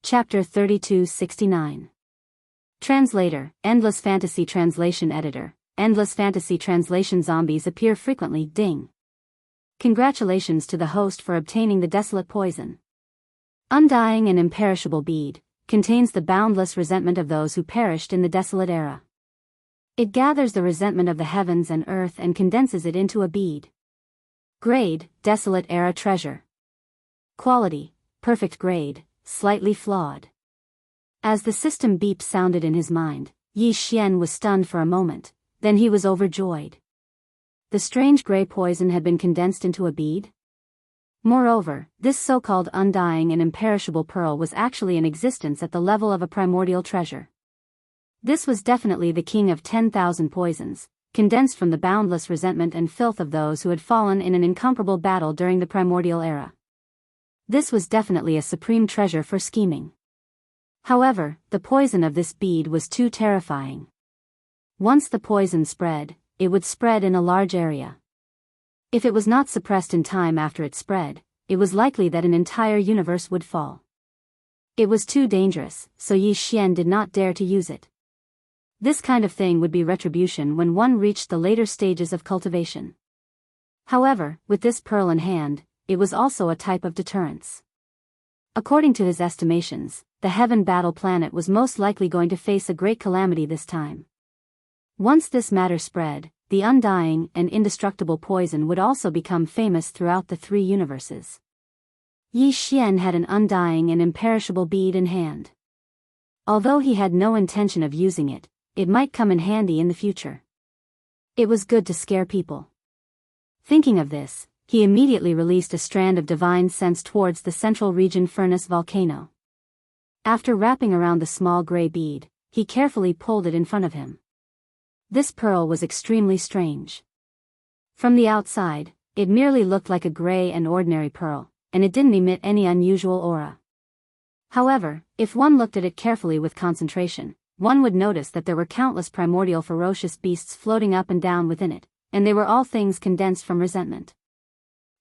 Chapter 3269. Translator, Endless Fantasy Translation Editor, Endless Fantasy Translation. Zombies appear frequently. Ding. Congratulations to the host for obtaining the desolate poison. Undying and imperishable bead, contains the boundless resentment of those who perished in the desolate era. It gathers the resentment of the heavens and earth and condenses it into a bead. Grade, desolate era treasure. Quality, perfect grade, slightly flawed. As the system beep sounded in his mind, Yi Xian was stunned for a moment, then he was overjoyed. The strange gray poison had been condensed into a bead? Moreover, this so-called undying and imperishable pearl was actually in existence at the level of a primordial treasure. This was definitely the king of 10,000 poisons, condensed from the boundless resentment and filth of those who had fallen in an incomparable battle during the primordial era. This was definitely a supreme treasure for scheming. However, the poison of this bead was too terrifying. Once the poison spread, it would spread in a large area. If it was not suppressed in time after it spread, it was likely that an entire universe would fall. It was too dangerous, so Yi Xian did not dare to use it. This kind of thing would be retribution when one reached the later stages of cultivation. However, with this pearl in hand, it was also a type of deterrence. According to his estimations, the Heaven Battle Planet was most likely going to face a great calamity this time. Once this matter spread, the undying and indestructible poison would also become famous throughout the three universes. Yi Xian had an undying and imperishable bead in hand. Although he had no intention of using it, it might come in handy in the future. It was good to scare people. Thinking of this, he immediately released a strand of divine sense towards the central region furnace volcano. After wrapping around the small gray bead, he carefully pulled it in front of him. This pearl was extremely strange. From the outside, it merely looked like a gray and ordinary pearl, and it didn't emit any unusual aura. However, if one looked at it carefully with concentration, one would notice that there were countless primordial ferocious beasts floating up and down within it, and they were all things condensed from resentment.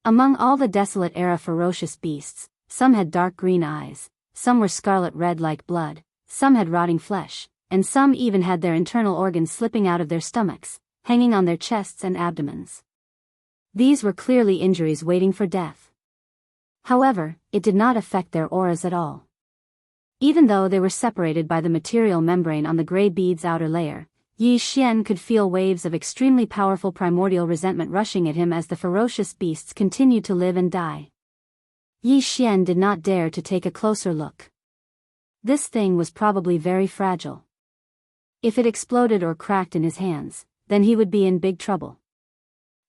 Among all the desolate era ferocious beasts, some had dark green eyes, some were scarlet red like blood, some had rotting flesh, and some even had their internal organs slipping out of their stomachs, hanging on their chests and abdomens. These were clearly injuries waiting for death. However, it did not affect their auras at all. Even though they were separated by the material membrane on the gray bead's outer layer, Yi Xian could feel waves of extremely powerful primordial resentment rushing at him as the ferocious beasts continued to live and die. Yi Xian did not dare to take a closer look. This thing was probably very fragile. If it exploded or cracked in his hands, then he would be in big trouble.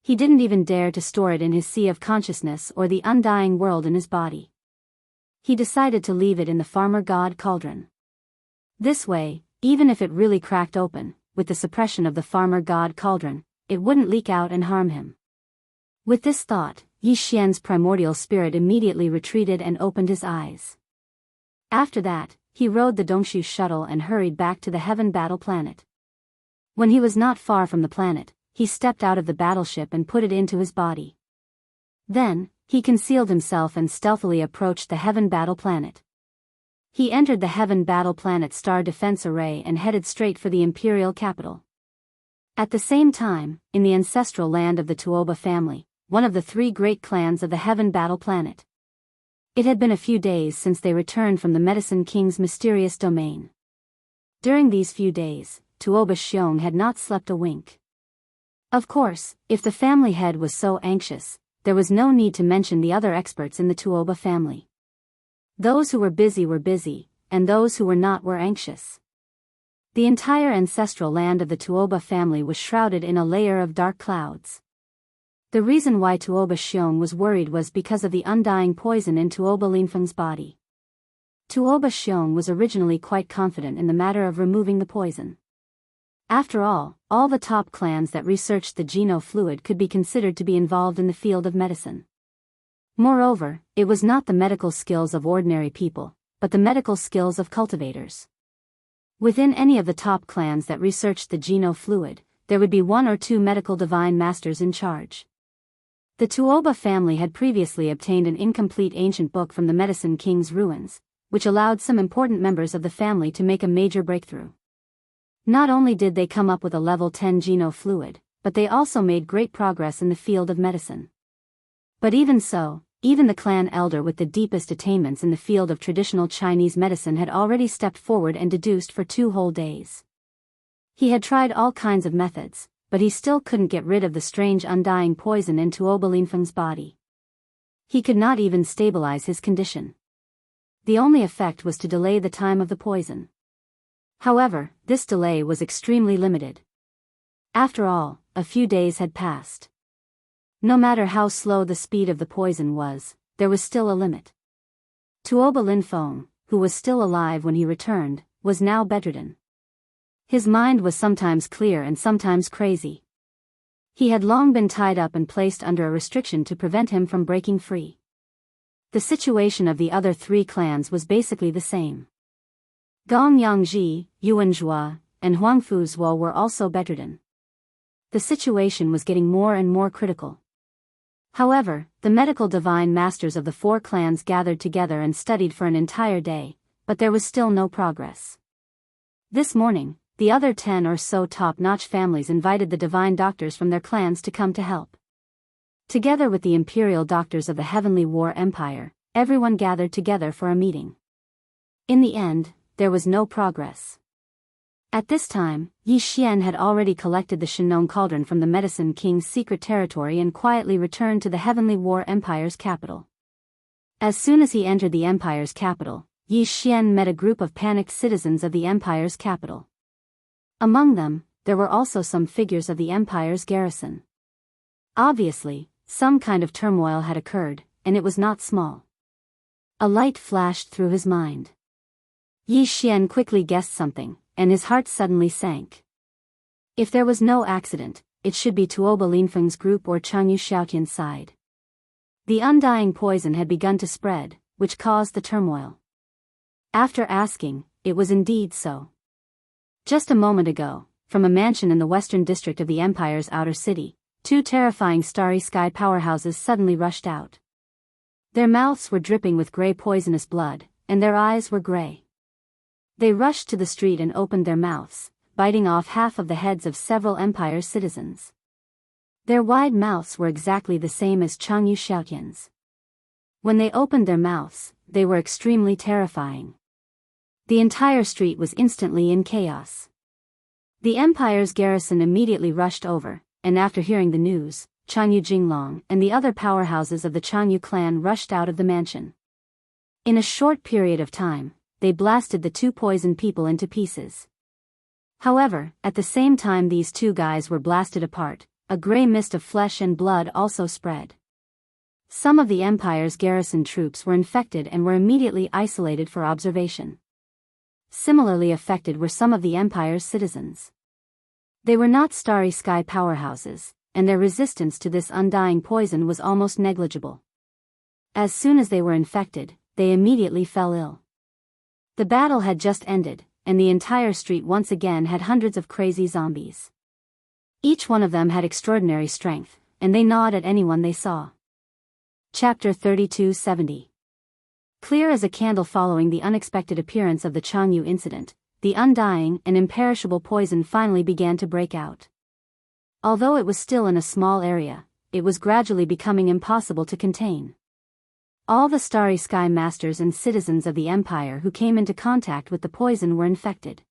He didn't even dare to store it in his sea of consciousness or the undying world in his body. He decided to leave it in the farmer god cauldron. This way, even if it really cracked open, with the suppression of the farmer god cauldron, it wouldn't leak out and harm him. With this thought, Yi Xian's primordial spirit immediately retreated and opened his eyes. After that, he rode the Dongshu shuttle and hurried back to the Heaven Battle Planet. When he was not far from the planet, he stepped out of the battleship and put it into his body. Then, he concealed himself and stealthily approached the Heaven Battle Planet. He entered the Heaven Battle Planet Star Defense Array and headed straight for the Imperial capital. At the same time, in the ancestral land of the Tuoba family, one of the three great clans of the Heaven Battle Planet. It had been a few days since they returned from the Medicine King's mysterious domain. During these few days, Tuoba Xiong had not slept a wink. Of course, if the family head was so anxious, there was no need to mention the other experts in the Tuoba family. Those who were busy, and those who were not were anxious. The entire ancestral land of the Tuoba family was shrouded in a layer of dark clouds. The reason why Tuoba Xiong was worried was because of the undying poison in Tuoba Linfeng's body. Tuoba Xiong was originally quite confident in the matter of removing the poison. After all the top clans that researched the Geno fluid could be considered to be involved in the field of medicine. Moreover, it was not the medical skills of ordinary people, but the medical skills of cultivators. Within any of the top clans that researched the Geno fluid, there would be one or two medical divine masters in charge. The Tuoba family had previously obtained an incomplete ancient book from the Medicine King's ruins, which allowed some important members of the family to make a major breakthrough. Not only did they come up with a level 10 geno fluid, but they also made great progress in the field of medicine. But even so, even the clan elder with the deepest attainments in the field of traditional Chinese medicine had already stepped forward and deduced for 2 whole days. He had tried all kinds of methods, but he still couldn't get rid of the strange undying poison in Tuo Linfeng's body. He could not even stabilize his condition. The only effect was to delay the time of the poison. However, this delay was extremely limited. After all, a few days had passed. No matter how slow the speed of the poison was, there was still a limit. Tuo Linfeng, who was still alive when he returned, was now bedridden. His mind was sometimes clear and sometimes crazy. He had long been tied up and placed under a restriction to prevent him from breaking free. The situation of the other 3 clans was basically the same. Gong Yangji, Yuanzhua, and Huangfu Zuo were also bedridden. The situation was getting more and more critical. However, the medical divine masters of the 4 clans gathered together and studied for an entire day, but there was still no progress. This morning, the other 10 or so top-notch families invited the divine doctors from their clans to come to help. Together with the imperial doctors of the Heavenly War Empire, everyone gathered together for a meeting. In the end, there was no progress. At this time, Yi Xian had already collected the Shenong Cauldron from the Medicine King's secret territory and quietly returned to the Heavenly War Empire's capital. As soon as he entered the Empire's capital, Yi Xian met a group of panicked citizens of the Empire's capital. Among them, there were also some figures of the Empire's garrison. Obviously, some kind of turmoil had occurred, and it was not small. A light flashed through his mind. Yi Xian quickly guessed something, and his heart suddenly sank. If there was no accident, it should be Tuo Linfeng's group or Jianghu Xiaotian's side. The undying poison had begun to spread, which caused the turmoil. After asking, it was indeed so. Just a moment ago, from a mansion in the western district of the Empire's outer city, 2 terrifying starry sky powerhouses suddenly rushed out. Their mouths were dripping with gray poisonous blood, and their eyes were gray. They rushed to the street and opened their mouths, biting off half of the heads of several Empire's citizens. Their wide mouths were exactly the same as Jianghu Xiaotian's. When they opened their mouths, they were extremely terrifying. The entire street was instantly in chaos. The Empire's garrison immediately rushed over, and after hearing the news, Jianghu Jinglong and the other powerhouses of the Jianghu clan rushed out of the mansion. In a short period of time, they blasted the 2 poisoned people into pieces. However, at the same time these 2 guys were blasted apart, a gray mist of flesh and blood also spread. Some of the Empire's garrison troops were infected and were immediately isolated for observation. Similarly affected were some of the Empire's citizens. They were not starry sky powerhouses, and their resistance to this undying poison was almost negligible. As soon as they were infected, they immediately fell ill. The battle had just ended, and the entire street once again had hundreds of crazy zombies. Each one of them had extraordinary strength, and they gnawed at anyone they saw. Chapter 3270. Clear as a candle following the unexpected appearance of the Jianghu incident, the undying and imperishable poison finally began to break out. Although it was still in a small area, it was gradually becoming impossible to contain. All the Starry Sky Masters and citizens of the Empire who came into contact with the poison were infected.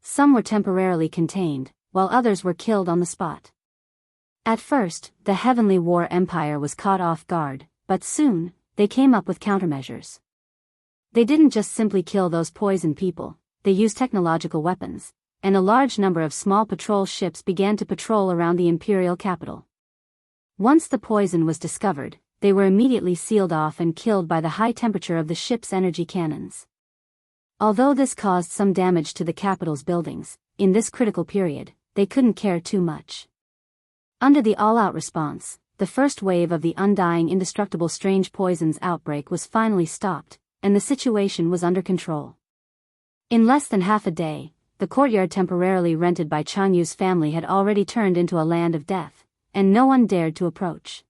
Some were temporarily contained, while others were killed on the spot. At first, the Heavenly War Empire was caught off guard, but soon, they came up with countermeasures. They didn't just simply kill those poisoned people, they used technological weapons, and a large number of small patrol ships began to patrol around the imperial capital. Once the poison was discovered, they were immediately sealed off and killed by the high temperature of the ship's energy cannons. Although this caused some damage to the capital's buildings, in this critical period, they couldn't care too much. Under the all-out response, the first wave of the undying indestructible strange poisons outbreak was finally stopped, and the situation was under control. In less than half a day, the courtyard temporarily rented by Changyu's family had already turned into a land of death, and no one dared to approach.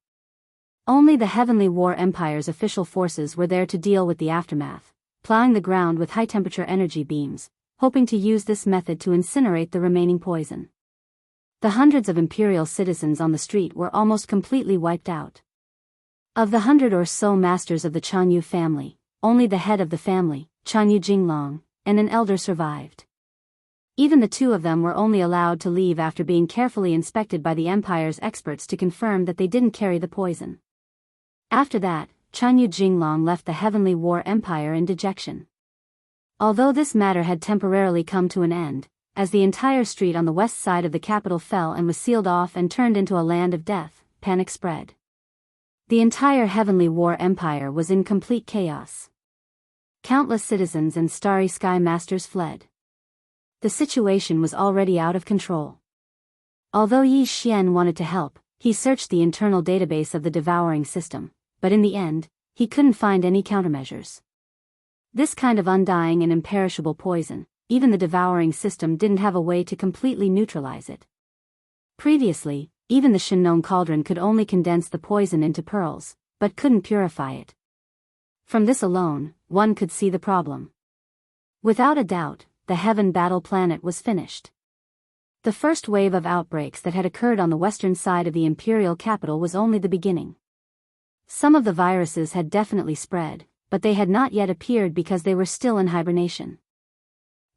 Only the Heavenly War Empire's official forces were there to deal with the aftermath, plowing the ground with high-temperature energy beams, hoping to use this method to incinerate the remaining poison. The hundreds of imperial citizens on the street were almost completely wiped out. Of the 100 or so masters of the Jianghu family, only the head of the family, Jianghu Jinglong, and an elder survived. Even the two of them were only allowed to leave after being carefully inspected by the empire's experts to confirm that they didn't carry the poison. After that, Jianghu Jinglong left the Heavenly War Empire in dejection. Although this matter had temporarily come to an end, as the entire street on the west side of the capital fell and was sealed off and turned into a land of death, panic spread. The entire Heavenly War Empire was in complete chaos. Countless citizens and starry sky masters fled. The situation was already out of control. Although Yi Xian wanted to help, he searched the internal database of the devouring system, but in the end, he couldn't find any countermeasures. This kind of undying and imperishable poison, even the devouring system didn't have a way to completely neutralize it. Previously, even the Shinnon cauldron could only condense the poison into pearls, but couldn't purify it. From this alone, one could see the problem. Without a doubt, the Heaven Battle Planet was finished. The first wave of outbreaks that had occurred on the western side of the imperial capital was only the beginning. Some of the viruses had definitely spread, but they had not yet appeared because they were still in hibernation.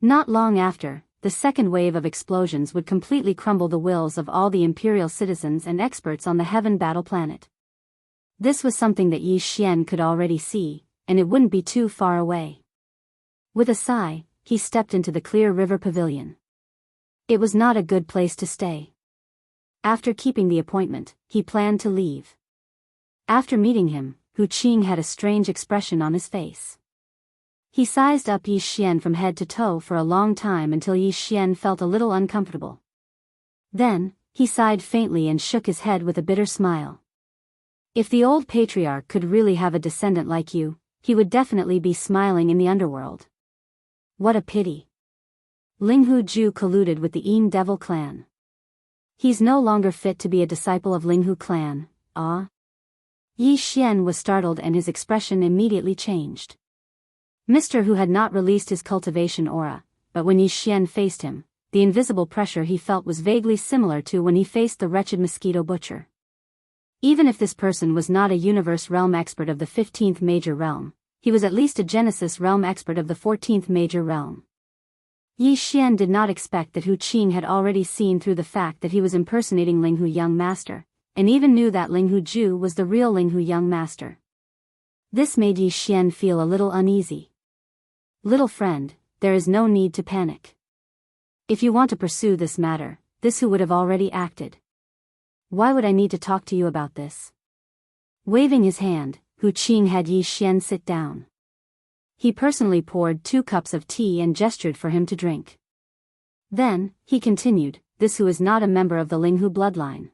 Not long after, the second wave of explosions would completely crumble the wills of all the imperial citizens and experts on the Heaven Battle Planet. This was something that Yi Xian could already see, and it wouldn't be too far away. With a sigh, he stepped into the clear river pavilion. It was not a good place to stay. After keeping the appointment, he planned to leave. After meeting him, Hu Qing had a strange expression on his face. He sized up Yi Xian from head to toe for a long time until Yi Xian felt a little uncomfortable. Then, he sighed faintly and shook his head with a bitter smile. If the old patriarch could really have a descendant like you, he would definitely be smiling in the underworld. What a pity. Linghu Ju colluded with the Yin Devil clan. He's no longer fit to be a disciple of Linghu clan, ah? Yi Xian was startled and his expression immediately changed. Mr. Hu had not released his cultivation aura, but when Yi Xian faced him, the invisible pressure he felt was vaguely similar to when he faced the wretched mosquito butcher. Even if this person was not a universe realm expert of the 15th major realm, he was at least a Genesis realm expert of the 14th major realm. Yi Xian did not expect that Hu Qing had already seen through the fact that he was impersonating Linghu Young Master, and even knew that Linghu Ju was the real Linghu Young Master. This made Yi Xian feel a little uneasy. Little friend, there is no need to panic. If you want to pursue this matter, this Hu would have already acted. Why would I need to talk to you about this? Waving his hand, Hu Qing had Yi Xian sit down. He personally poured 2 cups of tea and gestured for him to drink. Then, he continued, this Hu is not a member of the Linghu bloodline.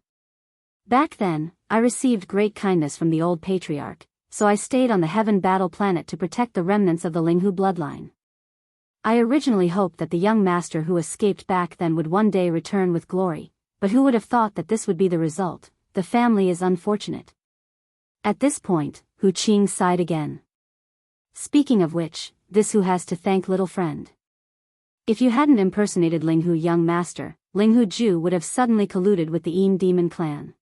Back then, I received great kindness from the old patriarch, so I stayed on the Heaven Battle Planet to protect the remnants of the Linghu bloodline. I originally hoped that the young master who escaped back then would one day return with glory, but who would have thought that this would be the result? The family is unfortunate. At this point, Hu Qing sighed again. Speaking of which, this Hu has to thank little friend. If you hadn't impersonated Linghu Young Master, Linghu Ju would have suddenly colluded with the Yin Demon clan.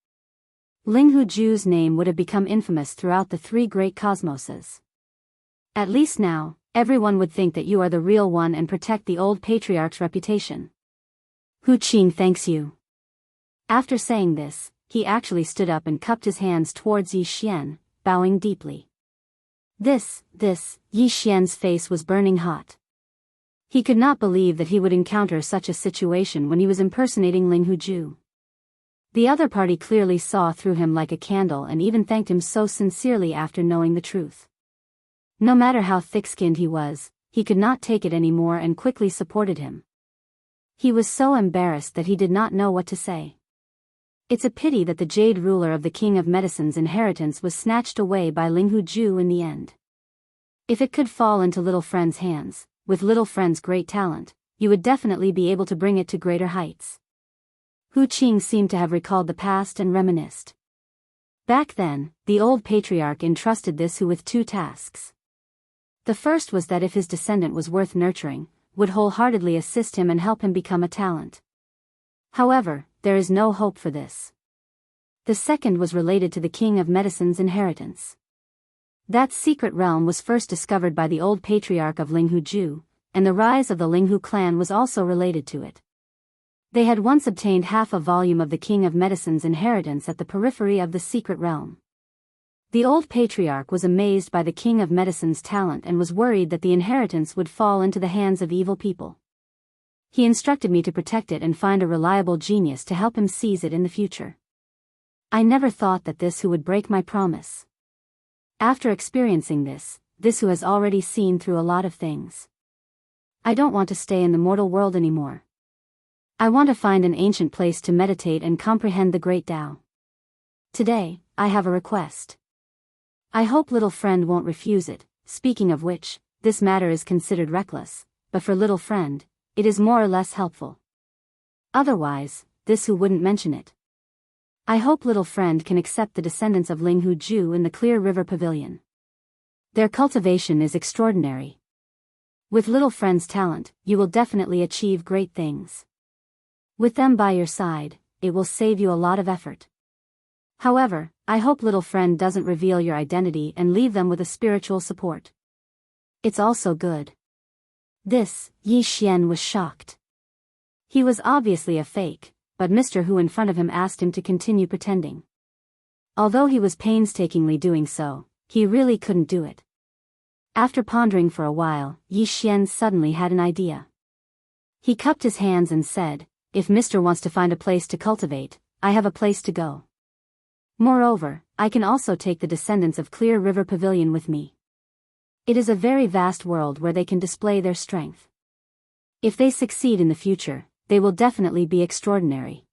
Linghu Ju's name would have become infamous throughout the 3 great cosmoses. At least now, everyone would think that you are the real one and protect the old patriarch's reputation. Hu Qing thanks you. After saying this, he actually stood up and cupped his hands towards Yi Xian, bowing deeply. Yi Xian's face was burning hot. He could not believe that he would encounter such a situation when he was impersonating Linghu Ju. The other party clearly saw through him like a candle and even thanked him so sincerely after knowing the truth. No matter how thick-skinned he was, he could not take it anymore and quickly supported him. He was so embarrassed that he did not know what to say. It's a pity that the Jade ruler of the King of Medicine's inheritance was snatched away by Linghu Ju in the end. If it could fall into little friend's hands, with little friend's great talent, you would definitely be able to bring it to greater heights. Hu Qing seemed to have recalled the past and reminisced. Back then, the old patriarch entrusted this Hu with 2 tasks. The first was that if his descendant was worth nurturing, would wholeheartedly assist him and help him become a talent. However, there is no hope for this. The second was related to the King of Medicine's inheritance. That secret realm was first discovered by the old patriarch of Linghu, and the rise of the Linghu clan was also related to it. They had once obtained half a volume of the King of Medicine's inheritance at the periphery of the secret realm. The old patriarch was amazed by the King of Medicine's talent and was worried that the inheritance would fall into the hands of evil people. He instructed me to protect it and find a reliable genius to help him seize it in the future. I never thought that this who would break my promise. After experiencing this who has already seen through a lot of things. I don't want to stay in the mortal world anymore. I want to find an ancient place to meditate and comprehend the great Tao. Today, I have a request. I hope little friend won't refuse it. Speaking of which, this matter is considered reckless, but for little friend, it is more or less helpful. Otherwise, this who wouldn't mention it. I hope little friend can accept the descendants of Linghu in the Clear River Pavilion. Their cultivation is extraordinary. With little friend's talent, you will definitely achieve great things. With them by your side, it will save you a lot of effort. However, I hope little friend doesn't reveal your identity and leave them with a spiritual support. It's also good. This, Yi Xian was shocked. He was obviously a fake, but Mr. Hu in front of him asked him to continue pretending. Although he was painstakingly doing so, he really couldn't do it. After pondering for a while, Yi Xian suddenly had an idea. He cupped his hands and said, "If Mr. wants to find a place to cultivate, I have a place to go. Moreover, I can also take the descendants of Clear River Pavilion with me. It is a very vast world where they can display their strength. If they succeed in the future, they will definitely be extraordinary.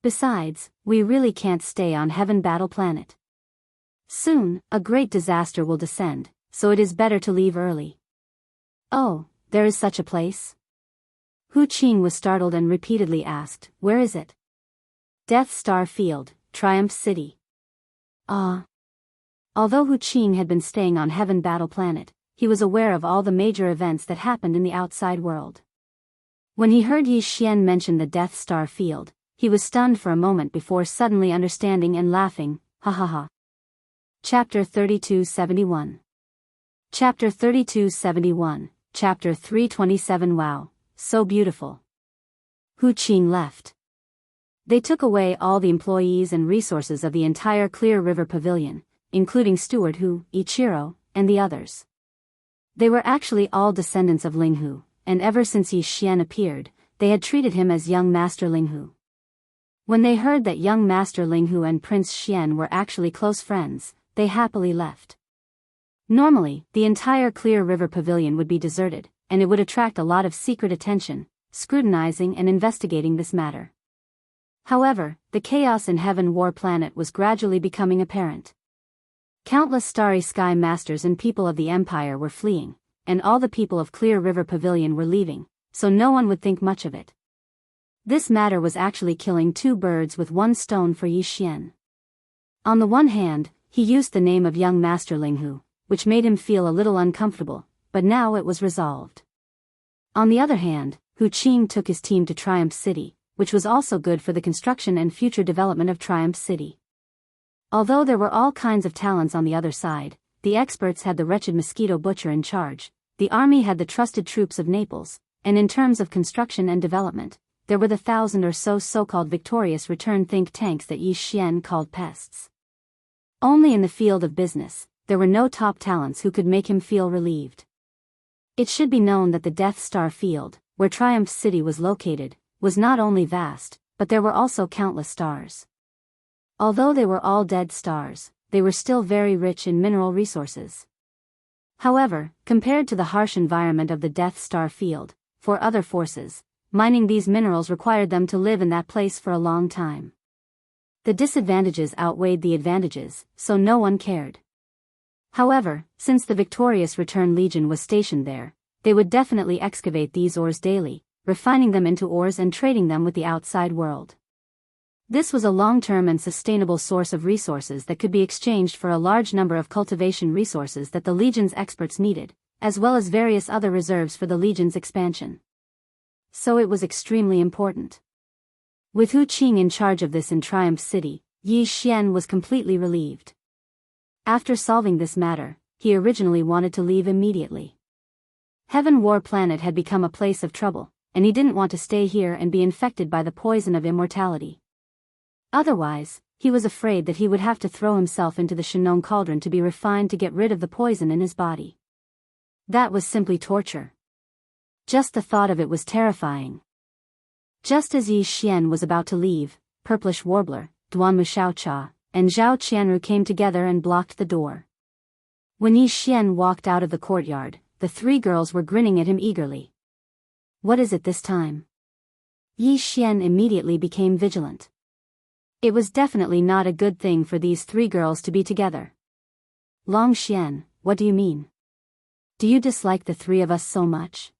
Besides, we really can't stay on Heaven Battle Planet. Soon, a great disaster will descend, so it is better to leave early." "Oh, there is such a place?" Hu Qing was startled and repeatedly asked, "Where is it?" "Death Star Field, Triumph City." Although Hu Qing had been staying on Heaven Battle Planet, he was aware of all the major events that happened in the outside world. When he heard Yi Xian mention the Death Star Field, he was stunned for a moment before suddenly understanding and laughing, "Ha ha ha." Chapter 3271. Chapter 3271, Chapter 327. Wow, so beautiful. Hu Qing left. They took away all the employees and resources of the entire Clear River Pavilion, including Steward Hu, Ichiro, and the others. They were actually all descendants of Linghu, and ever since Yi Xian appeared, they had treated him as young Master Linghu. When they heard that young Master Linghu and Prince Xian were actually close friends, they happily left. Normally, the entire Clear River Pavilion would be deserted, and it would attract a lot of secret attention, scrutinizing and investigating this matter. However, the chaos in Heaven War Planet was gradually becoming apparent. Countless starry sky masters and people of the Empire were fleeing, and all the people of Clear River Pavilion were leaving, so no one would think much of it. This matter was actually killing two birds with one stone for Yi Xian. On the one hand, he used the name of young Master Linghu, which made him feel a little uncomfortable, but now it was resolved. On the other hand, Hu Qing took his team to Triumph City, which was also good for the construction and future development of Triumph City. Although there were all kinds of talents on the other side, the experts had the wretched mosquito butcher in charge, the army had the trusted troops of Naples, and in terms of construction and development, there were the 1,000 or so so-called victorious return think tanks that Yi Xian called pests. Only in the field of business, there were no top talents who could make him feel relieved. It should be known that the Death Star Field, where Triumph City was located, was not only vast, but there were also countless stars. Although they were all dead stars, they were still very rich in mineral resources. However, compared to the harsh environment of the Death Star Field, for other forces, mining these minerals required them to live in that place for a long time. The disadvantages outweighed the advantages, so no one cared. However, since the Victorious Return Legion was stationed there, they would definitely excavate these ores daily, refining them into ores and trading them with the outside world. This was a long-term and sustainable source of resources that could be exchanged for a large number of cultivation resources that the Legion's experts needed, as well as various other reserves for the Legion's expansion. So it was extremely important. With Hu Qing in charge of this in Triumph City, Yi Xian was completely relieved. After solving this matter, he originally wanted to leave immediately. Heaven War Planet had become a place of trouble, and he didn't want to stay here and be infected by the poison of immortality. Otherwise, he was afraid that he would have to throw himself into the Shenong cauldron to be refined to get rid of the poison in his body. That was simply torture. Just the thought of it was terrifying. Just as Yi Xian was about to leave, Purplish Warbler, Duanmu Xiaocha, and Zhao Qianru came together and blocked the door. When Yi Xian walked out of the courtyard, the three girls were grinning at him eagerly. What is it this time? Yi Xian immediately became vigilant. It was definitely not a good thing for these three girls to be together. Long Xian, what do you mean? Do you dislike the three of us so much?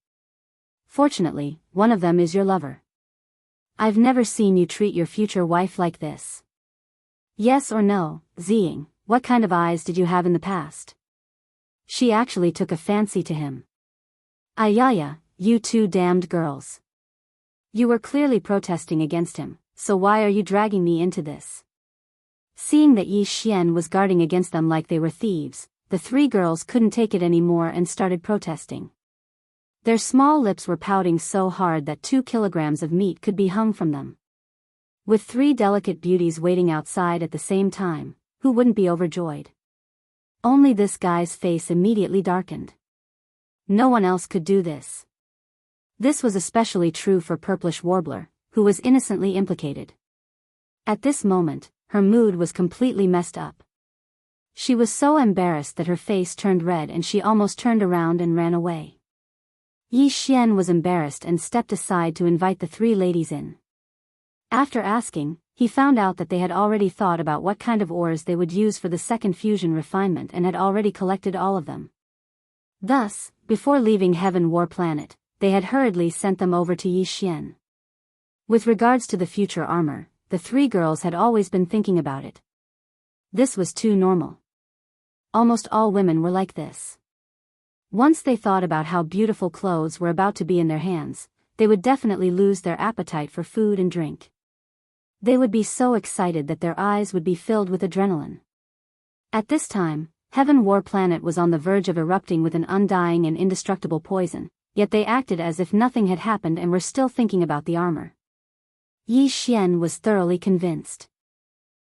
Fortunately, one of them is your lover. I've never seen you treat your future wife like this. Yes or no, Ziying, what kind of eyes did you have in the past? She actually took a fancy to him. Ayaya, you two damned girls. You were clearly protesting against him, so why are you dragging me into this? Seeing that Yi Xian was guarding against them like they were thieves, the three girls couldn't take it anymore and started protesting. Their small lips were pouting so hard that 2 kilograms of meat could be hung from them. With 3 delicate beauties waiting outside at the same time, who wouldn't be overjoyed? Only this guy's face immediately darkened. No one else could do this. This was especially true for Purplish Warbler, who was innocently implicated. At this moment, her mood was completely messed up. She was so embarrassed that her face turned red and she almost turned around and ran away. Yi Xian was embarrassed and stepped aside to invite the 3 ladies in. After asking, he found out that they had already thought about what kind of ores they would use for the second fusion refinement and had already collected all of them. Thus, before leaving Heaven War Planet, they had hurriedly sent them over to Yi Xian. With regards to the future armor, the 3 girls had always been thinking about it. This was too normal. Almost all women were like this. Once they thought about how beautiful clothes were about to be in their hands, they would definitely lose their appetite for food and drink. They would be so excited that their eyes would be filled with adrenaline. At this time, Heaven War Planet was on the verge of erupting with an undying and indestructible poison, yet they acted as if nothing had happened and were still thinking about the armor. Yi Xian was thoroughly convinced.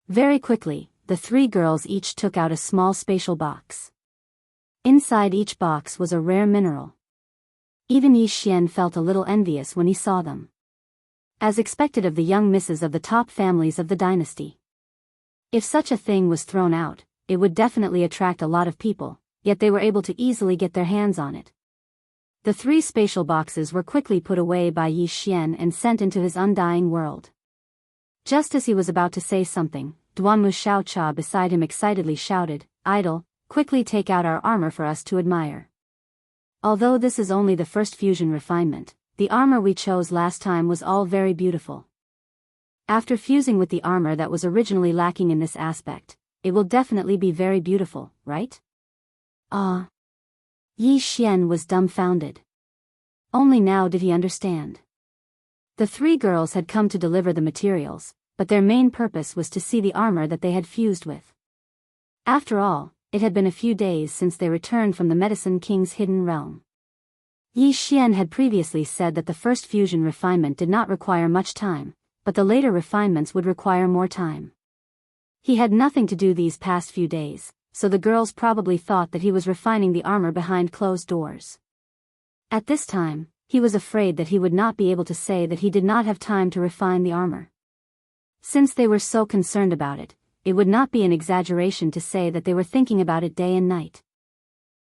Very quickly, the 3 girls each took out a small spatial box. Inside each box was a rare mineral. Even Yi Xian felt a little envious when he saw them. As expected of the young misses of the top families of the dynasty. If such a thing was thrown out, it would definitely attract a lot of people, yet they were able to easily get their hands on it. The 3 spatial boxes were quickly put away by Yi Xian and sent into his undying world. Just as he was about to say something, Duanmu Xiaocha beside him excitedly shouted, "Idol, quickly take out our armor for us to admire. Although this is only the first fusion refinement, the armor we chose last time was all very beautiful. After fusing with the armor that was originally lacking in this aspect, it will definitely be very beautiful, right?" Ah! Yi Xian was dumbfounded. Only now did he understand. The 3 girls had come to deliver the materials, but their main purpose was to see the armor that they had fused with. After all, it had been a few days since they returned from the Medicine King's hidden realm. Yi Xian had previously said that the first fusion refinement did not require much time, but the later refinements would require more time. He had nothing to do these past few days, so the girls probably thought that he was refining the armor behind closed doors. At this time, he was afraid that he would not be able to say that he did not have time to refine the armor. Since they were so concerned about it, it would not be an exaggeration to say that they were thinking about it day and night.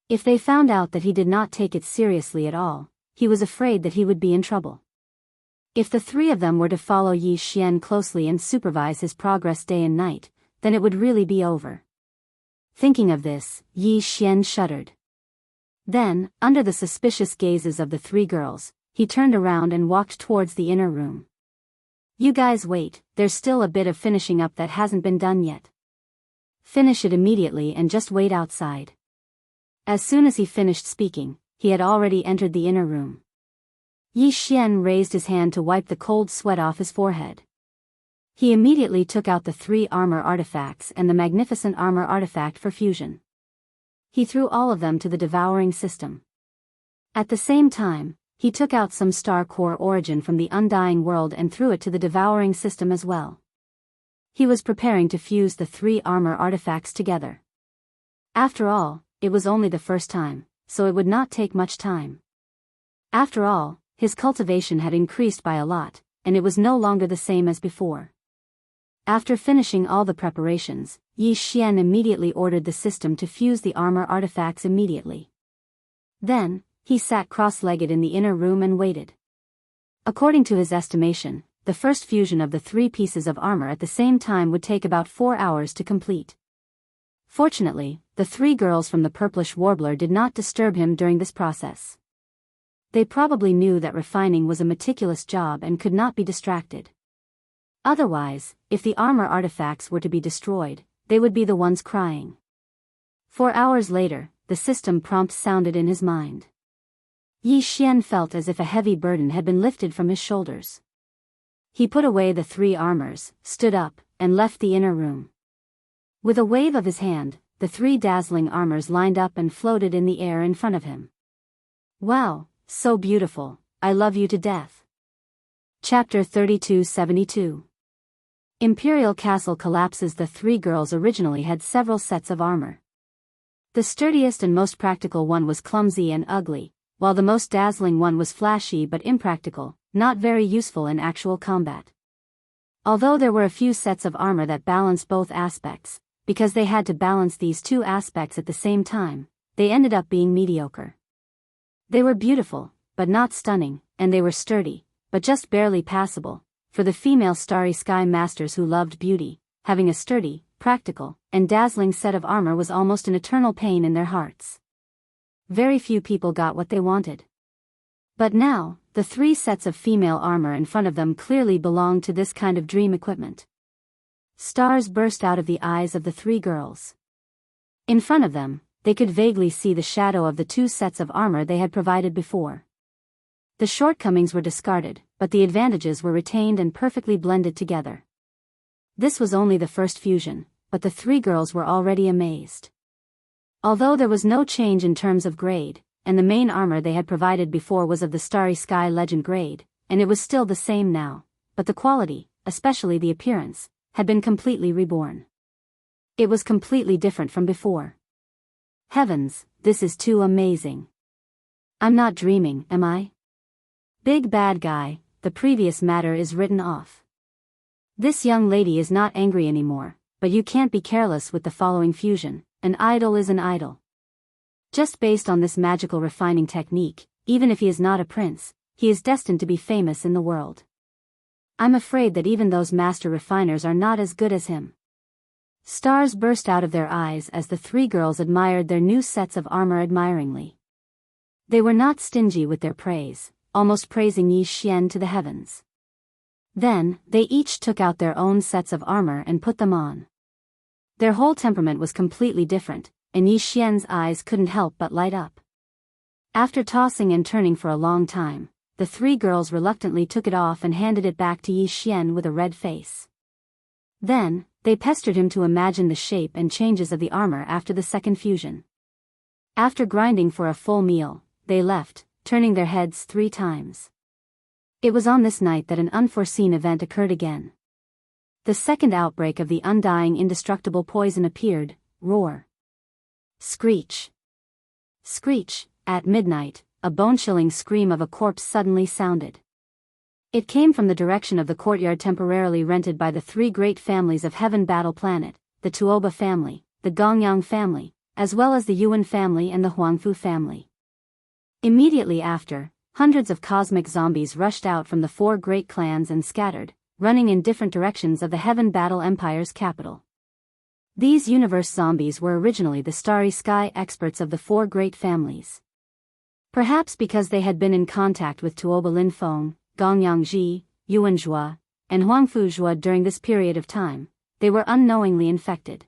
If they found out that he did not take it seriously at all, he was afraid that he would be in trouble. If the 3 of them were to follow Yi Xian closely and supervise his progress day and night, then it would really be over. Thinking of this, Yi Xian shuddered. Then, under the suspicious gazes of the 3 girls, he turned around and walked towards the inner room. You guys wait, there's still a bit of finishing up that hasn't been done yet. Finish it immediately and just wait outside. As soon as he finished speaking, he had already entered the inner room. Yi Xian raised his hand to wipe the cold sweat off his forehead. He immediately took out the 3 armor artifacts and the magnificent armor artifact for fusion. He threw all of them to the devouring system. At the same time, he took out some star core origin from the undying world and threw it to the devouring system as well. He was preparing to fuse the 3 armor artifacts together. After all, it was only the first time, so it would not take much time. After all, his cultivation had increased by a lot, and it was no longer the same as before. After finishing all the preparations, Yi Xian immediately ordered the system to fuse the armor artifacts immediately. Then, he sat cross-legged in the inner room and waited. According to his estimation, the first fusion of the 3 pieces of armor at the same time would take about 4 hours to complete. Fortunately, the 3 girls from the purplish warbler did not disturb him during this process. They probably knew that refining was a meticulous job and could not be distracted. Otherwise, if the armor artifacts were to be destroyed, they would be the ones crying. 4 hours later, the system prompt sounded in his mind. Yi Xian felt as if a heavy burden had been lifted from his shoulders. He put away the 3 armors, stood up, and left the inner room. With a wave of his hand, the 3 dazzling armors lined up and floated in the air in front of him. Wow, so beautiful, I love you to death. Chapter 3272. Imperial Castle collapses. The 3 girls originally had several sets of armor. The sturdiest and most practical one was clumsy and ugly, while the most dazzling one was flashy but impractical, not very useful in actual combat. Although there were a few sets of armor that balanced both aspects, because they had to balance these 2 aspects at the same time, they ended up being mediocre. They were beautiful, but not stunning, and they were sturdy, but just barely passable. For the female Starry Sky Masters who loved beauty, having a sturdy, practical, and dazzling set of armor was almost an eternal pain in their hearts. Very few people got what they wanted. But now, the 3 sets of female armor in front of them clearly belonged to this kind of dream equipment. Stars burst out of the eyes of the 3 girls. In front of them, they could vaguely see the shadow of the 2 sets of armor they had provided before. The shortcomings were discarded, but the advantages were retained and perfectly blended together. This was only the first fusion, but the 3 girls were already amazed. Although there was no change in terms of grade, and the main armor they had provided before was of the Starry Sky Legend grade, and it was still the same now, but the quality, especially the appearance, had been completely reborn. It was completely different from before. Heavens, this is too amazing. I'm not dreaming, am I? Big bad guy, the previous matter is written off. This young lady is not angry anymore, but you can't be careless with the following fusion. An idol is an idol. Just based on this magical refining technique, even if he is not a prince, he is destined to be famous in the world. I'm afraid that even those master refiners are not as good as him. Stars burst out of their eyes as the 3 girls admired their new sets of armor admiringly. They were not stingy with their praise, almost praising Yi Xian to the heavens. Then, they each took out their own sets of armor and put them on. Their whole temperament was completely different, and Yi Xian's eyes couldn't help but light up. After tossing and turning for a long time, the 3 girls reluctantly took it off and handed it back to Yi Xian with a red face. Then, they pestered him to imagine the shape and changes of the armor after the second fusion. After grinding for a full meal, they left, turning their heads 3 times. It was on this night that an unforeseen event occurred again. The second outbreak of the undying indestructible poison appeared. Roar. Screech. Screech. At midnight, a bone-chilling scream of a corpse suddenly sounded. It came from the direction of the courtyard temporarily rented by the 3 great families of Heaven Battle Planet, the Tuoba family, the Gongyang family, as well as the Yuan family and the Huangfu family. Immediately after, hundreds of cosmic zombies rushed out from the 4 great clans and scattered, running in different directions of the Heaven Battle Empire's capital. These universe zombies were originally the Starry Sky experts of the 4 great families. Perhaps because they had been in contact with Tuoba Linfeng, Gongyang Ji, Yuan Zhua, and Huangfuzhua during this period of time, they were unknowingly infected.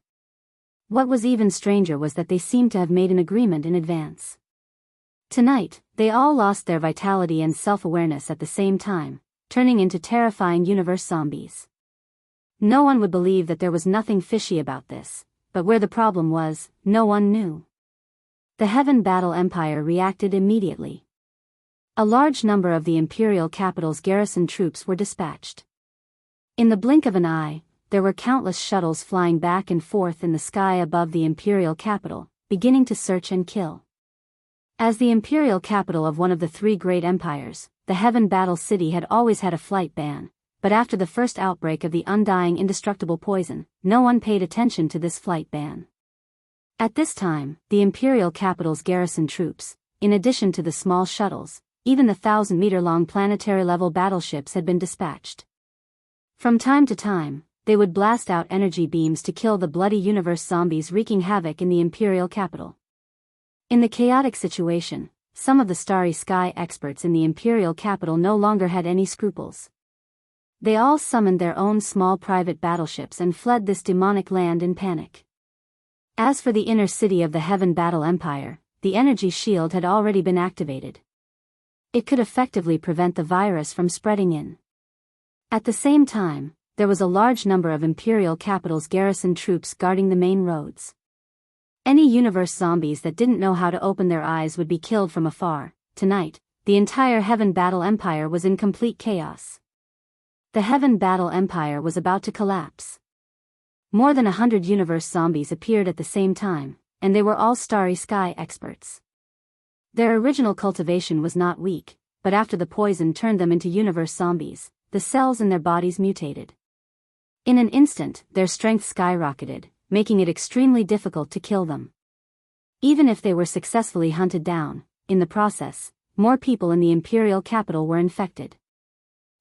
What was even stranger was that they seemed to have made an agreement in advance. Tonight, they all lost their vitality and self-awareness at the same time, turning into terrifying universe zombies. No one would believe that there was nothing fishy about this, but where the problem was, no one knew. The Heaven Battle Empire reacted immediately. A large number of the imperial capital's garrison troops were dispatched. In the blink of an eye, there were countless shuttles flying back and forth in the sky above the imperial capital, beginning to search and kill. As the imperial capital of one of the three great empires, the Heaven Battle City had always had a flight ban, but after the first outbreak of the undying indestructible poison, no one paid attention to this flight ban. At this time, the imperial capital's garrison troops, in addition to the small shuttles, even the 1,000-meter-long planetary-level battleships had been dispatched. From time to time, they would blast out energy beams to kill the bloody universe zombies wreaking havoc in the imperial capital. In the chaotic situation, some of the starry sky experts in the imperial capital no longer had any scruples. They all summoned their own small private battleships and fled this demonic land in panic. As for the inner city of the Heaven Battle Empire, the energy shield had already been activated. It could effectively prevent the virus from spreading in. At the same time, there was a large number of imperial capital's garrison troops guarding the main roads. Any universe zombies that didn't know how to open their eyes would be killed from afar. Tonight, the entire Heaven Battle Empire was in complete chaos. The Heaven Battle Empire was about to collapse. More than 100 universe zombies appeared at the same time, and they were all starry sky experts. Their original cultivation was not weak, but after the poison turned them into universe zombies, the cells in their bodies mutated. In an instant, their strength skyrocketed, making it extremely difficult to kill them. Even if they were successfully hunted down, in the process, more people in the imperial capital were infected.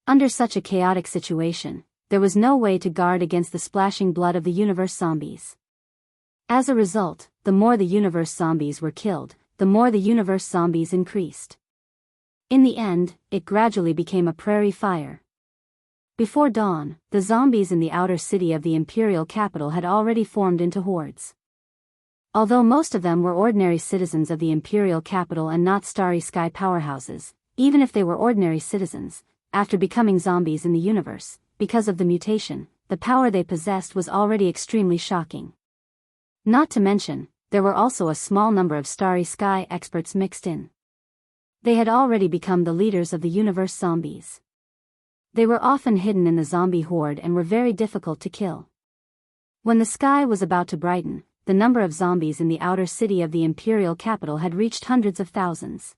Under such a chaotic situation, there was no way to guard against the splashing blood of the universe zombies. As a result, the more the universe zombies were killed, the more the universe zombies increased. In the end, it gradually became a prairie fire. Before dawn, the zombies in the outer city of the imperial capital had already formed into hordes. Although most of them were ordinary citizens of the imperial capital and not starry sky powerhouses, even if they were ordinary citizens, after becoming zombies in the universe, because of the mutation, the power they possessed was already extremely shocking. Not to mention, there were also a small number of starry sky experts mixed in. They had already become the leaders of the universe zombies. They were often hidden in the zombie horde and were very difficult to kill. When the sky was about to brighten, the number of zombies in the outer city of the imperial capital had reached hundreds of thousands.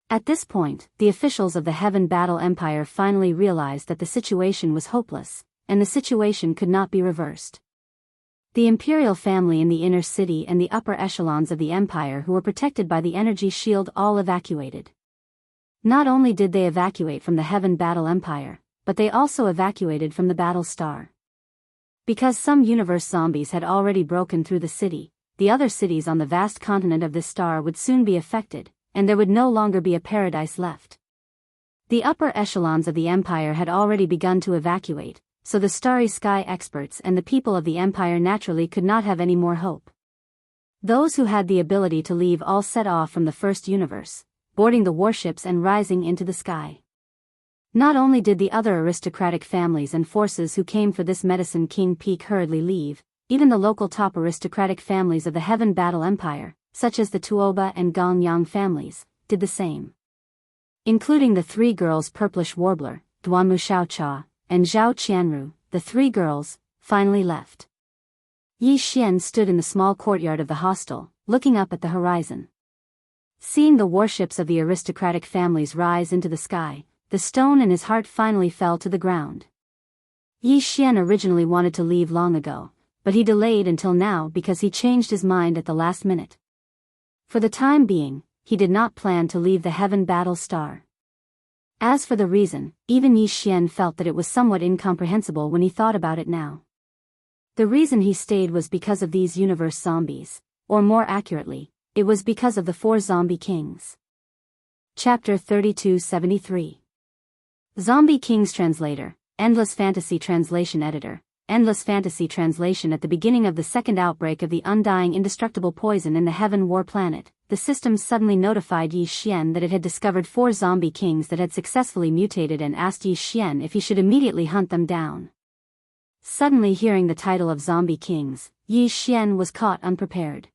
At this point, the officials of the Heaven Battle Empire finally realized that the situation was hopeless, and the situation could not be reversed. The imperial family in the inner city and the upper echelons of the empire who were protected by the energy shield all evacuated. Not only did they evacuate from the Heaven Battle Empire, but they also evacuated from the Battle Star. Because some universe zombies had already broken through the city, the other cities on the vast continent of this star would soon be affected, and there would no longer be a paradise left. The upper echelons of the empire had already begun to evacuate, so the starry sky experts and the people of the empire naturally could not have any more hope. Those who had the ability to leave all set off from the first universe, boarding the warships and rising into the sky. Not only did the other aristocratic families and forces who came for this Medicine King Peak hurriedly leave, even the local top aristocratic families of the Heaven Battle Empire, such as the Tuoba and Gongyang families, did the same. Including the three girls Purplish Warbler, Duanmu Xiaocha, and Zhao Qianru, the three girls, finally left. Yi Xian stood in the small courtyard of the hostel, looking up at the horizon. Seeing the warships of the aristocratic families rise into the sky, the stone in his heart finally fell to the ground. Yi Xian originally wanted to leave long ago, but he delayed until now because he changed his mind at the last minute. For the time being, he did not plan to leave the Heaven Battle Star. As for the reason, even Yi Xian felt that it was somewhat incomprehensible when he thought about it now. The reason he stayed was because of these universe zombies, or more accurately, it was because of the four zombie kings. Chapter 3273. Zombie Kings Translator, Endless Fantasy Translation Editor, Endless Fantasy Translation. At the beginning of the second outbreak of the undying indestructible poison in the Heaven War planet, the system suddenly notified Yi Xian that it had discovered 4 zombie kings that had successfully mutated and asked Yi Xian if he should immediately hunt them down. Suddenly hearing the title of zombie kings, Yi Xian was caught unprepared.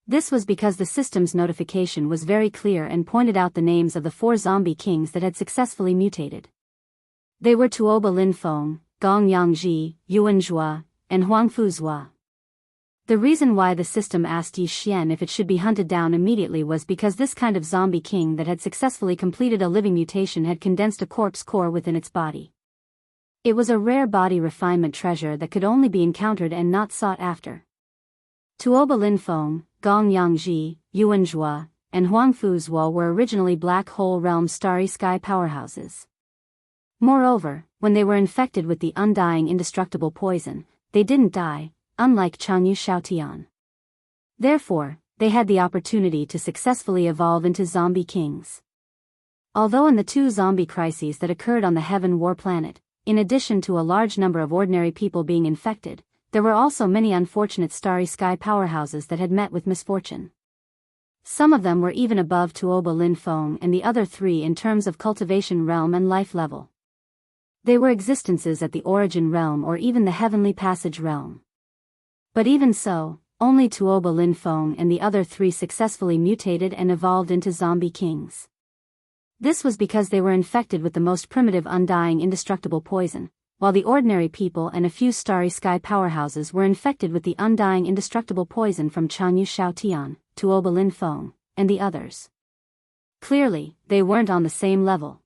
This was because the system's notification was very clear and pointed out the names of the 4 zombie kings that had successfully mutated. They were Tuoba Linfeng, Gong Yangji, Yuan Zhua, and Huang Fuzhua. The reason why the system asked Yi Xian if it should be hunted down immediately was because this kind of zombie king that had successfully completed a living mutation had condensed a corpse core within its body. It was a rare body refinement treasure that could only be encountered and not sought after. Tuoba Linfeng, Gong Yangji, Yuan Zhua, and Huang Fuzhua were originally Black Hole Realm Starry Sky powerhouses. Moreover, when they were infected with the undying indestructible poison, they didn't die, unlike Changyu Shaotian. Therefore, they had the opportunity to successfully evolve into zombie kings. Although in the 2 zombie crises that occurred on the Heaven War planet, in addition to a large number of ordinary people being infected, there were also many unfortunate Starry Sky powerhouses that had met with misfortune. Some of them were even above Tuoba Linfeng and the other 3 in terms of cultivation realm and life level. They were existences at the origin realm or even the heavenly passage realm. But even so, only Tuoba Linfeng and the other 3 successfully mutated and evolved into zombie kings. This was because they were infected with the most primitive undying indestructible poison, while the ordinary people and a few Starry Sky powerhouses were infected with the undying indestructible poison from Changyu Shaotian, Tuoba Linfeng, and the others. Clearly, they weren't on the same level.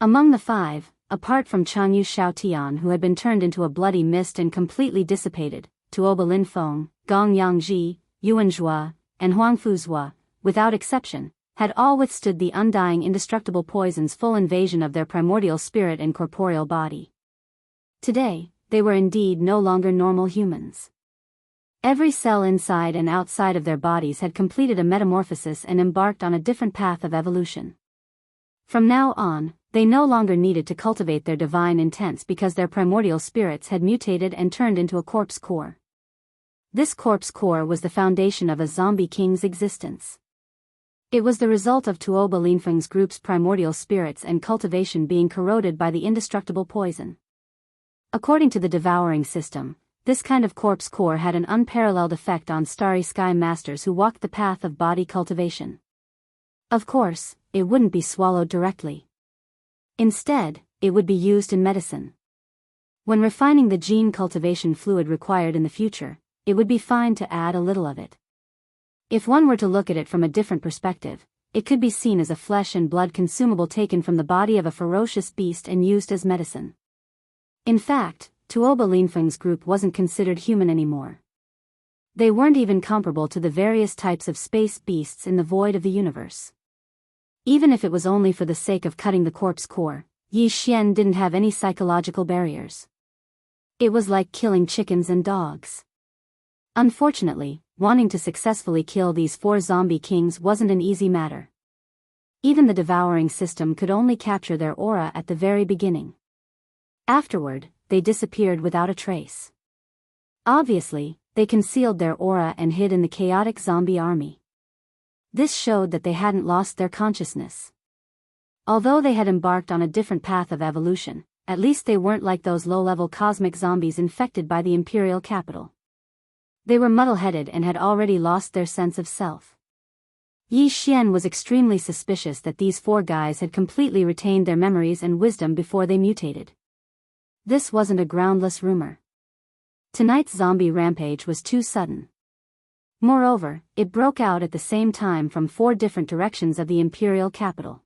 Among the 5, apart from Changyu Shaotian, who had been turned into a bloody mist and completely dissipated, Tuoba Linfeng, Gong Yangji, Yuan Zhua, and Huang Fuzhua, without exception, had all withstood the undying indestructible poison's full invasion of their primordial spirit and corporeal body. Today, they were indeed no longer normal humans. Every cell inside and outside of their bodies had completed a metamorphosis and embarked on a different path of evolution. From now on, they no longer needed to cultivate their divine intents because their primordial spirits had mutated and turned into a corpse core. This corpse core was the foundation of a zombie king's existence. It was the result of Tuoba Linfeng's group's primordial spirits and cultivation being corroded by the indestructible poison. According to the devouring system, this kind of corpse core had an unparalleled effect on Starry Sky masters who walked the path of body cultivation. Of course, it wouldn't be swallowed directly. Instead, it would be used in medicine. When refining the gene cultivation fluid required in the future, it would be fine to add a little of it. If one were to look at it from a different perspective, it could be seen as a flesh and blood consumable taken from the body of a ferocious beast and used as medicine. In fact, Tuoba Linfeng's group wasn't considered human anymore. They weren't even comparable to the various types of space beasts in the void of the universe. Even if it was only for the sake of cutting the corpse core, Yi Xian didn't have any psychological barriers. It was like killing chickens and dogs. Unfortunately, wanting to successfully kill these 4 zombie kings wasn't an easy matter. Even the devouring system could only capture their aura at the very beginning. Afterward, they disappeared without a trace. Obviously, they concealed their aura and hid in the chaotic zombie army. This showed that they hadn't lost their consciousness. Although they had embarked on a different path of evolution, at least they weren't like those low-level cosmic zombies infected by the imperial capital. They were muddle-headed and had already lost their sense of self. Yi Xian was extremely suspicious that these 4 guys had completely retained their memories and wisdom before they mutated. This wasn't a groundless rumor. Tonight's zombie rampage was too sudden. Moreover, it broke out at the same time from 4 different directions of the imperial capital.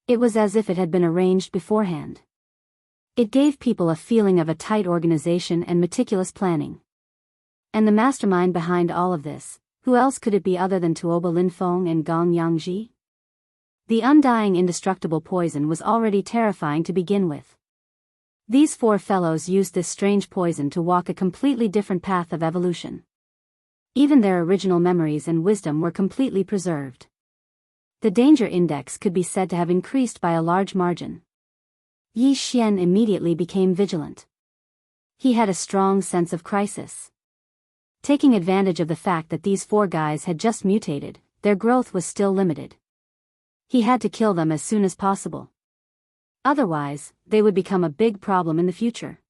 It was as if it had been arranged beforehand. It gave people a feeling of a tight organization and meticulous planning. And the mastermind behind all of this, who else could it be other than Tuoba Linfeng and Gong Yangji? The undying indestructible poison was already terrifying to begin with. These 4 fellows used this strange poison to walk a completely different path of evolution. Even their original memories and wisdom were completely preserved. The danger index could be said to have increased by a large margin. Yi Xian immediately became vigilant. He had a strong sense of crisis. Taking advantage of the fact that these 4 guys had just mutated, their growth was still limited. He had to kill them as soon as possible. Otherwise, they would become a big problem in the future.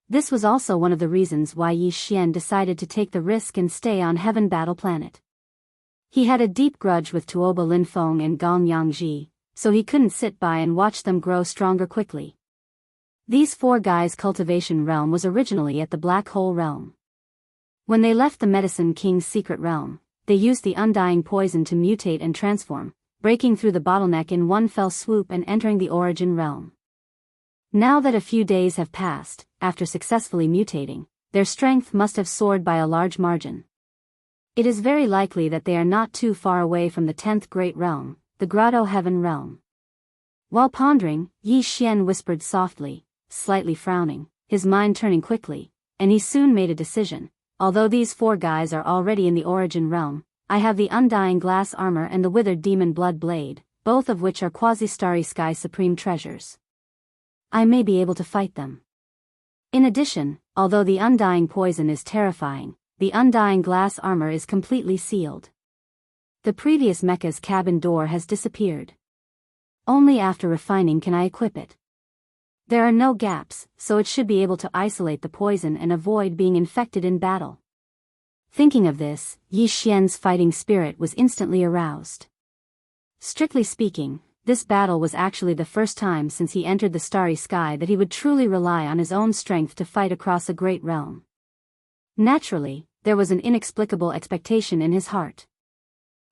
This was also one of the reasons why Yi Xian decided to take the risk and stay on Heaven Battle Planet. He had a deep grudge with Tuoba Linfeng and Gong Yangji, so he couldn't sit by and watch them grow stronger quickly. These 4 guys' cultivation realm was originally at the Black Hole Realm. When they left the Medicine King's secret realm, they used the undying poison to mutate and transform, breaking through the bottleneck in one fell swoop and entering the Origin Realm. Now that a few days have passed, after successfully mutating, their strength must have soared by a large margin. It is very likely that they are not too far away from the 10th Great Realm, the Grotto Heaven Realm. While pondering, Yi Xian whispered softly, slightly frowning, his mind turning quickly, and he soon made a decision. Although these 4 guys are already in the Origin Realm, I have the Undying Glass Armor and the Withered Demon Blood Blade, both of which are Quasi-Starry Sky Supreme treasures. I may be able to fight them. In addition, although the Undying Poison is terrifying, the Undying Glass Armor is completely sealed. The previous mecha's cabin door has disappeared. Only after refining can I equip it. There are no gaps, so it should be able to isolate the poison and avoid being infected in battle. Thinking of this, Yi Xian's fighting spirit was instantly aroused. Strictly speaking, this battle was actually the first time since he entered the Starry Sky that he would truly rely on his own strength to fight across a great realm. Naturally, there was an inexplicable expectation in his heart.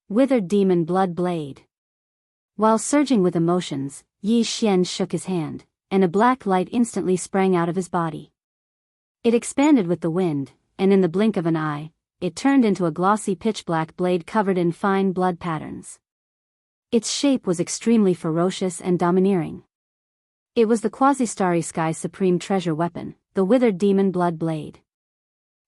Withered Demon Blood Blade. While surging with emotions, Yi Xian shook his hand, and a black light instantly sprang out of his body. It expanded with the wind, and in the blink of an eye, it turned into a glossy pitch-black blade covered in fine blood patterns. Its shape was extremely ferocious and domineering. It was the Quasi-Starry Sky Supreme Treasure Weapon, the Withered Demon Blood Blade.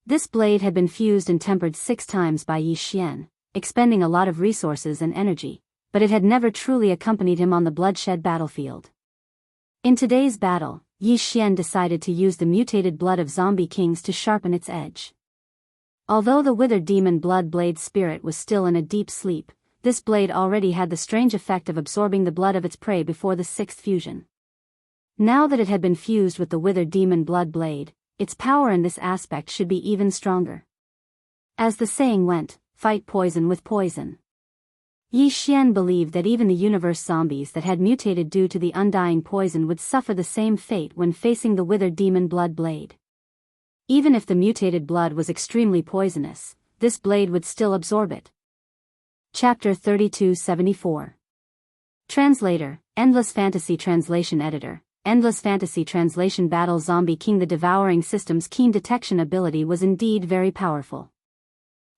This blade had been fused and tempered 6 times by Yi Xian, expending a lot of resources and energy, but it had never truly accompanied him on the bloodshed battlefield. In today's battle, Yi Xian decided to use the mutated blood of zombie kings to sharpen its edge. Although the Withered Demon Blood Blade's spirit was still in a deep sleep, this blade already had the strange effect of absorbing the blood of its prey before the 6th fusion. Now that it had been fused with the Withered Demon Blood Blade, its power in this aspect should be even stronger. As the saying went, fight poison with poison. Yi Xian believed that even the universe zombies that had mutated due to the undying poison would suffer the same fate when facing the Withered Demon Blood Blade. Even if the mutated blood was extremely poisonous, this blade would still absorb it. Chapter 3274. Translator, Endless Fantasy Translation Editor. Endless Fantasy Translation Battle Zombie King. The Devouring system's keen detection ability was indeed very powerful.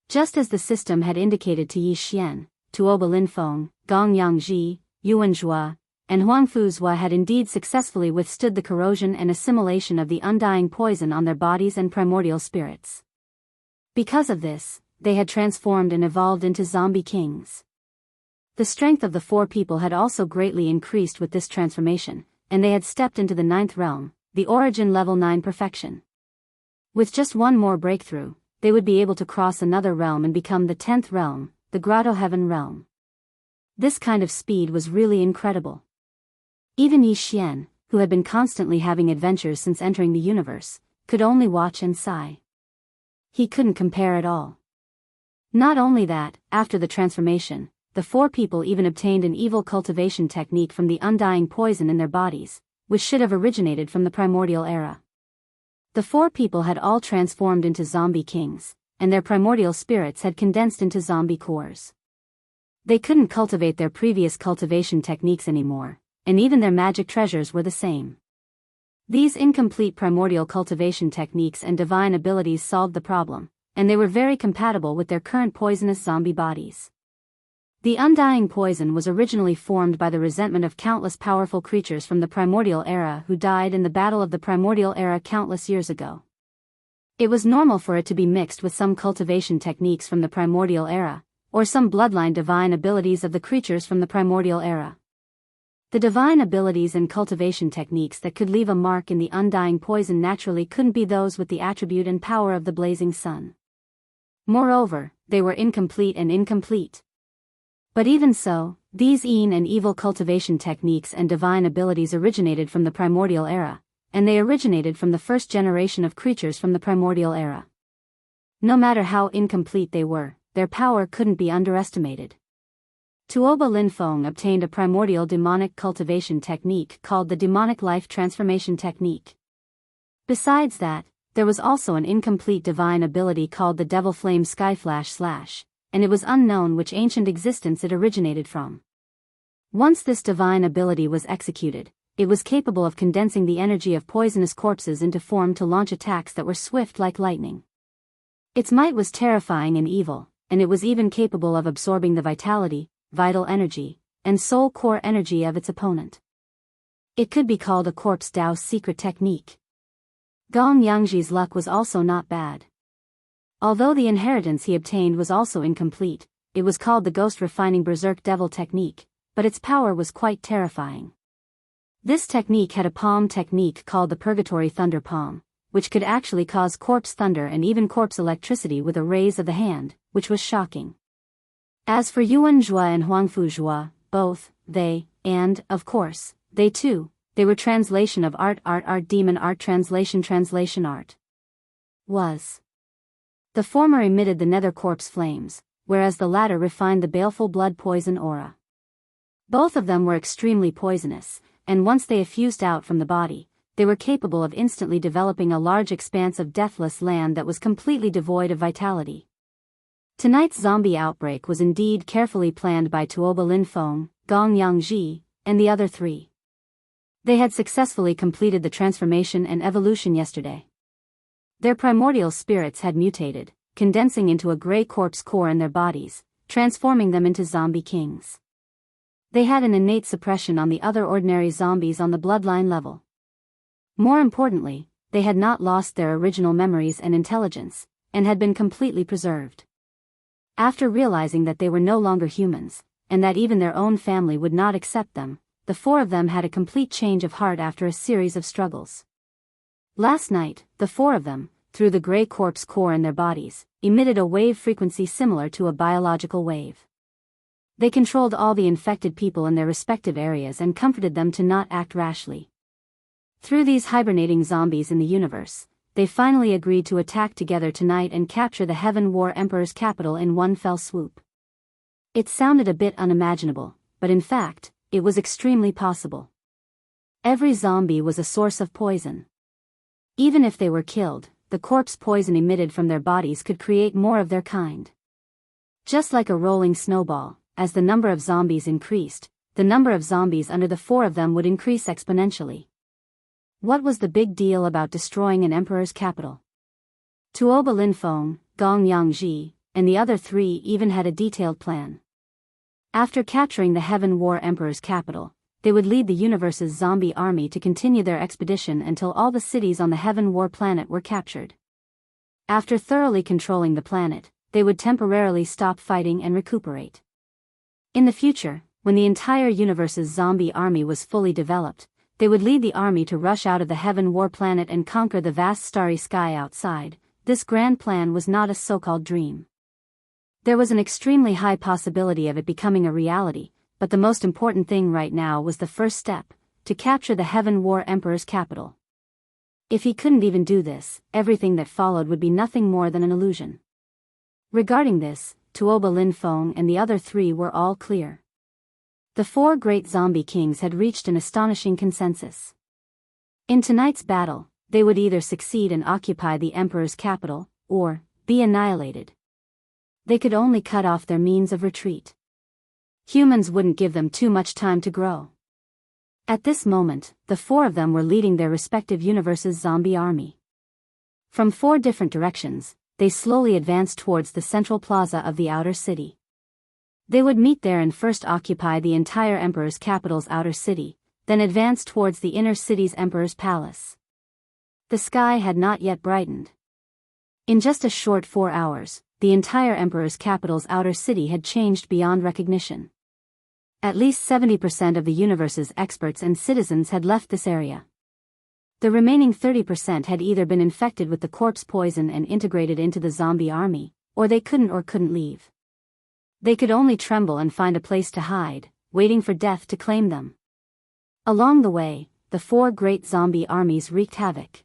Just as the system had indicated to Yi Xian, Tuoba Linfeng, Gong Yangji, Yuan Zhua, and Huangfu Zhua had indeed successfully withstood the corrosion and assimilation of the undying poison on their bodies and primordial spirits. Because of this, they had transformed and evolved into zombie kings. The strength of the 4 people had also greatly increased with this transformation, and they had stepped into the 9th realm, the Origin Level 9 perfection. With just one more breakthrough, they would be able to cross another realm and become the 10th realm, the Grotto Heaven realm. This kind of speed was really incredible. Even Yi Xian, who had been constantly having adventures since entering the universe, could only watch and sigh. He couldn't compare at all. Not only that, after the transformation, the 4 people even obtained an evil cultivation technique from the undying poison in their bodies, which should have originated from the primordial era. The 4 people had all transformed into zombie kings, and their primordial spirits had condensed into zombie cores. They couldn't cultivate their previous cultivation techniques anymore, and even their magic treasures were the same. These incomplete primordial cultivation techniques and divine abilities solved the problem, and they were very compatible with their current poisonous zombie bodies. The undying poison was originally formed by the resentment of countless powerful creatures from the primordial era who died in the battle of the primordial era countless years ago. It was normal for it to be mixed with some cultivation techniques from the primordial era, or some bloodline divine abilities of the creatures from the primordial era. The divine abilities and cultivation techniques that could leave a mark in the undying poison naturally couldn't be those with the attribute and power of the blazing sun. Moreover, they were incomplete and incomplete. But even so, these yin and evil cultivation techniques and divine abilities originated from the primordial era, and they originated from the first generation of creatures from the primordial era. No matter how incomplete they were, their power couldn't be underestimated. Tuoba Linfeng obtained a primordial demonic cultivation technique called the demonic life transformation technique. Besides that, there was also an incomplete divine ability called the devil flame skyflash/, and it was unknown which ancient existence it originated from. Once this divine ability was executed, it was capable of condensing the energy of poisonous corpses into form to launch attacks that were swift like lightning. Its might was terrifying and evil, and it was even capable of absorbing the vitality, vital energy, and soul core energy of its opponent. It could be called a corpse Tao's secret technique. Gong Yangji's luck was also not bad. Although the inheritance he obtained was also incomplete, it was called the Ghost Refining Berserk Devil Technique, but its power was quite terrifying. This technique had a palm technique called the Purgatory Thunder Palm, which could actually cause corpse thunder and even corpse electricity with a raise of the hand, which was shocking. As for Yuan Zhua and Huangfu Zhua, both, they, and, of course, they too, they were translation of art demon art translation art. Was. The former emitted the nether corpse flames, whereas the latter refined the baleful blood poison aura. Both of them were extremely poisonous, and once they effused out from the body, they were capable of instantly developing a large expanse of deathless land that was completely devoid of vitality. Tonight's zombie outbreak was indeed carefully planned by Tuoba Linfeng, Gong Yangji, and the other three. They had successfully completed the transformation and evolution yesterday. Their primordial spirits had mutated, condensing into a gray corpse core in their bodies, transforming them into zombie kings. They had an innate suppression on the other ordinary zombies on the bloodline level. More importantly, they had not lost their original memories and intelligence, and had been completely preserved. After realizing that they were no longer humans, and that even their own family would not accept them, the four of them had a complete change of heart after a series of struggles. Last night, the four of them, through the gray corpse core in their bodies, emitted a wave frequency similar to a biological wave. They controlled all the infected people in their respective areas and comforted them to not act rashly. Through these hibernating zombies in the universe, they finally agreed to attack together tonight and capture the Heaven War Emperor's capital in one fell swoop. It sounded a bit unimaginable, but in fact, it was extremely possible. Every zombie was a source of poison. Even if they were killed, the corpse poison emitted from their bodies could create more of their kind. Just like a rolling snowball, as the number of zombies increased, the number of zombies under the four of them would increase exponentially. What was the big deal about destroying an emperor's capital? Tuoba Linfeng, Gong Yangji, and the other three even had a detailed plan. After capturing the Heaven War Emperor's capital, they would lead the universe's zombie army to continue their expedition until all the cities on the Heaven War planet were captured. After thoroughly controlling the planet, they would temporarily stop fighting and recuperate. In the future, when the entire universe's zombie army was fully developed, they would lead the army to rush out of the Heaven War planet and conquer the vast starry sky outside. This grand plan was not a so-called dream. There was an extremely high possibility of it becoming a reality, but the most important thing right now was the first step, to capture the Heaven War Emperor's capital. If he couldn't even do this, everything that followed would be nothing more than an illusion. Regarding this, Tuoba Linfeng and the other three were all clear. The four great zombie kings had reached an astonishing consensus. In tonight's battle, they would either succeed and occupy the Emperor's capital, or be annihilated. They could only cut off their means of retreat. Humans wouldn't give them too much time to grow. At this moment, the four of them were leading their respective universes' zombie army. From four different directions, they slowly advanced towards the central plaza of the outer city. They would meet there and first occupy the entire Emperor's capital's outer city, then advance towards the inner city's Emperor's palace. The sky had not yet brightened. In just a short 4 hours, the entire Emperor's capital's outer city had changed beyond recognition. At least 70% of the universe's experts and citizens had left this area. The remaining 30% had either been infected with the corpse poison and integrated into the zombie army, or they couldn't leave. They could only tremble and find a place to hide, waiting for death to claim them. Along the way, the 4 great zombie armies wreaked havoc.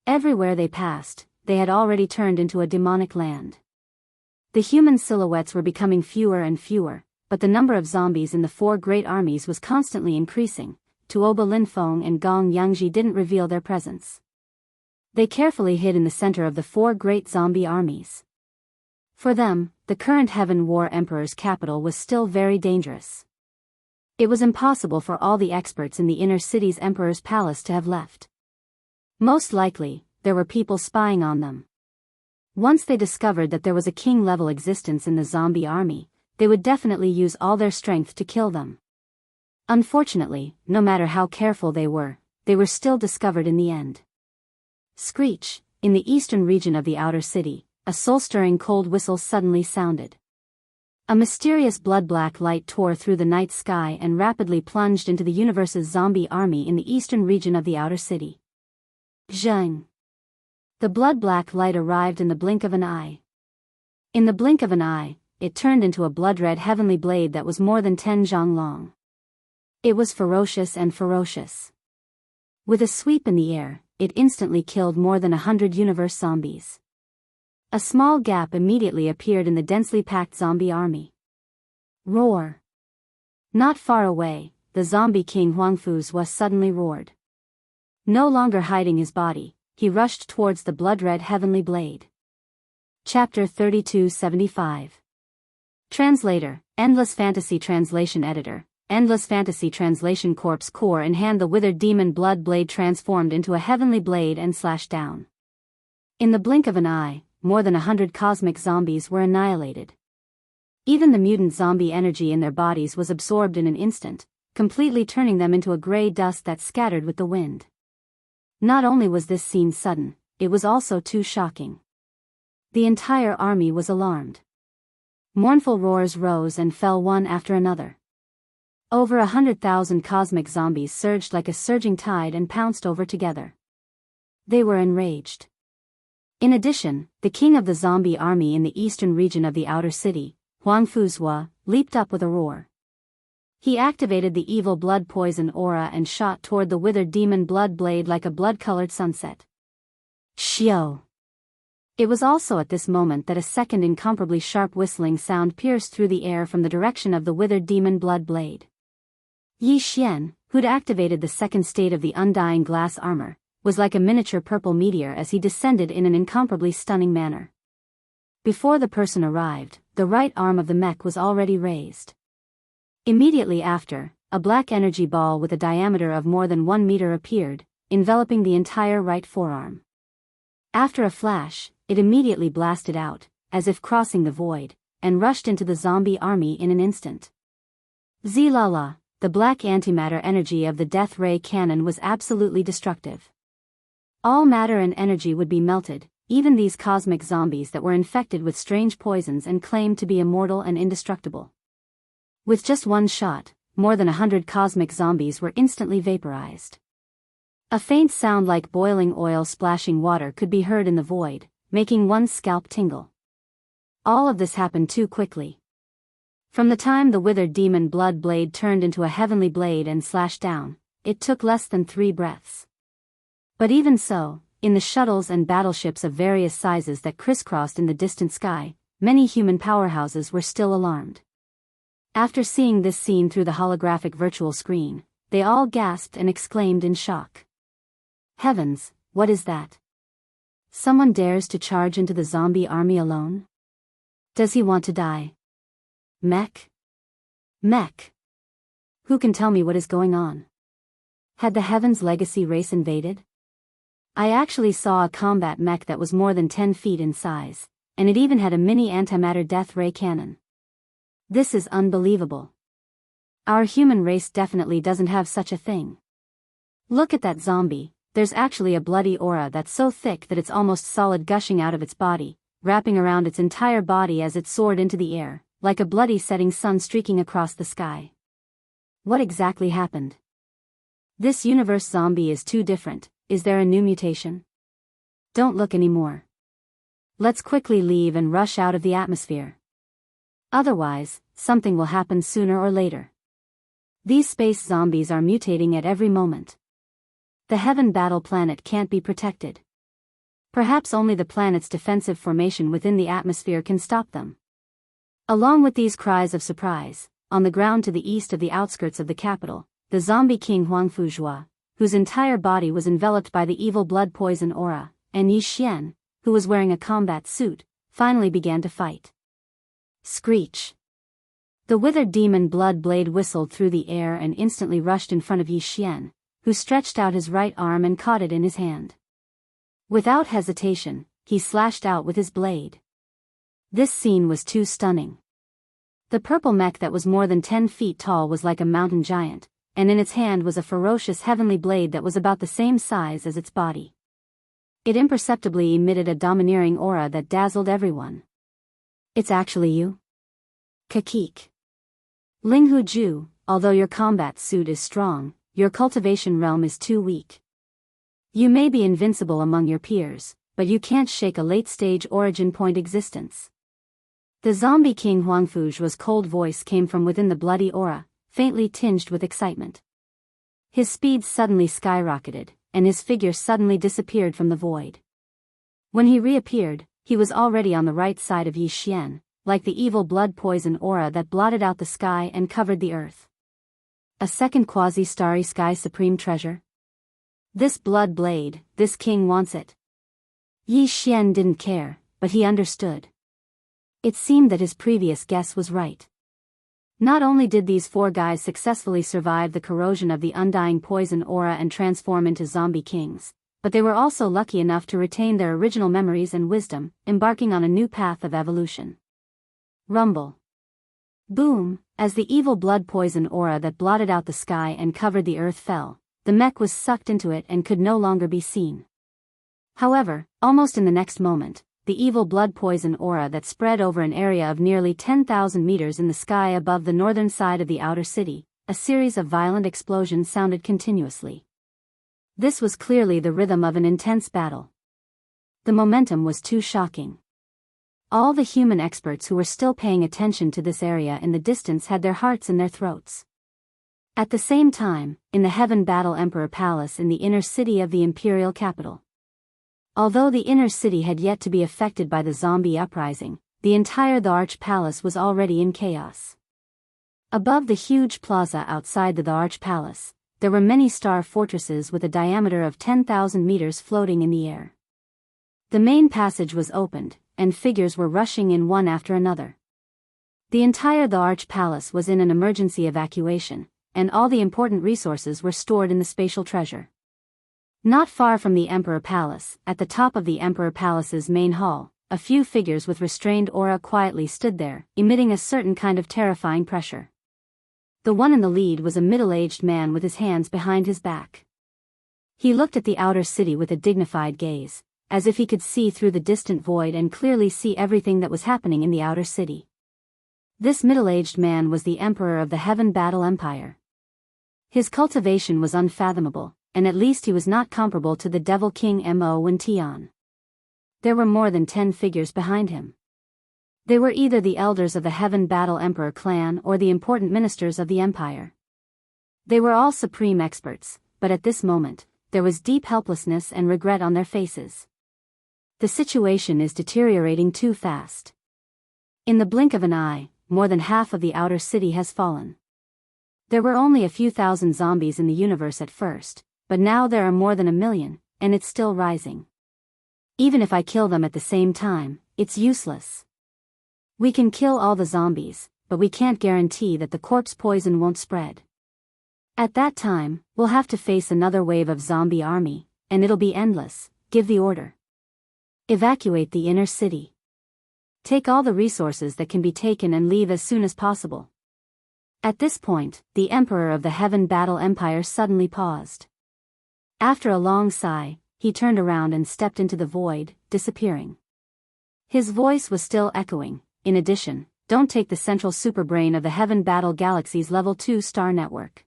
Everywhere they passed, they had already turned into a demonic land. The human silhouettes were becoming fewer and fewer, but the number of zombies in the 4 great armies was constantly increasing. Tuoba Linfeng and Gong Yangji didn't reveal their presence. They carefully hid in the center of the 4 great zombie armies. For them, the current Heaven War Emperor's capital was still very dangerous. It was impossible for all the experts in the inner city's Emperor's palace to have left. Most likely, there were people spying on them. Once they discovered that there was a king-level existence in the zombie army, they would definitely use all their strength to kill them. Unfortunately, no matter how careful they were still discovered in the end. Screech, in the eastern region of the outer city, a soul-stirring cold whistle suddenly sounded. A mysterious blood-black light tore through the night sky and rapidly plunged into the universe's zombie army in the eastern region of the outer city. Zheng. The blood-black light arrived in the blink of an eye. In the blink of an eye, it turned into a blood-red heavenly blade that was more than 10 zhang long. It was ferocious and ferocious. With a sweep in the air, it instantly killed more than 100 universe zombies. A small gap immediately appeared in the densely packed zombie army. Roar! Not far away, the zombie king Huangfu suddenly roared. No longer hiding his body, he rushed towards the blood-red heavenly blade. Chapter 3275. Translator, Endless Fantasy Translation Editor, Endless Fantasy Translation Corpse Core in hand. The withered demon blood blade transformed into a heavenly blade and slashed down. In the blink of an eye, more than 100 cosmic zombies were annihilated. Even the mutant zombie energy in their bodies was absorbed in an instant, completely turning them into a gray dust that scattered with the wind. Not only was this scene sudden, it was also too shocking. The entire army was alarmed. Mournful roars rose and fell one after another. Over 100,000 cosmic zombies surged like a surging tide and pounced over together. They were enraged. In addition, the king of the zombie army in the eastern region of the outer city, Huangfu, leaped up with a roar. He activated the evil blood poison aura and shot toward the withered demon blood blade like a blood-colored sunset. Xiao! It was also at this moment that a second incomparably sharp whistling sound pierced through the air from the direction of the withered demon blood blade. Yi Xian, who'd activated the second state of the undying glass armor, was like a miniature purple meteor as he descended in an incomparably stunning manner. Before the person arrived, the right arm of the mech was already raised. Immediately after, a black energy ball with a diameter of more than 1 meter appeared, enveloping the entire right forearm. After a flash, it immediately blasted out, as if crossing the void, and rushed into the zombie army in an instant. Zilala, the black antimatter energy of the death ray cannon was absolutely destructive. All matter and energy would be melted, even these cosmic zombies that were infected with strange poisons and claimed to be immortal and indestructible. With just one shot, more than 100 cosmic zombies were instantly vaporized. A faint sound like boiling oil splashing water could be heard in the void, making one's scalp tingle. All of this happened too quickly. From the time the withered demon blood blade turned into a heavenly blade and slashed down, it took less than 3 breaths. But even so, in the shuttles and battleships of various sizes that crisscrossed in the distant sky, many human powerhouses were still alarmed. After seeing this scene through the holographic virtual screen, they all gasped and exclaimed in shock. Heavens, what is that? Someone dares to charge into the zombie army alone? Does he want to die? Mech? Mech? Who can tell me what is going on? Had the Heaven's Legacy race invaded? I actually saw a combat mech that was more than 10 feet in size, and it even had a mini antimatter death ray cannon. This is unbelievable. Our human race definitely doesn't have such a thing. Look at that zombie, there's actually a bloody aura that's so thick that it's almost solid gushing out of its body, wrapping around its entire body as it soared into the air, like a bloody setting sun streaking across the sky. What exactly happened? This universe zombie is too different. Is there a new mutation? Don't look anymore. Let's quickly leave and rush out of the atmosphere. Otherwise, something will happen sooner or later. These space zombies are mutating at every moment. The Heaven Battle planet can't be protected. Perhaps only the planet's defensive formation within the atmosphere can stop them. Along with these cries of surprise, on the ground to the east of the outskirts of the capital, the zombie king Huangfuzhua, whose entire body was enveloped by the evil blood poison aura, and Yi Xian, who was wearing a combat suit, finally began to fight. Screech. The withered demon blood blade whistled through the air and instantly rushed in front of Yi Xian, who stretched out his right arm and caught it in his hand. Without hesitation, he slashed out with his blade. This scene was too stunning. The purple mech that was more than 10 feet tall was like a mountain giant, and in its hand was a ferocious heavenly blade that was about the same size as its body. It imperceptibly emitted a domineering aura that dazzled everyone. It's actually you? Kakik. Linghu Ju, although your combat suit is strong, your cultivation realm is too weak. You may be invincible among your peers, but you can't shake a late-stage origin point existence. The zombie king Huangfuzhua's cold voice came from within the bloody aura, faintly tinged with excitement. His speed suddenly skyrocketed, and his figure suddenly disappeared from the void. When he reappeared, he was already on the right side of Yi Xian, like the evil blood poison aura that blotted out the sky and covered the earth. A second quasi-starry sky supreme treasure? This blood blade, this king wants it. Yi Xian didn't care, but he understood. It seemed that his previous guess was right. Not only did these 4 guys successfully survive the corrosion of the undying poison aura and transform into zombie kings, but they were also lucky enough to retain their original memories and wisdom, embarking on a new path of evolution. Rumble. Boom, as the evil blood poison aura that blotted out the sky and covered the earth fell, the mech was sucked into it and could no longer be seen. However, almost in the next moment, the evil blood poison aura that spread over an area of nearly 10,000 meters in the sky above the northern side of the outer city, a series of violent explosions sounded continuously. This was clearly the rhythm of an intense battle. The momentum was too shocking. All the human experts who were still paying attention to this area in the distance had their hearts in their throats. At the same time, in the Heaven Battle Emperor Palace in the inner city of the imperial capital. Although the inner city had yet to be affected by the zombie uprising, the entire The Arch Palace was already in chaos. Above the huge plaza outside the Arch Palace, there were many star fortresses with a diameter of 10,000 meters floating in the air. The main passage was opened, and figures were rushing in one after another. The entire The Arch Palace was in an emergency evacuation, and all the important resources were stored in the spatial treasure. Not far from the Emperor Palace, at the top of the Emperor Palace's main hall, a few figures with restrained aura quietly stood there, emitting a certain kind of terrifying pressure. The one in the lead was a middle-aged man with his hands behind his back. He looked at the outer city with a dignified gaze, as if he could see through the distant void and clearly see everything that was happening in the outer city. This middle-aged man was the Emperor of the Heaven Battle Empire. His cultivation was unfathomable, and at least he was not comparable to the Devil King Mo Wen Tian. There were more than 10 figures behind him. They were either the elders of the Heaven Battle Emperor clan or the important ministers of the empire. They were all supreme experts, but at this moment, there was deep helplessness and regret on their faces. The situation is deteriorating too fast. In the blink of an eye, more than half of the outer city has fallen. There were only a few thousand zombies in the universe at first, but now there are more than 1 million, and it's still rising. Even if I kill them at the same time, it's useless. We can kill all the zombies, but we can't guarantee that the corpse poison won't spread. At that time, we'll have to face another wave of zombie army, and it'll be endless. Give the order. Evacuate the inner city. Take all the resources that can be taken and leave as soon as possible. At this point, the Emperor of the Heaven Battle Empire suddenly paused. After a long sigh, he turned around and stepped into the void, disappearing. His voice was still echoing. In addition, don't take the central superbrain of the Heaven Battle Galaxy's Level 2 star network.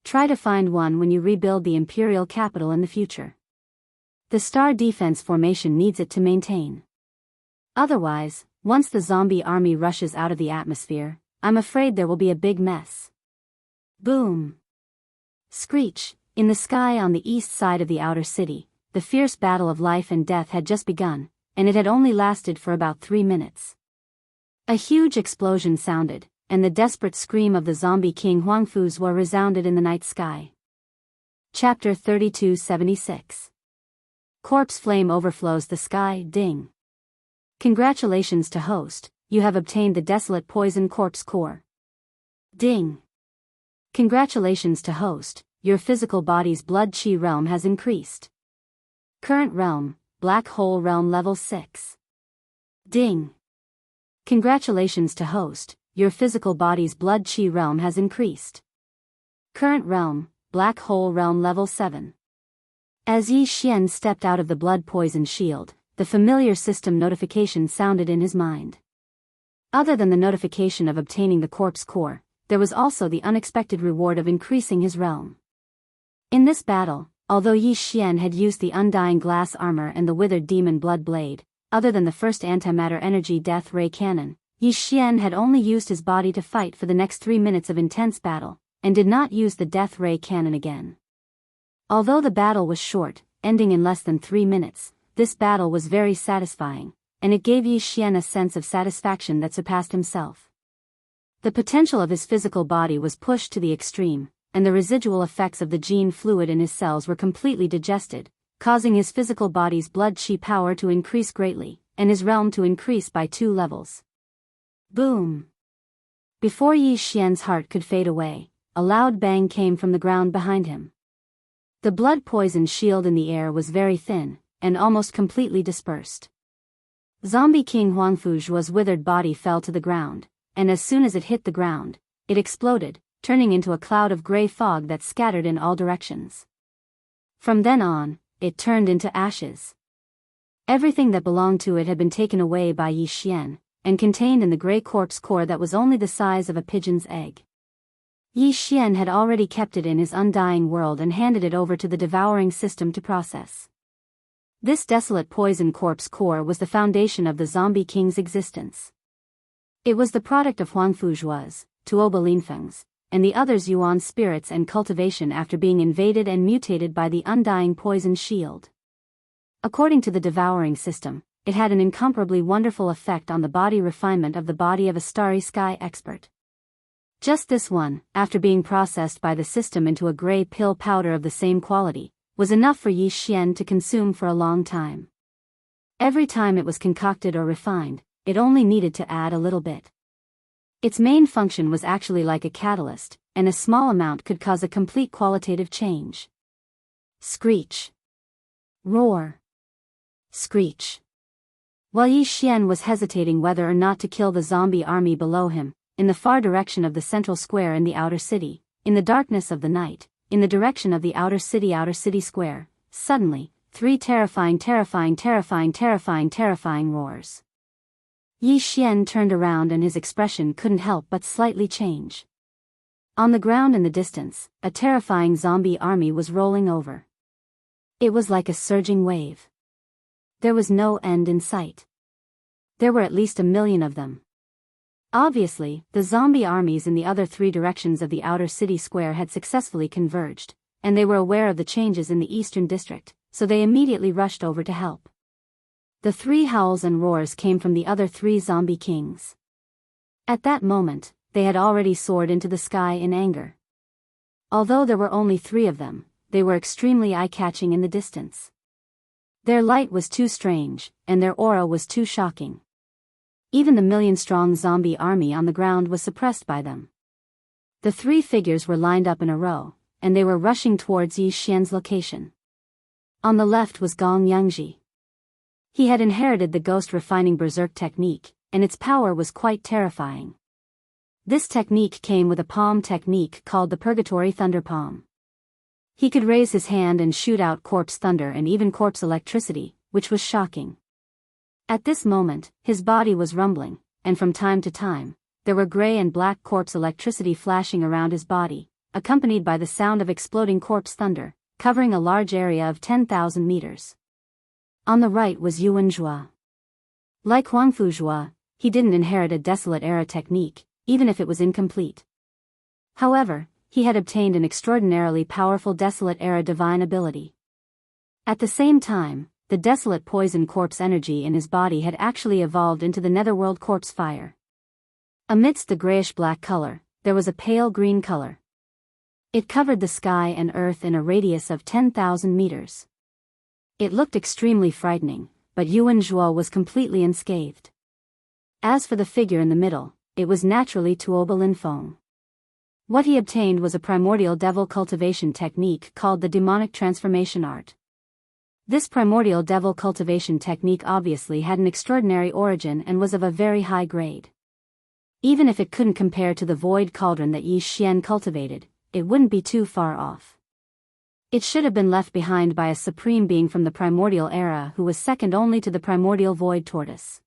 Try to find one when you rebuild the Imperial capital in the future. The star defense formation needs it to maintain. Otherwise, once the zombie army rushes out of the atmosphere, I'm afraid there will be a big mess. Boom! Screech! In the sky on the east side of the outer city, the fierce battle of life and death had just begun, and it had only lasted for about 3 minutes. A huge explosion sounded, and the desperate scream of the zombie king Huangfuzhua resounded in the night sky. Chapter 3276. Corpse flame overflows the sky, ding. Congratulations to host, you have obtained the desolate poison corpse core. Ding. Congratulations to host, your physical body's blood chi realm has increased. Current realm, black hole realm level 6. Ding. Congratulations to host, your physical body's blood chi realm has increased. Current realm, black hole realm level 7. As Yi Xian stepped out of the blood poison shield, the familiar system notification sounded in his mind. Other than the notification of obtaining the corpse core, there was also the unexpected reward of increasing his realm. In this battle, although Yi Xian had used the undying glass armor and the withered demon blood blade, other than the first antimatter energy death ray cannon, Yi Xian had only used his body to fight for the next 3 minutes of intense battle, and did not use the death ray cannon again. Although the battle was short, ending in less than 3 minutes, this battle was very satisfying, and it gave Yi Xian a sense of satisfaction that surpassed himself. The potential of his physical body was pushed to the extreme, and the residual effects of the gene fluid in his cells were completely digested, causing his physical body's blood chi power to increase greatly, and his realm to increase by 2 levels. Boom! Before Yi Xian's heart could fade away, a loud bang came from the ground behind him. The blood poison shield in the air was very thin, and almost completely dispersed. Zombie King Huangfuzhua's withered body fell to the ground, and as soon as it hit the ground, it exploded, turning into a cloud of gray fog that scattered in all directions. From then on, it turned into ashes. Everything that belonged to it had been taken away by Yi Xian, and contained in the gray corpse core that was only the size of a pigeon's egg. Yi Xian had already kept it in his undying world and handed it over to the devouring system to process. This desolate poison corpse core was the foundation of the zombie king's existence. It was the product of Huangfuzhua's, Tuoba Linfeng's, and the others Yuan's spirits and cultivation after being invaded and mutated by the undying poison shield. According to the devouring system, it had an incomparably wonderful effect on the body refinement of the body of a starry sky expert. Just this one, after being processed by the system into a gray pill powder of the same quality, was enough for Yi Xian to consume for a long time. Every time it was concocted or refined, it only needed to add a little bit. Its main function was actually like a catalyst, and a small amount could cause a complete qualitative change. Screech. Roar. Screech. While Yi Xian was hesitating whether or not to kill the zombie army below him, in the far direction of the central square in the outer city, in the darkness of the night, in the direction of the outer city square, suddenly, 3 terrifying roars. Yi Xian turned around and his expression couldn't help but slightly change. On the ground in the distance, a terrifying zombie army was rolling over. It was like a surging wave. There was no end in sight. There were at least 1 million of them. Obviously, the zombie armies in the other 3 directions of the outer city square had successfully converged, and they were aware of the changes in the eastern district, so they immediately rushed over to help. The 3 howls and roars came from the other 3 zombie kings. At that moment, they had already soared into the sky in anger. Although there were only 3 of them, they were extremely eye-catching in the distance. Their light was too strange, and their aura was too shocking. Even the 1 million-strong zombie army on the ground was suppressed by them. The 3 figures were lined up in a row, and they were rushing towards Yi Xian's location. On the left was Gong Yangji. He had inherited the ghost refining berserk technique, and its power was quite terrifying. This technique came with a palm technique called the Purgatory Thunder Palm. He could raise his hand and shoot out corpse thunder and even corpse electricity, which was shocking. At this moment, his body was rumbling, and from time to time, there were gray and black corpse electricity flashing around his body, accompanied by the sound of exploding corpse thunder, covering a large area of 10,000 meters. On the right was Yuan Zhua. Like Huangfu Zhua, he didn't inherit a desolate era technique, even if it was incomplete. However, he had obtained an extraordinarily powerful desolate era divine ability. At the same time, the desolate poison corpse energy in his body had actually evolved into the netherworld corpse fire. Amidst the grayish-black color, there was a pale green color. It covered the sky and earth in a radius of 10,000 meters. It looked extremely frightening, but Yuan Zhuo was completely unscathed. As for the figure in the middle, it was naturally Tuoba Linfeng. What he obtained was a primordial devil cultivation technique called the demonic transformation art. This primordial devil cultivation technique obviously had an extraordinary origin and was of a very high grade. Even if it couldn't compare to the void cauldron that Yi Xian cultivated, it wouldn't be too far off. It should have been left behind by a supreme being from the primordial era who was second only to the primordial void tortoise.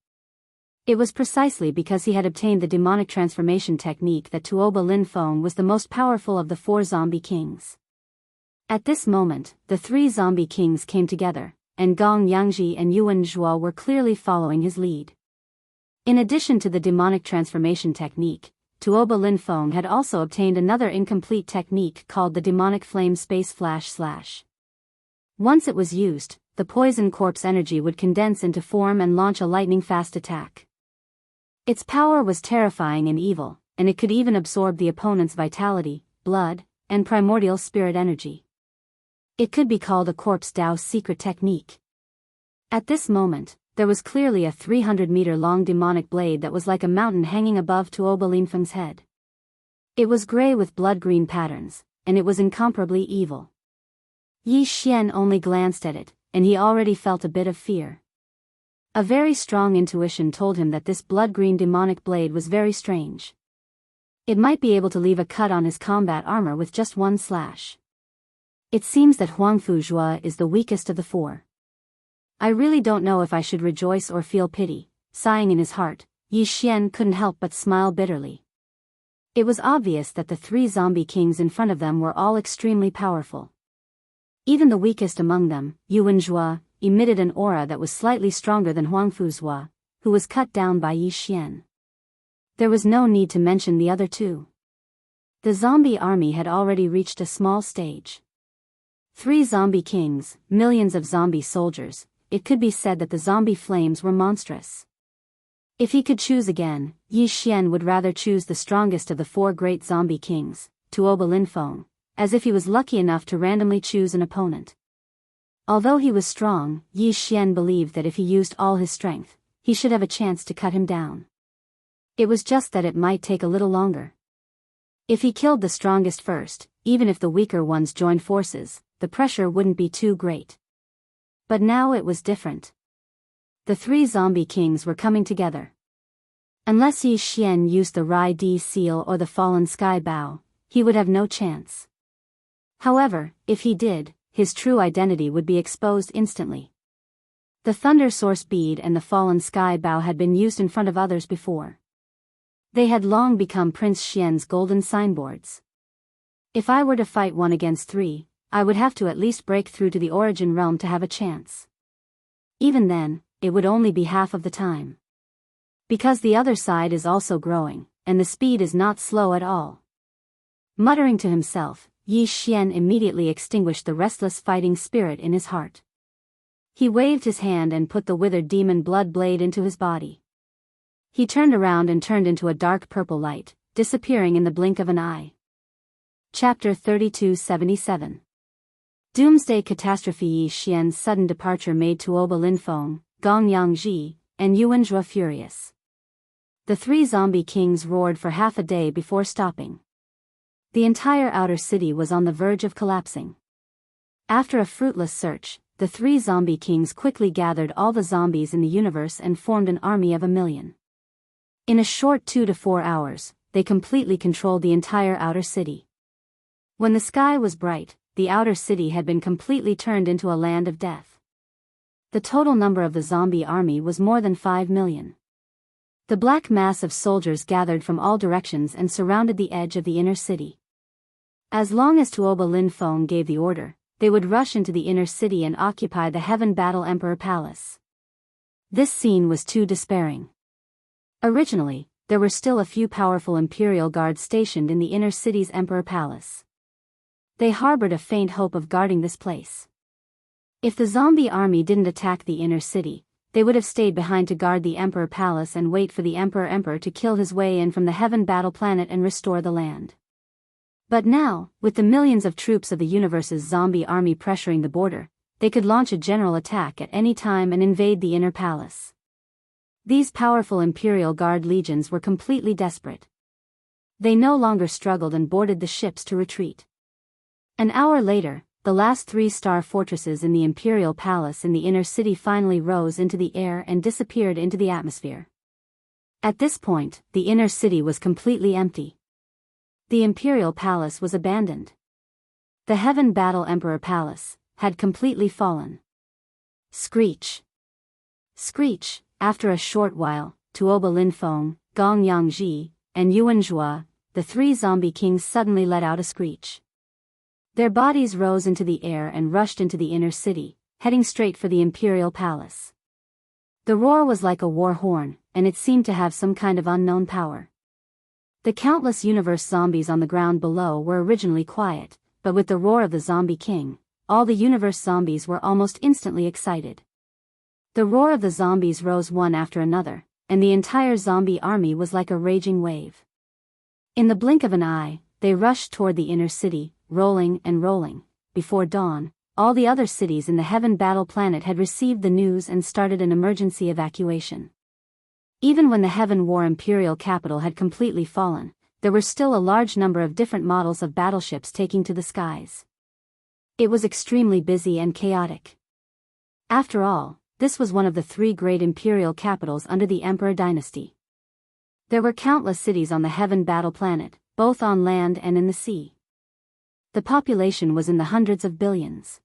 It was precisely because he had obtained the demonic transformation technique that Tuoba Linfeng was the most powerful of the 4 zombie kings. At this moment, the 3 zombie kings came together, and Gong Yangji and Yuan Zhuo were clearly following his lead. In addition to the demonic transformation technique, Tuoba Linfeng had also obtained another incomplete technique called the demonic flame space flash. Once it was used, the poison corpse energy would condense into form and launch a lightning-fast attack. Its power was terrifying and evil, and it could even absorb the opponent's vitality, blood, and primordial spirit energy. It could be called a corpse Dao's secret technique. At this moment, there was clearly a 300-meter-long demonic blade that was like a mountain hanging above Tuoba Linfeng's head. It was gray with blood-green patterns, and it was incomparably evil. Yi Xian only glanced at it, and he already felt a bit of fear. A very strong intuition told him that this blood-green demonic blade was very strange. It might be able to leave a cut on his combat armor with just one slash. It seems that Huangfu Zhua is the weakest of the 4. I really don't know if I should rejoice or feel pity. Sighing in his heart, Yi Xian couldn't help but smile bitterly. It was obvious that the 3 zombie kings in front of them were all extremely powerful. Even the weakest among them, Yuan Zhua, emitted an aura that was slightly stronger than Huangfu Zhua, who was cut down by Yi Xian. There was no need to mention the other 2. The zombie army had already reached a small stage. 3 zombie kings, millions of zombie soldiers. It could be said that the zombie flames were monstrous. If he could choose again, Yi Xian would rather choose the strongest of the 4 great zombie kings, Tuoba Linfeng, as if he was lucky enough to randomly choose an opponent. Although he was strong, Yi Xian believed that if he used all his strength, he should have a chance to cut him down. It was just that it might take a little longer. If he killed the strongest first, even if the weaker ones joined forces, the pressure wouldn't be too great. But now it was different. The 3 zombie kings were coming together. Unless Yi Xian used the Rai Di seal or the fallen sky bow, he would have no chance. However, if he did, his true identity would be exposed instantly. The thunder source bead and the fallen sky bow had been used in front of others before. They had long become Prince Xian's golden signboards. If I were to fight 1 against 3, I would have to at least break through to the origin realm to have a chance. Even then, it would only be half of the time. Because the other side is also growing, and the speed is not slow at all. Muttering to himself, Yi Xian immediately extinguished the restless fighting spirit in his heart. He waved his hand and put the withered demon blood blade into his body. He turned around and turned into a dark purple light, disappearing in the blink of an eye. Chapter 3277. Doomsday Catastrophe. Yi Xian's sudden departure made Tuoba Linfeng, Gong Yangji, and Yuan Zhuo furious. The 3 zombie kings roared for half a day before stopping. The entire outer city was on the verge of collapsing. After a fruitless search, the 3 zombie kings quickly gathered all the zombies in the universe and formed an army of 1,000,000. In a short 2 to 4 hours, they completely controlled the entire outer city. When the sky was bright, the outer city had been completely turned into a land of death. The total number of the zombie army was more than 5 million. The black mass of soldiers gathered from all directions and surrounded the edge of the inner city. As long as Tuoba Lin Feng gave the order, they would rush into the inner city and occupy the Heaven Battle Emperor Palace. This scene was too despairing. Originally, there were still a few powerful imperial guards stationed in the inner city's Emperor Palace. They harbored a faint hope of guarding this place. If the zombie army didn't attack the inner city, they would have stayed behind to guard the Emperor Palace and wait for the Emperor to kill his way in from the Heaven Battle Planet and restore the land. But now, with the millions of troops of the universe's zombie army pressuring the border, they could launch a general attack at any time and invade the inner palace. These powerful Imperial Guard legions were completely desperate. They no longer struggled and boarded the ships to retreat. An hour later, the last 3-star fortresses in the Imperial Palace in the inner city finally rose into the air and disappeared into the atmosphere. At this point, the inner city was completely empty. The Imperial Palace was abandoned. The Heaven Battle Emperor Palace had completely fallen. Screech! Screech! After a short while, Tuoba Lin Feng, Gong Yangji, and Yuan Zhua, the 3 zombie kings suddenly let out a screech. Their bodies rose into the air and rushed into the inner city, heading straight for the Imperial Palace. The roar was like a war horn, and it seemed to have some kind of unknown power. The countless universe zombies on the ground below were originally quiet, but with the roar of the zombie king, all the universe zombies were almost instantly excited. The roar of the zombies rose one after another, and the entire zombie army was like a raging wave. In the blink of an eye, they rushed toward the inner city, rolling and rolling. Before dawn, all the other cities in the Heaven Battle Planet had received the news and started an emergency evacuation. Even when the Heaven War Imperial capital had completely fallen, there were still a large number of different models of battleships taking to the skies. It was extremely busy and chaotic. After all, this was one of the 3 great imperial capitals under the Emperor dynasty. There were countless cities on the Heaven Battle Planet, both on land and in the sea. The population was in the hundreds of billions.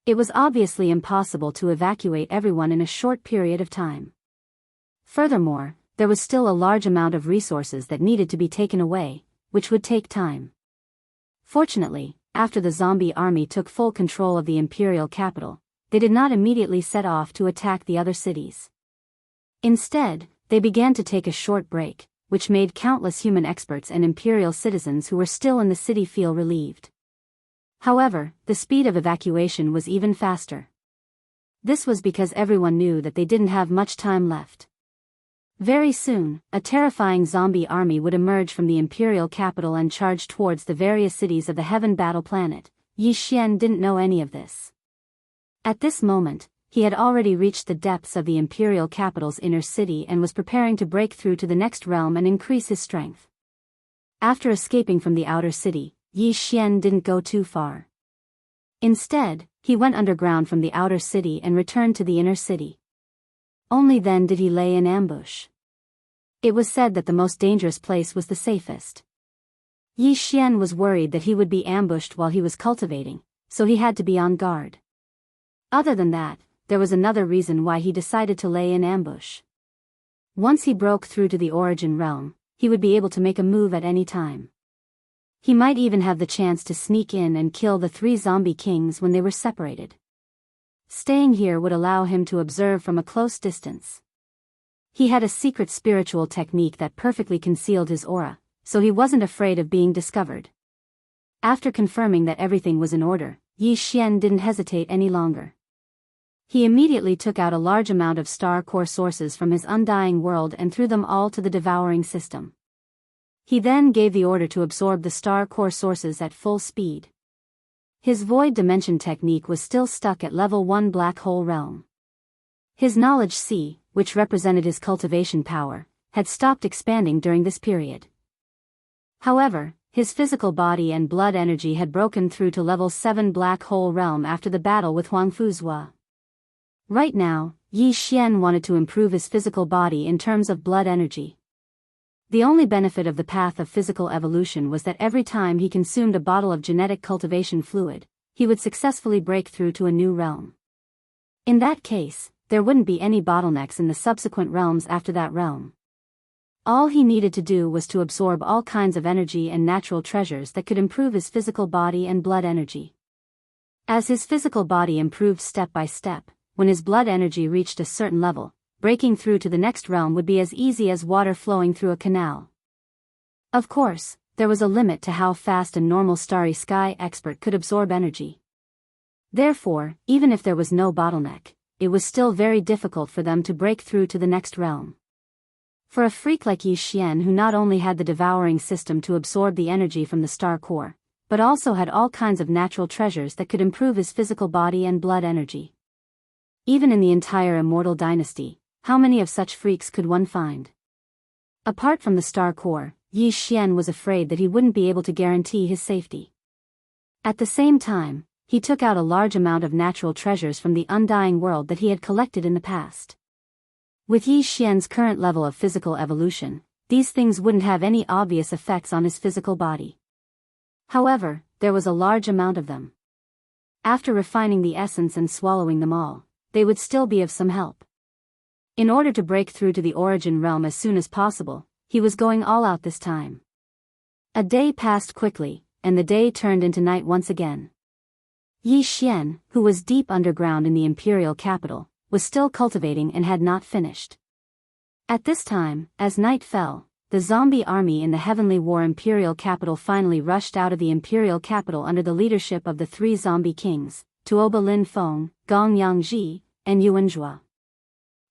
It was obviously impossible to evacuate everyone in a short period of time. Furthermore, there was still a large amount of resources that needed to be taken away, which would take time. Fortunately, after the zombie army took full control of the imperial capital, they did not immediately set off to attack the other cities. Instead, they began to take a short break, which made countless human experts and imperial citizens who were still in the city feel relieved. However, the speed of evacuation was even faster. This was because everyone knew that they didn't have much time left. Very soon, a terrifying zombie army would emerge from the imperial capital and charge towards the various cities of the Heaven Battle Planet. Yi Xian didn't know any of this. At this moment, he had already reached the depths of the imperial capital's inner city and was preparing to break through to the next realm and increase his strength. After escaping from the outer city, Yi Xian didn't go too far. Instead, he went underground from the outer city and returned to the inner city. Only then did he lay in ambush. It was said that the most dangerous place was the safest. Yi Xian was worried that he would be ambushed while he was cultivating, so he had to be on guard. Other than that, there was another reason why he decided to lay in ambush. Once he broke through to the origin realm, he would be able to make a move at any time. He might even have the chance to sneak in and kill the 3 zombie kings when they were separated. Staying here would allow him to observe from a close distance. He had a secret spiritual technique that perfectly concealed his aura, so he wasn't afraid of being discovered. After confirming that everything was in order, Yi Xian didn't hesitate any longer. He immediately took out a large amount of star core sources from his undying world and threw them all to the devouring system. He then gave the order to absorb the star core sources at full speed. His void dimension technique was still stuck at level 1 black hole realm. His knowledge C, which represented his cultivation power, had stopped expanding during this period. However, his physical body and blood energy had broken through to level 7 black hole realm after the battle with Huangfuzhua. Right now, Yi Xian wanted to improve his physical body in terms of blood energy. The only benefit of the path of physical evolution was that every time he consumed a bottle of genetic cultivation fluid, he would successfully break through to a new realm. In that case, there wouldn't be any bottlenecks in the subsequent realms after that realm. All he needed to do was to absorb all kinds of energy and natural treasures that could improve his physical body and blood energy. As his physical body improved step by step, when his blood energy reached a certain level, breaking through to the next realm would be as easy as water flowing through a canal. Of course, there was a limit to how fast a normal starry sky expert could absorb energy. Therefore, even if there was no bottleneck, it was still very difficult for them to break through to the next realm. For a freak like Yi Xian, who not only had the devouring system to absorb the energy from the star core, but also had all kinds of natural treasures that could improve his physical body and blood energy. Even in the entire immortal dynasty, how many of such freaks could one find? Apart from the star core, Yi Xian was afraid that he wouldn't be able to guarantee his safety. At the same time, he took out a large amount of natural treasures from the undying world that he had collected in the past. With Yi Xian's current level of physical evolution, these things wouldn't have any obvious effects on his physical body. However, there was a large amount of them. After refining the essence and swallowing them all, they would still be of some help. In order to break through to the origin realm as soon as possible, he was going all out this time. A day passed quickly, and the day turned into night once again. Yi Xian, who was deep underground in the imperial capital, was still cultivating and had not finished. At this time, as night fell, the zombie army in the Heavenly War imperial capital finally rushed out of the imperial capital under the leadership of the three zombie kings, Tuoba Lin Feng, Gong Yangji, and Yuan Zhua.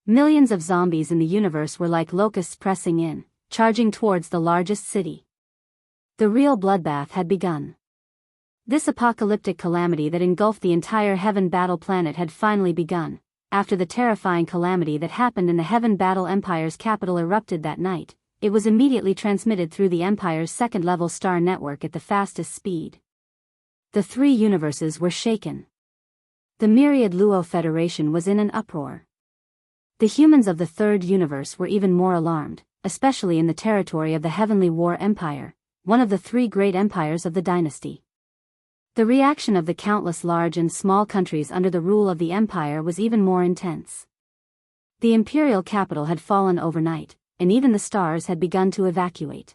Millions of zombies in the universe were like locusts pressing in, charging towards the largest city. The real bloodbath had begun. This apocalyptic calamity that engulfed the entire Heaven Battle planet had finally begun, after the terrifying calamity that happened in the Heaven Battle Empire's capital erupted that night. It was immediately transmitted through the Empire's second-level star network at the fastest speed. The three universes were shaken. The myriad Luo Federation was in an uproar. The humans of the third universe were even more alarmed, especially in the territory of the Heavenly War Empire, one of the three great empires of the dynasty. The reaction of the countless large and small countries under the rule of the empire was even more intense. The imperial capital had fallen overnight, and even the stars had begun to evacuate.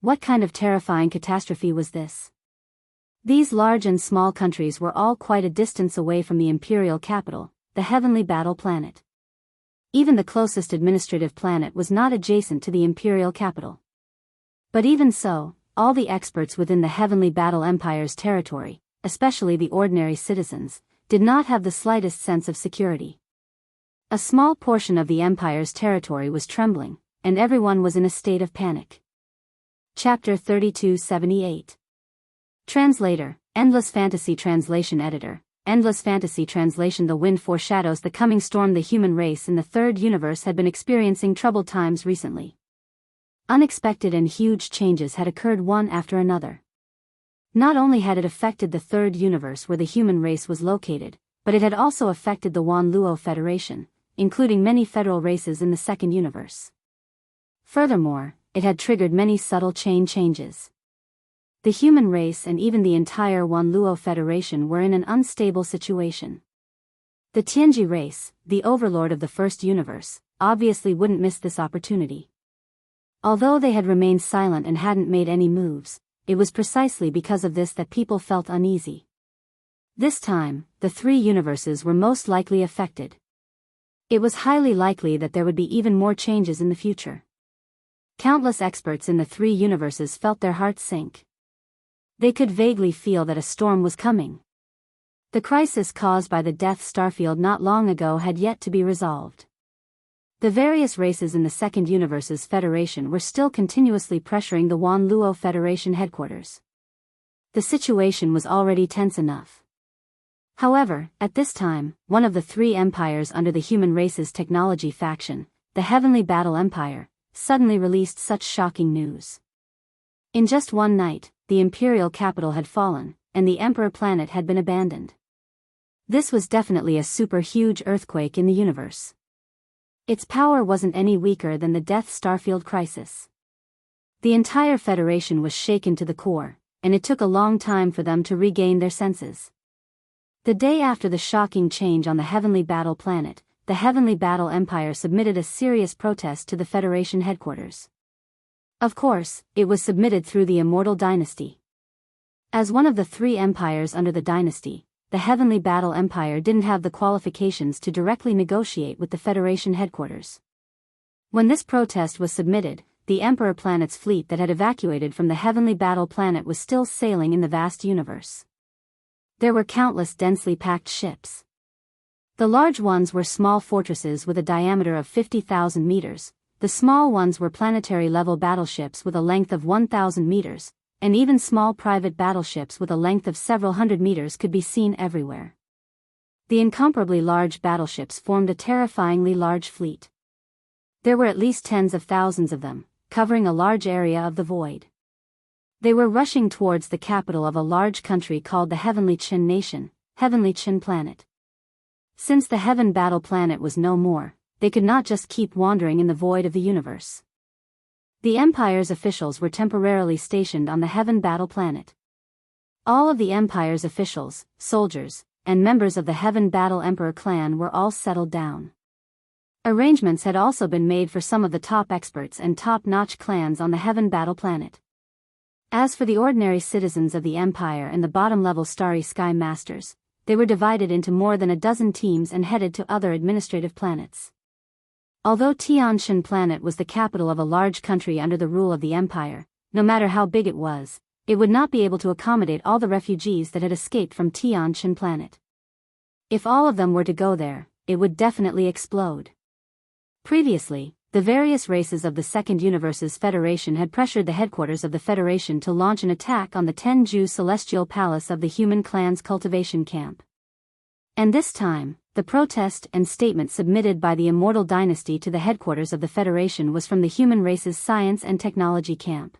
What kind of terrifying catastrophe was this? These large and small countries were all quite a distance away from the imperial capital, the Heavenly Battle planet. Even the closest administrative planet was not adjacent to the imperial capital. But even so, all the experts within the Heavenly Battle Empire's territory, especially the ordinary citizens, did not have the slightest sense of security. A small portion of the Empire's territory was trembling, and everyone was in a state of panic. Chapter 3278. Translator, Endless Fantasy Translation Editor, Endless Fantasy Translation. The wind foreshadows the coming storm. The human race in the third universe had been experiencing troubled times recently. Unexpected and huge changes had occurred one after another. Not only had it affected the third universe where the human race was located, but it had also affected the Wan Luo Federation, including many federal races in the second universe. Furthermore, it had triggered many subtle chain changes. The human race and even the entire Wan Luo Federation were in an unstable situation. The Tianji race, the overlord of the first universe, obviously wouldn't miss this opportunity. Although they had remained silent and hadn't made any moves, it was precisely because of this that people felt uneasy. This time, the three universes were most likely affected. It was highly likely that there would be even more changes in the future. Countless experts in the three universes felt their hearts sink. They could vaguely feel that a storm was coming. The crisis caused by the Death Starfield not long ago had yet to be resolved. The various races in the second universe's federation were still continuously pressuring the Wan Luo Federation headquarters. The situation was already tense enough. However, at this time, one of the three empires under the human race's technology faction, the Heavenly Battle Empire, suddenly released such shocking news. In just one night, the imperial capital had fallen, and the Emperor planet had been abandoned. This was definitely a super huge earthquake in the universe. Its power wasn't any weaker than the Death Starfield crisis. The entire Federation was shaken to the core, and it took a long time for them to regain their senses. The day after the shocking change on the Heavenly Battle planet, the Heavenly Battle Empire submitted a serious protest to the Federation headquarters. Of course, it was submitted through the Immortal Dynasty. As one of the three empires under the dynasty, the Heavenly Battle Empire didn't have the qualifications to directly negotiate with the Federation headquarters. When this protest was submitted, the Emperor Planet's fleet that had evacuated from the Heavenly Battle Planet was still sailing in the vast universe. There were countless densely packed ships. The large ones were small fortresses with a diameter of 50,000 meters, the small ones were planetary-level battleships with a length of 1,000 meters, and even small private battleships with a length of several hundred meters could be seen everywhere. The incomparably large battleships formed a terrifyingly large fleet. There were at least tens of thousands of them, covering a large area of the void. They were rushing towards the capital of a large country called the Heavenly Qin Nation, Heavenly Qin Planet. Since the Heaven Battle Planet was no more, they could not just keep wandering in the void of the universe. The Empire's officials were temporarily stationed on the Heaven Battle Planet. All of the Empire's officials, soldiers, and members of the Heaven Battle Emperor clan were all settled down. Arrangements had also been made for some of the top experts and top-notch clans on the Heaven Battle Planet. As for the ordinary citizens of the Empire and the bottom-level Starry Sky Masters, they were divided into more than a dozen teams and headed to other administrative planets. Although Tianshan Planet was the capital of a large country under the rule of the Empire, no matter how big it would not be able to accommodate all the refugees that had escaped from Tianshan Planet. If all of them were to go there, it would definitely explode. Previously, the various races of the Second Universe's Federation had pressured the headquarters of the Federation to launch an attack on the Tenju Celestial Palace of the Human Clan's cultivation camp. And this time, the protest and statement submitted by the Immortal Dynasty to the headquarters of the Federation was from the human race's science and technology camp.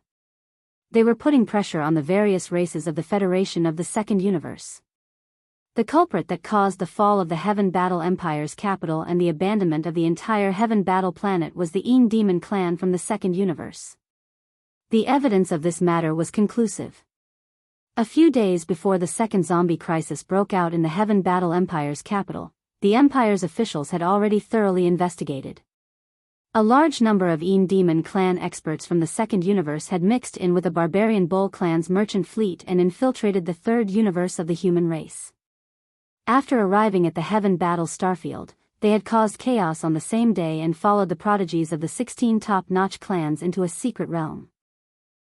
They were putting pressure on the various races of the Federation of the Second Universe. The culprit that caused the fall of the Heaven Battle Empire's capital and the abandonment of the entire Heaven Battle Planet was the Een Demon clan from the Second Universe. The evidence of this matter was conclusive. A few days before the second zombie crisis broke out in the Heaven Battle Empire's capital, the Empire's officials had already thoroughly investigated. A large number of Een Demon clan experts from the Second Universe had mixed in with the Barbarian Bull clan's merchant fleet and infiltrated the third universe of the human race. After arriving at the Heaven Battle Starfield, they had caused chaos on the same day and followed the prodigies of the 16 top-notch clans into a secret realm.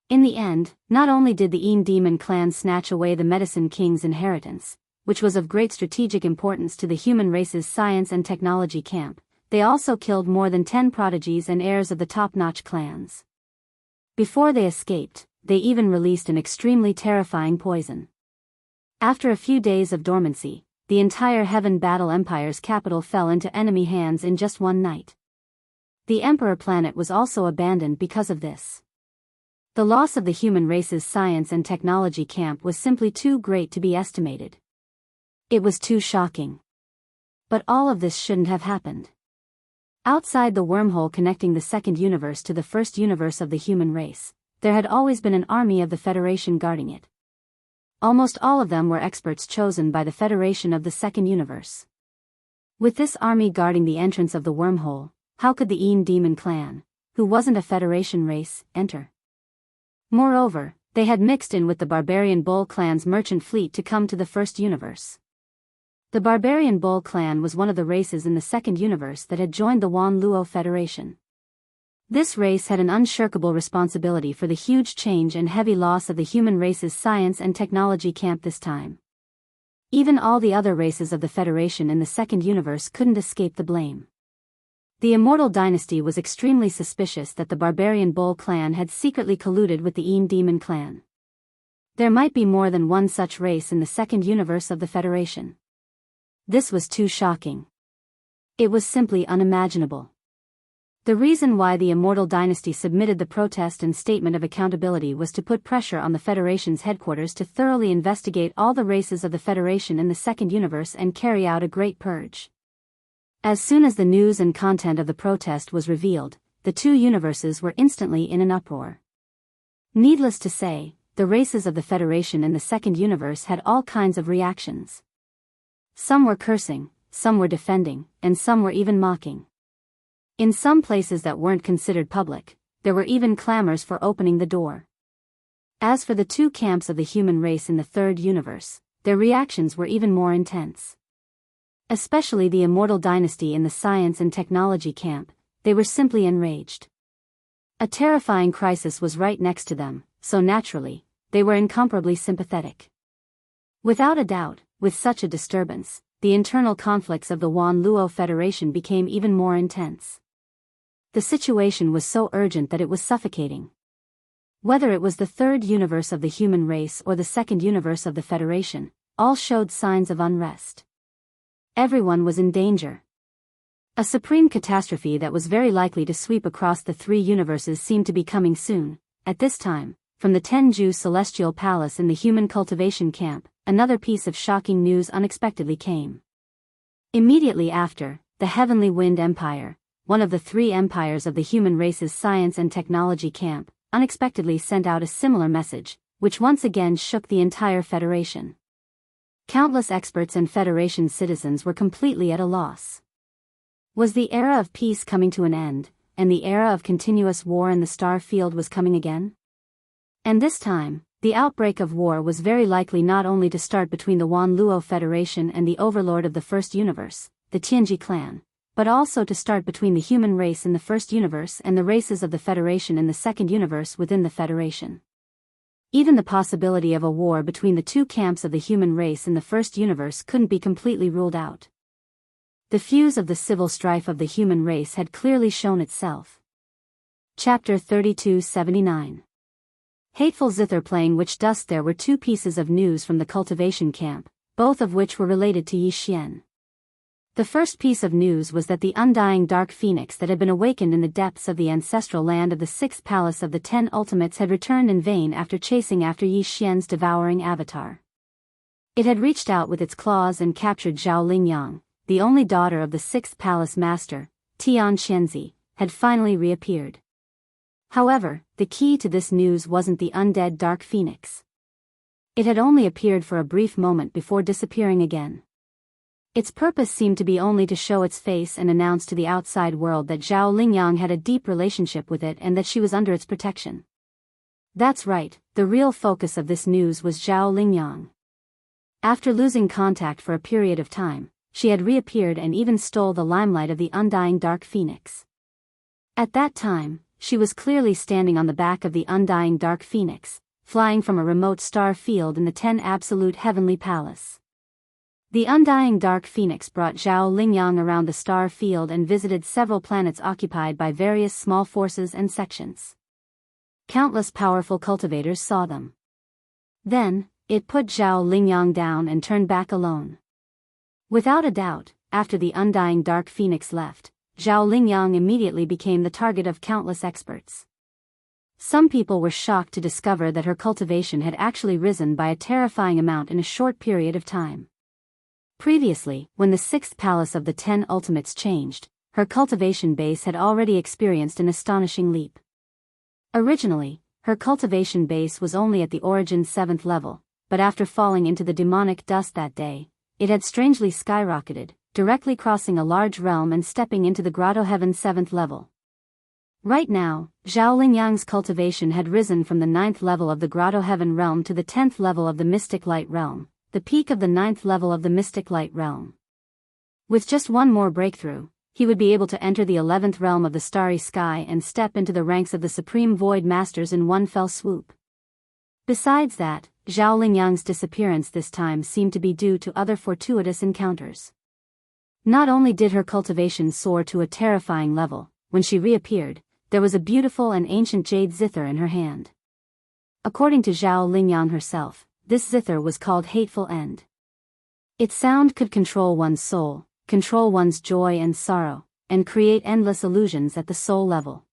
In the end, not only did the Een Demon clan snatch away the Medicine King's inheritance, which was of great strategic importance to the human race's science and technology camp, they also killed more than 10 prodigies and heirs of the top-notch clans. Before they escaped, they even released an extremely terrifying poison. After a few days of dormancy, the entire Heaven Battle Empire's capital fell into enemy hands in just one night. The Emperor Planet was also abandoned because of this. The loss of the human race's science and technology camp was simply too great to be estimated. It was too shocking. But all of this shouldn't have happened. Outside the wormhole connecting the second universe to the first universe of the human race, there had always been an army of the Federation guarding it. Almost all of them were experts chosen by the Federation of the Second Universe. With this army guarding the entrance of the wormhole, how could the Een Demon clan, who wasn't a Federation race, enter? Moreover, they had mixed in with the Barbarian Bull clan's merchant fleet to come to the first universe. The Barbarian Bull clan was one of the races in the Second Universe that had joined the Wan Luo Federation. This race had an unshirkable responsibility for the huge change and heavy loss of the human race's science and technology camp this time. Even all the other races of the Federation in the Second Universe couldn't escape the blame. The Immortal Dynasty was extremely suspicious that the Barbarian Bull clan had secretly colluded with the Een Demon clan. There might be more than one such race in the Second Universe of the Federation. This was too shocking. It was simply unimaginable. The reason why the Immortal Dynasty submitted the protest and statement of accountability was to put pressure on the Federation's headquarters to thoroughly investigate all the races of the Federation in the Second Universe and carry out a great purge. As soon as the news and content of the protest was revealed, the two universes were instantly in an uproar. Needless to say, the races of the Federation in the Second Universe had all kinds of reactions. Some were cursing, some were defending, and some were even mocking. In some places that weren't considered public, there were even clamors for opening the door. As for the two camps of the human race in the third universe, their reactions were even more intense. Especially the immortal dynasty in the science and technology camp, they were simply enraged. A terrifying crisis was right next to them, so naturally, they were incomparably sympathetic. Without a doubt, with such a disturbance, the internal conflicts of the Wan Luo Federation became even more intense. The situation was so urgent that it was suffocating. Whether it was the third universe of the human race or the second universe of the Federation, all showed signs of unrest. Everyone was in danger. A supreme catastrophe that was very likely to sweep across the three universes seemed to be coming soon. At this time, from the Tenju Celestial Palace in the human cultivation camp, another piece of shocking news unexpectedly came. Immediately after, the Heavenly Wind Empire, one of the three empires of the human race's science and technology camp, unexpectedly sent out a similar message, which once again shook the entire Federation. Countless experts and Federation citizens were completely at a loss. Was the era of peace coming to an end, and the era of continuous war in the star field was coming again? And this time, the outbreak of war was very likely not only to start between the Wan Luo Federation and the overlord of the first universe, the Tianji clan, but also to start between the human race in the first universe and the races of the Federation in the second universe within the Federation. Even the possibility of a war between the two camps of the human race in the first universe couldn't be completely ruled out. The fuse of the civil strife of the human race had clearly shown itself. Chapter 3279. Hateful zither playing which dust. There were two pieces of news from the cultivation camp, both of which were related to Yi Xian. The first piece of news was that the undying dark phoenix that had been awakened in the depths of the ancestral land of the sixth palace of the 10 ultimates had returned in vain after chasing after Yi Xian's devouring avatar. It had reached out with its claws and captured Zhao Lingyang, the only daughter of the sixth palace master, Tian Xianzi, had finally reappeared. However, the key to this news wasn't the undead dark phoenix. It had only appeared for a brief moment before disappearing again. Its purpose seemed to be only to show its face and announce to the outside world that Zhao Lingyang had a deep relationship with it and that she was under its protection. That's right, the real focus of this news was Zhao Lingyang. After losing contact for a period of time, she had reappeared and even stole the limelight of the undying dark phoenix. At that time, she was clearly standing on the back of the undying dark phoenix, flying from a remote star field in the 10 absolute heavenly palace. The undying dark phoenix brought Zhao Lingyang around the star field and visited several planets occupied by various small forces and sections. Countless powerful cultivators saw them. Then, it put Zhao Lingyang down and turned back alone. Without a doubt, after the undying dark phoenix left, Zhao Lingyang immediately became the target of countless experts. Some people were shocked to discover that her cultivation had actually risen by a terrifying amount in a short period of time. Previously, when the sixth palace of the 10 ultimates changed, her cultivation base had already experienced an astonishing leap. Originally, her cultivation base was only at the origin 7th level, but after falling into the demonic dust that day, it had strangely skyrocketed, directly crossing a large realm and stepping into the Grotto Heaven 7th level. Right now, Zhao Lingyang's cultivation had risen from the 9th level of the Grotto Heaven realm to the 10th level of the Mystic Light realm, the peak of the 9th level of the Mystic Light realm. With just one more breakthrough, he would be able to enter the 11th realm of the starry sky and step into the ranks of the Supreme Void Masters in one fell swoop. Besides that, Zhao Lingyang's disappearance this time seemed to be due to other fortuitous encounters. Not only did her cultivation soar to a terrifying level, when she reappeared, there was a beautiful and ancient jade zither in her hand. According to Zhao Lingyang herself, this zither was called Hateful End. Its sound could control one's soul, control one's joy and sorrow, and create endless illusions at the soul level.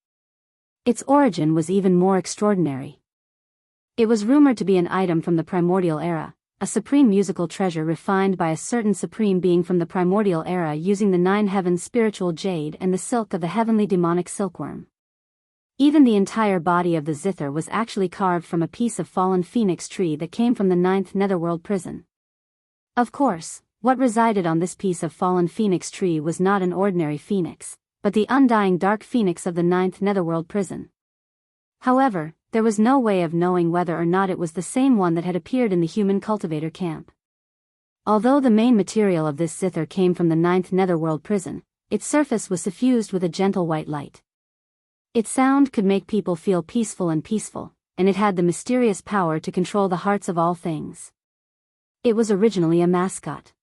Its origin was even more extraordinary. It was rumored to be an item from the primordial era, a supreme musical treasure refined by a certain supreme being from the primordial era using the 9 heavens spiritual jade and the silk of the heavenly demonic silkworm. Even the entire body of the zither was actually carved from a piece of fallen phoenix tree that came from the 9th netherworld prison. Of course, What resided on this piece of fallen phoenix tree was not an ordinary phoenix, but the undying dark phoenix of the 9th netherworld prison. However, there was no way of knowing whether or not it was the same one that had appeared in the human cultivator camp. Although the main material of this zither came from the 9th netherworld prison, its surface was suffused with a gentle white light. Its sound could make people feel peaceful, and it had the mysterious power to control the hearts of all things. It was originally a mascot.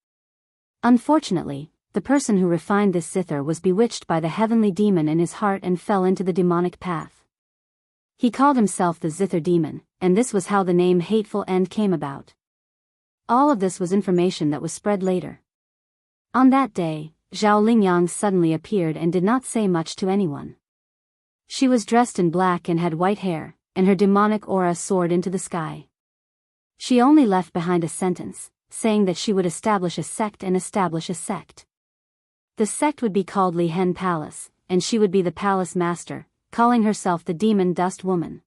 Unfortunately, the person who refined this zither was bewitched by the heavenly demon in his heart and fell into the demonic path. He called himself the Zither Demon, and this was how the name Hateful End came about. All of this was information that was spread later. On that day, Zhao Lingyang suddenly appeared and did not say much to anyone. She was dressed in black and had white hair, and her demonic aura soared into the sky. She only left behind a sentence, saying that she would establish a sect. The sect would be called Li Hen Palace, and she would be the palace master, calling herself the Demon Dust Woman.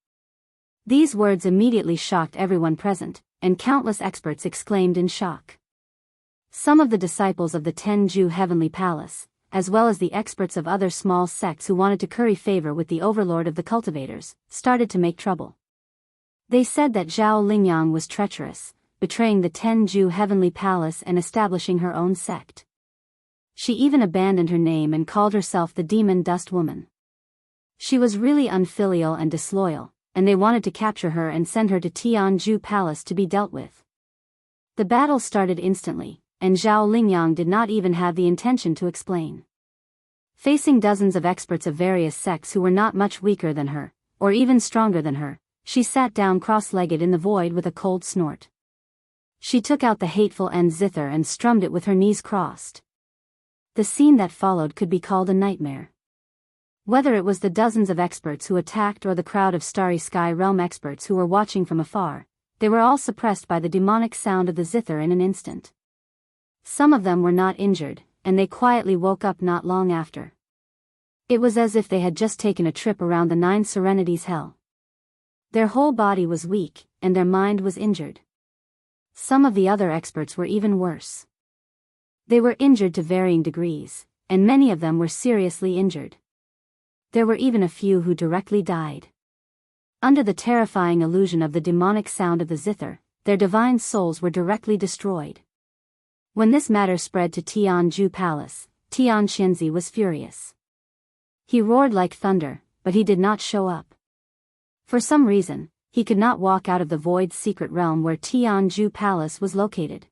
These words immediately shocked everyone present, and countless experts exclaimed in shock. Some of the disciples of the Tenju Heavenly Palace, as well as the experts of other small sects who wanted to curry favor with the overlord of the cultivators, started to make trouble. They said that Zhao Lingyang was treacherous, betraying the Tenju Heavenly Palace and establishing her own sect. She even abandoned her name and called herself the Demon Dust Woman. She was really unfilial and disloyal, and they wanted to capture her and send her to Tianju Palace to be dealt with. The battle started instantly, and Zhao Lingyang did not even have the intention to explain. Facing dozens of experts of various sects who were not much weaker than her, or even stronger than her, she sat down cross-legged in the void with a cold snort. She took out the Hateful End zither and strummed it with her knees crossed. The scene that followed could be called a nightmare. Whether it was the dozens of experts who attacked or the crowd of Starry Sky Realm experts who were watching from afar, they were all suppressed by the demonic sound of the zither in an instant. Some of them were not injured, and they quietly woke up not long after. It was as if they had just taken a trip around the 9 Serenities hell. Their whole body was weak, and their mind was injured. Some of the other experts were even worse. They were injured to varying degrees, and many of them were seriously injured. There were even a few who directly died. Under the terrifying illusion of the demonic sound of the zither, their divine souls were directly destroyed. When this matter spread to Tianju Palace, Tian Xianzi was furious. He roared like thunder, but he did not show up. For some reason, he could not walk out of the void's secret realm where Tianju Palace was located.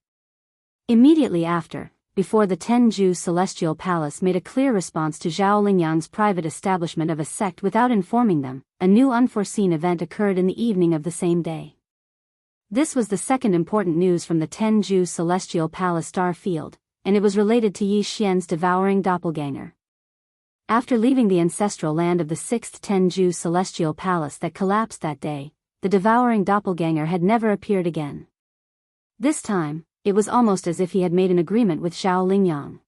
Immediately after, before the Tenju Celestial Palace made a clear response to Zhao Lingyang's private establishment of a sect without informing them, a new unforeseen event occurred in the evening of the same day. This was the second important news from the Tenju Celestial Palace star field, and it was related to Yi Xian's devouring doppelganger. After leaving the ancestral land of the 6th Tenju Celestial Palace that collapsed that day, the devouring doppelganger had never appeared again. This time, it was almost as if he had made an agreement with Zhao Lingyang.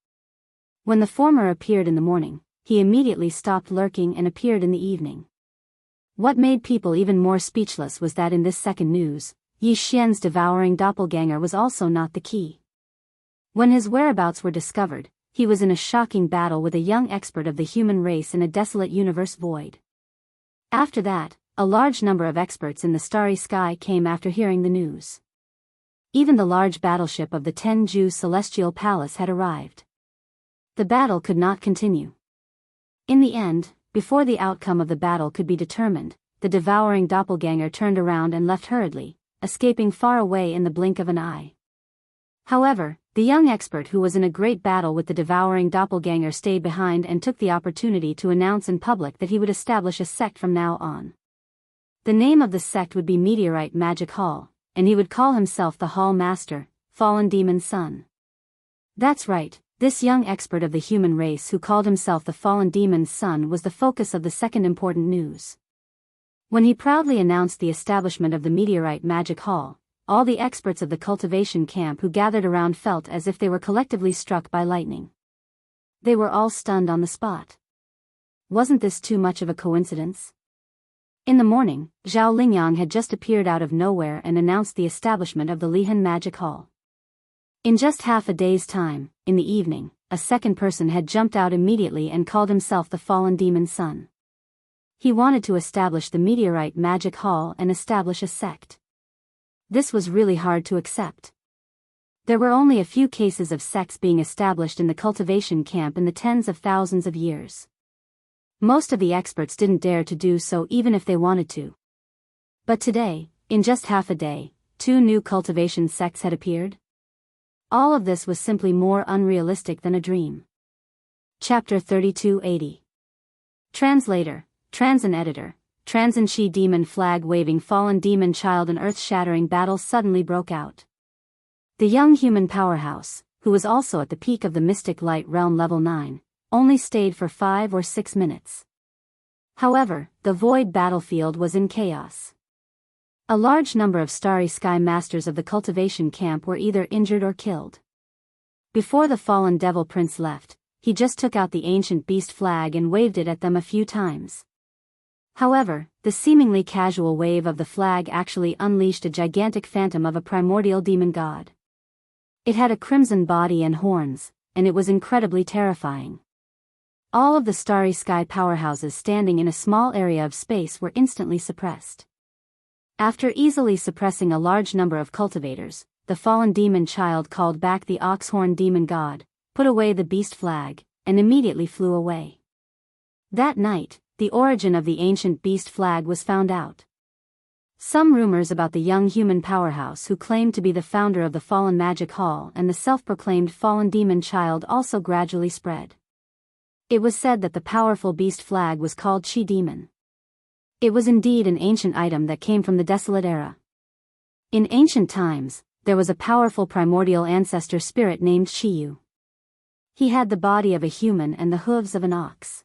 When the former appeared in the morning, he immediately stopped lurking and appeared in the evening. What made people even more speechless was that in this second news, Yi Xian's devouring doppelganger was also not the key. When his whereabouts were discovered, he was in a shocking battle with a young expert of the human race in a desolate universe void. After that, a large number of experts in the starry sky came after hearing the news. Even the large battleship of the Tenju Celestial Palace had arrived. The battle could not continue. In the end, before the outcome of the battle could be determined, the devouring doppelganger turned around and left hurriedly, escaping far away in the blink of an eye. However, the young expert who was in a great battle with the devouring doppelganger stayed behind and took the opportunity to announce in public that he would establish a sect from now on. The name of the sect would be Meteorite Magic Hall, and he would call himself the Hall Master, Fallen Demon's Son. That's right, this young expert of the human race who called himself the Fallen Demon's Son was the focus of the second important news. When he proudly announced the establishment of the Meteorite Magic Hall, all the experts of the cultivation camp who gathered around felt as if they were collectively struck by lightning. They were all stunned on the spot. Wasn't this too much of a coincidence? In the morning, Zhao Lingyang had just appeared out of nowhere and announced the establishment of the Lihan Magic Hall. In just half a day's time, in the evening, a second person had jumped out immediately and called himself the fallen demon's son. He wanted to establish the meteorite magic hall and establish a sect. This was really hard to accept. There were only a few cases of sects being established in the cultivation camp in the tens of thousands of years. Most of the experts didn't dare to do so even if they wanted to. But today, in just half a day, 2 new cultivation sects had appeared. All of this was simply more unrealistic than a dream. Chapter 3280. Translator, Trans and Editor, Trans and Chi Demon Flag Waving Fallen Demon Child. An earth-shattering battle suddenly broke out. The young human powerhouse, who was also at the peak of the Mystic Light Realm Level 9, only stayed for 5 or 6 minutes. However, the void battlefield was in chaos. A large number of Starry Sky Masters of the cultivation camp were either injured or killed. Before the fallen Devil Prince left, he just took out the ancient beast flag and waved it at them a few times. However, the seemingly casual wave of the flag actually unleashed a gigantic phantom of a primordial demon god. It had a crimson body and horns, and it was incredibly terrifying. All of the Starry Sky powerhouses standing in a small area of space were instantly suppressed. After easily suppressing a large number of cultivators, the fallen demon child called back the oxhorn demon god, put away the beast flag, and immediately flew away. That night, the origin of the ancient beast flag was found out. Some rumors about the young human powerhouse who claimed to be the founder of the Fallen Magic Hall and the self-proclaimed fallen demon child also gradually spread. It was said that the powerful beast flag was called Chi Demon. It was indeed an ancient item that came from the Desolate Era. In ancient times, there was a powerful primordial ancestor spirit named Chiyu. He had the body of a human and the hooves of an ox.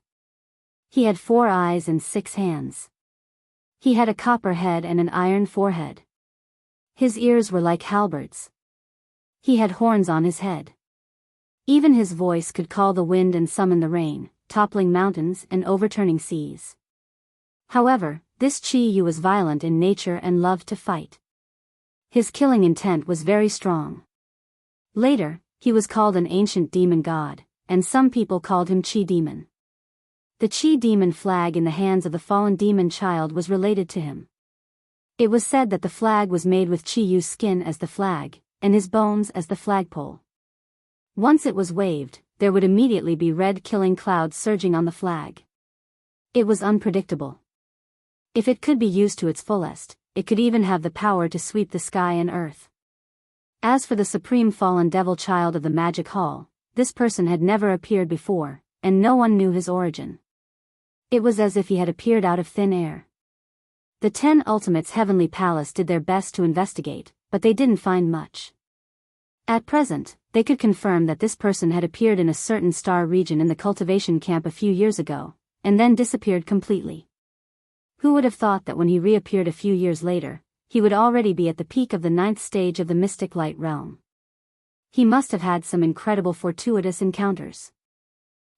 He had 4 eyes and 6 hands. He had a copper head and an iron forehead. His ears were like halberds. He had horns on his head. Even his voice could call the wind and summon the rain, toppling mountains and overturning seas. However, this Chiyu was violent in nature and loved to fight. His killing intent was very strong. Later, he was called an ancient demon god, and some people called him Chi Demon. The Chi Demon flag in the hands of the fallen demon child was related to him. It was said that the flag was made with Chiyu's skin as the flag, and his bones as the flagpole. Once it was waved, there would immediately be red killing clouds surging on the flag. It was unpredictable. If it could be used to its fullest, it could even have the power to sweep the sky and earth. As for the supreme fallen devil child of the Magic Hall, this person had never appeared before, and no one knew his origin. It was as if he had appeared out of thin air. The 10 Ultimates Heavenly Palace did their best to investigate, but they didn't find much. At present, they could confirm that this person had appeared in a certain star region in the cultivation camp a few years ago, and then disappeared completely. Who would have thought that when he reappeared a few years later, he would already be at the peak of the 9th stage of the Mystic Light Realm? He must have had some incredible fortuitous encounters.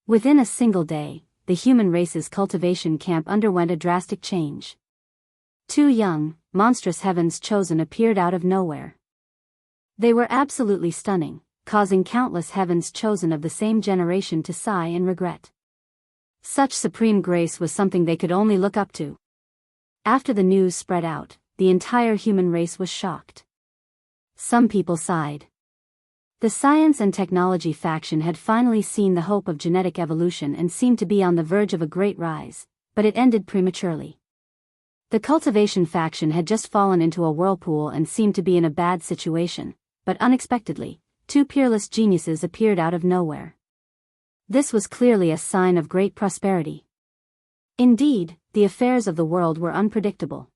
Within a single day, the human race's cultivation camp underwent a drastic change. 2 young, monstrous heavens chosen appeared out of nowhere. They were absolutely stunning, causing countless heavens chosen of the same generation to sigh in regret. Such supreme grace was something they could only look up to. After the news spread out, the entire human race was shocked. Some people sighed. The science and technology faction had finally seen the hope of genetic evolution and seemed to be on the verge of a great rise, but it ended prematurely. The cultivation faction had just fallen into a whirlpool and seemed to be in a bad situation, but unexpectedly, 2 peerless geniuses appeared out of nowhere. This was clearly a sign of great prosperity. Indeed, the affairs of the world were unpredictable.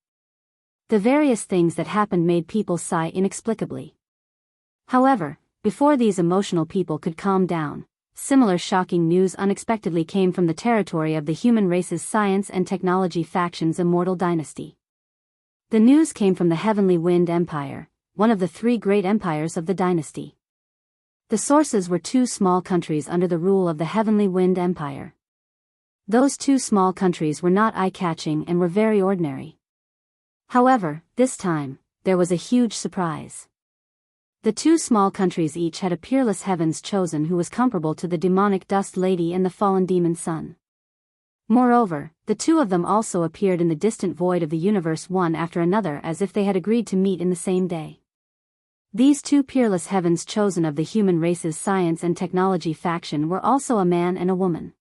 The various things that happened made people sigh inexplicably. However, before these emotional people could calm down, similar shocking news unexpectedly came from the territory of the human race's science and technology faction's immortal dynasty. The news came from the Heavenly Wind Empire, one of the 3 great empires of the dynasty. The sources were 2 small countries under the rule of the Heavenly Wind Empire. Those 2 small countries were not eye-catching and were very ordinary. However, this time, there was a huge surprise. The two small countries each had a peerless heavens chosen who was comparable to the demonic dust lady and the fallen demon sun. Moreover, the two of them also appeared in the distant void of the universe one after another as if they had agreed to meet in the same day. These two peerless heavens chosen of the human race's science and technology faction were also a man and a woman.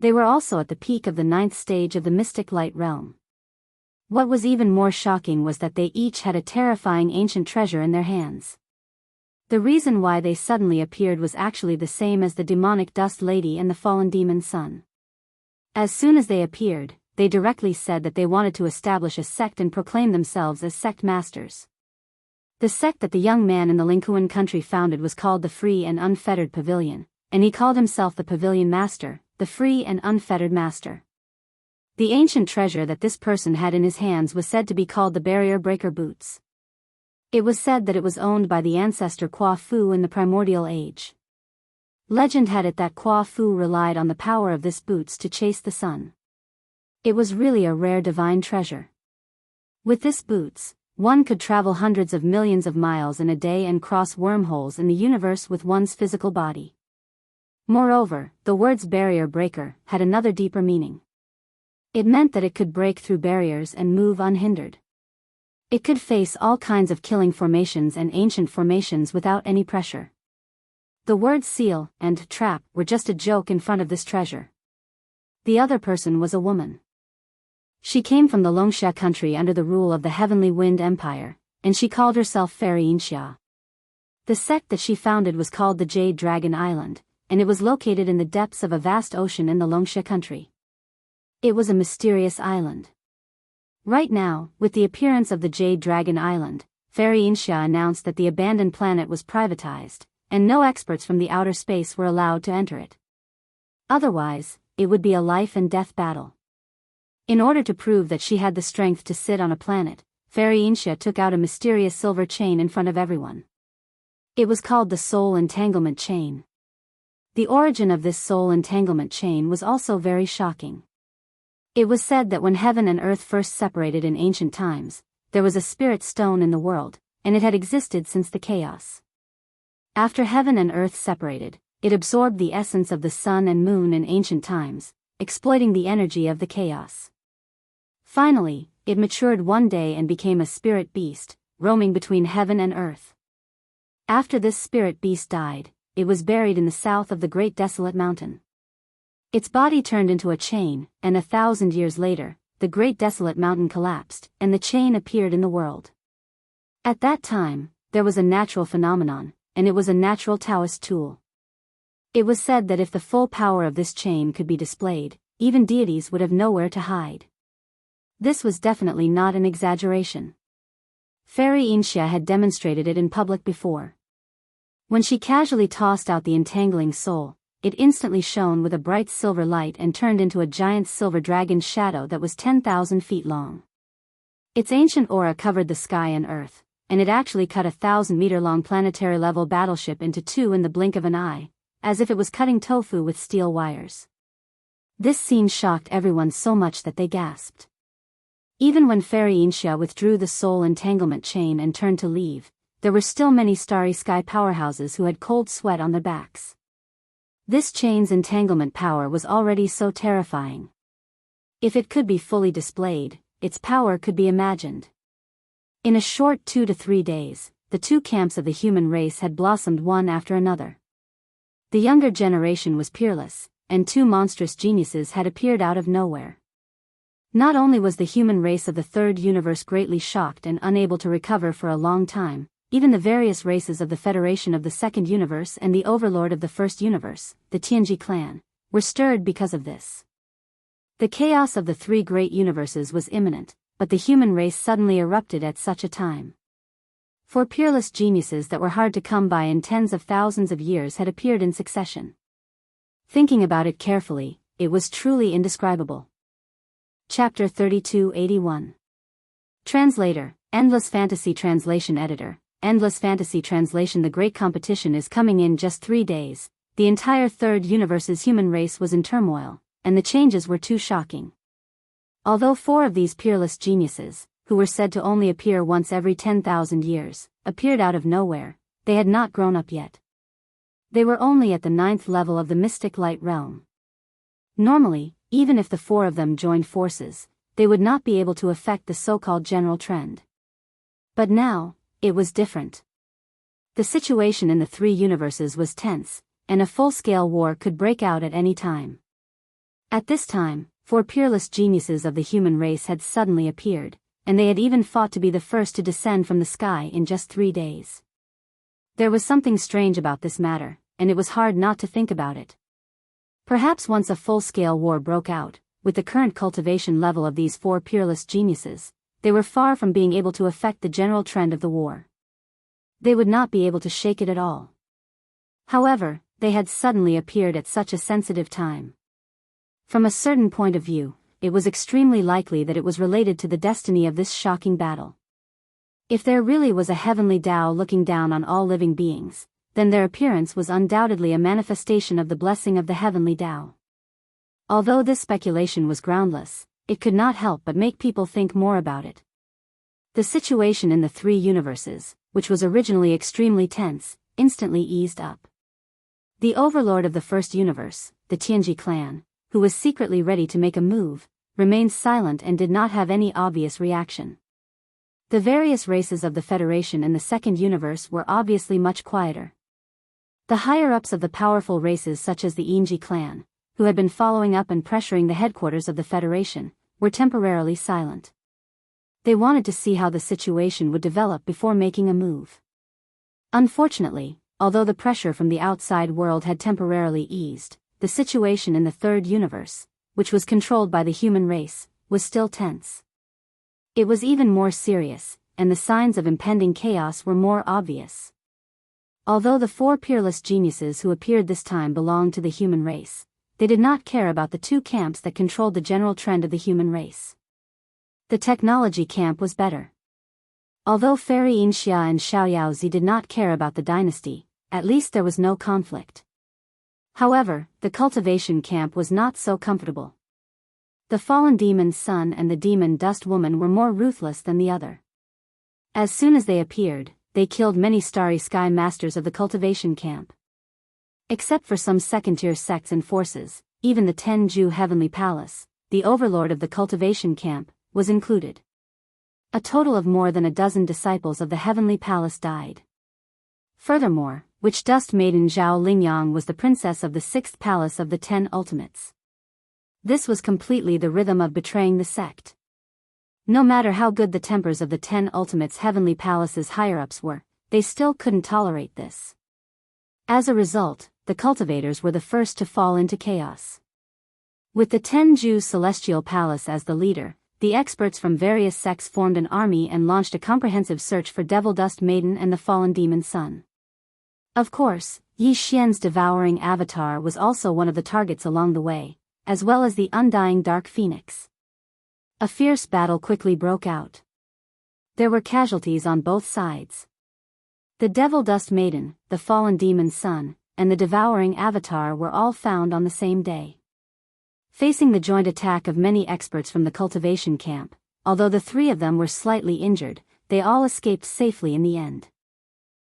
They were also at the peak of the 9th stage of the mystic light realm. What was even more shocking was that they each had a terrifying ancient treasure in their hands. The reason why they suddenly appeared was actually the same as the demonic dust lady and the fallen demon sun. As soon as they appeared, they directly said that they wanted to establish a sect and proclaim themselves as sect masters. The sect that the young man in the Linghuan country founded was called the Free and Unfettered Pavilion, and he called himself the Pavilion Master, the Free and Unfettered Master. The ancient treasure that this person had in his hands was said to be called the Barrier Breaker Boots. It was said that it was owned by the ancestor Kwa Fu in the primordial age. Legend had it that Kwa Fu relied on the power of this boots to chase the sun. It was really a rare divine treasure. With this boots, one could travel hundreds of millions of miles in a day and cross wormholes in the universe with one's physical body. Moreover, the words barrier breaker had another deeper meaning. It meant that it could break through barriers and move unhindered. It could face all kinds of killing formations and ancient formations without any pressure. The words seal and trap were just a joke in front of this treasure. The other person was a woman. She came from the Wuxia country under the rule of the Heavenly Wind Empire, and she called herself Fairy Inxia. The sect that she founded was called the Jade Dragon Island, and it was located in the depths of a vast ocean in the Wuxia country. It was a mysterious island. Right now, with the appearance of the Jade Dragon Island, Fairy Inxia announced that the abandoned planet was privatized, and no experts from the outer space were allowed to enter it. Otherwise, it would be a life and death battle. In order to prove that she had the strength to sit on a planet, Fairy Inxia took out a mysterious silver chain in front of everyone. It was called the Soul Entanglement Chain. The origin of this soul entanglement chain was also very shocking. It was said that when heaven and earth first separated in ancient times, there was a spirit stone in the world, and it had existed since the chaos. After heaven and earth separated, it absorbed the essence of the sun and moon in ancient times, exploiting the energy of the chaos. Finally, it matured one day and became a spirit beast, roaming between heaven and earth. After this spirit beast died, it was buried in the south of the Great Desolate Mountain. Its body turned into a chain, and 1,000 years later, the Great Desolate Mountain collapsed, and the chain appeared in the world. At that time, there was a natural phenomenon, and it was a natural Taoist tool. It was said that if the full power of this chain could be displayed, even deities would have nowhere to hide. This was definitely not an exaggeration. Fairy Inxia had demonstrated it in public before. When she casually tossed out the entangling soul, it instantly shone with a bright silver light and turned into a giant silver dragon's shadow that was 10,000 feet long. Its ancient aura covered the sky and earth, and it actually cut a 1,000-meter-long planetary-level battleship into two in the blink of an eye, as if it was cutting tofu with steel wires. This scene shocked everyone so much that they gasped. Even when Fairy Inxia withdrew the soul entanglement chain and turned to leave, there were still many starry sky powerhouses who had cold sweat on their backs. This chain's entanglement power was already so terrifying. If it could be fully displayed, its power could be imagined. In a short 2 to 3 days, the two camps of the human race had blossomed one after another. The younger generation was peerless, and two monstrous geniuses had appeared out of nowhere. Not only was the human race of the third universe greatly shocked and unable to recover for a long time, even the various races of the Federation of the Second Universe and the Overlord of the First Universe, the Tianji clan, were stirred because of this. The chaos of the three great universes was imminent, but the human race suddenly erupted at such a time. Four peerless geniuses that were hard to come by in tens of thousands of years had appeared in succession. Thinking about it carefully, it was truly indescribable. Chapter 3281. Translator, Endless Fantasy Translation Editor. Endless Fantasy Translation. The great competition is coming in just 3 days. The entire third universe's human race was in turmoil, and the changes were too shocking. Although 4 of these peerless geniuses, who were said to only appear once every 10,000 years, appeared out of nowhere, they had not grown up yet. They were only at the 9th level of the mystic light realm. Normally, even if the 4 of them joined forces, they would not be able to affect the so-called general trend. But now, it was different. The situation in the 3 universes was tense, and a full-scale war could break out at any time. At this time, 4 peerless geniuses of the human race had suddenly appeared, and they had even fought to be the first to descend from the sky in just 3 days. There was something strange about this matter, and it was hard not to think about it. Perhaps once a full-scale war broke out, with the current cultivation level of these 4 peerless geniuses, they were far from being able to affect the general trend of the war. They would not be able to shake it at all. However, they had suddenly appeared at such a sensitive time. From a certain point of view, it was extremely likely that it was related to the destiny of this shocking battle. If there really was a heavenly Tao looking down on all living beings, then their appearance was undoubtedly a manifestation of the blessing of the heavenly Tao. Although this speculation was groundless, it could not help but make people think more about it. The situation in the 3 universes, which was originally extremely tense, instantly eased up. The overlord of the first universe, the Tianji clan, who was secretly ready to make a move, remained silent and did not have any obvious reaction. The various races of the Federation in the second universe were obviously much quieter. The higher-ups of the powerful races such as the Yinji clan, who had been following up and pressuring the headquarters of the Federation, were temporarily silent. They wanted to see how the situation would develop before making a move. Unfortunately, although the pressure from the outside world had temporarily eased, the situation in the third universe, which was controlled by the human race, was still tense. It was even more serious, and the signs of impending chaos were more obvious. Although the 4 peerless geniuses who appeared this time belonged to the human race, they did not care about the 2 camps that controlled the general trend of the human race. The technology camp was better. Although Fairy Yinxia and Xiaoyaozi did not care about the dynasty, at least there was no conflict. However, the cultivation camp was not so comfortable. The fallen demon's son and the demon dust woman were more ruthless than the other. As soon as they appeared, they killed many starry sky masters of the cultivation camp. Except for some second-tier sects and forces, even the Tenju Heavenly Palace, the overlord of the cultivation camp, was included. A total of more than a dozen disciples of the Heavenly Palace died. Furthermore, Witch Dust Maiden Zhao Lingyang was the princess of the 6th palace of the 10 Ultimates. This was completely the rhythm of betraying the sect. No matter how good the tempers of the 10 Ultimates' Heavenly Palace's higher-ups were, they still couldn't tolerate this. As a result, the cultivators were the first to fall into chaos. With the Tenju Celestial Palace as the leader, the experts from various sects formed an army and launched a comprehensive search for Devil Dust Maiden and the fallen demon son. Of course, Yi Xian's devouring avatar was also one of the targets along the way, as well as the undying Dark Phoenix. A fierce battle quickly broke out. There were casualties on both sides. The Devil Dust Maiden, the fallen demon's son, and the devouring avatar were all found on the same day. Facing the joint attack of many experts from the cultivation camp, although the 3 of them were slightly injured, they all escaped safely in the end.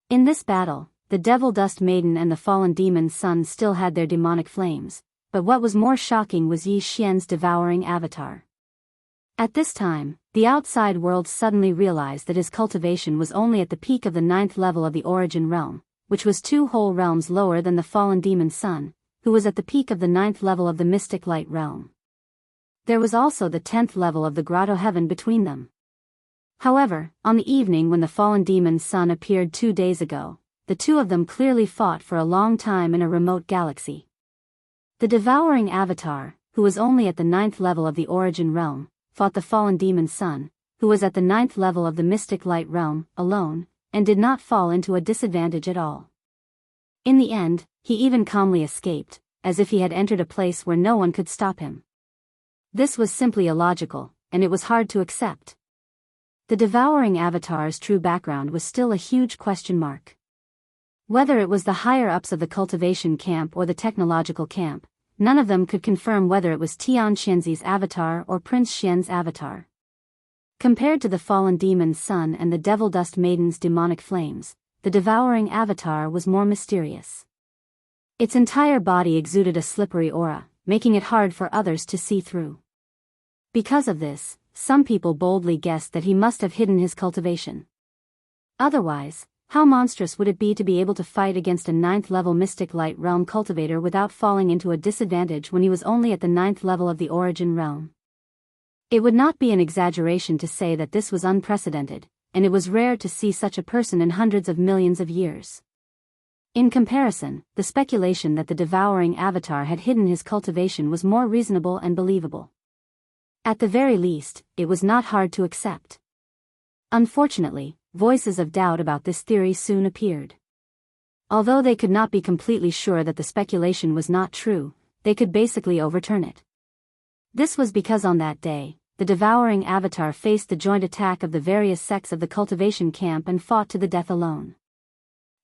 In this battle, the Devil Dust Maiden and the fallen demon's son still had their demonic flames, but what was more shocking was Yi Xian's devouring avatar. At this time, the outside world suddenly realized that his cultivation was only at the peak of the 9th level of the origin realm, which was 2 whole realms lower than the fallen demon's son, who was at the peak of the 9th level of the mystic light realm. There was also the 10th level of the grotto heaven between them. However, on the evening when the fallen demon's son appeared 2 days ago, the 2 of them clearly fought for a long time in a remote galaxy. The devouring avatar, who was only at the 9th level of the origin realm, fought the fallen demon's son, who was at the 9th level of the mystic light realm, alone, and did not fall into a disadvantage at all. In the end, he even calmly escaped, as if he had entered a place where no one could stop him. This was simply illogical, and it was hard to accept. The devouring avatar's true background was still a huge question mark. Whether it was the higher-ups of the cultivation camp or the technological camp, none of them could confirm whether it was Tian Xianzi's avatar or Prince Xian's avatar. Compared to the fallen demon's son and the Devil Dust Maiden's demonic flames, the devouring avatar was more mysterious. Its entire body exuded a slippery aura, making it hard for others to see through. Because of this, some people boldly guessed that he must have hidden his cultivation. Otherwise, how monstrous would it be to be able to fight against a 9th-level Mystic Light Realm cultivator without falling into a disadvantage when he was only at the 9th level of the Origin Realm? It would not be an exaggeration to say that this was unprecedented, and it was rare to see such a person in hundreds of millions of years. In comparison, the speculation that the devouring avatar had hidden his cultivation was more reasonable and believable. At the very least, it was not hard to accept. Unfortunately, voices of doubt about this theory soon appeared. Although they could not be completely sure that the speculation was not true, they could basically overturn it. This was because on that day, the devouring avatar faced the joint attack of the various sects of the cultivation camp and fought to the death alone.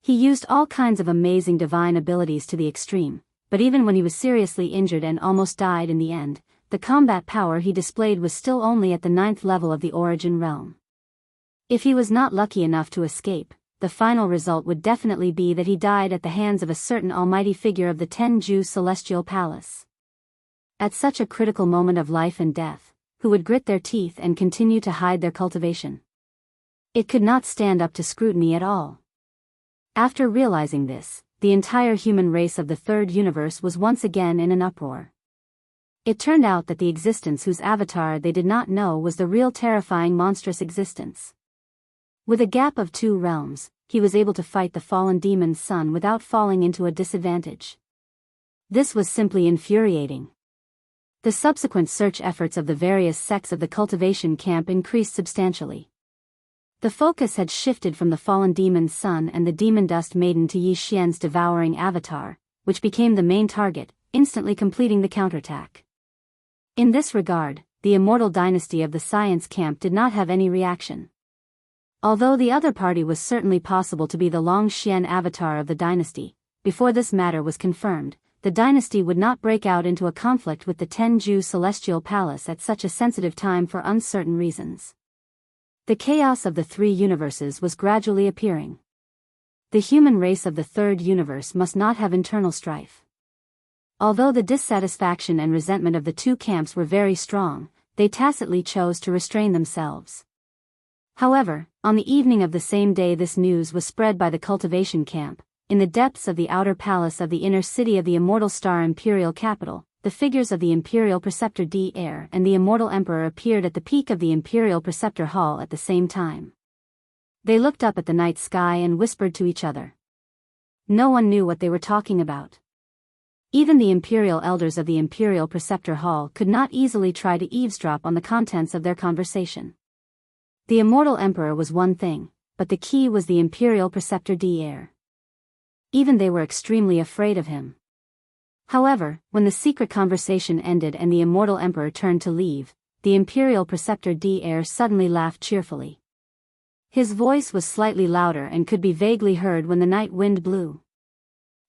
He used all kinds of amazing divine abilities to the extreme, but even when he was seriously injured and almost died in the end, the combat power he displayed was still only at the 9th level of the Origin Realm. If he was not lucky enough to escape, the final result would definitely be that he died at the hands of a certain almighty figure of the Tenju Celestial Palace. At such a critical moment of life and death, who would grit their teeth and continue to hide their cultivation? It could not stand up to scrutiny at all. After realizing this, the entire human race of the Third Universe was once again in an uproar. It turned out that the existence whose avatar they did not know was the real terrifying monstrous existence. With a gap of 2 realms, he was able to fight the fallen demon's son without falling into a disadvantage. This was simply infuriating. The subsequent search efforts of the various sects of the cultivation camp increased substantially. The focus had shifted from the fallen demon's son and the demon dust maiden to Yi Xian's devouring avatar, which became the main target, instantly completing the counterattack. In this regard, the immortal dynasty of the science camp did not have any reaction. Although the other party was certainly possible to be the Long Xian avatar of the dynasty, before this matter was confirmed, the dynasty would not break out into a conflict with the Tenju Celestial Palace at such a sensitive time for uncertain reasons. The chaos of the 3 universes was gradually appearing. The human race of the Third Universe must not have internal strife. Although the dissatisfaction and resentment of the 2 camps were very strong, they tacitly chose to restrain themselves. However, on the evening of the same day this news was spread by the cultivation camp, in the depths of the outer palace of the inner city of the Immortal Star Imperial Capital, the figures of the Imperial Preceptor Devourer and the Immortal Emperor appeared at the peak of the Imperial Preceptor Hall at the same time. They looked up at the night sky and whispered to each other. No one knew what they were talking about. Even the Imperial Elders of the Imperial Preceptor Hall could not easily try to eavesdrop on the contents of their conversation. The Immortal Emperor was one thing, but the key was the Imperial Preceptor Devourer. Even they were extremely afraid of him. However, when the secret conversation ended and the Immortal Emperor turned to leave, the Imperial Preceptor Devourer suddenly laughed cheerfully. His voice was slightly louder and could be vaguely heard when the night wind blew.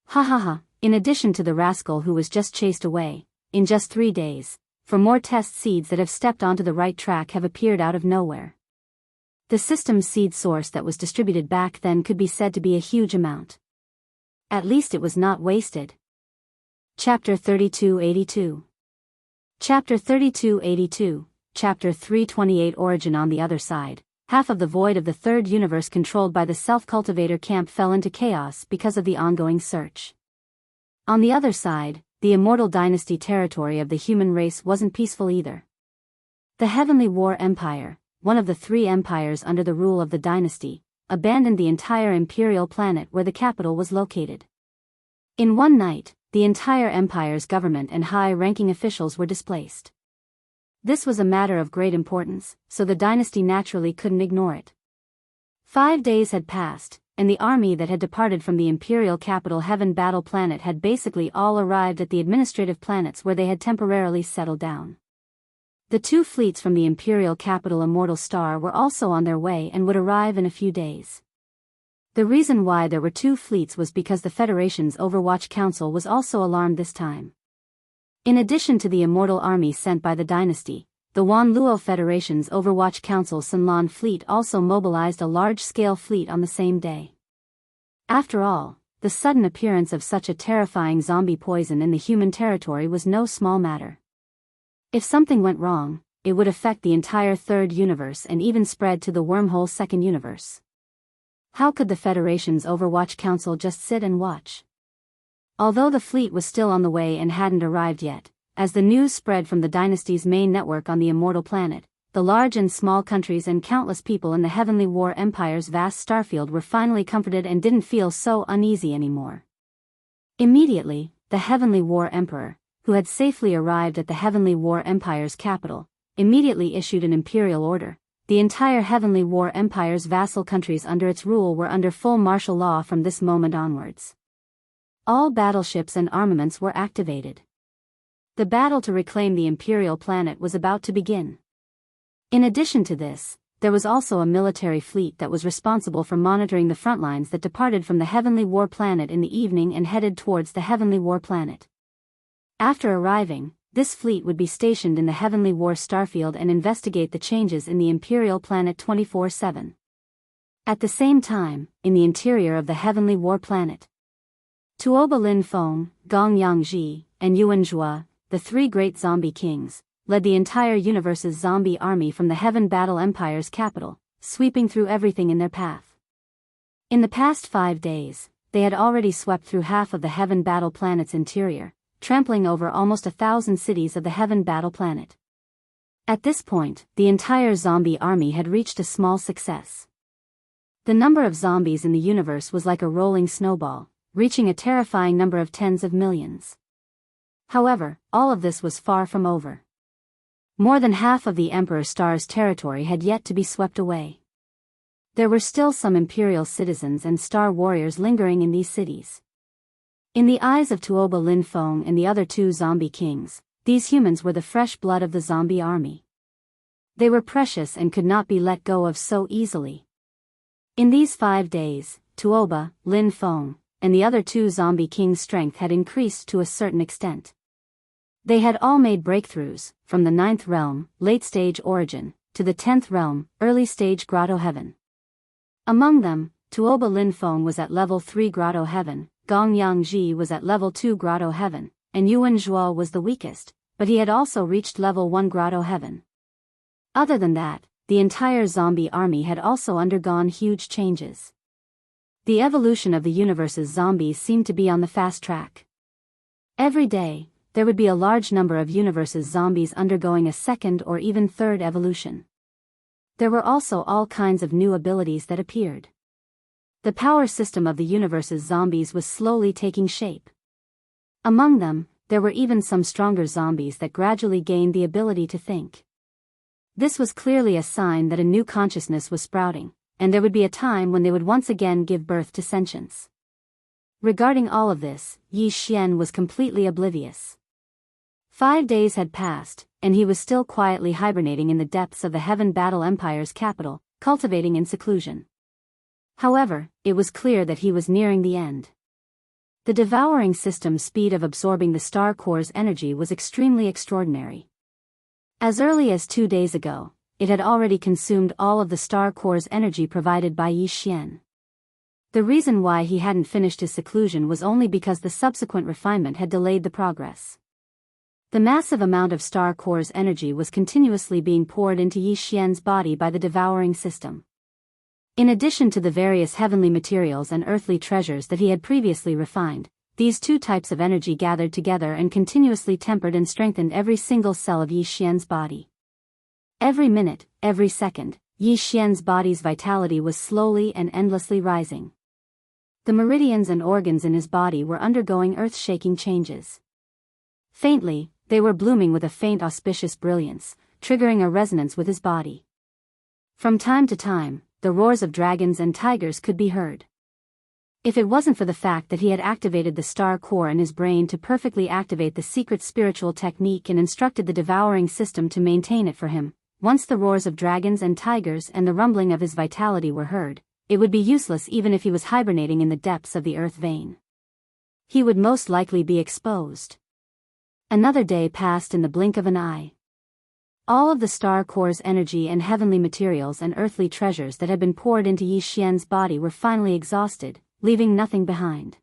Ha ha ha, in addition to the rascal who was just chased away, in just 3 days, 4 more test seeds that have stepped onto the right track have appeared out of nowhere. The system's seed source that was distributed back then could be said to be a huge amount. At least it was not wasted. Chapter 3282. Chapter 3282, Chapter 328 Origin. On the other side, half of the void of the Third Universe controlled by the self-cultivator camp fell into chaos because of the ongoing search. On the other side, the Immortal Dynasty territory of the human race wasn't peaceful either. The Heavenly War Empire, one of the 3 empires under the rule of the dynasty, abandoned the entire imperial planet where the capital was located. In one night, the entire empire's government and high-ranking officials were displaced. This was a matter of great importance, so the dynasty naturally couldn't ignore it. 5 days had passed, and the army that had departed from the imperial capital Heaven Battle Planet had basically all arrived at the administrative planets where they had temporarily settled down. The 2 fleets from the imperial capital Immortal Star were also on their way and would arrive in a few days. The reason why there were 2 fleets was because the Federation's Overwatch Council was also alarmed this time. In addition to the Immortal Army sent by the dynasty, the Wanluo Federation's Overwatch Council Sunlan fleet also mobilized a large-scale fleet on the same day. After all, the sudden appearance of such a terrifying zombie poison in the human territory was no small matter. If something went wrong, it would affect the entire third universe and even spread to the wormhole second universe. How could the Federation's Overwatch Council just sit and watch? Although the fleet was still on the way and hadn't arrived yet, as the news spread from the dynasty's main network on the immortal planet, the large and small countries and countless people in the Heavenly War Empire's vast starfield were finally comforted and didn't feel so uneasy anymore. Immediately, the Heavenly War Emperor, who had safely arrived at the Heavenly War Empire's capital, immediately issued an imperial order. The entire Heavenly War Empire's vassal countries under its rule were under full martial law from this moment onwards. All battleships and armaments were activated. The battle to reclaim the imperial planet was about to begin. In addition to this, there was also a military fleet that was responsible for monitoring the front lines that departed from the Heavenly War planet in the evening and headed towards the Heavenly War planet. After arriving, this fleet would be stationed in the Heavenly War starfield and investigate the changes in the imperial planet 24/7. At the same time, in the interior of the Heavenly War planet, Tuoba Lin Feng, Gong Yangji, and Yuan Zhua, the three great zombie kings, led the entire universe's zombie army from the Heaven Battle Empire's capital, sweeping through everything in their path. In the past 5 days, they had already swept through half of the Heaven Battle planet's interior, trampling over almost 1,000 cities of the Heaven Battle planet. At this point, the entire zombie army had reached a small success. The number of zombies in the universe was like a rolling snowball, reaching a terrifying number of tens of millions. However, all of this was far from over. More than half of the Emperor Star's territory had yet to be swept away. There were still some Imperial citizens and Star warriors lingering in these cities. In the eyes of Tuoba Lin Feng and the other two zombie kings, these humans were the fresh blood of the zombie army. They were precious and could not be let go of so easily. In these 5 days, Tuoba, Lin Feng, and the other two zombie kings' strength had increased to a certain extent. They had all made breakthroughs, from the 9th realm, late-stage origin, to the 10th realm, early-stage grotto heaven. Among them, Tuoba Lin Feng was at level 3 grotto heaven, Gong Yangji was at level 2 grotto heaven, and Yuan Zhua was the weakest, but he had also reached level 1 grotto heaven. Other than that, the entire zombie army had also undergone huge changes. The evolution of the universe's zombies seemed to be on the fast track. Every day, there would be a large number of universe's zombies undergoing a second or even third evolution. There were also all kinds of new abilities that appeared. The power system of the universe's zombies was slowly taking shape. Among them, there were even some stronger zombies that gradually gained the ability to think. This was clearly a sign that a new consciousness was sprouting, and there would be a time when they would once again give birth to sentience. Regarding all of this, Yi Xian was completely oblivious. 5 days had passed, and he was still quietly hibernating in the depths of the Heaven Battle Empire's capital, cultivating in seclusion. However, it was clear that he was nearing the end. The devouring system's speed of absorbing the star core's energy was extremely extraordinary. As early as 2 days ago, it had already consumed all of the star core's energy provided by Yi Xian. The reason why he hadn't finished his seclusion was only because the subsequent refinement had delayed the progress. The massive amount of star core's energy was continuously being poured into Yi Xian's body by the devouring system. In addition to the various heavenly materials and earthly treasures that he had previously refined, these two types of energy gathered together and continuously tempered and strengthened every single cell of Yi Xian's body. Every minute, every second, Yi Xian's body's vitality was slowly and endlessly rising. The meridians and organs in his body were undergoing earth-shaking changes. Faintly, they were blooming with a faint auspicious brilliance, triggering a resonance with his body. From time to time, the roars of dragons and tigers could be heard. If it wasn't for the fact that he had activated the star core in his brain to perfectly activate the secret spiritual technique and instructed the devouring system to maintain it for him, once the roars of dragons and tigers and the rumbling of his vitality were heard, it would be useless even if he was hibernating in the depths of the earth vein. He would most likely be exposed. Another day passed in the blink of an eye. All of the star core's energy and heavenly materials and earthly treasures that had been poured into Yi Xian's body were finally exhausted, leaving nothing behind.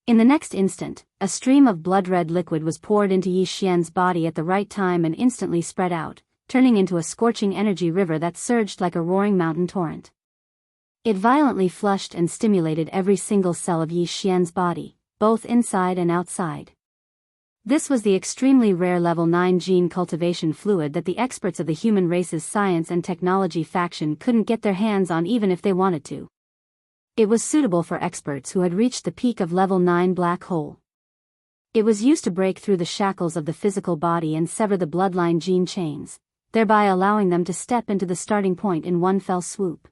In the next instant, a stream of blood-red liquid was poured into Yi Xian's body at the right time and instantly spread out, turning into a scorching energy river that surged like a roaring mountain torrent. It violently flushed and stimulated every single cell of Yi Xian's body, both inside and outside. This was the extremely rare level 9 gene cultivation fluid that the experts of the human race's science and technology faction couldn't get their hands on even if they wanted to. It was suitable for experts who had reached the peak of level 9 black hole. It was used to break through the shackles of the physical body and sever the bloodline gene chains, thereby allowing them to step into the starting point in one fell swoop.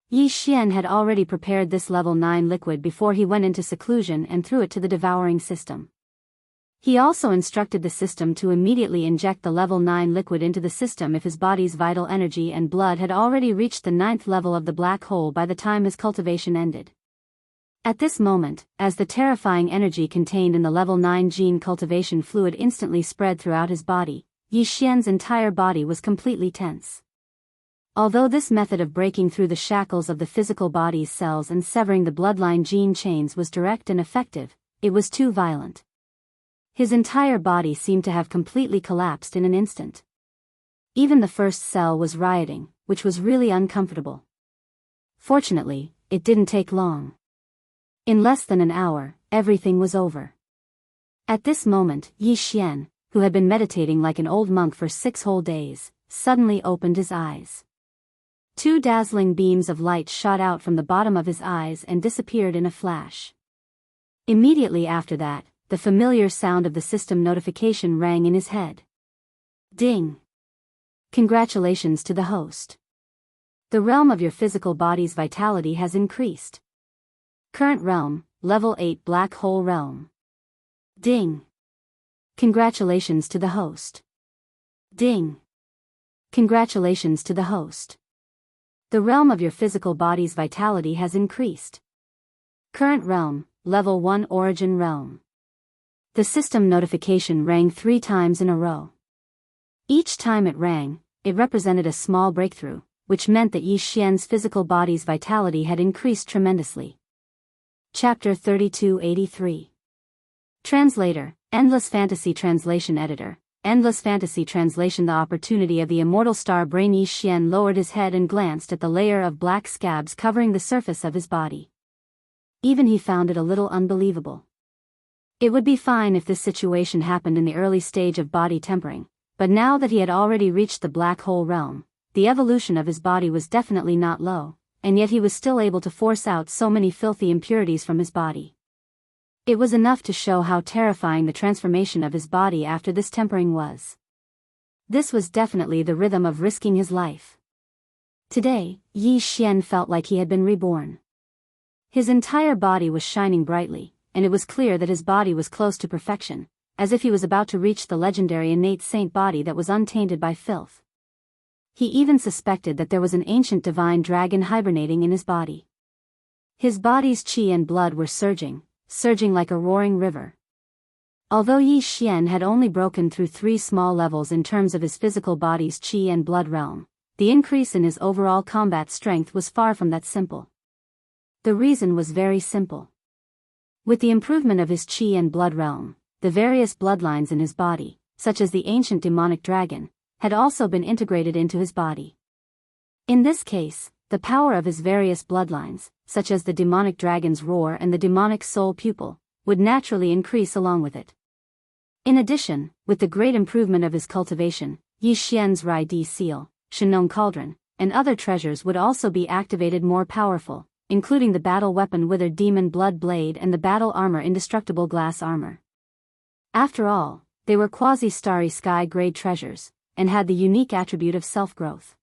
Yi Xian had already prepared this level 9 liquid before he went into seclusion and threw it to the devouring system. He also instructed the system to immediately inject the level 9 liquid into the system if his body's vital energy and blood had already reached the 9th level of the black hole by the time his cultivation ended. At this moment, as the terrifying energy contained in the level 9 gene cultivation fluid instantly spread throughout his body, Yi Xian's entire body was completely tense. Although this method of breaking through the shackles of the physical body's cells and severing the bloodline gene chains was direct and effective, it was too violent. His entire body seemed to have completely collapsed in an instant. Even the first cell was rioting, which was really uncomfortable. Fortunately, it didn't take long. In less than an hour, everything was over. At this moment, Yi Xian, who had been meditating like an old monk for 6 whole days, suddenly opened his eyes. 2 dazzling beams of light shot out from the bottom of his eyes and disappeared in a flash. Immediately after that, the familiar sound of the system notification rang in his head. Ding! Congratulations to the host. The realm of your physical body's vitality has increased. Current realm, level 8 black hole realm. Ding! Congratulations to the host. Ding! Congratulations to the host. The realm of your physical body's vitality has increased. Current realm, level 1 origin realm. The system notification rang 3 times in a row. Each time it rang, it represented a small breakthrough, which meant that Yi Xian's physical body's vitality had increased tremendously. Chapter 3283. Translator, Endless Fantasy Translation Editor, Endless Fantasy Translation. The opportunity of the immortal star brain. Yi Xian lowered his head and glanced at the layer of black scabs covering the surface of his body. Even he found it a little unbelievable. It would be fine if this situation happened in the early stage of body tempering, but now that he had already reached the black hole realm, the evolution of his body was definitely not low, and yet he was still able to force out so many filthy impurities from his body. It was enough to show how terrifying the transformation of his body after this tempering was. This was definitely the rhythm of risking his life. Today, Yi Xian felt like he had been reborn. His entire body was shining brightly, and it was clear that his body was close to perfection, as if he was about to reach the legendary innate saint body that was untainted by filth. He even suspected that there was an ancient divine dragon hibernating in his body. His body's qi and blood were surging like a roaring river. Although Yi Xian had only broken through 3 small levels in terms of his physical body's qi and blood realm, the increase in his overall combat strength was far from that simple. The reason was very simple. With the improvement of his qi and blood realm, the various bloodlines in his body, such as the ancient demonic dragon, had also been integrated into his body. In this case, the power of his various bloodlines, such as the demonic dragon's roar and the demonic soul pupil, would naturally increase along with it. In addition, with the great improvement of his cultivation, Yi Xian's Rai Di seal, Shenong cauldron, and other treasures would also be activated more powerful, including the battle weapon Withered Demon Blood Blade and the battle armor Indestructible Glass Armor. After all, they were quasi-starry sky-grade treasures, and had the unique attribute of self-growth.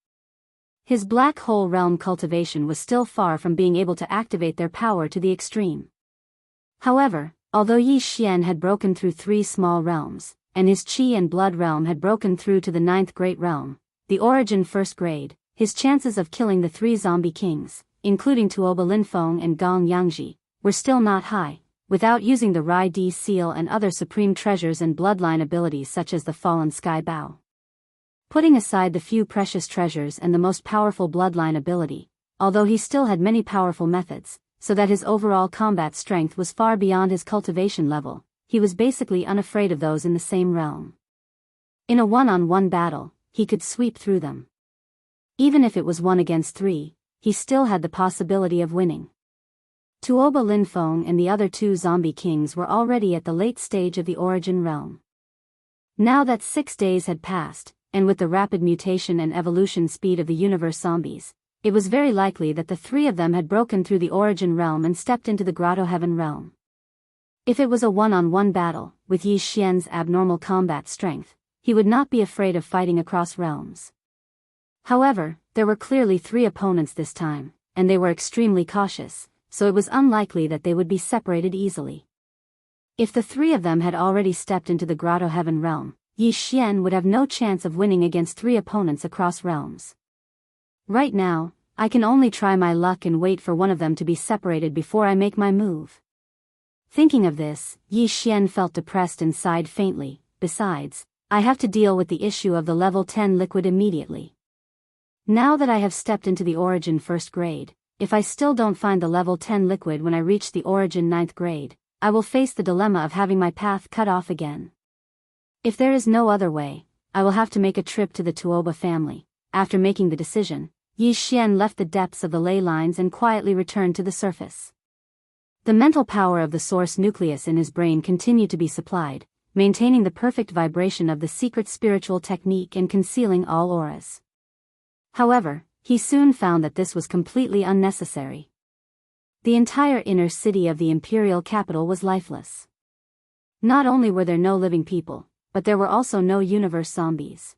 His black hole realm cultivation was still far from being able to activate their power to the extreme. However, although Yi Xian had broken through 3 small realms, and his qi and blood realm had broken through to the 9th great realm, the origin 1st grade, his chances of killing the 3 zombie kings, including Tuoba Linfeng and Gong Yangji, were still not high, without using the Rai Di seal and other supreme treasures and bloodline abilities such as the Fallen Sky Bow. Putting aside the few precious treasures and the most powerful bloodline ability, although he still had many powerful methods, so that his overall combat strength was far beyond his cultivation level. He was basically unafraid of those in the same realm. In a one-on-one battle, he could sweep through them. Even if it was 1 against 3, he still had the possibility of winning. Tuoba Linfeng and the other 2 zombie kings were already at the late stage of the origin realm. Now that 6 days had passed, and with the rapid mutation and evolution speed of the universe zombies, it was very likely that the 3 of them had broken through the origin realm and stepped into the Grotto Heaven realm. If it was a one-on-one battle, with Yi Xian's abnormal combat strength, he would not be afraid of fighting across realms. However, there were clearly 3 opponents this time, and they were extremely cautious, so it was unlikely that they would be separated easily. If the 3 of them had already stepped into the Grotto Heaven realm, Yi Xian would have no chance of winning against 3 opponents across realms. Right now, I can only try my luck and wait for one of them to be separated before I make my move. Thinking of this, Yi Xian felt depressed and sighed faintly. Besides, I have to deal with the issue of the level 10 liquid immediately. Now that I have stepped into the origin 1st grade, if I still don't find the level 10 liquid when I reach the origin 9th grade, I will face the dilemma of having my path cut off again. If there is no other way, I will have to make a trip to the Tuoba family. After making the decision, Yi Xian left the depths of the ley lines and quietly returned to the surface. The mental power of the source nucleus in his brain continued to be supplied, maintaining the perfect vibration of the secret spiritual technique and concealing all auras. However, he soon found that this was completely unnecessary. The entire inner city of the imperial capital was lifeless. Not only were there no living people, but there were also no universe zombies.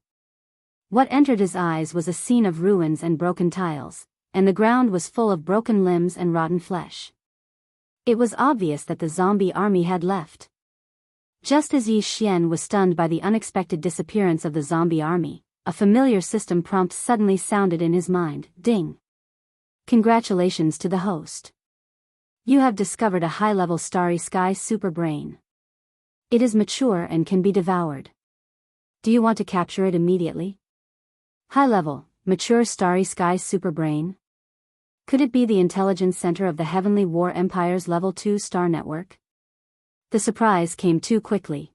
What entered his eyes was a scene of ruins and broken tiles, and the ground was full of broken limbs and rotten flesh. It was obvious that the zombie army had left. Just as Yi Xian was stunned by the unexpected disappearance of the zombie army, a familiar system prompt suddenly sounded in his mind. Ding! Congratulations to the host. You have discovered a high-level Starry Sky superbrain. It is mature and can be devoured. Do you want to capture it immediately? High-level, mature Starry Sky superbrain? Could it be the intelligence center of the Heavenly War Empire's Level 2 star network? The surprise came too quickly.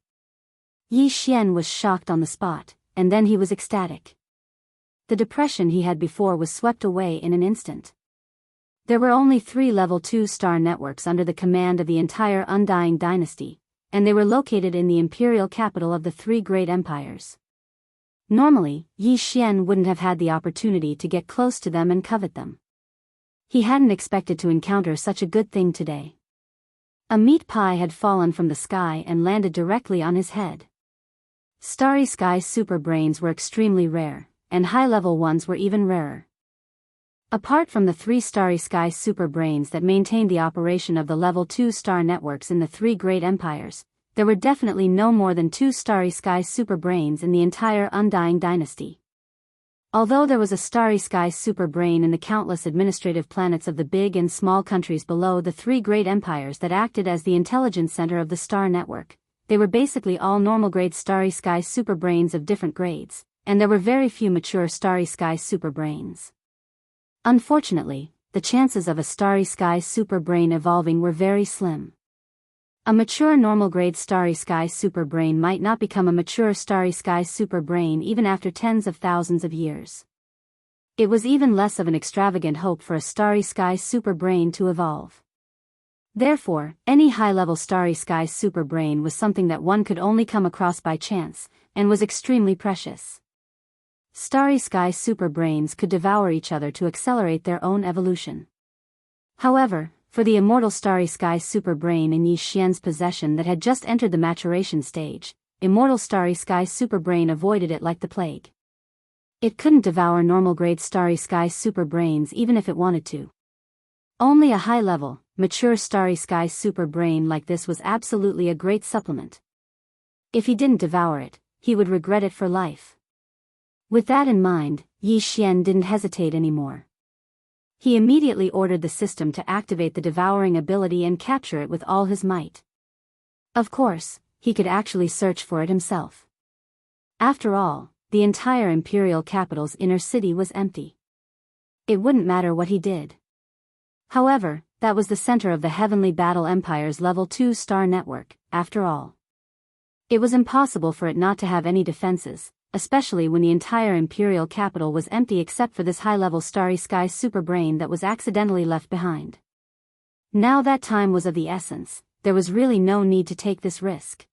Yi Xian was shocked on the spot, and then he was ecstatic. The depression he had before was swept away in an instant. There were only 3 Level 2 star networks under the command of the entire Undying Dynasty, and they were located in the imperial capital of the 3 great empires. Normally, Yi Xian wouldn't have had the opportunity to get close to them and covet them. He hadn't expected to encounter such a good thing today. A meat pie had fallen from the sky and landed directly on his head. Starry Sky superbrains were extremely rare, and high-level ones were even rarer. Apart from the 3 Starry Sky superbrains that maintained the operation of the Level 2 star networks in the 3 great empires, there were definitely no more than 2 Starry Sky superbrains in the entire Undying Dynasty. Although there was a Starry Sky superbrain in the countless administrative planets of the big and small countries below the 3 great empires that acted as the intelligence center of the star network, they were basically all normal-grade Starry Sky superbrains of different grades, and there were very few mature Starry Sky superbrains. Unfortunately, the chances of a Starry Sky superbrain evolving were very slim. A mature normal-grade Starry Sky superbrain might not become a mature Starry Sky superbrain even after tens of thousands of years. It was even less of an extravagant hope for a Starry Sky superbrain to evolve. Therefore, any high-level Starry Sky superbrain was something that one could only come across by chance, and was extremely precious. Starry Sky superbrains could devour each other to accelerate their own evolution. However, for the immortal Starry Sky superbrain in Yi Xian's possession that had just entered the maturation stage, immortal Starry Sky superbrain avoided it like the plague. It couldn't devour normal-grade Starry Sky superbrains even if it wanted to. Only a high-level, mature Starry Sky superbrain like this was absolutely a great supplement. If he didn't devour it, he would regret it for life. With that in mind, Yi Xian didn't hesitate anymore. He immediately ordered the system to activate the devouring ability and capture it with all his might. Of course, he could actually search for it himself. After all, the entire imperial capital's inner city was empty. It wouldn't matter what he did. However, that was the center of the Heavenly Battle Empire's Level 2 star network, after all. It was impossible for it not to have any defenses, especially when the entire Imperial capital was empty except for this high-level starry sky superbrain that was accidentally left behind. Now that time was of the essence, there was really no need to take this risk.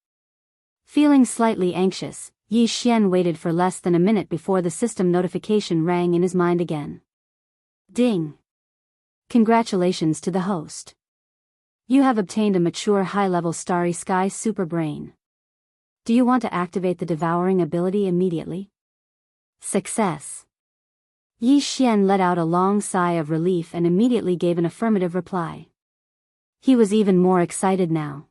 Feeling slightly anxious, Yi Xian waited for less than a minute before the system notification rang in his mind again. Ding! Congratulations to the host. You have obtained a mature high-level starry sky superbrain. Do you want to activate the devouring ability immediately? Success! Yi Xian let out a long sigh of relief and immediately gave an affirmative reply. He was even more excited now.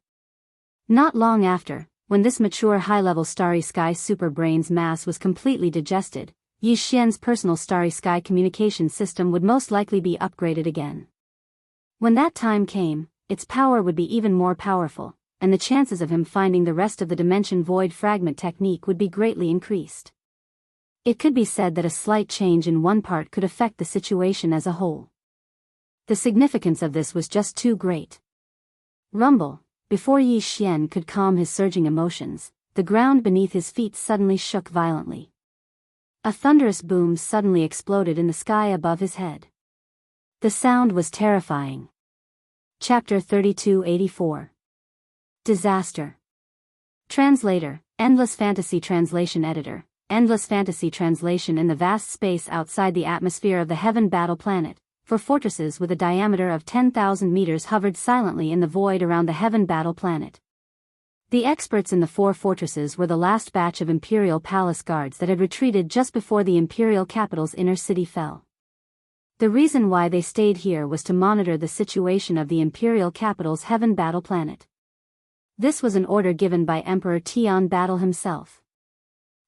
Not long after, when this mature high-level starry sky superbrain's mass was completely digested, Yi Xian's personal starry sky communication system would most likely be upgraded again. When that time came, its power would be even more powerful, and the chances of him finding the rest of the dimension void fragment technique would be greatly increased. It could be said that a slight change in one part could affect the situation as a whole. The significance of this was just too great. Rumble! Before Yi Xian could calm his surging emotions, the ground beneath his feet suddenly shook violently. A thunderous boom suddenly exploded in the sky above his head. The sound was terrifying. Chapter 3284. Disaster. Translator, Endless Fantasy Translation Editor. Endless Fantasy Translation. In the vast space outside the atmosphere of the Heaven Battle Planet, four fortresses with a diameter of 10,000 meters hovered silently in the void around the Heaven Battle Planet. The experts in the four fortresses were the last batch of Imperial Palace guards that had retreated just before the Imperial capital's inner city fell. The reason why they stayed here was to monitor the situation of the Imperial capital's Heaven Battle Planet. This was an order given by Emperor Tian Battle himself.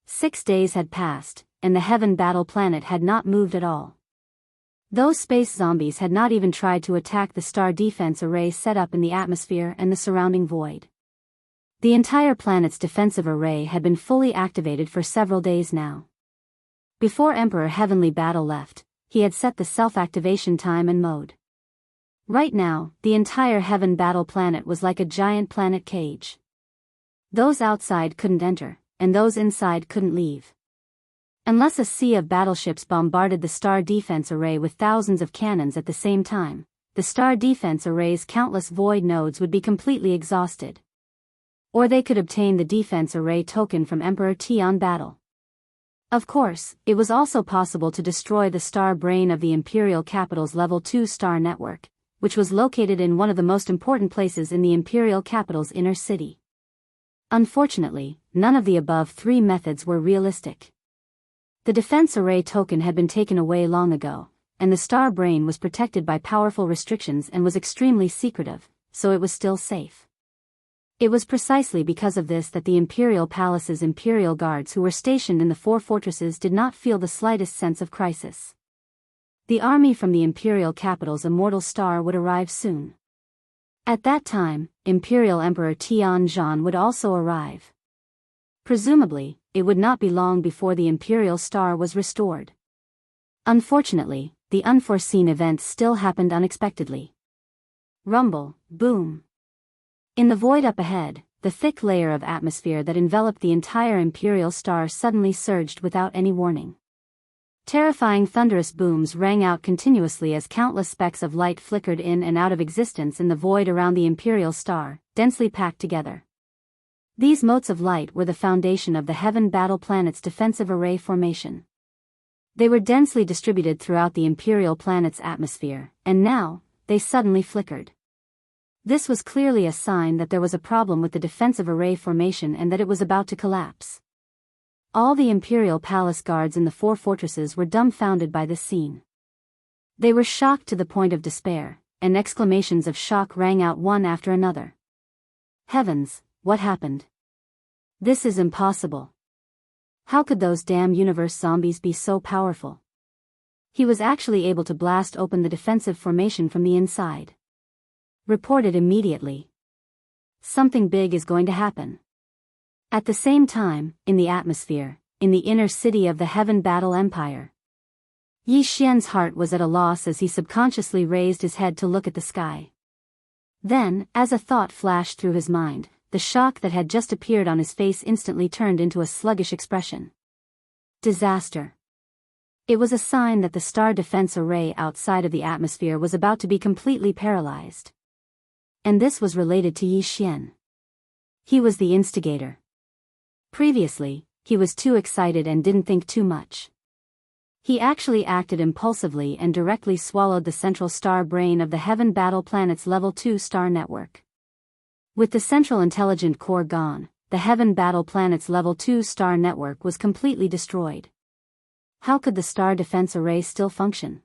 6 days had passed, and the Heaven Battle Planet had not moved at all. Those space zombies had not even tried to attack the star defense array set up in the atmosphere and the surrounding void. The entire planet's defensive array had been fully activated for several days now. Before Emperor Heavenly Battle left, he had set the self-activation time and mode. Right now, the entire Heaven Battle Planet was like a giant planet cage. Those outside couldn't enter, and those inside couldn't leave. Unless a sea of battleships bombarded the star defense array with thousands of cannons at the same time, the star defense array's countless void nodes would be completely exhausted. Or they could obtain the defense array token from Emperor Tian Battle. Of course, it was also possible to destroy the star brain of the Imperial capital's Level 2 star network, which was located in one of the most important places in the Imperial capital's inner city. Unfortunately, none of the above three methods were realistic. The defense array token had been taken away long ago, and the star brain was protected by powerful restrictions and was extremely secretive, so it was still safe. It was precisely because of this that the Imperial Palace's Imperial Guards who were stationed in the four fortresses did not feel the slightest sense of crisis. The army from the Imperial capital's immortal star would arrive soon. At that time, Imperial Emperor Tianzhan would also arrive. Presumably, it would not be long before the Imperial Star was restored. Unfortunately, the unforeseen events still happened unexpectedly. Rumble, boom. In the void up ahead, the thick layer of atmosphere that enveloped the entire Imperial Star suddenly surged without any warning. Terrifying thunderous booms rang out continuously as countless specks of light flickered in and out of existence in the void around the Imperial Star, densely packed together. These motes of light were the foundation of the Heaven Battle Planet's defensive array formation. They were densely distributed throughout the Imperial planet's atmosphere, and now, they suddenly flickered. This was clearly a sign that there was a problem with the defensive array formation and that it was about to collapse. All the Imperial Palace guards in the four fortresses were dumbfounded by this scene. They were shocked to the point of despair, and exclamations of shock rang out one after another. Heavens, what happened? This is impossible. How could those damn universe zombies be so powerful? He was actually able to blast open the defensive formation from the inside. Reported immediately. Something big is going to happen. At the same time, in the atmosphere, in the inner city of the Heaven Battle Empire. Yi Xian's heart was at a loss as he subconsciously raised his head to look at the sky. Then, as a thought flashed through his mind, the shock that had just appeared on his face instantly turned into a sluggish expression. Disaster. It was a sign that the star defense array outside of the atmosphere was about to be completely paralyzed. And this was related to Yi Xian. He was the instigator. Previously, he was too excited and didn't think too much. He actually acted impulsively and directly swallowed the central star brain of the Heaven Battle Planet's Level 2 star network. With the central intelligent core gone, the Heaven Battle Planet's Level 2 star network was completely destroyed. How could the star defense array still function?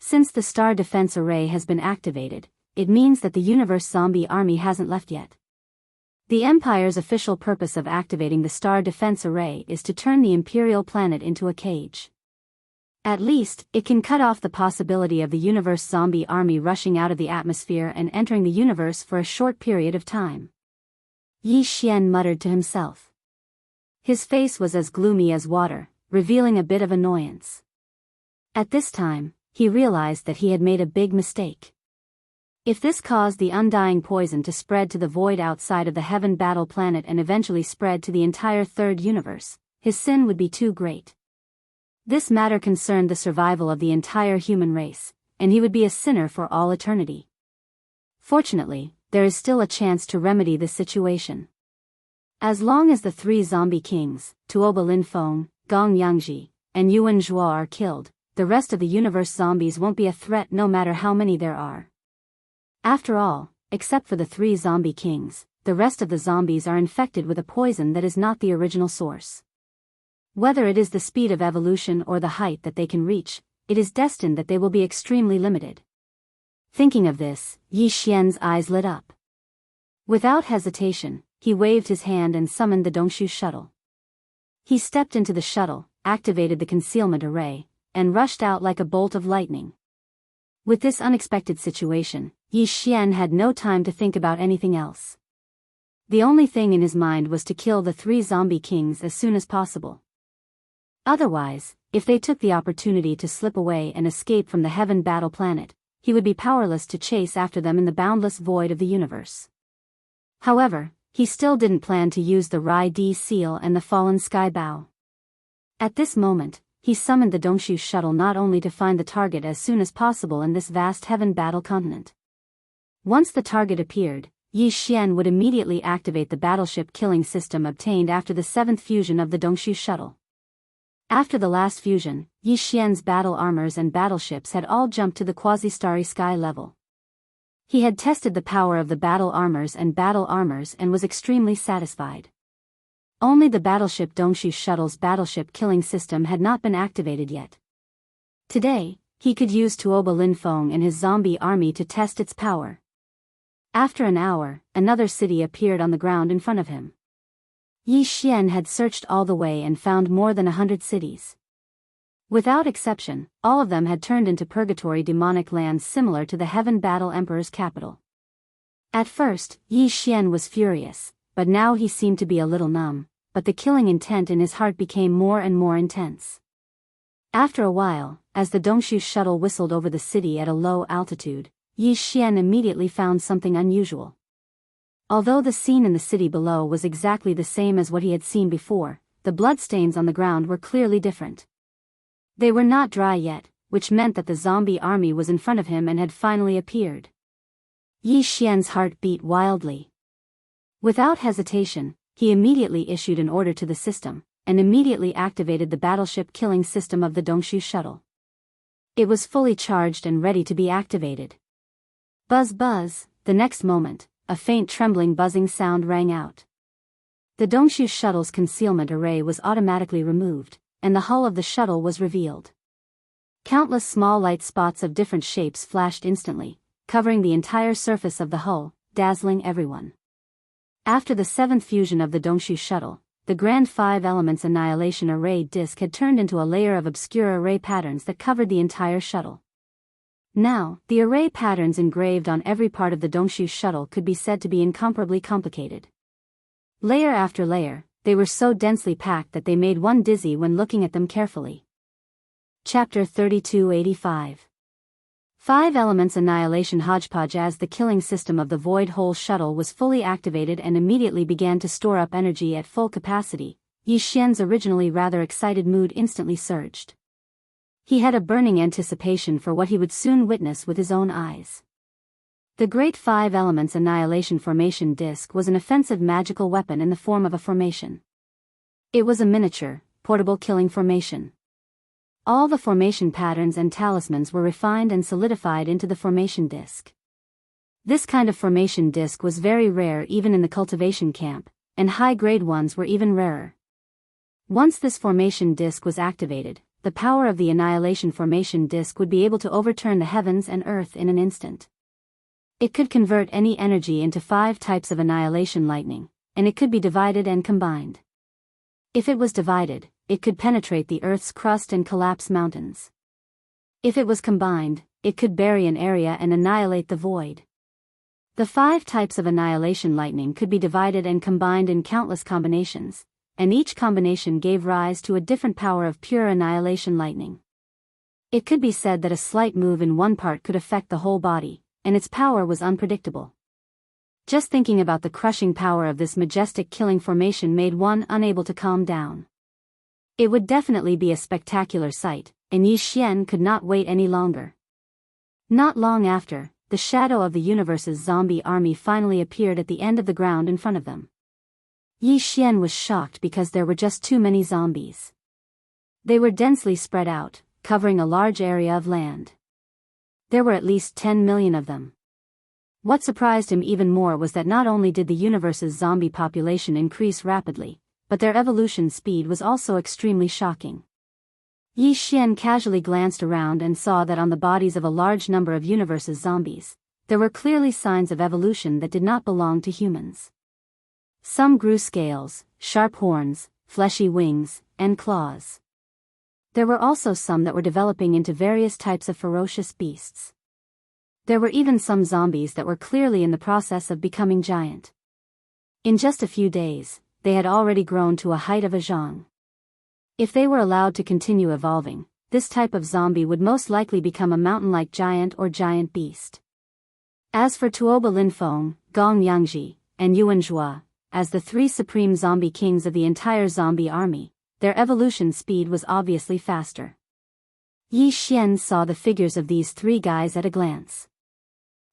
Since the star defense array has been activated, it means that the universe zombie army hasn't left yet. The Empire's official purpose of activating the star defense array is to turn the Imperial planet into a cage. At least, it can cut off the possibility of the universe zombie army rushing out of the atmosphere and entering the universe for a short period of time. Yi Xian muttered to himself. His face was as gloomy as water, revealing a bit of annoyance. At this time, he realized that he had made a big mistake. If this caused the undying poison to spread to the void outside of the Heaven Battle Planet and eventually spread to the entire third universe, his sin would be too great. This matter concerned the survival of the entire human race, and he would be a sinner for all eternity. Fortunately, there is still a chance to remedy this situation. As long as the three zombie kings, Tuoba Linfeng, Gong Yangji, and Yuan Zhuo are killed, the rest of the universe zombies won't be a threat no matter how many there are. After all, except for the three zombie kings, the rest of the zombies are infected with a poison that is not the original source. Whether it is the speed of evolution or the height that they can reach, it is destined that they will be extremely limited. Thinking of this, Yi Xian's eyes lit up. Without hesitation, he waved his hand and summoned the Dongshu shuttle. He stepped into the shuttle, activated the concealment array, and rushed out like a bolt of lightning. With this unexpected situation, Yi Xian had no time to think about anything else. The only thing in his mind was to kill the three zombie kings as soon as possible. Otherwise, if they took the opportunity to slip away and escape from the Heaven Battle Planet, he would be powerless to chase after them in the boundless void of the universe. However, he still didn't plan to use the Rai D seal and the fallen sky bow. At this moment, he summoned the Dongshu shuttle not only to find the target as soon as possible in this vast Heaven Battle continent. Once the target appeared, Yi Xian would immediately activate the battleship killing system obtained after the 7th fusion of the Dongshu shuttle. After the last fusion, Yi Xian's battle armors and battleships had all jumped to the quasi-starry sky level. He had tested the power of the battle armors and was extremely satisfied. Only the battleship Dongshu shuttle's battleship killing system had not been activated yet. Today, he could use Tuoba Linfeng and his zombie army to test its power. After an hour, another city appeared on the ground in front of him. Yi Xian had searched all the way and found more than 100 cities. Without exception, all of them had turned into purgatory demonic lands similar to the Heaven Battle Emperor's capital. At first, Yi Xian was furious, but now he seemed to be a little numb, but the killing intent in his heart became more and more intense. After a while, as the Dongshu shuttle whistled over the city at a low altitude, Yi Xian immediately found something unusual. Although the scene in the city below was exactly the same as what he had seen before, the bloodstains on the ground were clearly different. They were not dry yet, which meant that the zombie army was in front of him and had finally appeared. Yi Xian's heart beat wildly. Without hesitation, he immediately issued an order to the system, and immediately activated the battleship killing system of the Dongshu shuttle. It was fully charged and ready to be activated. Buzz buzz, the next moment, a faint trembling buzzing sound rang out. The Dongshu shuttle's concealment array was automatically removed, and the hull of the shuttle was revealed. Countless small light spots of different shapes flashed instantly, covering the entire surface of the hull, dazzling everyone. After the 7th fusion of the Dongshu shuttle, the Grand 5 Elements Annihilation Array disk had turned into a layer of obscure array patterns that covered the entire shuttle. Now, the array patterns engraved on every part of the Dongshu shuttle could be said to be incomparably complicated. Layer after layer, they were so densely packed that they made one dizzy when looking at them carefully. Chapter 3285. 5 Elements Annihilation Hodgepodge. As the killing system of the Void Hole shuttle was fully activated and immediately began to store up energy at full capacity, Yi Xian's originally rather excited mood instantly surged. He had a burning anticipation for what he would soon witness with his own eyes. The Great 5 Elements Annihilation Formation Disc was an offensive magical weapon in the form of a formation. It was a miniature, portable killing formation. All the formation patterns and talismans were refined and solidified into the formation disc. This kind of formation disc was very rare even in the cultivation camp, and high-grade ones were even rarer. Once this formation disc was activated, the power of the Annihilation Formation Disc would be able to overturn the heavens and earth in an instant. It could convert any energy into 5 types of annihilation lightning, and it could be divided and combined. If it was divided, it could penetrate the Earth's crust and collapse mountains. If it was combined, it could bury an area and annihilate the void. The 5 types of annihilation lightning could be divided and combined in countless combinations, and each combination gave rise to a different power of pure annihilation lightning. It could be said that a slight move in one part could affect the whole body, and its power was unpredictable. Just thinking about the crushing power of this majestic killing formation made one unable to calm down. It would definitely be a spectacular sight, and Yi Xian could not wait any longer. Not long after, the shadow of the universe's zombie army finally appeared at the end of the ground in front of them. Yi Xian was shocked because there were just too many zombies. They were densely spread out, covering a large area of land. There were at least 10 million of them. What surprised him even more was that not only did the universe's zombie population increase rapidly, but their evolution speed was also extremely shocking. Yi Xian casually glanced around and saw that on the bodies of a large number of universe's zombies, there were clearly signs of evolution that did not belong to humans. Some grew scales, sharp horns, fleshy wings, and claws. There were also some that were developing into various types of ferocious beasts. There were even some zombies that were clearly in the process of becoming giant. In just a few days, they had already grown to a height of a zhang. If they were allowed to continue evolving, this type of zombie would most likely become a mountain-like giant or giant beast. As for Tuoba Linfeng, Gong Yangji, and Yuan Zhua, as the 3 supreme zombie kings of the entire zombie army, their evolution speed was obviously faster. Yi Xian saw the figures of these 3 guys at a glance.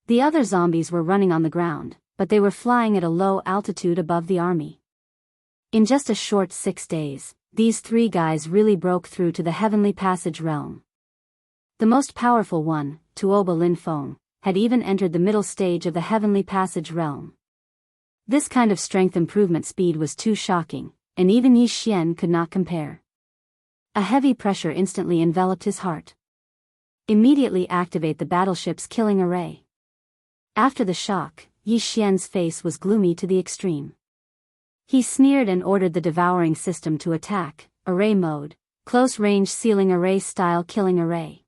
The other zombies were running on the ground, but they were flying at a low altitude above the army. In just a short 6 days, these 3 guys really broke through to the heavenly passage realm. The most powerful one, Tuoba Linfeng, had even entered the middle stage of the heavenly passage realm. This kind of strength improvement speed was too shocking, and even Yi Xian could not compare. A heavy pressure instantly enveloped his heart. Immediately activate the battleship's killing array. After the shock, Yi Xian's face was gloomy to the extreme. He sneered and ordered the devouring system to attack, array mode, close-range ceiling array style killing array.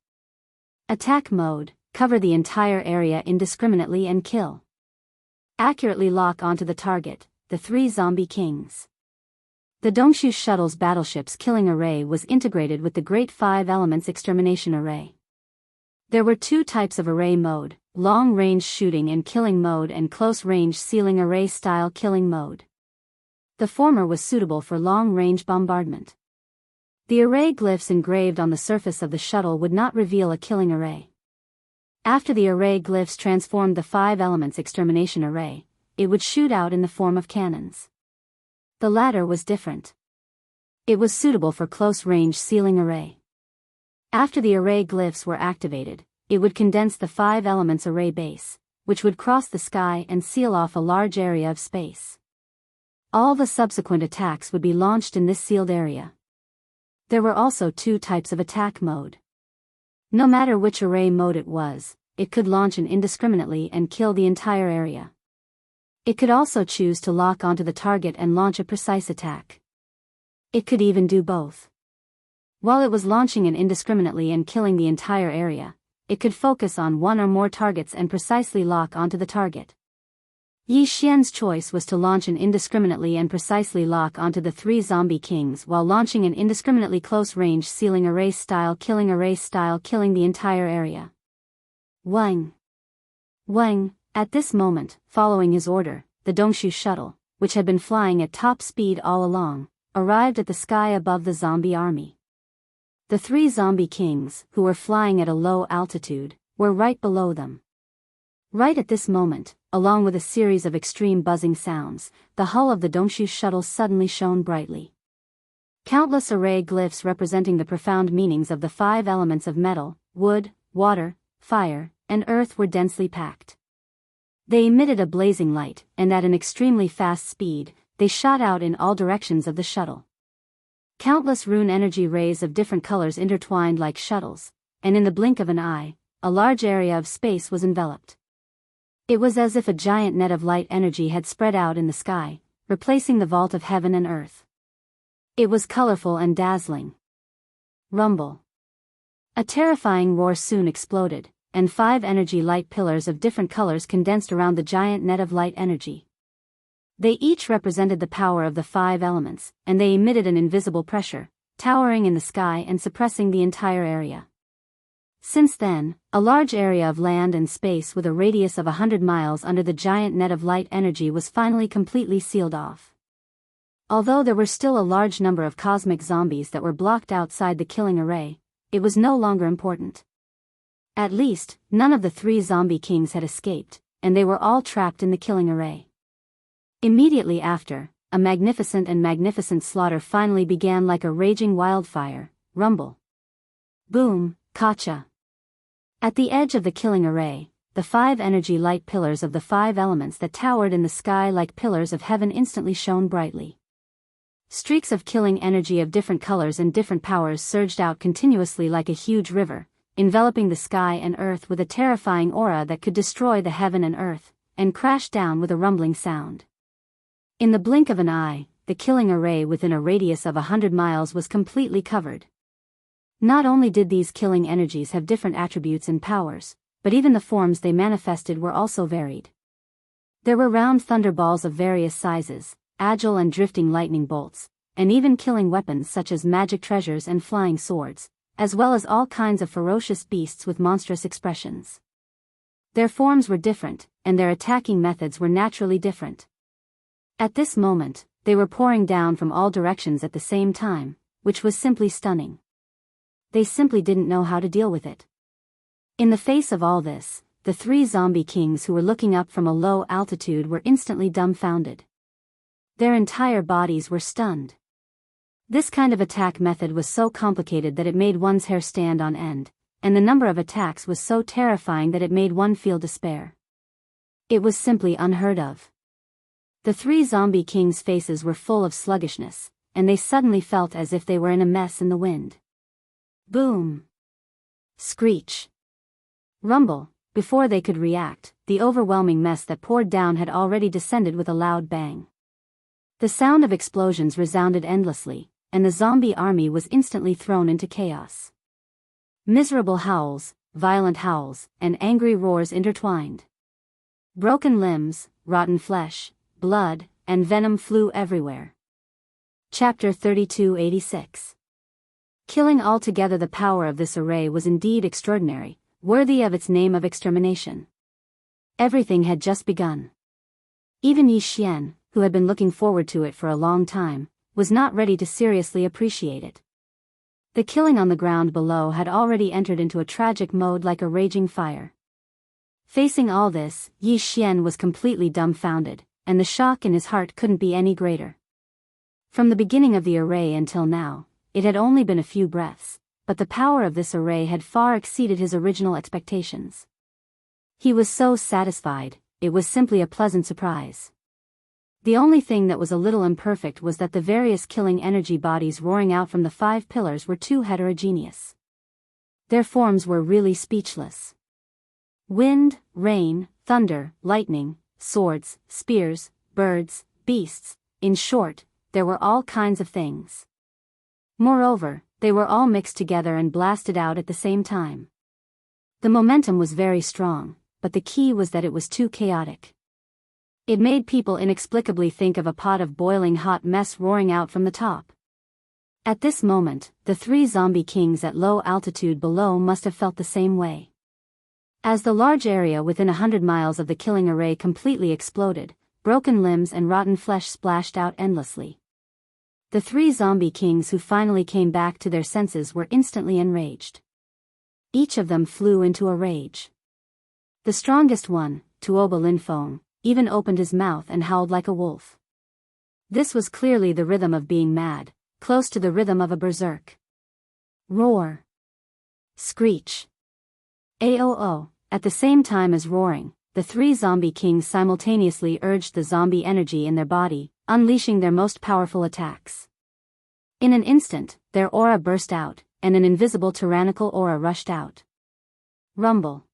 Attack mode, cover the entire area indiscriminately and kill. Accurately lock onto the target, the 3 zombie kings. The Dongshu shuttle's battleship's killing array was integrated with the Great 5 Elements Extermination Array. There were 2 types of array mode, long-range shooting and killing mode and close-range ceiling array style killing mode. The former was suitable for long-range bombardment. The array glyphs engraved on the surface of the shuttle would not reveal a killing array. After the array glyphs transformed the 5 Elements Extermination Array, it would shoot out in the form of cannons. The latter was different. It was suitable for close-range ceiling array. After the array glyphs were activated, it would condense the 5 Elements Array base, which would cross the sky and seal off a large area of space. All the subsequent attacks would be launched in this sealed area. There were also 2 types of attack mode. No matter which array mode it was, it could launch indiscriminately and kill the entire area. It could also choose to lock onto the target and launch a precise attack. It could even do both. While it was launching indiscriminately and killing the entire area, it could focus on one or more targets and precisely lock onto the target. Yi Xian's choice was to launch an indiscriminately and precisely lock onto the three zombie kings while launching an indiscriminately close-range sealing array-style killing the entire area. Wang! Wang! At this moment, following his order, the Dongshu shuttle, which had been flying at top speed all along, arrived at the sky above the zombie army. The three zombie kings, who were flying at a low altitude, were right below them. Right at this moment, along with a series of extreme buzzing sounds, the hull of the Dongshu shuttle suddenly shone brightly. Countless array glyphs representing the profound meanings of the five elements of metal, wood, water, fire, and earth were densely packed. They emitted a blazing light, and at an extremely fast speed, they shot out in all directions of the shuttle. Countless rune energy rays of different colors intertwined like shuttles, and in the blink of an eye, a large area of space was enveloped. It was as if a giant net of light energy had spread out in the sky, replacing the vault of heaven and earth. It was colorful and dazzling. Rumble. A terrifying roar soon exploded, and 5 energy light pillars of different colors condensed around the giant net of light energy. They each represented the power of the 5 elements, and they emitted an invisible pressure, towering in the sky and suppressing the entire area. Since then, a large area of land and space with a radius of 100 miles under the giant net of light energy was finally completely sealed off. Although there were still a large number of cosmic zombies that were blocked outside the killing array, it was no longer important. At least, none of the 3 zombie kings had escaped, and they were all trapped in the killing array. Immediately after, a magnificent slaughter finally began like a raging wildfire. Rumble. Boom, kacha. At the edge of the killing array, the 5 energy light pillars of the 5 elements that towered in the sky like pillars of heaven instantly shone brightly. Streaks of killing energy of different colors and different powers surged out continuously like a huge river, enveloping the sky and earth with a terrifying aura that could destroy the heaven and earth, and crash down with a rumbling sound. In the blink of an eye, the killing array within a radius of 100 miles was completely covered. Not only did these killing energies have different attributes and powers, but even the forms they manifested were also varied. There were round thunderballs of various sizes, agile and drifting lightning bolts, and even killing weapons such as magic treasures and flying swords, as well as all kinds of ferocious beasts with monstrous expressions. Their forms were different, and their attacking methods were naturally different. At this moment, they were pouring down from all directions at the same time, which was simply stunning. They simply didn't know how to deal with it. In the face of all this, the 3 zombie kings who were looking up from a low altitude were instantly dumbfounded. Their entire bodies were stunned. This kind of attack method was so complicated that it made one's hair stand on end, and the number of attacks was so terrifying that it made one feel despair. It was simply unheard of. The 3 zombie kings' faces were full of sluggishness, and they suddenly felt as if they were in a mess in the wind. Boom! Screech! Rumble! Before they could react, the overwhelming mess that poured down had already descended with a loud bang. The sound of explosions resounded endlessly, and the zombie army was instantly thrown into chaos. Miserable howls, violent howls, and angry roars intertwined. Broken limbs, rotten flesh, blood, and venom flew everywhere. Chapter 3286. Killing altogether. The power of this array was indeed extraordinary, worthy of its name of extermination. Everything had just begun. Even Yi Xian, who had been looking forward to it for a long time, was not ready to seriously appreciate it. The killing on the ground below had already entered into a tragic mode like a raging fire. Facing all this, Yi Xian was completely dumbfounded, and the shock in his heart couldn't be any greater. From the beginning of the array until now, it had only been a few breaths, but the power of this array had far exceeded his original expectations. He was so satisfied, it was simply a pleasant surprise. The only thing that was a little imperfect was that the various killing energy bodies roaring out from the 5 pillars were too heterogeneous. Their forms were really speechless. Wind, rain, thunder, lightning, swords, spears, birds, beasts, in short, there were all kinds of things. Moreover, they were all mixed together and blasted out at the same time. The momentum was very strong, but the key was that it was too chaotic. It made people inexplicably think of a pot of boiling hot mess roaring out from the top. At this moment, the three zombie kings at low altitude below must have felt the same way. As the large area within 100 miles of the killing array completely exploded, broken limbs and rotten flesh splashed out endlessly. The three zombie kings who finally came back to their senses were instantly enraged. Each of them flew into a rage. The strongest one, Tuoba Linfeng, even opened his mouth and howled like a wolf. This was clearly the rhythm of being mad, close to the rhythm of a berserk. Roar. Screech. Aoo. At the same time as roaring, the three zombie kings simultaneously urged the zombie energy in their body, unleashing their most powerful attacks. In an instant, their aura burst out, and an invisible tyrannical aura rushed out. Rumble.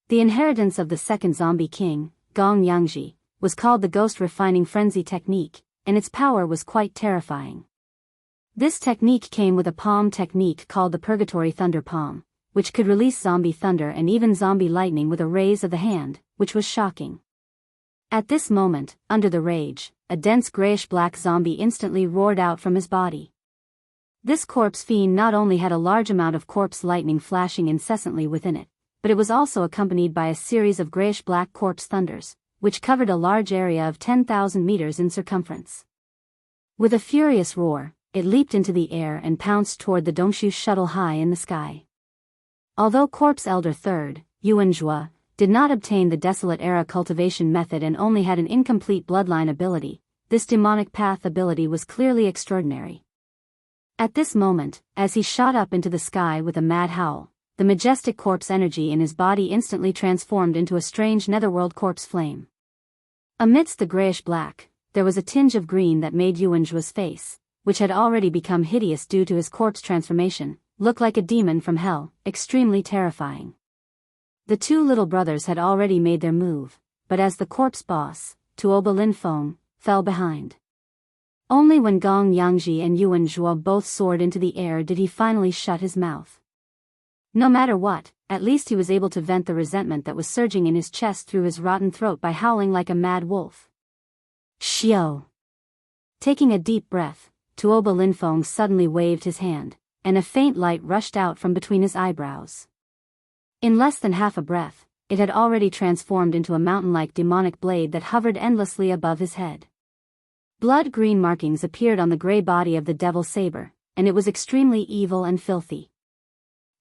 The inheritance of the second zombie king, Gong Yangji, was called the Ghost Refining Frenzy technique, and its power was quite terrifying. This technique came with a palm technique called the Purgatory Thunder Palm, which could release zombie thunder and even zombie lightning with a raise of the hand, which was shocking. At this moment, under the rage, a dense grayish-black zombie instantly roared out from his body. This corpse fiend not only had a large amount of corpse lightning flashing incessantly within it, but it was also accompanied by a series of grayish-black corpse thunders, which covered a large area of 10,000 meters in circumference. With a furious roar, it leaped into the air and pounced toward the Dongshu shuttle high in the sky. Although Corpse Elder III, Yuan Zhua, did not obtain the Desolate Era cultivation method and only had an incomplete bloodline ability, this demonic path ability was clearly extraordinary. At this moment, as he shot up into the sky with a mad howl, the majestic corpse energy in his body instantly transformed into a strange netherworld corpse flame. Amidst the grayish-black, there was a tinge of green that made Yuan Zhua's face, which had already become hideous due to his corpse transformation, look like a demon from hell, extremely terrifying. The two little brothers had already made their move, but as the corpse boss, Tuoba Linfeng, fell behind. Only when Gong Yangji and Yuan Zhua both soared into the air did he finally shut his mouth. No matter what, at least he was able to vent the resentment that was surging in his chest through his rotten throat by howling like a mad wolf. Xiao! Taking a deep breath, Tuoba Linfeng suddenly waved his hand, and a faint light rushed out from between his eyebrows. In less than half a breath, it had already transformed into a mountain-like demonic blade that hovered endlessly above his head. Blood-green markings appeared on the gray body of the devil saber, and it was extremely evil and filthy.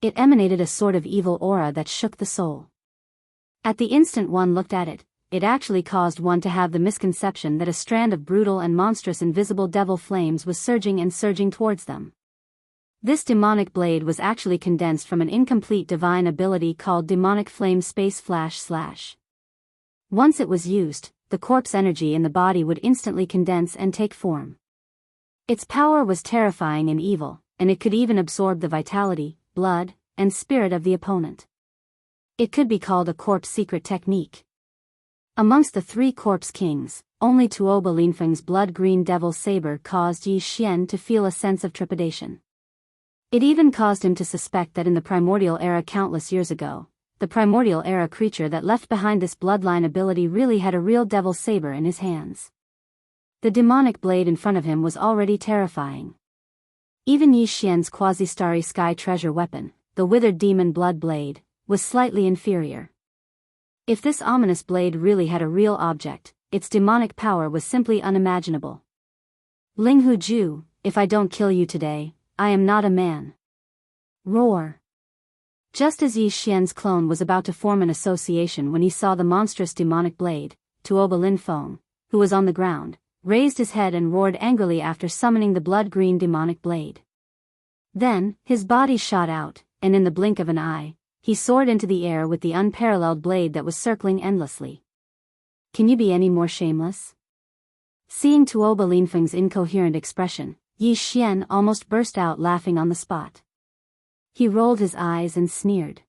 It emanated a sort of evil aura that shook the soul. At the instant one looked at it, it actually caused one to have the misconception that a strand of brutal and monstrous invisible devil flames was surging and surging towards them. This demonic blade was actually condensed from an incomplete divine ability called Demonic Flame Space Flash/. Once it was used, the corpse energy in the body would instantly condense and take form. Its power was terrifying and evil, and it could even absorb the vitality, blood, and spirit of the opponent. It could be called a corpse secret technique. Amongst the three corpse kings, only Tuoba Linfeng's blood-green devil saber caused Yi Xian to feel a sense of trepidation. It even caused him to suspect that in the primordial era countless years ago, the primordial era creature that left behind this bloodline ability really had a real devil saber in his hands. The demonic blade in front of him was already terrifying. Even Yi Xian's quasi-starry sky treasure weapon, the withered demon blood blade, was slightly inferior. If this ominous blade really had a real object, its demonic power was simply unimaginable. Linghu Ju, if I don't kill you today, I am not a man. Roar. Just as Yi Xian's clone was about to form an association when he saw the monstrous demonic blade, Tuoba Linfeng, who was on the ground, raised his head and roared angrily after summoning the blood-green demonic blade. Then, his body shot out, and in the blink of an eye, he soared into the air with the unparalleled blade that was circling endlessly. Can you be any more shameless? Seeing Tuoba Linfeng's incoherent expression, Yi Xian almost burst out laughing on the spot. He rolled his eyes and sneered.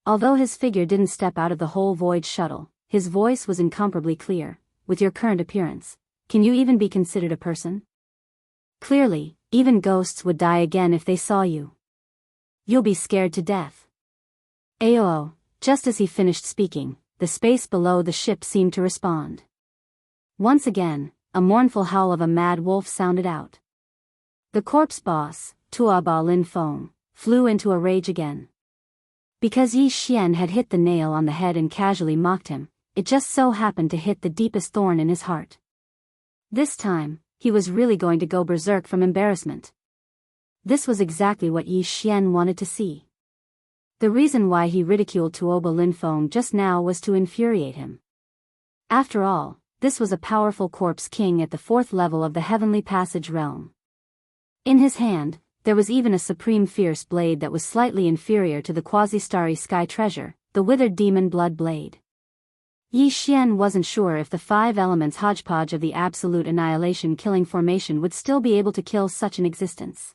Although his figure didn't step out of the whole void shuttle, his voice was incomparably clear. With your current appearance, can you even be considered a person? Clearly, even ghosts would die again if they saw you. You'll be scared to death. Aoo, just as he finished speaking, the space below the ship seemed to respond. Once again, a mournful howl of a mad wolf sounded out. The corpse boss, Tuaba Lin Feng, flew into a rage again. Because Yi Xian had hit the nail on the head and casually mocked him, it just so happened to hit the deepest thorn in his heart. This time, he was really going to go berserk from embarrassment. This was exactly what Yi Xian wanted to see. The reason why he ridiculed Tuoba Lin Feng just now was to infuriate him. After all, this was a powerful corpse king at the 4th level of the Heavenly Passage realm. In his hand, there was even a supreme fierce blade that was slightly inferior to the quasi-starry sky treasure, the withered demon blood blade. Yi Xian wasn't sure if the 5 elements hodgepodge of the absolute annihilation killing formation would still be able to kill such an existence.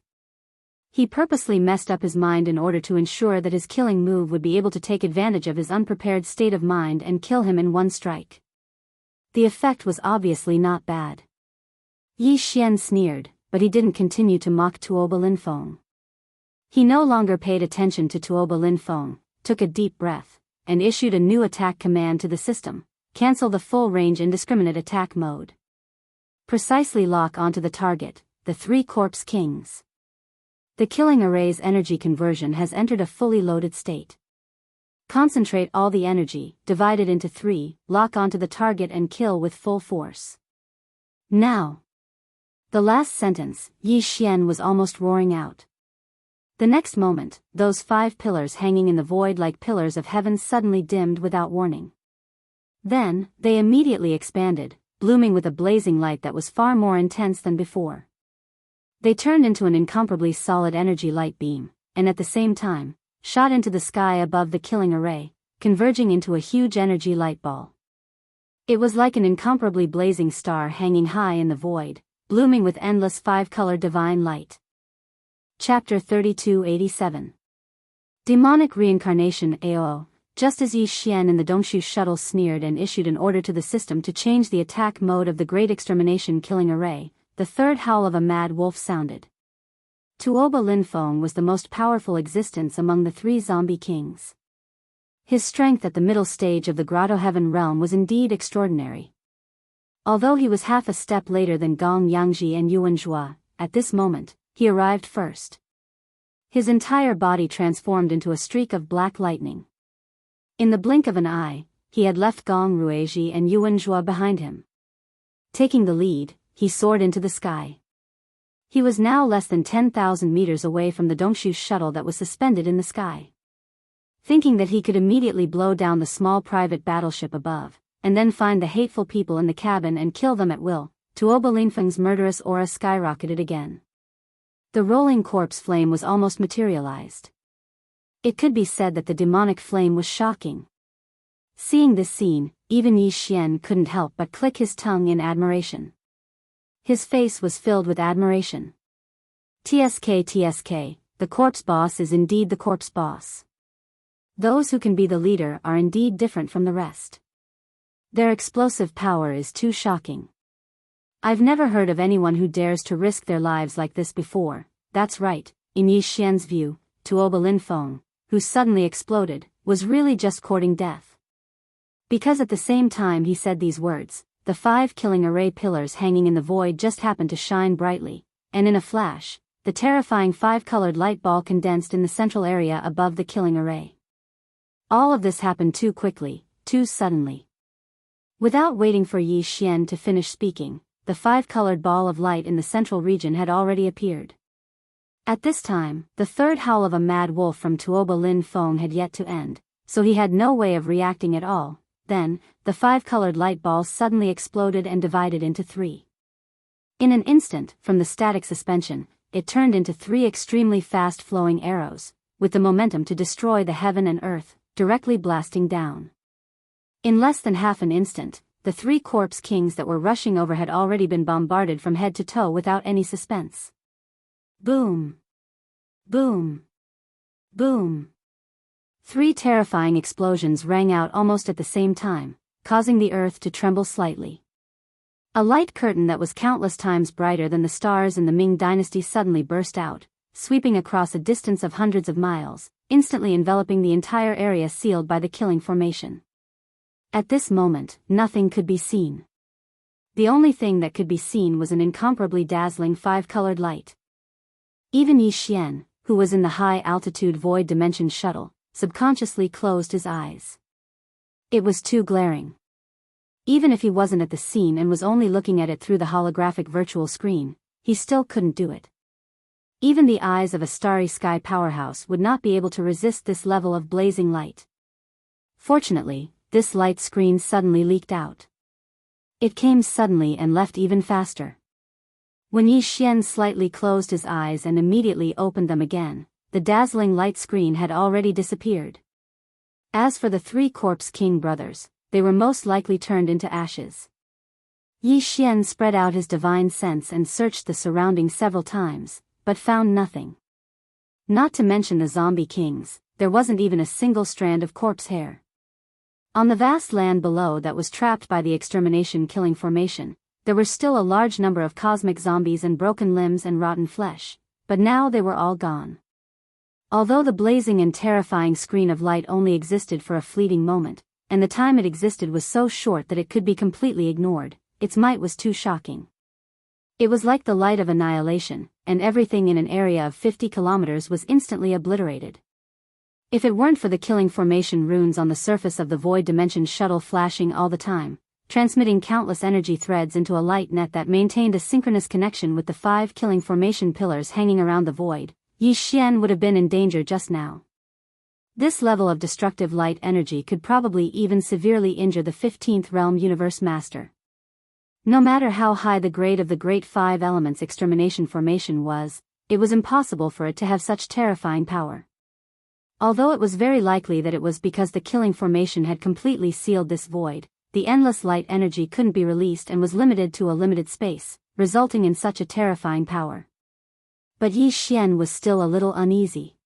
He purposely messed up his mind in order to ensure that his killing move would be able to take advantage of his unprepared state of mind and kill him in one strike. The effect was obviously not bad. Yi Xian sneered, but he didn't continue to mock Tuoba Lin Feng. He no longer paid attention to Tuoba Lin Feng, took a deep breath, and issued a new attack command to the system: cancel the full-range indiscriminate attack mode. Precisely lock onto the target, the 3 corpse kings. The killing array's energy conversion has entered a fully loaded state. Concentrate all the energy, divide it into 3, lock onto the target and kill with full force. Now. The last sentence, Yi Xian was almost roaring out. The next moment, those 5 pillars hanging in the void like pillars of heaven suddenly dimmed without warning. Then, they immediately expanded, blooming with a blazing light that was far more intense than before. They turned into an incomparably solid energy light beam, and at the same time, shot into the sky above the killing array, converging into a huge energy light ball. It was like an incomparably blazing star hanging high in the void, blooming with endless 5-colored divine light. Chapter 3287. Demonic Reincarnation AO. Just as Yi Xian in the Dongshu shuttle sneered and issued an order to the system to change the attack mode of the Great Extermination Killing Array, the 3rd howl of a mad wolf sounded. Tuoba Lin Feng was the most powerful existence among the 3 zombie kings. His strength at the middle stage of the Grotto Heaven realm was indeed extraordinary. Although he was half a step later than Gong Yangji and Yuan Zhua, at this moment, he arrived first. His entire body transformed into a streak of black lightning. In the blink of an eye, he had left Gong Ruizhi and Yuan Zhua behind him. Taking the lead, he soared into the sky. He was now less than 10,000 meters away from the Dongshu shuttle that was suspended in the sky. Thinking that he could immediately blow down the small private battleship above, and then find the hateful people in the cabin and kill them at will, Tuoba Lin Feng's murderous aura skyrocketed again. The rolling corpse flame was almost materialized. It could be said that the demonic flame was shocking. Seeing this scene, even Yi Xian couldn't help but click his tongue in admiration. His face was filled with admiration. TSK, the corpse boss is indeed the corpse boss. Those who can be the leader are indeed different from the rest. Their explosive power is too shocking. I've never heard of anyone who dares to risk their lives like this before. That's right, in Yi Xian's view, Tuoba Lin Feng, who suddenly exploded, was really just courting death. Because at the same time he said these words, the 5 killing array pillars hanging in the void just happened to shine brightly, and in a flash, the terrifying 5-colored light ball condensed in the central area above the killing array. All of this happened too quickly, too suddenly. Without waiting for Yi Xian to finish speaking, the 5-colored ball of light in the central region had already appeared. At this time, the 3rd howl of a mad wolf from Tuoba Lin Feng had yet to end, so he had no way of reacting at all. Then, the 5-colored light ball suddenly exploded and divided into 3. In an instant, from the static suspension, it turned into 3 extremely fast-flowing arrows, with the momentum to destroy the heaven and earth, directly blasting down. In less than half an instant, the 3 corpse kings that were rushing over had already been bombarded from head to toe without any suspense. Boom! Boom! Boom! 3 terrifying explosions rang out almost at the same time, causing the earth to tremble slightly. A light curtain that was countless times brighter than the stars in the Ming dynasty suddenly burst out, sweeping across a distance of hundreds of miles, instantly enveloping the entire area sealed by the killing formation. At this moment, nothing could be seen. The only thing that could be seen was an incomparably dazzling five-colored light. Even Yi Xian, who was in the high-altitude void dimension shuttle, subconsciously closed his eyes. It was too glaring. Even if he wasn't at the scene and was only looking at it through the holographic virtual screen, he still couldn't do it. Even the eyes of a starry sky powerhouse would not be able to resist this level of blazing light. Fortunately, this light screen suddenly leaked out. It came suddenly and left even faster. When Yi Xian slightly closed his eyes and immediately opened them again, the dazzling light screen had already disappeared. As for the three corpse king brothers, they were most likely turned into ashes. Yi Xian spread out his divine sense and searched the surroundings several times, but found nothing. Not to mention the zombie kings, there wasn't even a single strand of corpse hair. On the vast land below that was trapped by the extermination killing formation, there were still a large number of cosmic zombies and broken limbs and rotten flesh, but now they were all gone. Although the blazing and terrifying screen of light only existed for a fleeting moment, and the time it existed was so short that it could be completely ignored, its might was too shocking. It was like the light of annihilation, and everything in an area of 50 kilometers was instantly obliterated. If it weren't for the killing formation runes on the surface of the void dimension shuttle flashing all the time, transmitting countless energy threads into a light net that maintained a synchronous connection with the 5 killing formation pillars hanging around the void, Yi Xian would have been in danger just now. This level of destructive light energy could probably even severely injure the 15th Realm Universe Master. No matter how high the grade of the Great Five Elements extermination formation was, it was impossible for it to have such terrifying power. Although it was very likely that it was because the killing formation had completely sealed this void, the endless light energy couldn't be released and was limited to a limited space, resulting in such a terrifying power. But Yi Xian was still a little uneasy.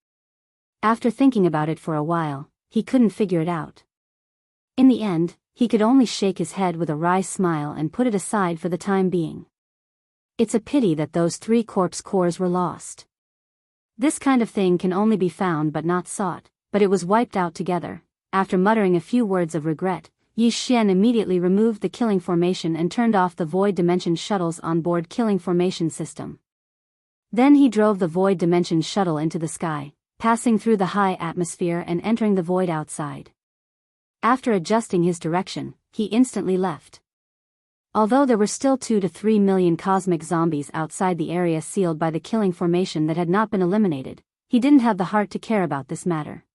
After thinking about it for a while, he couldn't figure it out. In the end, he could only shake his head with a wry smile and put it aside for the time being. It's a pity that those 3 corpse cores were lost. This kind of thing can only be found but not sought, but it was wiped out together. After muttering a few words of regret, Yi Xian immediately removed the killing formation and turned off the void dimension shuttle's onboard killing formation system. Then he drove the void dimension shuttle into the sky, passing through the high atmosphere and entering the void outside. After adjusting his direction, he instantly left. Although there were still 2 to 3 million cosmic zombies outside the area sealed by the killing formation that had not been eliminated, he didn't have the heart to care about this matter.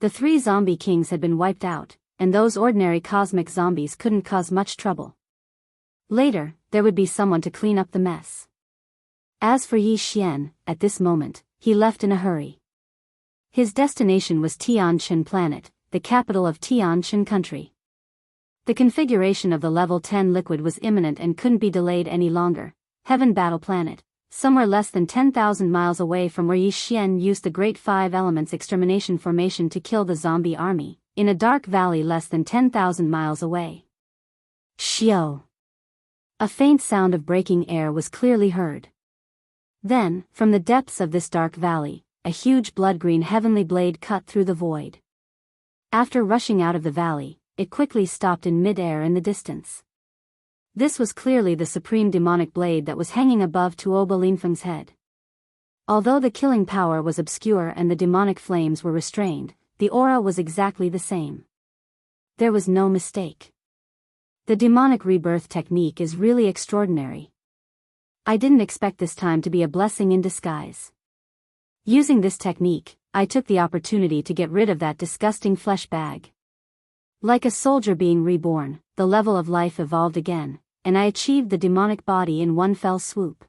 The 3 zombie kings had been wiped out, and those ordinary cosmic zombies couldn't cause much trouble. Later, there would be someone to clean up the mess. As for Yi Xian, at this moment, he left in a hurry. His destination was Tianqin Planet, the capital of Tianqin Country. The configuration of the level 10 liquid was imminent and couldn't be delayed any longer. Heaven Battle Planet, somewhere less than 10,000 miles away from where Yi Xian used the Great Five Elements extermination formation to kill the zombie army, in a dark valley less than 10,000 miles away. Shio! A faint sound of breaking air was clearly heard. Then, from the depths of this dark valley, a huge blood-green heavenly blade cut through the void. After rushing out of the valley, it quickly stopped in mid-air in the distance. This was clearly the supreme demonic blade that was hanging above Tuoba Linfeng's head. Although the killing power was obscure and the demonic flames were restrained, the aura was exactly the same. There was no mistake. The demonic rebirth technique is really extraordinary. I didn't expect this time to be a blessing in disguise. Using this technique, I took the opportunity to get rid of that disgusting flesh bag. Like a soldier being reborn, the level of life evolved again, and I achieved the demonic body in one fell swoop.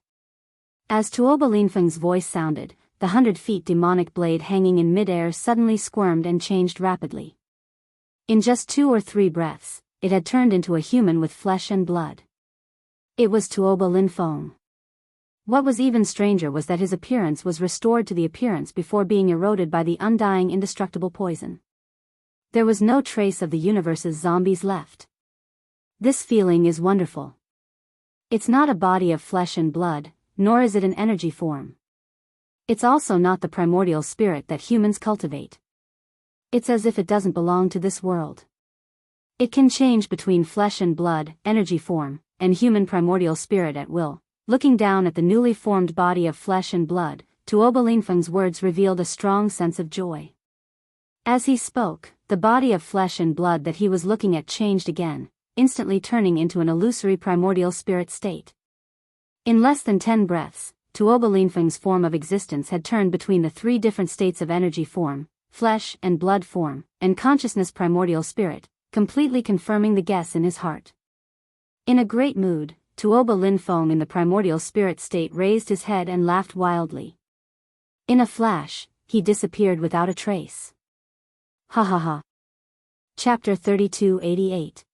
As Tuoba Linfeng's voice sounded, the 100-feet demonic blade hanging in mid-air suddenly squirmed and changed rapidly. In just 2 or 3 breaths, it had turned into a human with flesh and blood. It was Tuoba Linfeng. What was even stranger was that his appearance was restored to the appearance before being eroded by the undying indestructible poison. There was no trace of the universe's zombies left. This feeling is wonderful. It's not a body of flesh and blood, nor is it an energy form. It's also not the primordial spirit that humans cultivate. It's as if it doesn't belong to this world. It can change between flesh and blood, energy form, and human primordial spirit at will. Looking down at the newly formed body of flesh and blood, Tuoba Linfeng's words revealed a strong sense of joy. As he spoke, the body of flesh and blood that he was looking at changed again, instantly turning into an illusory primordial spirit state. In less than 10 breaths, Tuoba Linfeng's form of existence had turned between the 3 different states of energy form, flesh and blood form, and consciousness primordial spirit, completely confirming the guess in his heart. In a great mood, Tuoba Linfeng in the primordial spirit state raised his head and laughed wildly. In a flash, he disappeared without a trace. Ha ha ha. Chapter 3288.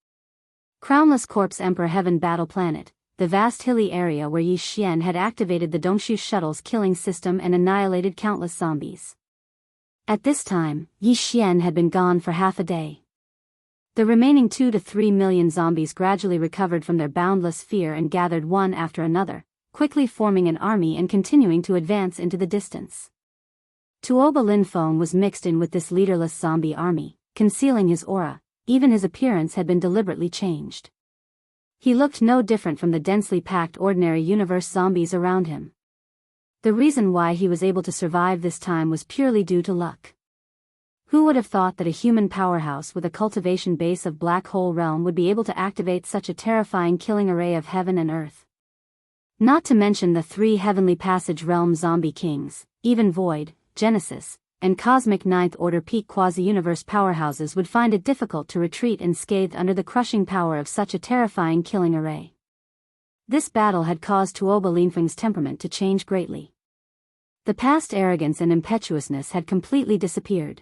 Crownless Corpse Emperor Heaven Battle Planet, the vast hilly area where Yi Xian had activated the Dongshu shuttle's killing system and annihilated countless zombies. At this time, Yi Xian had been gone for half a day. The remaining 2 to 3 million zombies gradually recovered from their boundless fear and gathered one after another, quickly forming an army and continuing to advance into the distance. Tuoba Linfeng was mixed in with this leaderless zombie army, concealing his aura. Even his appearance had been deliberately changed. He looked no different from the densely packed ordinary universe zombies around him. The reason why he was able to survive this time was purely due to luck. Who would have thought that a human powerhouse with a cultivation base of black hole realm would be able to activate such a terrifying killing array of heaven and earth? Not to mention the 3 heavenly passage realm zombie kings, even Void, Genesis, and Cosmic Ninth Order peak quasi-universe powerhouses would find it difficult to retreat unscathed under the crushing power of such a terrifying killing array. This battle had caused Tuoba Linfeng's temperament to change greatly. The past arrogance and impetuousness had completely disappeared.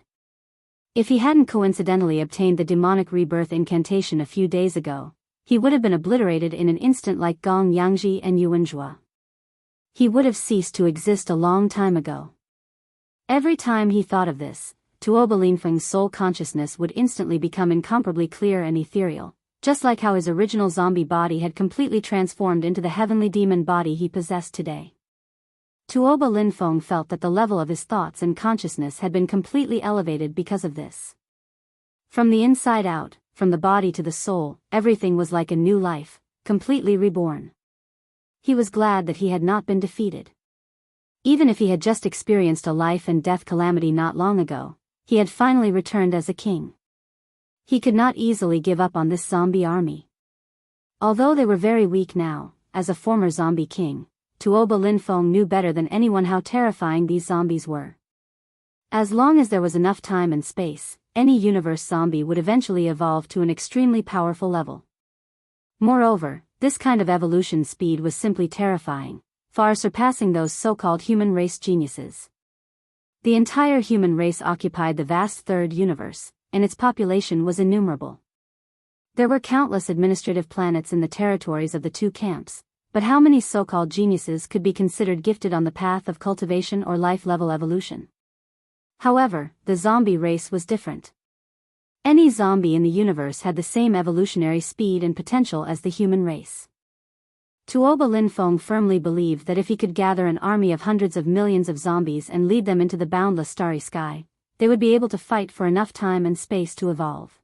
If he hadn't coincidentally obtained the demonic rebirth incantation a few days ago, he would have been obliterated in an instant like Gong Yangji and Yuanzhua. He would have ceased to exist a long time ago. Every time he thought of this, Tuoba Linfeng's soul consciousness would instantly become incomparably clear and ethereal, just like how his original zombie body had completely transformed into the heavenly demon body he possessed today. Tuoba Linfeng felt that the level of his thoughts and consciousness had been completely elevated because of this. From the inside out, from the body to the soul, everything was like a new life, completely reborn. He was glad that he had not been defeated. Even if he had just experienced a life and death calamity not long ago, he had finally returned as a king. He could not easily give up on this zombie army. Although they were very weak now, as a former zombie king, Tuoba Linfeng knew better than anyone how terrifying these zombies were. As long as there was enough time and space, any universe zombie would eventually evolve to an extremely powerful level. Moreover, this kind of evolution speed was simply terrifying, far surpassing those so-called human race geniuses. The entire human race occupied the vast third universe, and its population was innumerable. There were countless administrative planets in the territories of the 2 camps, but how many so-called geniuses could be considered gifted on the path of cultivation or life-level evolution? However, the zombie race was different. Any zombie in the universe had the same evolutionary speed and potential as the human race. Tuoba Linfeng firmly believed that if he could gather an army of hundreds of millions of zombies and lead them into the boundless starry sky, they would be able to fight for enough time and space to evolve.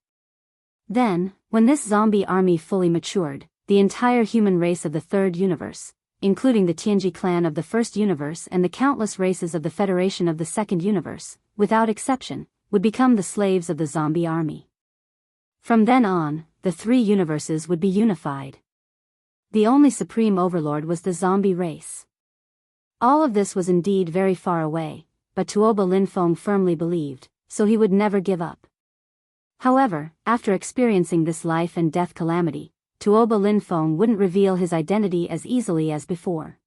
Then, when this zombie army fully matured, the entire human race of the third universe, including the Tianji clan of the first universe and the countless races of the Federation of the second universe, without exception, would become the slaves of the zombie army. From then on, the 3 universes would be unified. The only supreme overlord was the zombie race. All of this was indeed very far away, but Tuoba Linfeng firmly believed, so he would never give up. However, after experiencing this life and death calamity, Tuoba Linfeng wouldn't reveal his identity as easily as before.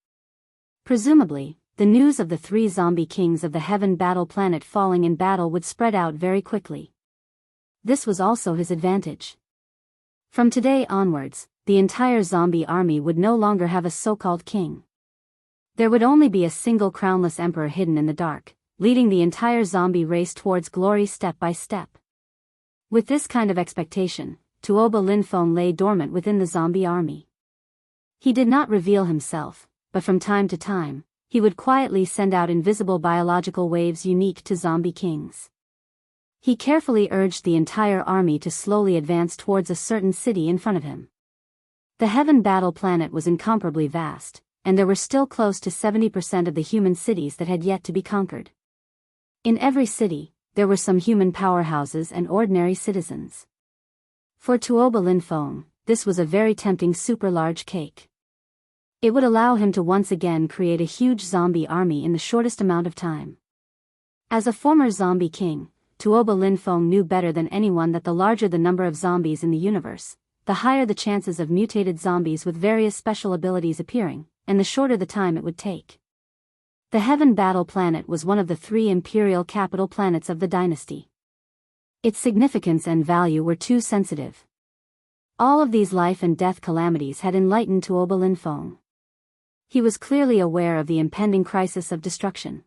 Presumably, the news of the 3 zombie kings of the heaven battle planet falling in battle would spread out very quickly. This was also his advantage. From today onwards, the entire zombie army would no longer have a so-called king. There would only be a single crownless emperor hidden in the dark, leading the entire zombie race towards glory step by step. With this kind of expectation, Tuoba Linfeng lay dormant within the zombie army. He did not reveal himself, but from time to time, he would quietly send out invisible biological waves unique to zombie kings. He carefully urged the entire army to slowly advance towards a certain city in front of him. The Heaven Battle planet was incomparably vast, and there were still close to 70% of the human cities that had yet to be conquered. In every city, there were some human powerhouses and ordinary citizens. For Tuoba Linfeng, this was a very tempting super-large cake. It would allow him to once again create a huge zombie army in the shortest amount of time. As a former zombie king, Tuoba Linfeng knew better than anyone that the larger the number of zombies in the universe, the higher the chances of mutated zombies with various special abilities appearing, and the shorter the time it would take. The Heaven Battle planet was one of the 3 imperial capital planets of the dynasty. Its significance and value were too sensitive. All of these life and death calamities had enlightened Tuoba Linfeng. He was clearly aware of the impending crisis of destruction.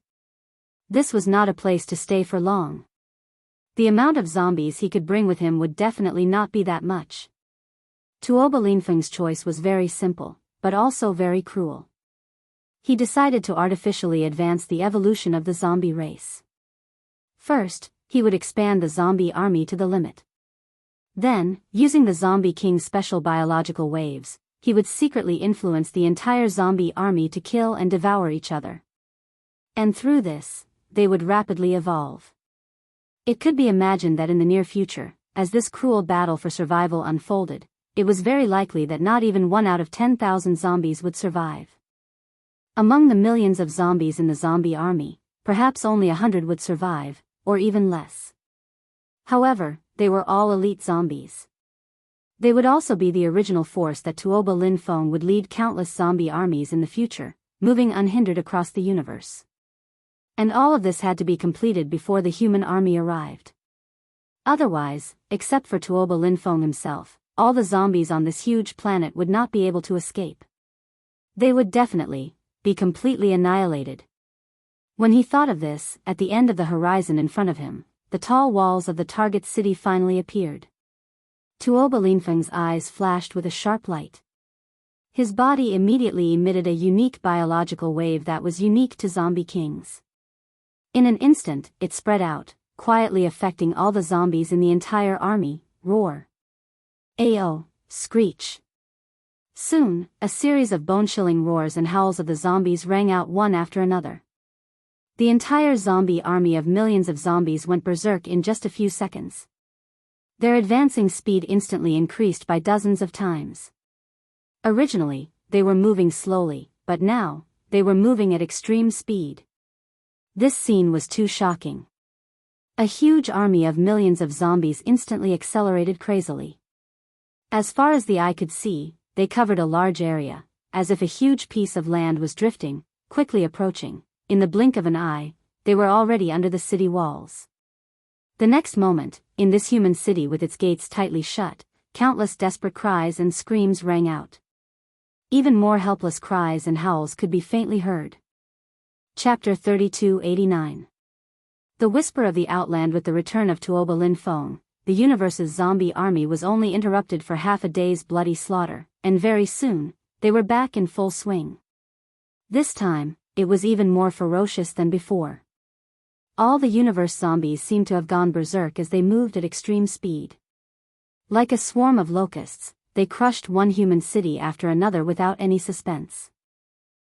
This was not a place to stay for long. The amount of zombies he could bring with him would definitely not be that much. Tuoba Linfeng's choice was very simple, but also very cruel. He decided to artificially advance the evolution of the zombie race. First, he would expand the zombie army to the limit. Then, using the Zombie King's special biological waves, he would secretly influence the entire zombie army to kill and devour each other. And through this, they would rapidly evolve. It could be imagined that in the near future, as this cruel battle for survival unfolded, it was very likely that not even 1 out of 10,000 zombies would survive. Among the millions of zombies in the zombie army, perhaps only 100 would survive, or even less. However, they were all elite zombies. They would also be the original force that Tuoba Linfeng would lead countless zombie armies in the future, moving unhindered across the universe. And all of this had to be completed before the human army arrived. Otherwise, except for Tuoba Linfeng himself, all the zombies on this huge planet would not be able to escape. They would definitely be completely annihilated. When he thought of this, at the end of the horizon in front of him, the tall walls of the target city finally appeared. Tuoba Linfeng's eyes flashed with a sharp light. His body immediately emitted a unique biological wave that was unique to zombie kings. In an instant, it spread out, quietly affecting all the zombies in the entire army. Roar. Ayo, screech. Soon, a series of bone-chilling roars and howls of the zombies rang out one after another. The entire zombie army of millions of zombies went berserk in just a few seconds. Their advancing speed instantly increased by dozens of times. Originally, they were moving slowly, but now, they were moving at extreme speed. This scene was too shocking. A huge army of millions of zombies instantly accelerated crazily. As far as the eye could see, they covered a large area, as if a huge piece of land was drifting, quickly approaching. In the blink of an eye, they were already under the city walls. The next moment, in this human city with its gates tightly shut, countless desperate cries and screams rang out. Even more helpless cries and howls could be faintly heard. Chapter 3289. The whisper of the Outland. With the return of Tuoba Linfeng, the universe's zombie army was only interrupted for half a day's bloody slaughter, and very soon, they were back in full swing. This time, it was even more ferocious than before. All the universe zombies seemed to have gone berserk as they moved at extreme speed. Like a swarm of locusts, they crushed one human city after another without any suspense.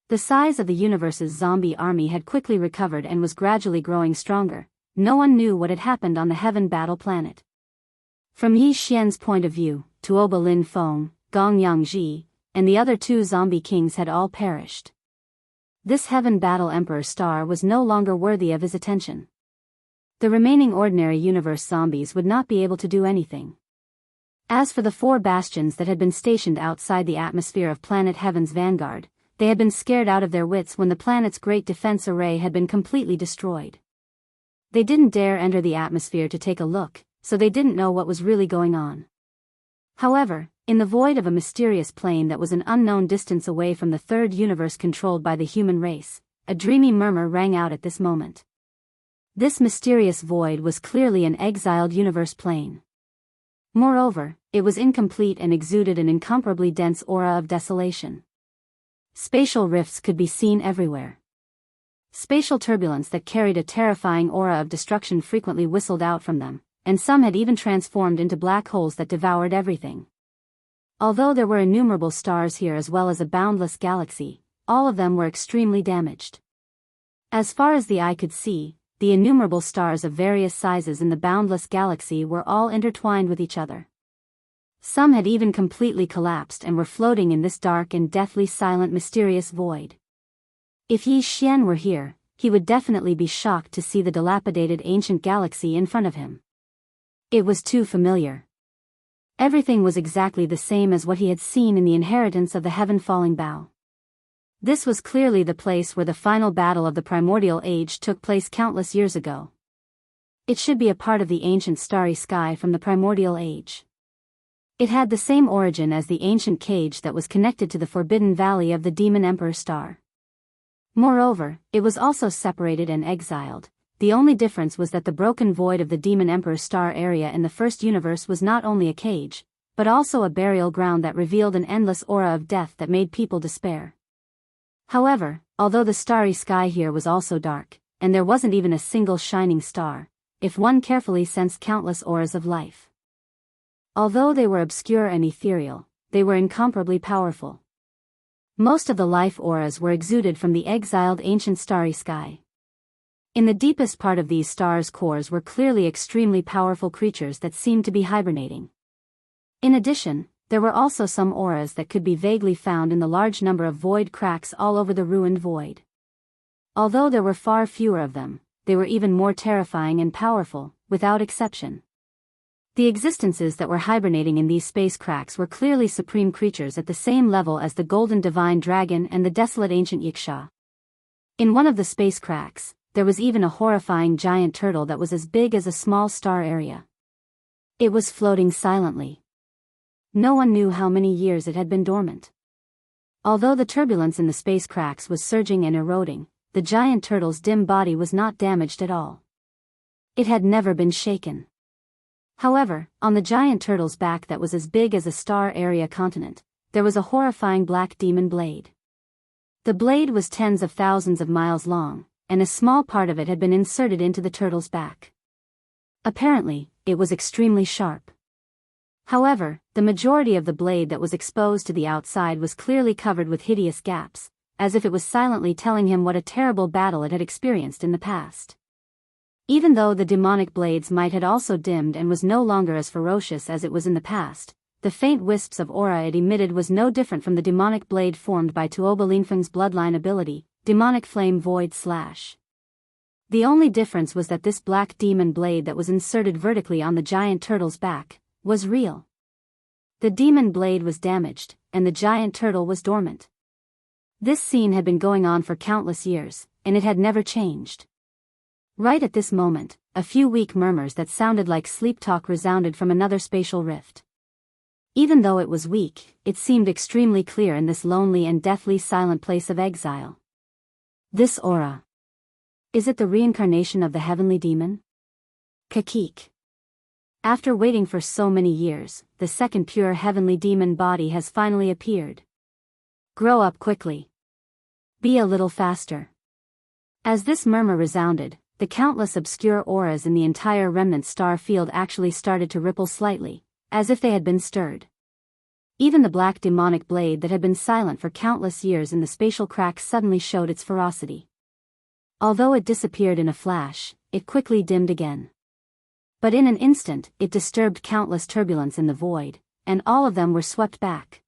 The size of the universe's zombie army had quickly recovered and was gradually growing stronger. No one knew what had happened on the Heaven Battle planet. From Yi Xian's point of view, Tuoba Linfeng, Gong Yangji, and the other 2 zombie kings had all perished. This Heaven Battle Emperor's star was no longer worthy of his attention. The remaining ordinary universe zombies would not be able to do anything. As for the 4 bastions that had been stationed outside the atmosphere of planet Heaven's vanguard, they had been scared out of their wits when the planet's great defense array had been completely destroyed. They didn't dare enter the atmosphere to take a look, so they didn't know what was really going on. However, in the void of a mysterious plane that was an unknown distance away from the 3rd universe controlled by the human race, a dreamy murmur rang out at this moment. This mysterious void was clearly an exiled universe plane. Moreover, it was incomplete and exuded an incomparably dense aura of desolation. Spatial rifts could be seen everywhere. Spatial turbulence that carried a terrifying aura of destruction frequently whistled out from them, and some had even transformed into black holes that devoured everything. Although there were innumerable stars here as well as a boundless galaxy, all of them were extremely damaged. As far as the eye could see, the innumerable stars of various sizes in the boundless galaxy were all intertwined with each other. Some had even completely collapsed and were floating in this dark and deathly silent mysterious void. If Yi Xian were here, he would definitely be shocked to see the dilapidated ancient galaxy in front of him. It was too familiar. Everything was exactly the same as what he had seen in the inheritance of the heaven-falling bough. This was clearly the place where the final battle of the primordial age took place countless years ago. It should be a part of the ancient starry sky from the primordial age. It had the same origin as the ancient cage that was connected to the forbidden valley of the demon emperor star. Moreover, it was also separated and exiled. The only difference was that the broken void of the demon emperor star area in the first universe was not only a cage, but also a burial ground that revealed an endless aura of death that made people despair. However, although the starry sky here was also dark, and there wasn't even a single shining star, if one carefully sensed countless auras of life. Although they were obscure and ethereal, they were incomparably powerful. Most of the life auras were exuded from the exiled ancient starry sky. In the deepest part of these stars' cores were clearly extremely powerful creatures that seemed to be hibernating. In addition, there were also some auras that could be vaguely found in the large number of void cracks all over the ruined void. Although there were far fewer of them, they were even more terrifying and powerful, without exception. The existences that were hibernating in these space cracks were clearly supreme creatures at the same level as the golden divine dragon and the desolate ancient Yiksha. In one of the space cracks, there was even a horrifying giant turtle that was as big as a small star area. It was floating silently. No one knew how many years it had been dormant. Although the turbulence in the space cracks was surging and eroding, the giant turtle's dim body was not damaged at all. It had never been shaken. However, on the giant turtle's back that was as big as a star area continent, there was a horrifying black demon blade. The blade was tens of thousands of miles long, and a small part of it had been inserted into the turtle's back. Apparently, it was extremely sharp. However, the majority of the blade that was exposed to the outside was clearly covered with hideous gaps, as if it was silently telling him what a terrible battle it had experienced in the past. Even though the demonic blade's might had also dimmed and was no longer as ferocious as it was in the past, the faint wisps of aura it emitted was no different from the demonic blade formed by Tuoba Linfeng's bloodline ability, Demonic Flame Void Slash. The only difference was that this black demon blade that was inserted vertically on the giant turtle's back was real. The demon blade was damaged, and the giant turtle was dormant. This scene had been going on for countless years, and it had never changed. Right at this moment, a few weak murmurs that sounded like sleep talk resounded from another spatial rift. Even though it was weak, it seemed extremely clear in this lonely and deathly silent place of exile. This aura. Is it the reincarnation of the heavenly demon? Kakik. After waiting for so many years, the second pure heavenly demon body has finally appeared. Grow up quickly. Be a little faster. As this murmur resounded, the countless obscure auras in the entire remnant star field actually started to ripple slightly, as if they had been stirred. Even the black demonic blade that had been silent for countless years in the spatial cracks suddenly showed its ferocity. Although it disappeared in a flash, it quickly dimmed again. But in an instant, it disturbed countless turbulence in the void, and all of them were swept back.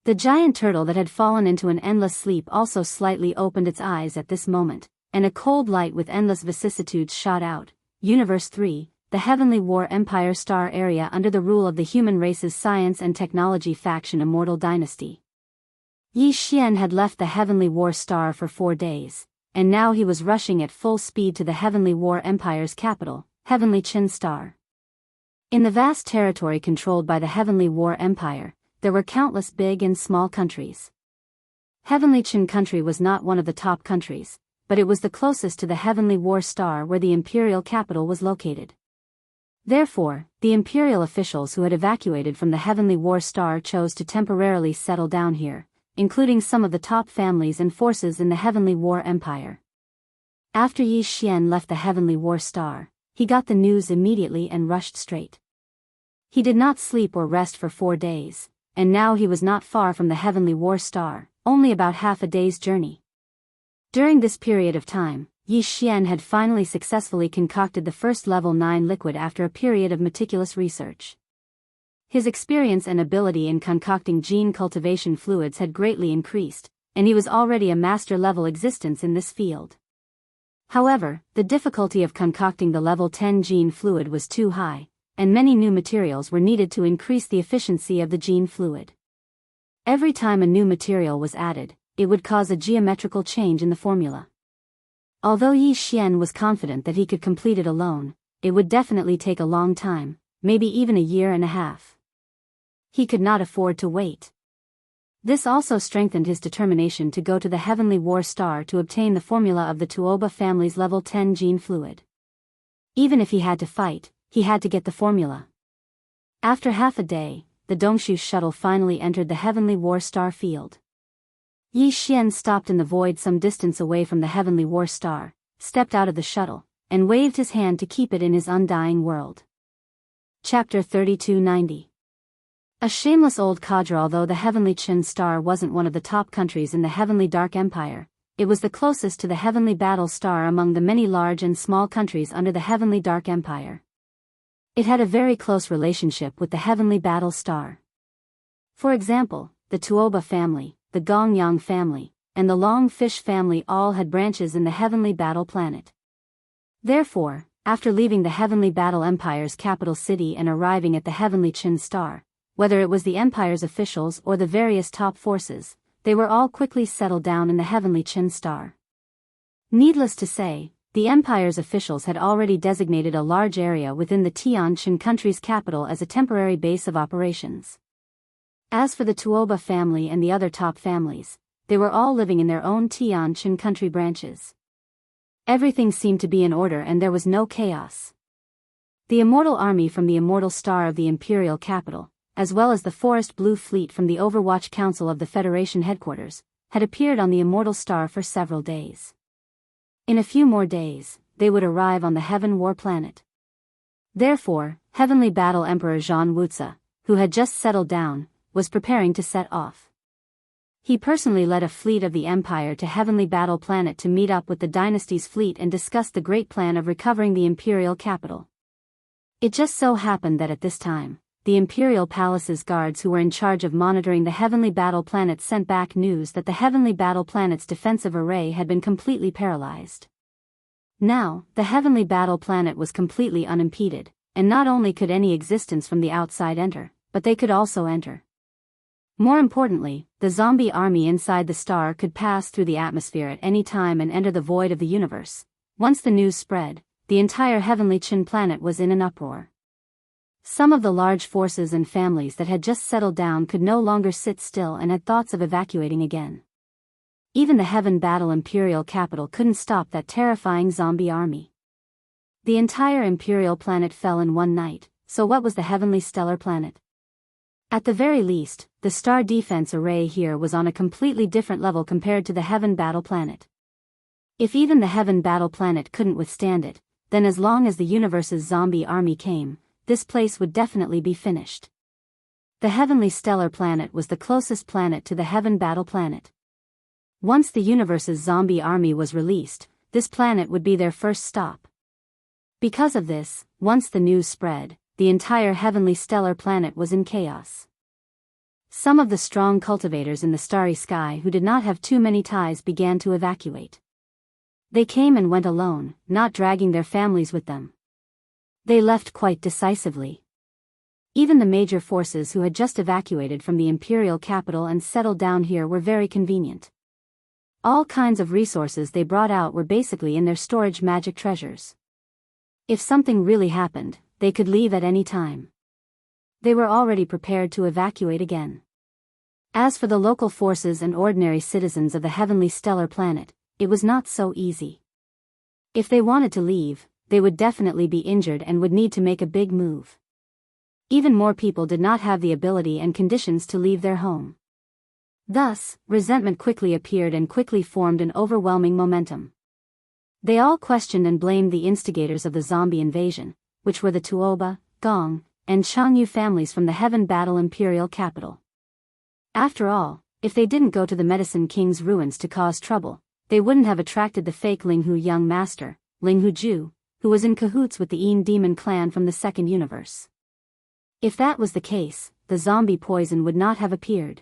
The giant turtle that had fallen into an endless sleep also slightly opened its eyes at this moment, and a cold light with endless vicissitudes shot out. Universe 3, the Heavenly War Empire star area under the rule of the human race's science and technology faction Immortal Dynasty. Yi Xian had left the Heavenly War star for 4 days, and now he was rushing at full speed to the Heavenly War Empire's capital, Heavenly Qin Star. In the vast territory controlled by the Heavenly War Empire, there were countless big and small countries. Heavenly Qin country was not one of the top countries, but it was the closest to the Heavenly War Star where the imperial capital was located. Therefore, the imperial officials who had evacuated from the Heavenly War Star chose to temporarily settle down here, including some of the top families and forces in the Heavenly War Empire. After Yi Xian left the Heavenly War Star, he got the news immediately and rushed straight. He did not sleep or rest for 4 days, and now he was not far from the Heavenly War Star, only about half a day's journey. During this period of time, Yi Xian had finally successfully concocted the first level 9 liquid after a period of meticulous research. His experience and ability in concocting gene cultivation fluids had greatly increased, and he was already a master-level existence in this field. However, the difficulty of concocting the level 10 gene fluid was too high, and many new materials were needed to increase the efficiency of the gene fluid. Every time a new material was added, it would cause a geometrical change in the formula. Although Yi Xian was confident that he could complete it alone, it would definitely take a long time, maybe even a year and a half. He could not afford to wait. This also strengthened his determination to go to the Heavenly War Star to obtain the formula of the Tuoba family's level 10 gene fluid. Even if he had to fight, he had to get the formula. After half a day, the Dongshu shuttle finally entered the Heavenly War Star field. Yi Xian stopped in the void some distance away from the Heavenly War Star, stepped out of the shuttle, and waved his hand to keep it in his undying world. Chapter 3290. A shameless old cadre. Although the Heavenly Qin Star wasn't one of the top countries in the Heavenly Dark Empire, it was the closest to the Heavenly Battle Star among the many large and small countries under the Heavenly Dark Empire. It had a very close relationship with the Heavenly Battle Star. For example, the Tuoba family, the Gongyang family, and the Longfish family all had branches in the Heavenly Battle Planet. Therefore, after leaving the Heavenly Battle Empire's capital city and arriving at the Heavenly Qin Star, whether it was the Empire's officials or the various top forces, they were all quickly settled down in the Heavenly Qin Star. Needless to say, the Empire's officials had already designated a large area within the Tianqin country's capital as a temporary base of operations. As for the Tuoba family and the other top families, they were all living in their own Tianqin country branches. Everything seemed to be in order and there was no chaos. The Immortal Army from the Immortal Star of the Imperial Capital, as well as the Forest Blue Fleet from the Overwatch Council of the Federation headquarters, had appeared on the Immortal Star for several days. In a few more days, they would arrive on the Heaven War Planet. Therefore, Heavenly Battle Emperor Zhan Wuxia, who had just settled down, was preparing to set off. He personally led a fleet of the Empire to Heavenly Battle Planet to meet up with the Dynasty's fleet and discuss the great plan of recovering the Imperial capital. It just so happened that at this time, the Imperial Palace's guards who were in charge of monitoring the Heavenly Battle Planet sent back news that the Heavenly Battle Planet's defensive array had been completely paralyzed. Now, the Heavenly Battle Planet was completely unimpeded, and not only could any existence from the outside enter, but they could also enter. More importantly, the zombie army inside the star could pass through the atmosphere at any time and enter the void of the universe. Once the news spread, the entire Heavenly Qin planet was in an uproar. Some of the large forces and families that had just settled down could no longer sit still and had thoughts of evacuating again. Even the Heaven Battle Imperial capital couldn't stop that terrifying zombie army. The entire Imperial planet fell in one night, so what was the Heavenly Stellar Planet? At the very least, the star defense array here was on a completely different level compared to the Heaven Battle Planet. If even the Heaven Battle Planet couldn't withstand it, then as long as the universe's zombie army came, this place would definitely be finished. The Heavenly Stellar Planet was the closest planet to the Heaven Battle Planet. Once the universe's zombie army was released, this planet would be their first stop. Because of this, once the news spread, the entire Heavenly Stellar Planet was in chaos. Some of the strong cultivators in the starry sky who did not have too many ties began to evacuate. They came and went alone, not dragging their families with them. They left quite decisively. Even the major forces who had just evacuated from the Imperial capital and settled down here were very convenient. All kinds of resources they brought out were basically in their storage magic treasures. If something really happened, they could leave at any time. They were already prepared to evacuate again. As for the local forces and ordinary citizens of the Heavenly Stellar Planet, it was not so easy. If they wanted to leave, they would definitely be injured and would need to make a big move. Even more people did not have the ability and conditions to leave their home. Thus, resentment quickly appeared and quickly formed an overwhelming momentum. They all questioned and blamed the instigators of the zombie invasion, which were the Tuoba, Gong, and Changyu families from the Heaven Battle Imperial capital. After all, if they didn't go to the Medicine King's ruins to cause trouble, they wouldn't have attracted the fake Linghu young master, Linghu Ju, who was in cahoots with the Yin demon clan from the second universe. If that was the case, the zombie poison would not have appeared.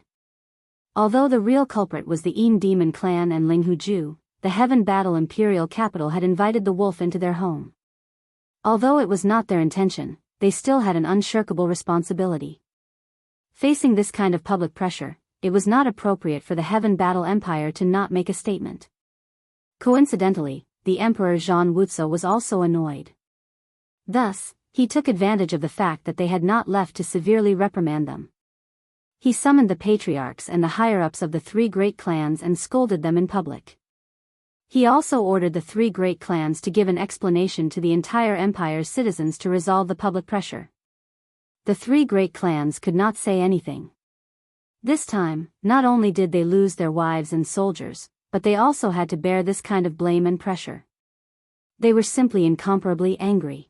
Although the real culprit was the Yin demon clan and Linghu Ju, the Heaven Battle Imperial capital had invited the wolf into their home. Although it was not their intention, they still had an unshirkable responsibility. Facing this kind of public pressure, it was not appropriate for the Heaven Battle Empire to not make a statement. Coincidentally, the Emperor Zhang Wuxia was also annoyed. Thus, he took advantage of the fact that they had not left to severely reprimand them. He summoned the patriarchs and the higher-ups of the three great clans and scolded them in public. He also ordered the three great clans to give an explanation to the entire empire's citizens to resolve the public pressure. The three great clans could not say anything. This time, not only did they lose their wives and soldiers, but they also had to bear this kind of blame and pressure. They were simply incomparably angry.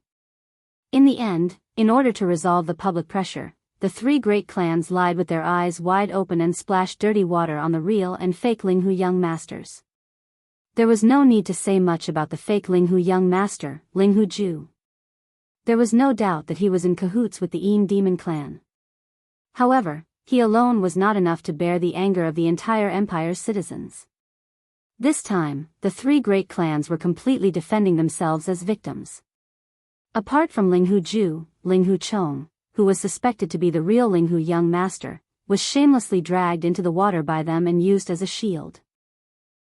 In the end, in order to resolve the public pressure, the three great clans lied with their eyes wide open and splashed dirty water on the real and fake Linghu young masters. There was no need to say much about the fake Linghu young master, Linghu Ju. There was no doubt that he was in cahoots with the Yin demon clan. However, he alone was not enough to bear the anger of the entire empire's citizens. This time, the three great clans were completely defending themselves as victims. Apart from Linghu Ju, Linghu Chong, who was suspected to be the real Linghu young master, was shamelessly dragged into the water by them and used as a shield.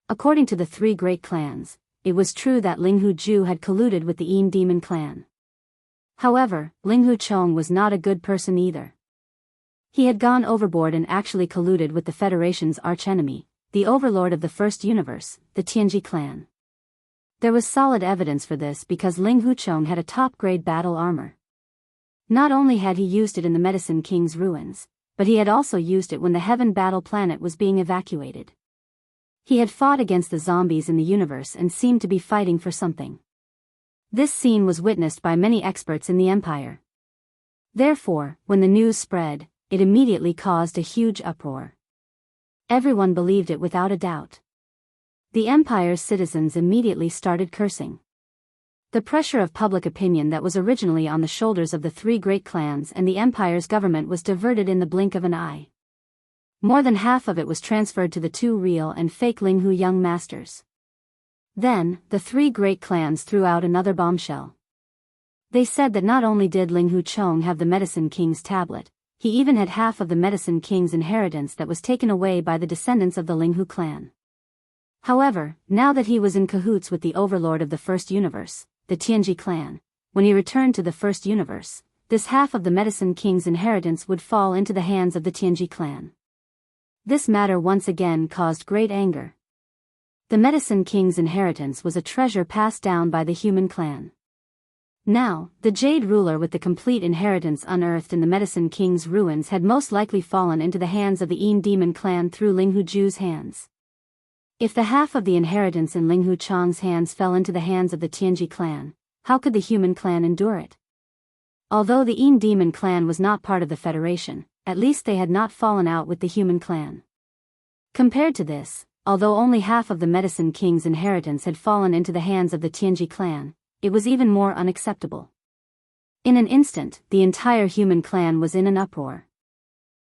According to the three great clans, it was true that Linghu Ju had colluded with the Yin demon clan. However, Linghu Chong was not a good person either. He had gone overboard and actually colluded with the Federation's archenemy, the overlord of the first universe, the Tianji clan. There was solid evidence for this because Linghu Chong had a top-grade battle armor. Not only had he used it in the Medicine King's ruins, but he had also used it when the Heaven Battle planet was being evacuated. He had fought against the zombies in the universe and seemed to be fighting for something. This scene was witnessed by many experts in the Empire. Therefore, when the news spread, it immediately caused a huge uproar. Everyone believed it without a doubt. The Empire's citizens immediately started cursing. The pressure of public opinion that was originally on the shoulders of the three great clans and the Empire's government was diverted in the blink of an eye. More than half of it was transferred to the two real and fake Linghu young masters. Then, the three great clans threw out another bombshell. They said that not only did Linghu Chong have the Medicine King's tablet, he even had half of the Medicine King's inheritance that was taken away by the descendants of the Linghu clan. However, now that he was in cahoots with the overlord of the first universe, the Tianji clan, when he returned to the first universe, this half of the Medicine King's inheritance would fall into the hands of the Tianji clan. This matter once again caused great anger. The Medicine King's inheritance was a treasure passed down by the human clan. Now, the Jade ruler with the complete inheritance unearthed in the Medicine King's ruins had most likely fallen into the hands of the Yin demon clan through Linghu Ju's hands. If the half of the inheritance in Linghu Chong's hands fell into the hands of the Tianji clan, how could the human clan endure it? Although the Yin demon clan was not part of the Federation, at least they had not fallen out with the human clan. Compared to this, although only half of the Medicine King's inheritance had fallen into the hands of the Tianji clan, it was even more unacceptable. In an instant, the entire human clan was in an uproar.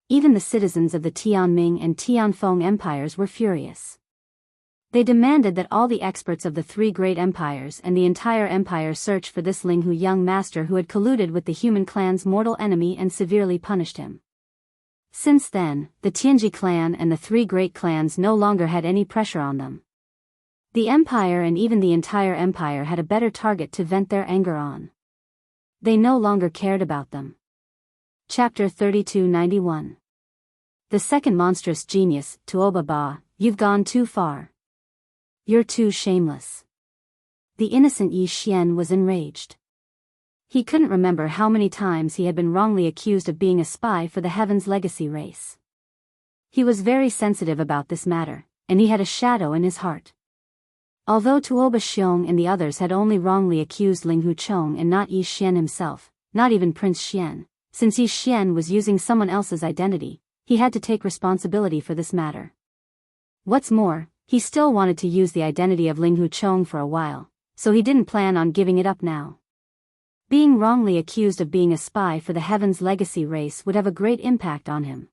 Even the citizens of the Tianming and Tianfeng empires were furious. They demanded that all the experts of the three great empires and the entire empire search for this Linghu young master who had colluded with the human clan's mortal enemy and severely punished him. Since then, the Tianji clan and the three great clans no longer had any pressure on them. The empire and even the entire empire had a better target to vent their anger on. They no longer cared about them. Chapter 3291. The second monstrous genius, Tuoba Ba, you've gone too far. You're too shameless. The innocent Yi Xian was enraged. He couldn't remember how many times he had been wrongly accused of being a spy for the Heaven's Legacy race. He was very sensitive about this matter, and he had a shadow in his heart. Although Tuoba Xiong and the others had only wrongly accused Linghu Chong and not Yi Xian himself, not even Prince Xian, since Yi Xian was using someone else's identity, he had to take responsibility for this matter. What's more, he still wanted to use the identity of Linghu Chong for a while, so he didn't plan on giving it up now. Being wrongly accused of being a spy for the Heaven's Legacy race would have a great impact on him.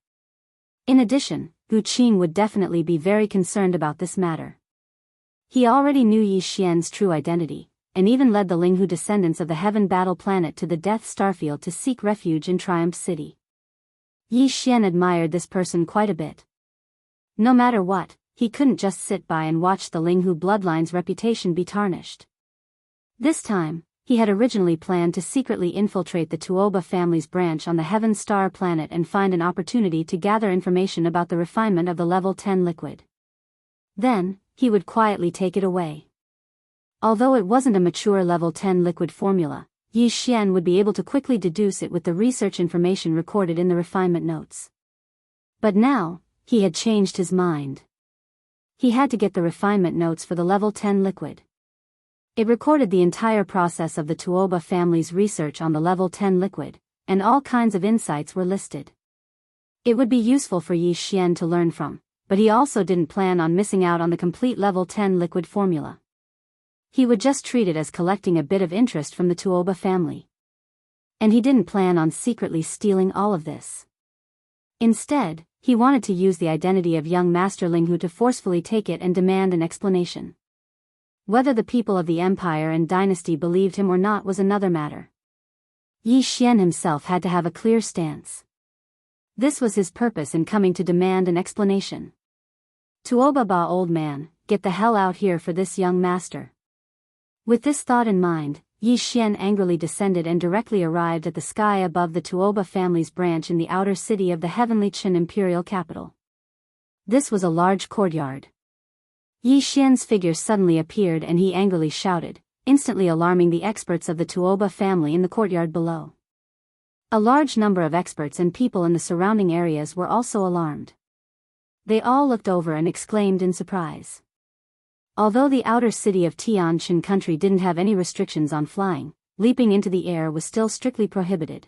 In addition, Gu Qing would definitely be very concerned about this matter. He already knew Yi Xian's true identity, and even led the Linghu descendants of the Heaven Battle Planet to the Death Starfield to seek refuge in Triumph City. Yi Xian admired this person quite a bit. No matter what, he couldn't just sit by and watch the Linghu bloodline's reputation be tarnished. This time, he had originally planned to secretly infiltrate the Tuoba family's branch on the Heaven Star planet and find an opportunity to gather information about the refinement of the level 10 liquid. Then, he would quietly take it away. Although it wasn't a mature level 10 liquid formula, Yi Xian would be able to quickly deduce it with the research information recorded in the refinement notes. But now, he had changed his mind. He had to get the refinement notes for the level 10 liquid. It recorded the entire process of the Tuoba family's research on the level 10 liquid, and all kinds of insights were listed. It would be useful for Yi Xian to learn from, but he also didn't plan on missing out on the complete level 10 liquid formula. He would just treat it as collecting a bit of interest from the Tuoba family. And he didn't plan on secretly stealing all of this. Instead, he wanted to use the identity of young Master Linghu to forcefully take it and demand an explanation. Whether the people of the empire and dynasty believed him or not was another matter. Yi Xian himself had to have a clear stance. This was his purpose in coming to demand an explanation. Tuoba Ba, old man, get the hell out here for this young master. With this thought in mind, Yi Xian angrily descended and directly arrived at the sky above the Tuoba family's branch in the outer city of the heavenly Qin imperial capital. This was a large courtyard. Yi Xian's figure suddenly appeared and he angrily shouted, instantly alarming the experts of the Tuoba family in the courtyard below. A large number of experts and people in the surrounding areas were also alarmed. They all looked over and exclaimed in surprise. Although the outer city of Tianqin country didn't have any restrictions on flying, leaping into the air was still strictly prohibited.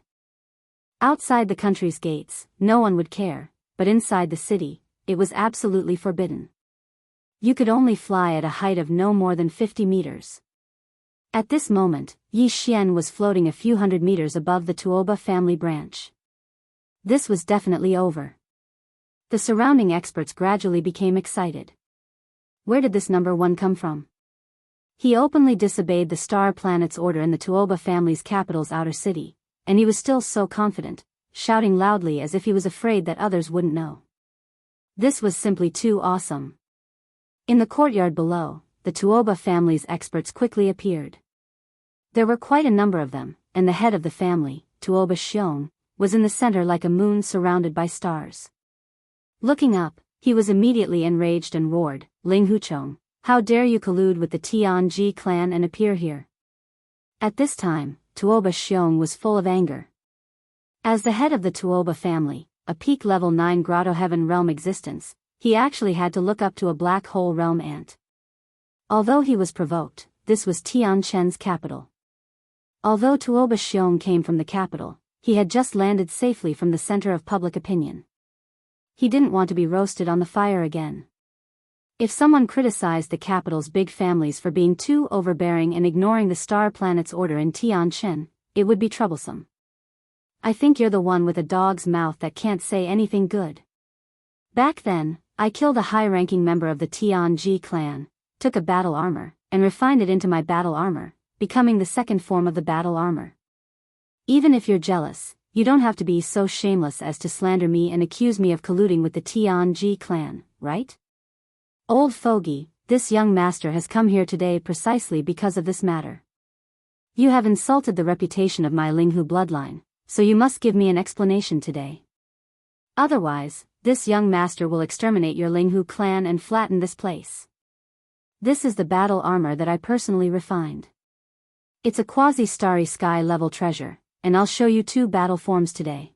Outside the country's gates, no one would care, but inside the city, it was absolutely forbidden. You could only fly at a height of no more than 50 meters. At this moment, Yi Xian was floating a few hundred meters above the Tuoba family branch. This was definitely over. The surrounding experts gradually became excited. Where did this number one come from? He openly disobeyed the star planet's order in the Tuoba family's capital's outer city, and he was still so confident, shouting loudly as if he was afraid that others wouldn't know. This was simply too awesome. In the courtyard below, the Tuoba family's experts quickly appeared. There were quite a number of them, and the head of the family, Tuoba Xiong, was in the center like a moon surrounded by stars. Looking up, he was immediately enraged and roared, "Linghu Chong, how dare you collude with the Tianji clan and appear here?" At this time, Tuoba Xiong was full of anger. As the head of the Tuoba family, a peak level 9 Grotto Heaven realm existence, he actually had to look up to a black hole realm ant. Although he was provoked, this was Tianqin's capital. Although Tuoba Xiong came from the capital, he had just landed safely from the center of public opinion. He didn't want to be roasted on the fire again. If someone criticized the capital's big families for being too overbearing and ignoring the star planet's order in Tianqin, it would be troublesome. I think you're the one with a dog's mouth that can't say anything good. Back then, I killed a high-ranking member of the Tianji clan, took a battle armor, and refined it into my battle armor, becoming the second form of the battle armor. Even if you're jealous, you don't have to be so shameless as to slander me and accuse me of colluding with the Tianji clan, right? Old fogey, this young master has come here today precisely because of this matter. You have insulted the reputation of my Linghu bloodline, so you must give me an explanation today. Otherwise, this young master will exterminate your Linghu clan and flatten this place. This is the battle armor that I personally refined. It's a quasi-starry sky level treasure, and I'll show you 2 battle forms today.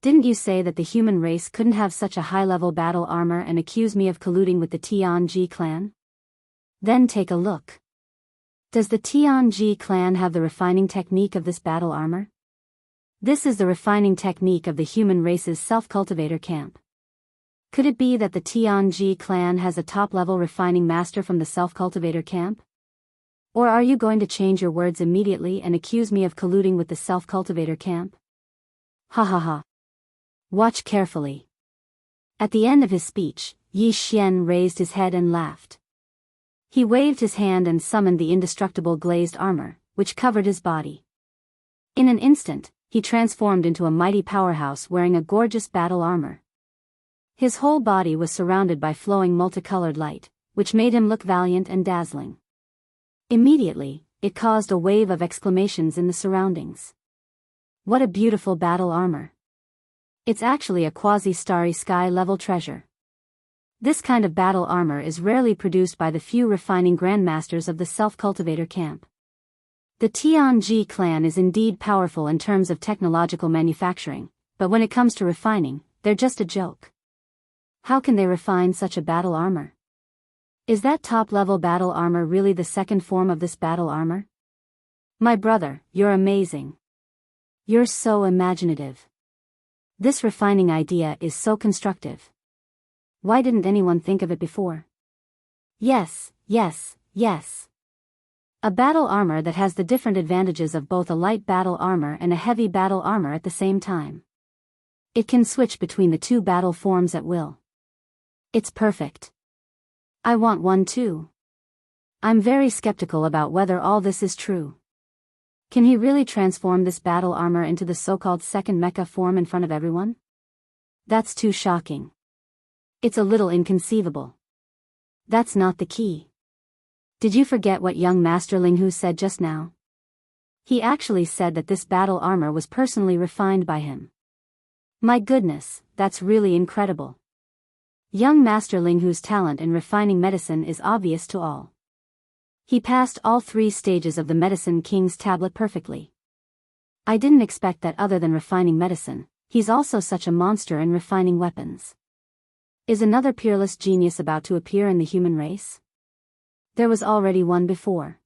Didn't you say that the human race couldn't have such a high-level battle armor and accuse me of colluding with the Tianji clan? Then take a look. Does the Tianji clan have the refining technique of this battle armor? This is the refining technique of the human race's self-cultivator camp. Could it be that the Tianji clan has a top-level refining master from the self-cultivator camp? Or are you going to change your words immediately and accuse me of colluding with the self-cultivator camp? Ha ha ha. Watch carefully. At the end of his speech, Yi Xian raised his head and laughed. He waved his hand and summoned the indestructible glazed armor, which covered his body. In an instant, he transformed into a mighty powerhouse wearing a gorgeous battle armor. His whole body was surrounded by flowing multicolored light, which made him look valiant and dazzling. Immediately, it caused a wave of exclamations in the surroundings. What a beautiful battle armor! It's actually a quasi-starry sky-level treasure. This kind of battle armor is rarely produced by the few refining grandmasters of the self-cultivator camp. The Tianji clan is indeed powerful in terms of technological manufacturing, but when it comes to refining, they're just a joke. How can they refine such a battle armor? Is that top-level battle armor really the second form of this battle armor? My brother, you're amazing. You're so imaginative. This refining idea is so constructive. Why didn't anyone think of it before? Yes, yes, yes. A battle armor that has the different advantages of both a light battle armor and a heavy battle armor at the same time. It can switch between the two battle forms at will. It's perfect. I want one too. I'm very skeptical about whether all this is true. Can he really transform this battle armor into the so-called second mecha form in front of everyone? That's too shocking. It's a little inconceivable. That's not the key. Did you forget what young Master Linghu said just now? He actually said that this battle armor was personally refined by him. My goodness, that's really incredible. Young Master Linghu's talent in refining medicine is obvious to all. He passed all 3 stages of the Medicine King's tablet perfectly. I didn't expect that other than refining medicine, he's also such a monster in refining weapons. Is another peerless genius about to appear in the human race? There was already one before.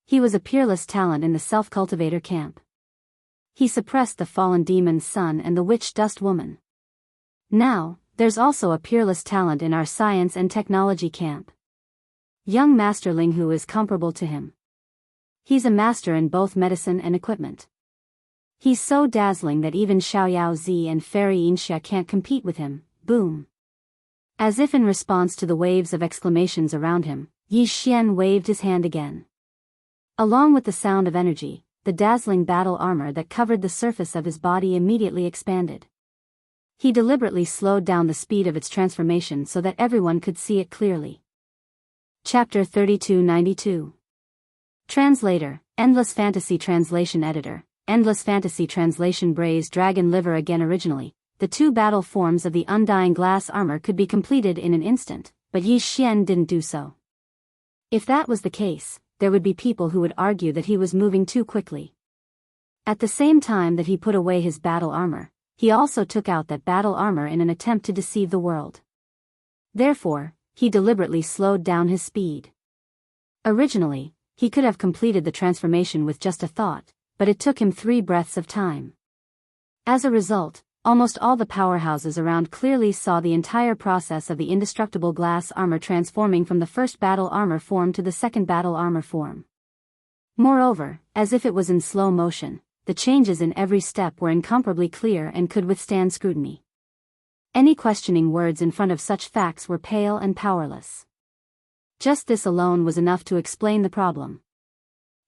He was a peerless talent in the self-cultivator camp. He suppressed the fallen demon's son and the witch dust woman. Now, there's also a peerless talent in our science and technology camp. Young Master Linghu is comparable to him. He's a master in both medicine and equipment. He's so dazzling that even Xiaoyao Zi and Fairy Yinxia can't compete with him. Boom. As if in response to the waves of exclamations around him, Yi Xian waved his hand again. Along with the sound of energy, the dazzling battle armor that covered the surface of his body immediately expanded. He deliberately slowed down the speed of its transformation so that everyone could see it clearly. Chapter 3292. Translator, Endless Fantasy Translation Editor, Endless Fantasy Translation Braised Dragon Liver. Again, originally, the 2 battle forms of the Undying Glass armor could be completed in an instant, but Yi Xian didn't do so. If that was the case, there would be people who would argue that he was moving too quickly. At the same time that he put away his battle armor, he also took out that battle armor in an attempt to deceive the world. Therefore, he deliberately slowed down his speed. Originally, he could have completed the transformation with just a thought, but it took him 3 breaths of time. As a result, almost all the powerhouses around clearly saw the entire process of the indestructible glass armor transforming from the first battle armor form to the second battle armor form. Moreover, as if it was in slow motion, the changes in every step were incomparably clear and could withstand scrutiny. Any questioning words in front of such facts were pale and powerless. Just this alone was enough to explain the problem.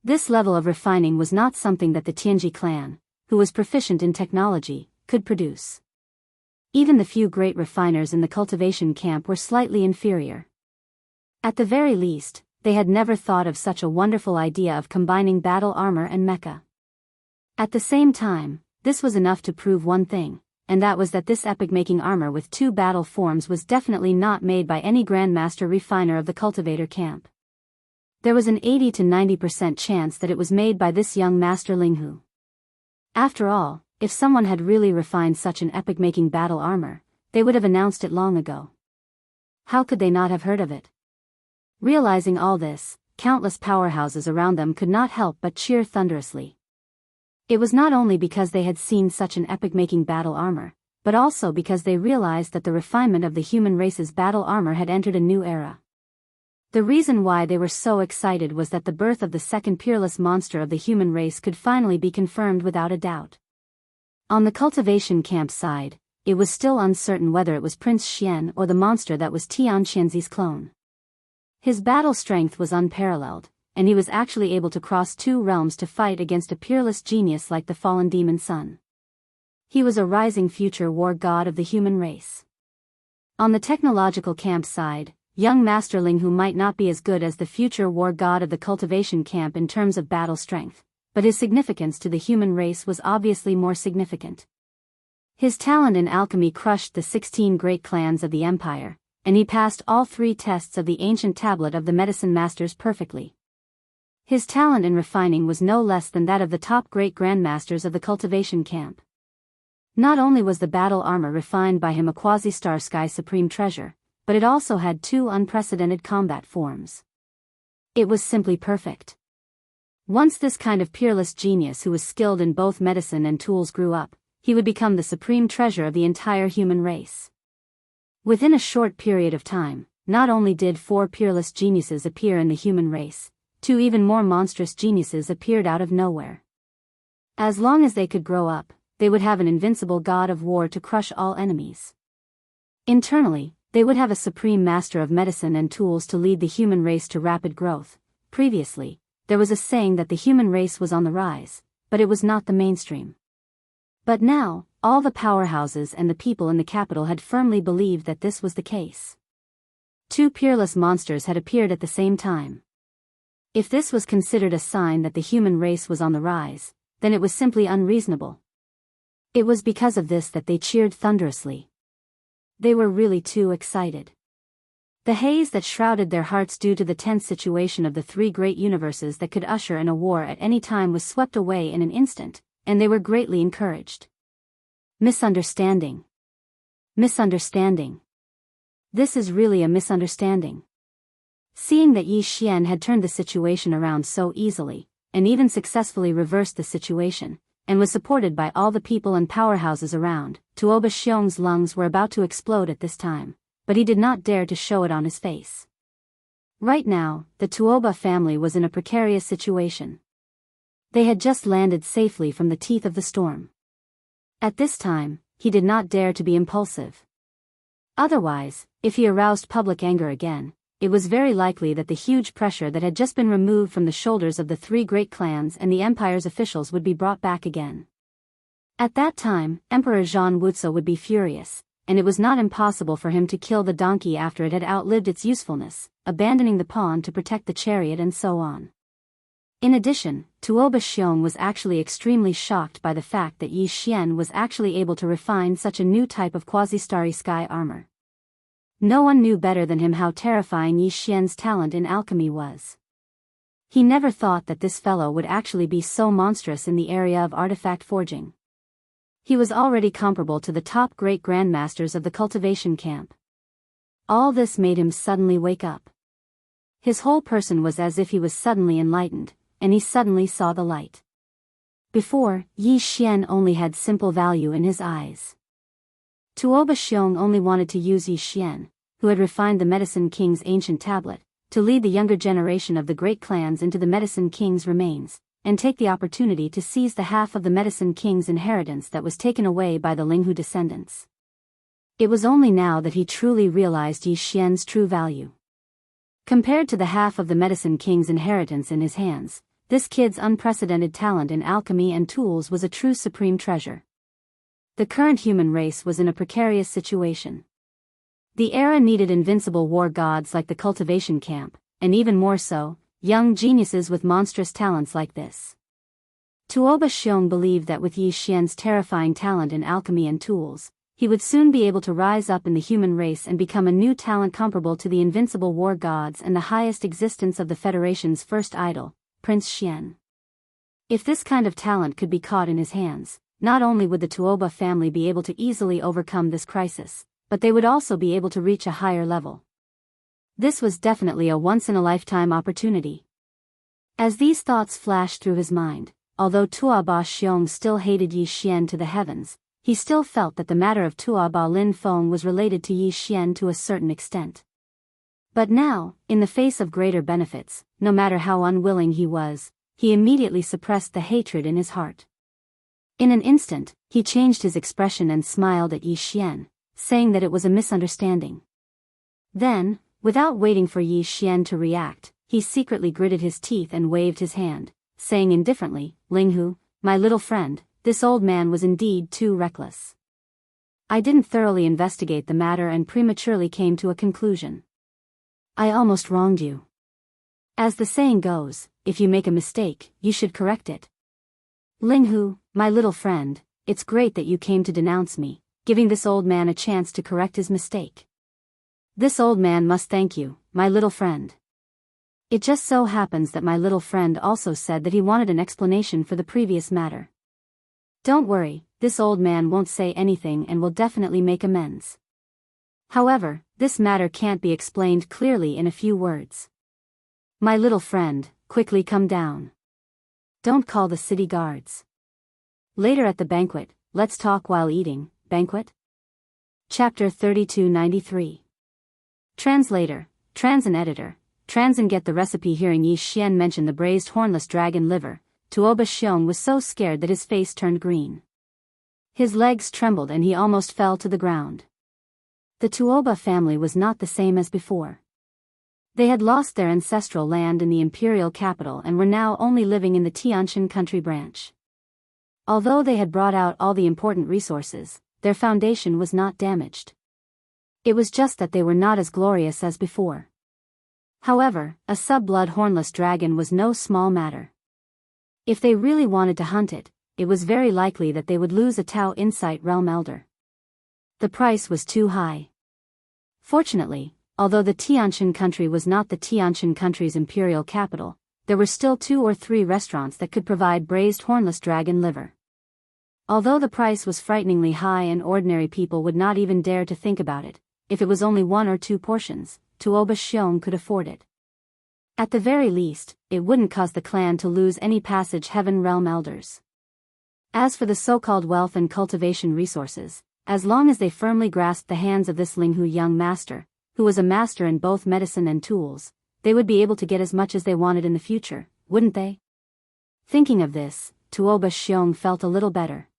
This level of refining was not something that the Tianji clan, who was proficient in technology, could produce. Even the few great refiners in the cultivation camp were slightly inferior. At the very least, they had never thought of such a wonderful idea of combining battle armor and mecha. At the same time, this was enough to prove one thing, and that was that this epic-making armor with 2 battle forms was definitely not made by any grandmaster refiner of the cultivator camp. There was an 80 to 90% chance that it was made by this young Master Linghu. After all, if someone had really refined such an epic-making battle armor, they would have announced it long ago. How could they not have heard of it? Realizing all this, countless powerhouses around them could not help but cheer thunderously. It was not only because they had seen such an epic-making battle armor, but also because they realized that the refinement of the human race's battle armor had entered a new era. The reason why they were so excited was that the birth of the second peerless monster of the human race could finally be confirmed without a doubt. On the cultivation camp side, it was still uncertain whether it was Prince Xian or the monster that was Tian Qianzi's clone. His battle strength was unparalleled, and he was actually able to cross two realms to fight against a peerless genius like the fallen demon sun. He was a rising future war god of the human race. On the technological camp side, young Master Ling, who might not be as good as the future war god of the cultivation camp in terms of battle strength, but his significance to the human race was obviously more significant. His talent in alchemy crushed the 16 great clans of the empire, and he passed all 3 tests of the ancient tablet of the medicine masters perfectly. His talent in refining was no less than that of the top great grandmasters of the cultivation camp. Not only was the battle armor refined by him a quasi-star sky supreme treasure, but it also had 2 unprecedented combat forms. It was simply perfect. Once this kind of peerless genius who was skilled in both medicine and tools grew up, he would become the supreme treasure of the entire human race. Within a short period of time, not only did 4 peerless geniuses appear in the human race, 2 even more monstrous geniuses appeared out of nowhere. As long as they could grow up, they would have an invincible god of war to crush all enemies. Internally, they would have a supreme master of medicine and tools to lead the human race to rapid growth. Previously, there was a saying that the human race was on the rise, but it was not the mainstream. But now, all the powerhouses and the people in the capital had firmly believed that this was the case. 2 peerless monsters had appeared at the same time. If this was considered a sign that the human race was on the rise, then it was simply unreasonable. It was because of this that they cheered thunderously. They were really too excited. The haze that shrouded their hearts due to the tense situation of the 3 great universes that could usher in a war at any time was swept away in an instant, and they were greatly encouraged. Misunderstanding. Misunderstanding. This is really a misunderstanding. Seeing that Yi Xian had turned the situation around so easily, and even successfully reversed the situation, and was supported by all the people and powerhouses around, Tuoba Xiong's lungs were about to explode at this time, but he did not dare to show it on his face. Right now, the Tuoba family was in a precarious situation. They had just landed safely from the teeth of the storm. At this time, he did not dare to be impulsive. Otherwise, if he aroused public anger again, it was very likely that the huge pressure that had just been removed from the shoulders of the 3 great clans and the empire's officials would be brought back again. At that time, Emperor Zhang Wuxia would be furious, and it was not impossible for him to kill the donkey after it had outlived its usefulness, abandoning the pawn to protect the chariot and so on. In addition, Tuoba Xiong was actually extremely shocked by the fact that Yi Xian was actually able to refine such a new type of quasi-starry sky armor. No one knew better than him how terrifying Yi Xian's talent in alchemy was. He never thought that this fellow would actually be so monstrous in the area of artifact forging. He was already comparable to the top great grandmasters of the cultivation camp. All this made him suddenly wake up. His whole person was as if he was suddenly enlightened, and he suddenly saw the light. Before, Yi Xian only had simple value in his eyes. Tuoba Xiong only wanted to use Yi Xian, who had refined the Medicine King's ancient tablet, to lead the younger generation of the great clans into the Medicine King's remains, and take the opportunity to seize the half of the Medicine King's inheritance that was taken away by the Linghu descendants. It was only now that he truly realized Yi Xian's true value. Compared to the half of the Medicine King's inheritance in his hands, this kid's unprecedented talent in alchemy and tools was a true supreme treasure. The current human race was in a precarious situation. The era needed invincible war gods like the cultivation camp, and even more so, young geniuses with monstrous talents like this. Tuoba Xiong believed that with Yi Xian's terrifying talent in alchemy and tools, he would soon be able to rise up in the human race and become a new talent comparable to the invincible war gods and the highest existence of the Federation's first idol, Prince Xian. If this kind of talent could be caught in his hands, not only would the Tuoba family be able to easily overcome this crisis, but they would also be able to reach a higher level. This was definitely a once-in-a-lifetime opportunity. As these thoughts flashed through his mind, although Tuaba Xiong still hated Yi Xian to the heavens, he still felt that the matter of Tuaba Lin Feng was related to Yi Xian to a certain extent. But now, in the face of greater benefits, no matter how unwilling he was, he immediately suppressed the hatred in his heart. In an instant, he changed his expression and smiled at Yi Xian, saying that it was a misunderstanding. Then, without waiting for Yi Xian to react, he secretly gritted his teeth and waved his hand, saying indifferently, "Linghu, my little friend, this old man was indeed too reckless. I didn't thoroughly investigate the matter and prematurely came to a conclusion. I almost wronged you. As the saying goes, if you make a mistake, you should correct it. Linghu, my little friend, it's great that you came to denounce me, giving this old man a chance to correct his mistake. This old man must thank you, my little friend. It just so happens that my little friend also said that he wanted an explanation for the previous matter. Don't worry, this old man won't say anything and will definitely make amends. However, this matter can't be explained clearly in a few words. My little friend, quickly come down. Don't call the city guards. Later at the banquet, let's talk while eating." Banquet? Chapter 3293. Translator, Trans and Editor. Trans and get the recipe. Hearing Yi Xian mention the braised hornless dragon liver, Tuoba Xiong was so scared that his face turned green. His legs trembled and he almost fell to the ground. The Tuoba family was not the same as before. They had lost their ancestral land in the imperial capital and were now only living in the Tianshan country branch. Although they had brought out all the important resources, their foundation was not damaged. It was just that they were not as glorious as before. However, a sub-blood hornless dragon was no small matter. If they really wanted to hunt it, it was very likely that they would lose a Tao Insight Realm Elder. The price was too high. Fortunately, although the Tianshan country was not the Tianshan country's imperial capital, there were still 2 or 3 restaurants that could provide braised hornless dragon liver. Although the price was frighteningly high and ordinary people would not even dare to think about it, if it was only 1 or 2 portions, Tuoba Xiong could afford it. At the very least, it wouldn't cause the clan to lose any Passage Heaven Realm Elders. As for the so-called wealth and cultivation resources, as long as they firmly grasped the hands of this Linghu young master, who was a master in both medicine and tools, they would be able to get as much as they wanted in the future, wouldn't they? Thinking of this, Tuoba Xiong felt a little better.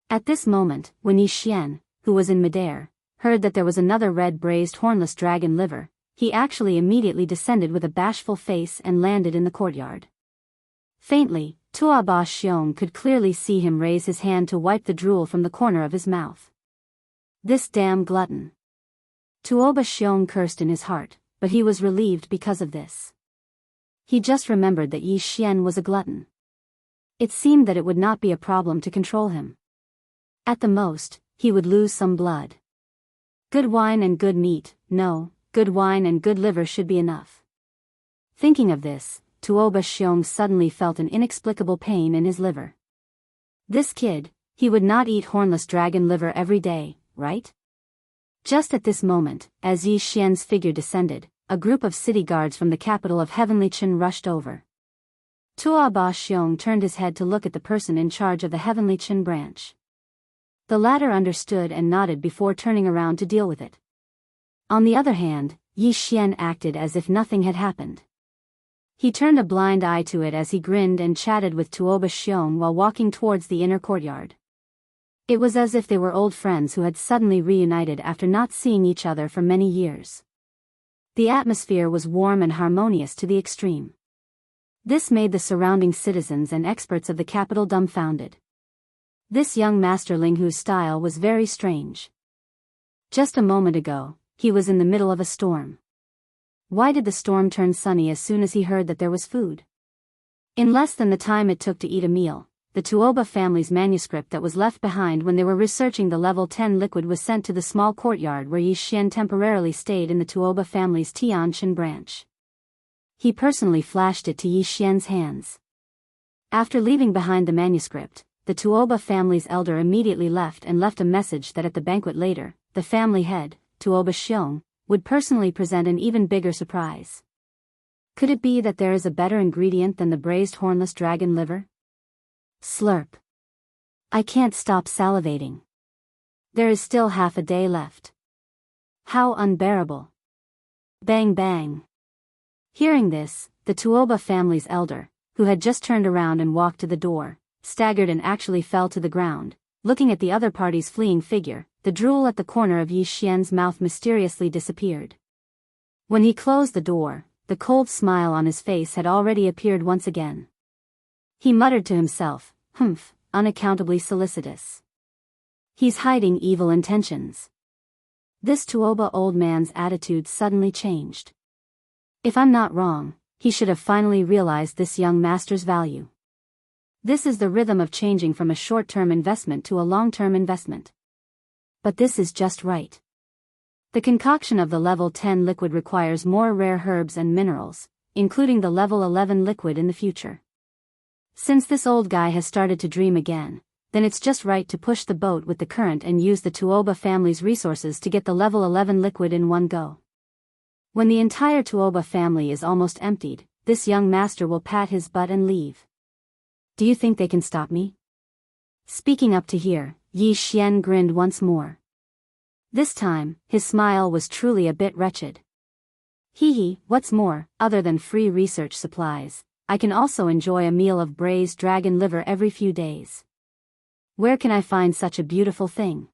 At this moment, when Yi Xian, who was in midair, heard that there was another red braised hornless dragon liver, he actually immediately descended with a bashful face and landed in the courtyard. Faintly, Tuoba Xiong could clearly see him raise his hand to wipe the drool from the corner of his mouth. This damn glutton. Tuoba Xiong cursed in his heart, but he was relieved because of this. He just remembered that Yi Xian was a glutton. It seemed that it would not be a problem to control him. At the most, he would lose some blood. Good wine and good meat, no, good wine and good liver should be enough. Thinking of this, Tuoba Xiong suddenly felt an inexplicable pain in his liver. This kid, he would not eat hornless dragon liver every day, right? Just at this moment, as Yi Xian's figure descended, a group of city guards from the capital of Heavenly Chen rushed over. Tuoba Xiong turned his head to look at the person in charge of the Heavenly Chen branch. The latter understood and nodded before turning around to deal with it. On the other hand, Yi Xian acted as if nothing had happened. He turned a blind eye to it as he grinned and chatted with Tuoba Xiong while walking towards the inner courtyard. It was as if they were old friends who had suddenly reunited after not seeing each other for many years. The atmosphere was warm and harmonious to the extreme. This made the surrounding citizens and experts of the capital dumbfounded. This young master Linghu's style was very strange. Just a moment ago, he was in the middle of a storm. Why did the storm turn sunny as soon as he heard that there was food? In less than the time it took to eat a meal, the Tuoba family's manuscript that was left behind when they were researching the level 10 liquid was sent to the small courtyard where Yi Xian temporarily stayed in the Tuoba family's Tianshan branch. He personally flashed it to Yi Xian's hands. After leaving behind the manuscript, the Tuoba family's elder immediately left and left a message that at the banquet later, the family head, Tuoba Xiong, would personally present an even bigger surprise. Could it be that there is a better ingredient than the braised hornless dragon liver? Slurp. I can't stop salivating. There is still half a day left. How unbearable. Bang bang. Hearing this, the Tuoba family's elder, who had just turned around and walked to the door, staggered and actually fell to the ground. Looking at the other party's fleeing figure, the drool at the corner of Yi Xian's mouth mysteriously disappeared. When he closed the door, the cold smile on his face had already appeared once again. He muttered to himself, "Humph, unaccountably solicitous. He's hiding evil intentions." This Tuoba old man's attitude suddenly changed. If I'm not wrong, he should have finally realized this young master's value. This is the rhythm of changing from a short-term investment to a long-term investment. But this is just right. The concoction of the level 10 liquid requires more rare herbs and minerals, including the level 11 liquid in the future. Since this old guy has started to dream again, then it's just right to push the boat with the current and use the Tuoba family's resources to get the level 11 liquid in one go. When the entire Tuoba family is almost emptied, this young master will pat his butt and leave. Do you think they can stop me? Speaking up to here, Yi Xian grinned once more. This time, his smile was truly a bit wretched. Hee, what's more, other than free research supplies, I can also enjoy a meal of braised dragon liver every few days. Where can I find such a beautiful thing?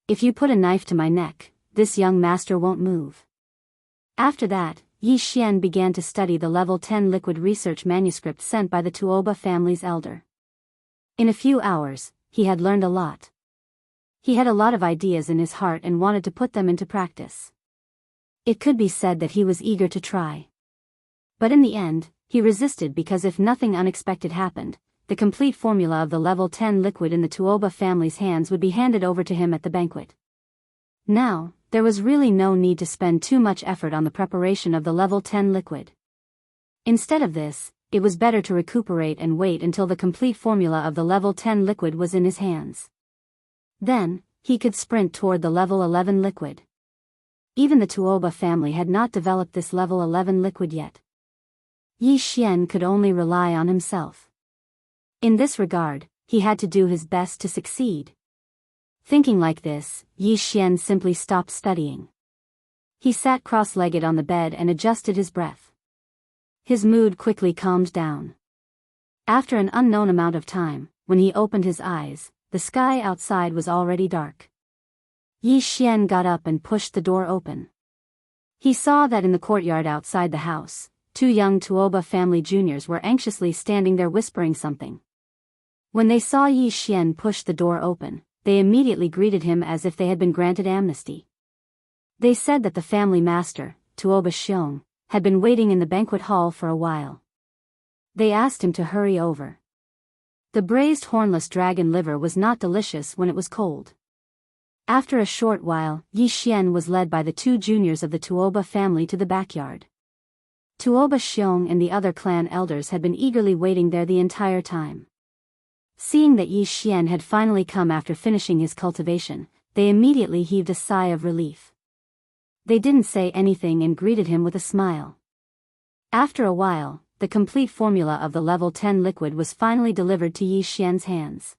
If you put a knife to my neck, this young master won't move. After that, Yi Xian began to study the level 10 liquid research manuscript sent by the Tuoba family's elder. In a few hours, he had learned a lot. He had a lot of ideas in his heart and wanted to put them into practice. It could be said that he was eager to try. But in the end, he resisted because if nothing unexpected happened, the complete formula of the level 10 liquid in the Tuoba family's hands would be handed over to him at the banquet. Now, there was really no need to spend too much effort on the preparation of the level 10 liquid. Instead of this, it was better to recuperate and wait until the complete formula of the level 10 liquid was in his hands. Then, he could sprint toward the level 11 liquid. Even the Tuoba family had not developed this level 11 liquid yet. Yi Xian could only rely on himself. In this regard, he had to do his best to succeed. Thinking like this, Yi Xian simply stopped studying. He sat cross-legged on the bed and adjusted his breath. His mood quickly calmed down. After an unknown amount of time, when he opened his eyes, the sky outside was already dark. Yi Xian got up and pushed the door open. He saw that in the courtyard outside the house, two young Tuoba family juniors were anxiously standing there whispering something. When they saw Yi Xian push the door open, they immediately greeted him as if they had been granted amnesty. They said that the family master, Tuoba Xiong, had been waiting in the banquet hall for a while. They asked him to hurry over. The braised hornless dragon liver was not delicious when it was cold. After a short while, Yi Xian was led by the two juniors of the Tuoba family to the backyard. Tuoba Xiong and the other clan elders had been eagerly waiting there the entire time. Seeing that Yi Xian had finally come after finishing his cultivation, they immediately heaved a sigh of relief. They didn't say anything and greeted him with a smile. After a while, the complete formula of the level 10 liquid was finally delivered to Yi Xian's hands.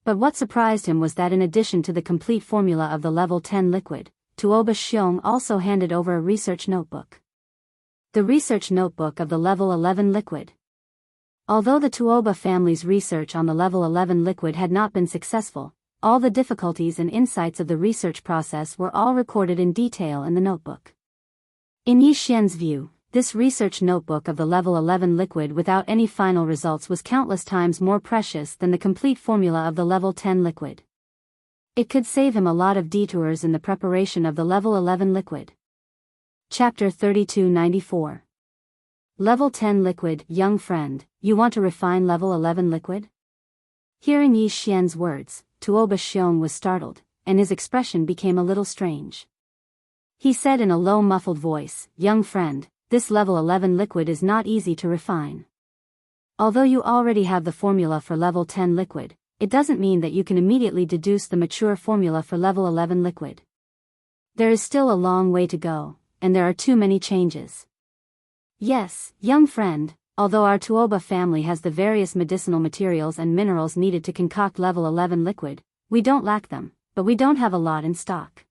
But what surprised him was that in addition to the complete formula of the level 10 liquid, Tuoba Xiong also handed over a research notebook. The research notebook of the level 11 liquid. Although the Tuoba family's research on the level 11 liquid had not been successful, all the difficulties and insights of the research process were all recorded in detail in the notebook. In Yi Xian's view, this research notebook of the level 11 liquid without any final results was countless times more precious than the complete formula of the level 10 liquid. It could save him a lot of detours in the preparation of the level 11 liquid. Chapter 3294. Level 10 liquid. Young friend, you want to refine level 11 liquid? Hearing Yi Xian's words, Tuoba Xiong was startled, and his expression became a little strange. He said in a low muffled voice, "Young friend, this level 11 liquid is not easy to refine. Although you already have the formula for level 10 liquid, it doesn't mean that you can immediately deduce the mature formula for level 11 liquid. There is still a long way to go, and there are too many changes. Yes, young friend, although our Tuoba family has the various medicinal materials and minerals needed to concoct level 11 liquid, we don't lack them, but we don't have a lot in stock.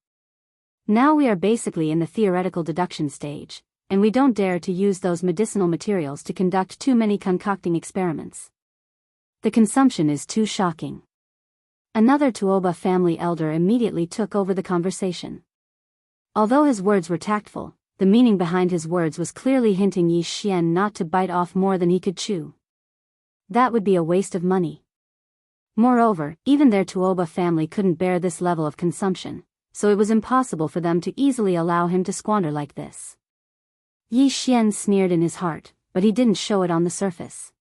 Now we are basically in the theoretical deduction stage, and we don't dare to use those medicinal materials to conduct too many concocting experiments. The consumption is too shocking. Another Tuoba family elder immediately took over the conversation. Although his words were tactful, the meaning behind his words was clearly hinting Yi Xian not to bite off more than he could chew. That would be a waste of money. Moreover, even their Tuoba family couldn't bear this level of consumption, so it was impossible for them to easily allow him to squander like this. Yi Xian sneered in his heart, but he didn't show it on the surface.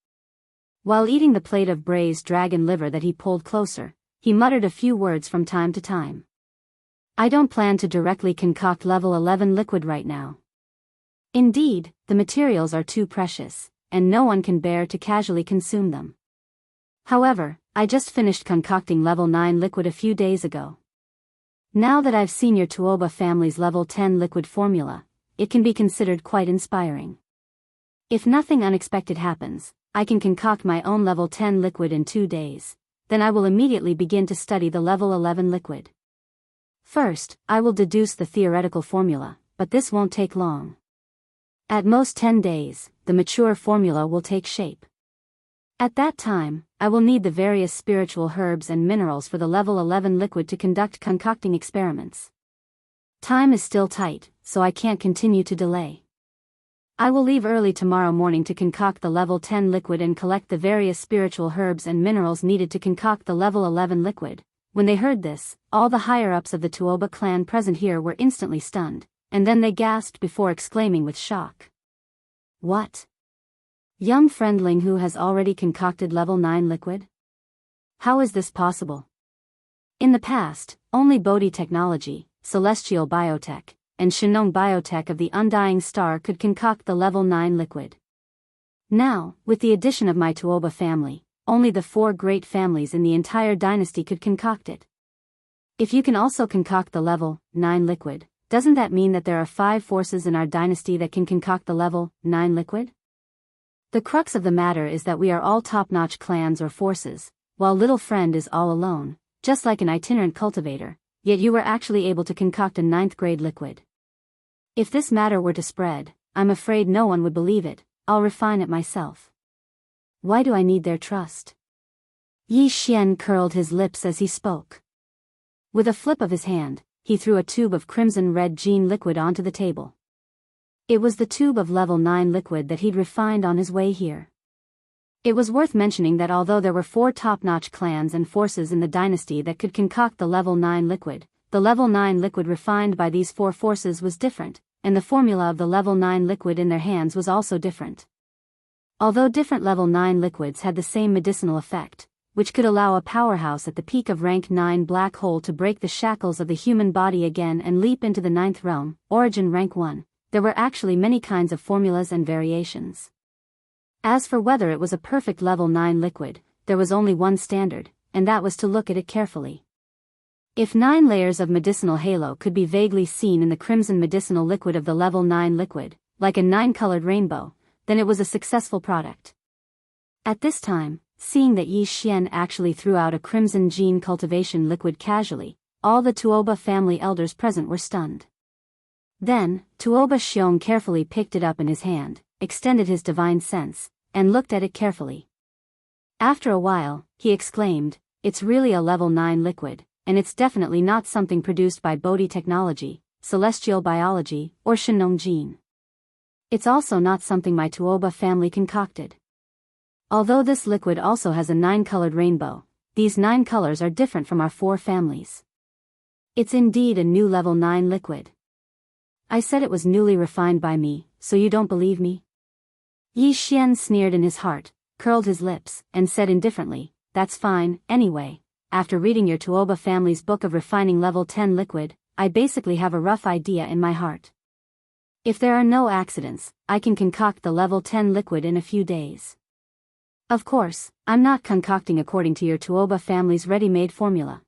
While eating the plate of braised dragon liver that he pulled closer, he muttered a few words from time to time. I don't plan to directly concoct level 11 liquid right now. Indeed, the materials are too precious, and no one can bear to casually consume them. However, I just finished concocting level 9 liquid a few days ago. Now that I've seen your Tuoba family's level 10 liquid formula, it can be considered quite inspiring. If nothing unexpected happens, I can concoct my own level 10 liquid in 2 days, then I will immediately begin to study the level 11 liquid. First, I will deduce the theoretical formula, but this won't take long. At most 10 days, the mature formula will take shape. At that time, I will need the various spiritual herbs and minerals for the level 11 liquid to conduct concocting experiments. Time is still tight, so I can't continue to delay. I will leave early tomorrow morning to concoct the level 10 liquid and collect the various spiritual herbs and minerals needed to concoct the level 11 liquid. When they heard this, all the higher-ups of the Tuoba clan present here were instantly stunned, and then they gasped before exclaiming with shock. What? Young friendling who has already concocted level 9 liquid? How is this possible? In the past, only Bodhi technology, celestial biotech, and Shinong biotech of the Undying Star could concoct the level 9 liquid. Now, with the addition of my Tuoba family, only the 4 great families in the entire dynasty could concoct it. If you can also concoct the level 9 liquid, doesn't that mean that there are 5 forces in our dynasty that can concoct the level 9 liquid? The crux of the matter is that we are all top-notch clans or forces, while little friend is all alone, just like an itinerant cultivator, yet you were actually able to concoct a 9th grade liquid. If this matter were to spread, I'm afraid no one would believe it. I'll refine it myself. Why do I need their trust? Yi Xian curled his lips as he spoke. With a flip of his hand, he threw a tube of crimson-red gene liquid onto the table. It was the tube of level 9 liquid that he'd refined on his way here. It was worth mentioning that although there were 4 top-notch clans and forces in the dynasty that could concoct the level 9 liquid, the level 9 liquid refined by these 4 forces was different, and the formula of the level 9 liquid in their hands was also different. Although different level 9 liquids had the same medicinal effect, which could allow a powerhouse at the peak of rank 9 black hole to break the shackles of the human body again and leap into the 9th realm, origin rank 1, there were actually many kinds of formulas and variations. As for whether it was a perfect level 9 liquid, there was only one standard, and that was to look at it carefully. If 9 layers of medicinal halo could be vaguely seen in the crimson medicinal liquid of the level 9 liquid, like a 9-colored rainbow, then it was a successful product. At this time, seeing that Yi Xian actually threw out a crimson gene cultivation liquid casually, all the Tuoba family elders present were stunned. Then, Tuoba Xiong carefully picked it up in his hand, extended his divine sense, and looked at it carefully. After a while, he exclaimed, "It's really a level 9 liquid, and it's definitely not something produced by Bodhi technology, celestial biology, or Shinong gene. It's also not something my Tuoba family concocted. Although this liquid also has a 9-colored rainbow, these 9 colors are different from our 4 families. It's indeed a new level 9 liquid. I said it was newly refined by me, so you don't believe me?" Yi Xian sneered in his heart, curled his lips, and said indifferently, "That's fine, anyway. After reading your Tuoba family's book of refining level 10 liquid, I basically have a rough idea in my heart. If there are no accidents, I can concoct the level 10 liquid in a few days. Of course, I'm not concocting according to your Tuoba family's ready-made formula.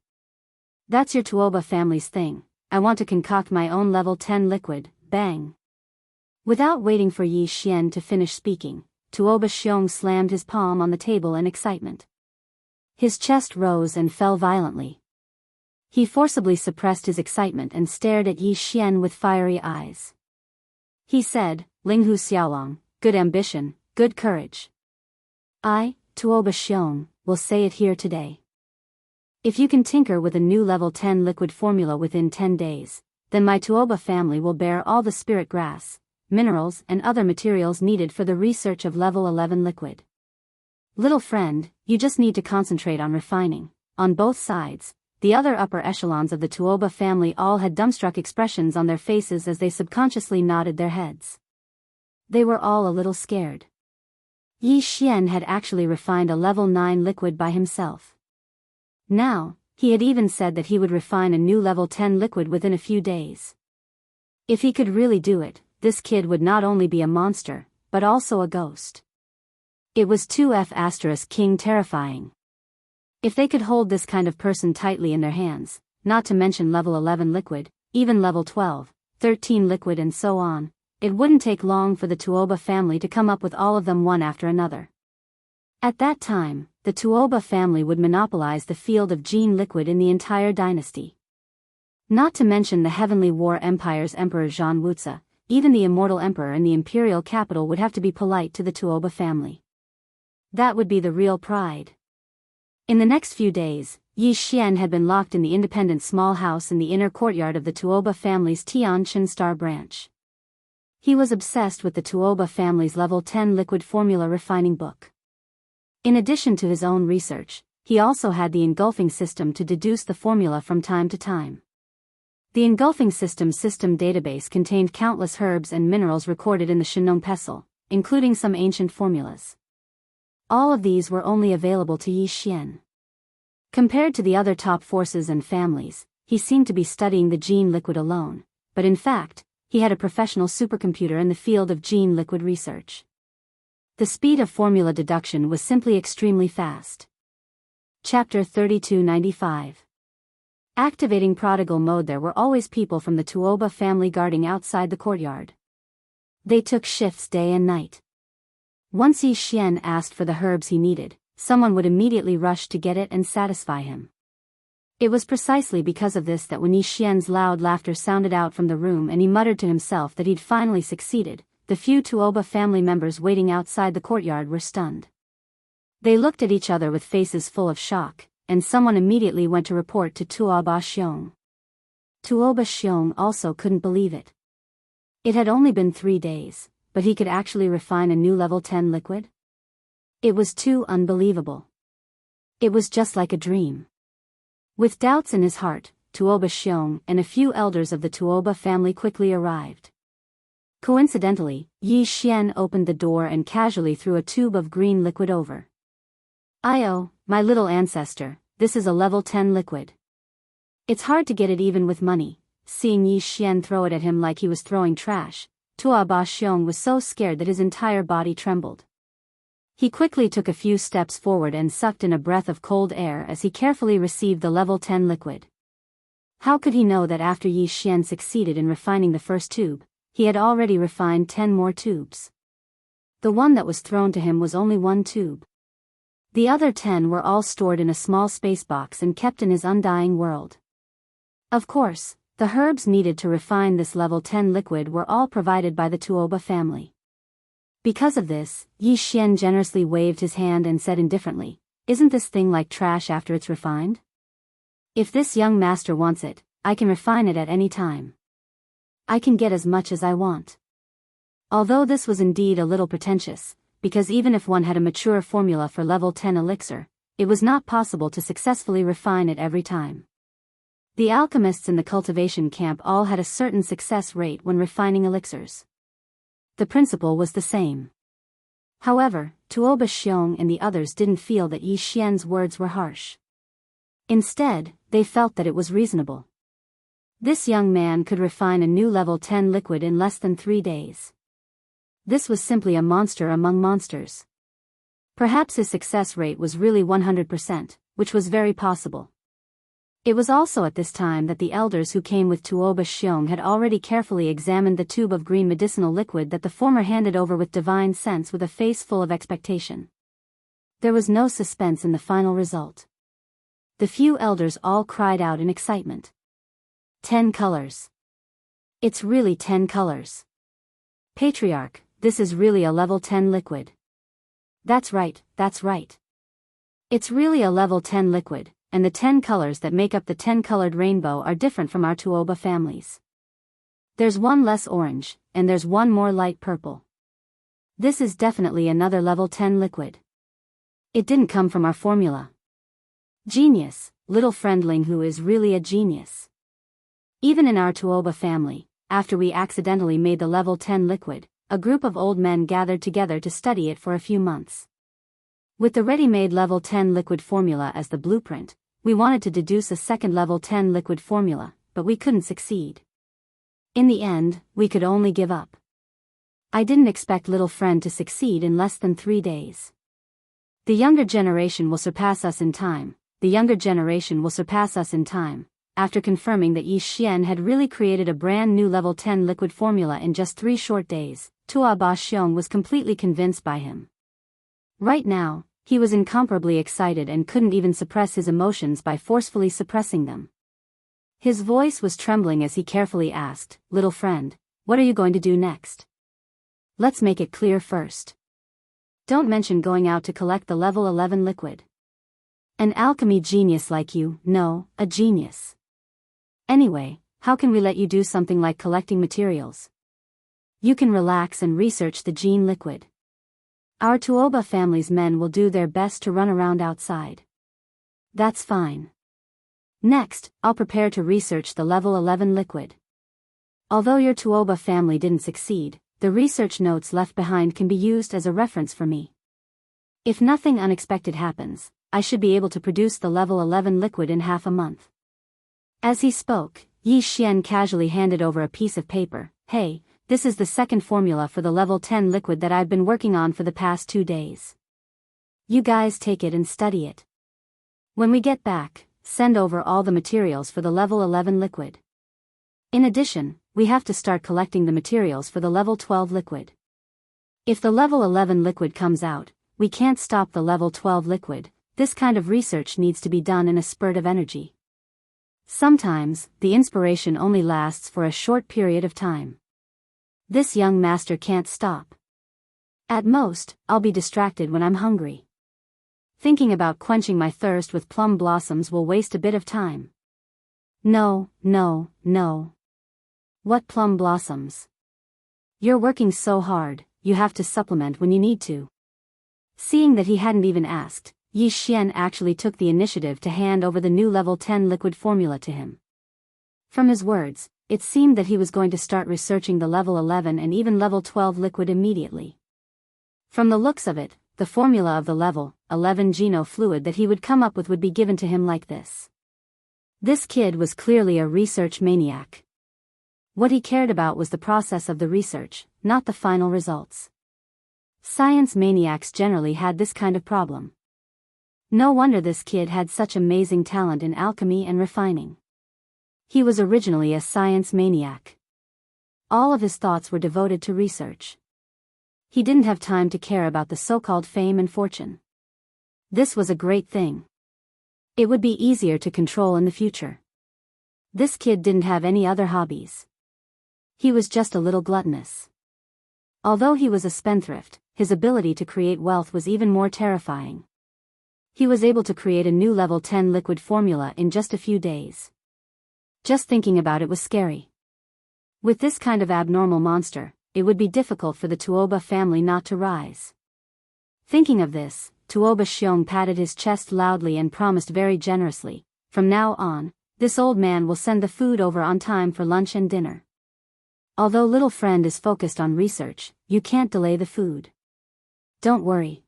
That's your Tuoba family's thing. I want to concoct my own level 10 liquid, bang." Without waiting for Yi Xian to finish speaking, Tuoba Xiong slammed his palm on the table in excitement. His chest rose and fell violently. He forcibly suppressed his excitement and stared at Yi Xian with fiery eyes. He said, "Linghu Xiaolong, good ambition, good courage. I, Tuoba Xiong, will say it here today. If you can tinker with a new level 10 liquid formula within 10 days, then my Tuoba family will bear all the spirit grass, minerals and other materials needed for the research of level 11 liquid. Little friend, you just need to concentrate on refining." On both sides, the other upper echelons of the Tuoba family all had dumbstruck expressions on their faces as they subconsciously nodded their heads. They were all a little scared. Yi Xian had actually refined a level 9 liquid by himself. Now, he had even said that he would refine a new level 10 liquid within a few days. If he could really do it, this kid would not only be a monster, but also a ghost. It was 2F** king terrifying. If they could hold this kind of person tightly in their hands, not to mention level 11 liquid, even level 12, 13 liquid and so on, it wouldn't take long for the Tuoba family to come up with all of them one after another. At that time, the Tuoba family would monopolize the field of gene liquid in the entire dynasty. Not to mention the Heavenly War Empire's Emperor Zhan Wuxia, even the immortal emperor in the imperial capital would have to be polite to the Tuoba family. That would be the real pride. In the next few days, Yi Xian had been locked in the independent small house in the inner courtyard of the Tuoba family's Tianqin Star branch. He was obsessed with the Tuoba family's level 10 liquid formula refining book. In addition to his own research, he also had the engulfing system to deduce the formula from time to time. The engulfing system database contained countless herbs and minerals recorded in the Shenong Pestle, including some ancient formulas. All of these were only available to Yi Xian. Compared to the other top forces and families, he seemed to be studying the gene liquid alone, but in fact, he had a professional supercomputer in the field of gene liquid research. The speed of formula deduction was simply extremely fast. Chapter 3295. Activating prodigal mode. There were always people from the Tuoba family guarding outside the courtyard. They took shifts day and night. Once Yi Xian asked for the herbs he needed, someone would immediately rush to get it and satisfy him. It was precisely because of this that when Yi Xian's loud laughter sounded out from the room and he muttered to himself that he'd finally succeeded, the few Tuoba family members waiting outside the courtyard were stunned. They looked at each other with faces full of shock, and someone immediately went to report to Tuoba Xiong. Tuoba Xiong also couldn't believe it. It had only been 3 days, but he could actually refine a new level 10 liquid? It was too unbelievable. It was just like a dream. With doubts in his heart, Tuoba Xiong and a few elders of the Tuoba family quickly arrived. Coincidentally, Yi Xian opened the door and casually threw a tube of green liquid over. "Io, my little ancestor, this is a level 10 liquid. It's hard to get it even with money." Seeing Yi Xian throw it at him like he was throwing trash, Tuoba Xiong was so scared that his entire body trembled. He quickly took a few steps forward and sucked in a breath of cold air as he carefully received the level 10 liquid. How could he know that after Yi Xian succeeded in refining the first tube, he had already refined 10 more tubes? The one that was thrown to him was only 1 tube. The other 10 were all stored in a small space box and kept in his undying world. Of course, the herbs needed to refine this level 10 liquid were all provided by the Tuoba family. Because of this, Yi Xian generously waved his hand and said indifferently, "Isn't this thing like trash after it's refined? If this young master wants it, I can refine it at any time. I can get as much as I want." Although this was indeed a little pretentious, because even if one had a mature formula for level 10 elixir, it was not possible to successfully refine it every time. The alchemists in the cultivation camp all had a certain success rate when refining elixirs. The principle was the same. However, Tuoba Xiong and the others didn't feel that Yi Xian's words were harsh. Instead, they felt that it was reasonable. This young man could refine a new level 10 liquid in less than 3 days. This was simply a monster among monsters. Perhaps his success rate was really 100%, which was very possible. It was also at this time that the elders who came with Tuoba Xiong had already carefully examined the tube of green medicinal liquid that the former handed over with divine sense with a face full of expectation. There was no suspense in the final result. The few elders all cried out in excitement. 10 colors. It's really 10 colors. Patriarch, this is really a level 10 liquid. That's right, that's right. It's really a level 10 liquid, and the 10 colors that make up the 10-colored rainbow are different from our Tuoba families. There's one less orange, and there's one more light purple. This is definitely another level 10 liquid. It didn't come from our formula. Genius, little friend Linghu is really a genius. Even in our Tuoba family, after we accidentally made the level 10 liquid, a group of old men gathered together to study it for a few months. With the ready-made level 10 liquid formula as the blueprint, we wanted to deduce a second level 10 liquid formula, but we couldn't succeed. In the end, we could only give up. I didn't expect little friend to succeed in less than 3 days. The younger generation will surpass us in time. The younger generation will surpass us in time. After confirming that Yi Xian had really created a brand new level 10 liquid formula in just 3 short days, Tuoba Xiong was completely convinced by him. Right now, he was incomparably excited and couldn't even suppress his emotions by forcefully suppressing them. His voice was trembling as he carefully asked, "Little friend, what are you going to do next? Let's make it clear first. Don't mention going out to collect the level 11 liquid. An alchemy genius like you, no, a genius. Anyway, how can we let you do something like collecting materials? You can relax and research the gene liquid. Our Tuoba family's men will do their best to run around outside. That's fine. Next, I'll prepare to research the level 11 liquid. Although your Tuoba family didn't succeed, the research notes left behind can be used as a reference for me. If nothing unexpected happens, I should be able to produce the level 11 liquid in half a month." As he spoke, Yi Xian casually handed over a piece of paper. "Hey, this is the second formula for the level 10 liquid that I've been working on for the past 2 days. You guys take it and study it. When we get back, send over all the materials for the level 11 liquid. In addition, we have to start collecting the materials for the level 12 liquid. If the level 11 liquid comes out, we can't stop the level 12 liquid. This kind of research needs to be done in a spurt of energy. Sometimes, the inspiration only lasts for a short period of time. This young master can't stop. At most, I'll be distracted when I'm hungry. Thinking about quenching my thirst with plum blossoms will waste a bit of time. No. What plum blossoms? You're working so hard, you have to supplement when you need to." Seeing that he hadn't even asked, Yi Xian actually took the initiative to hand over the new level 10 liquid formula to him. From his words, it seemed that he was going to start researching the level 11 and even level 12 liquid immediately. From the looks of it, the formula of the level 11 geno fluid that he would come up with would be given to him like this. This kid was clearly a research maniac. What he cared about was the process of the research, not the final results. Science maniacs generally had this kind of problem. No wonder this kid had such amazing talent in alchemy and refining. He was originally a science maniac. All of his thoughts were devoted to research. He didn't have time to care about the so-called fame and fortune. This was a great thing. It would be easier to control in the future. This kid didn't have any other hobbies. He was just a little gluttonous. Although he was a spendthrift, his ability to create wealth was even more terrifying. He was able to create a new level 10 liquid formula in just a few days. Just thinking about it was scary. With this kind of abnormal monster, it would be difficult for the Tuoba family not to rise. Thinking of this, Tuoba Xiong patted his chest loudly and promised very generously, "From now on, this old man will send the food over on time for lunch and dinner. Although little friend is focused on research, you can't delay the food. Don't worry.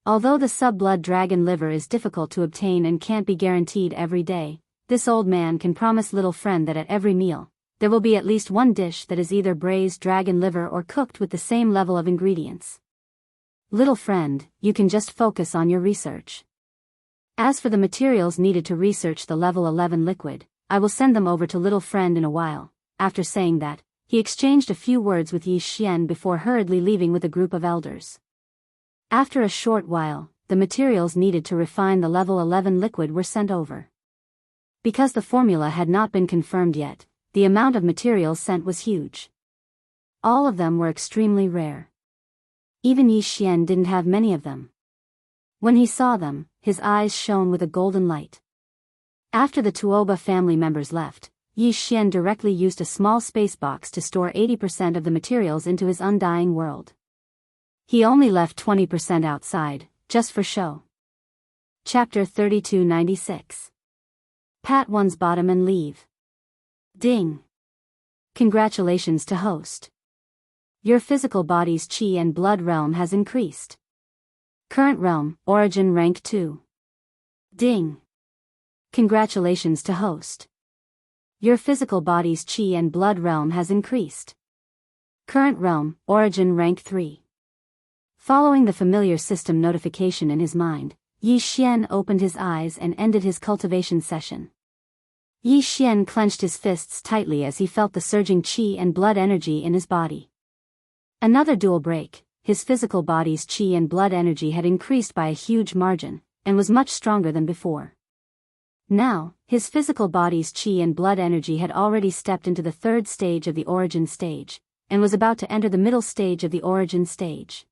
Although the sub-blood dragon liver is difficult to obtain and can't be guaranteed every day, this old man can promise little friend that at every meal, there will be at least one dish that is either braised dragon liver or cooked with the same level of ingredients. Little friend, you can just focus on your research. As for the materials needed to research the level 11 liquid, I will send them over to little friend in a while." After saying that, he exchanged a few words with Yi Xian before hurriedly leaving with a group of elders. After a short while, the materials needed to refine the level 11 liquid were sent over. Because the formula had not been confirmed yet, the amount of materials sent was huge. All of them were extremely rare. Even Yi Xian didn't have many of them. When he saw them, his eyes shone with a golden light. After the Tuoba family members left, Yi Xian directly used a small space box to store 80% of the materials into his undying world. He only left 20% outside, just for show. Chapter 3296. Pat one's bottom and leave. Ding. Congratulations to host. Your physical body's chi and blood realm has increased. Current realm, origin rank 2. Ding. Congratulations to host. Your physical body's chi and blood realm has increased. Current realm, origin rank 3. Following the familiar system notification in his mind, Yi Xian opened his eyes and ended his cultivation session. Yi Xian clenched his fists tightly as he felt the surging qi and blood energy in his body. Another dual break, his physical body's qi and blood energy had increased by a huge margin, and was much stronger than before. Now, his physical body's qi and blood energy had already stepped into the third stage of the origin stage, and was about to enter the middle stage of the origin stage.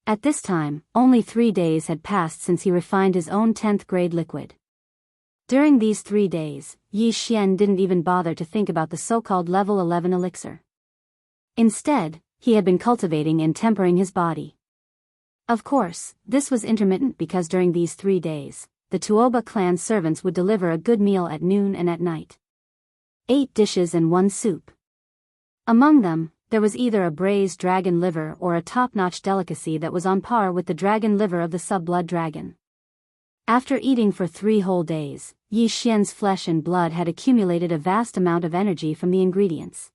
At this time, only 3 days had passed since he refined his own 10th grade liquid. During these 3 days, Yi Xian didn't even bother to think about the so-called level 11 elixir. Instead, he had been cultivating and tempering his body. Of course, this was intermittent because during these 3 days, the Tuoba clan servants would deliver a good meal at noon and at night. 8 dishes and 1 soup. Among them, there was either a braised dragon liver or a top-notch delicacy that was on par with the dragon liver of the sub-blood dragon. After eating for 3 whole days, Yi Xian's flesh and blood had accumulated a vast amount of energy from the ingredients.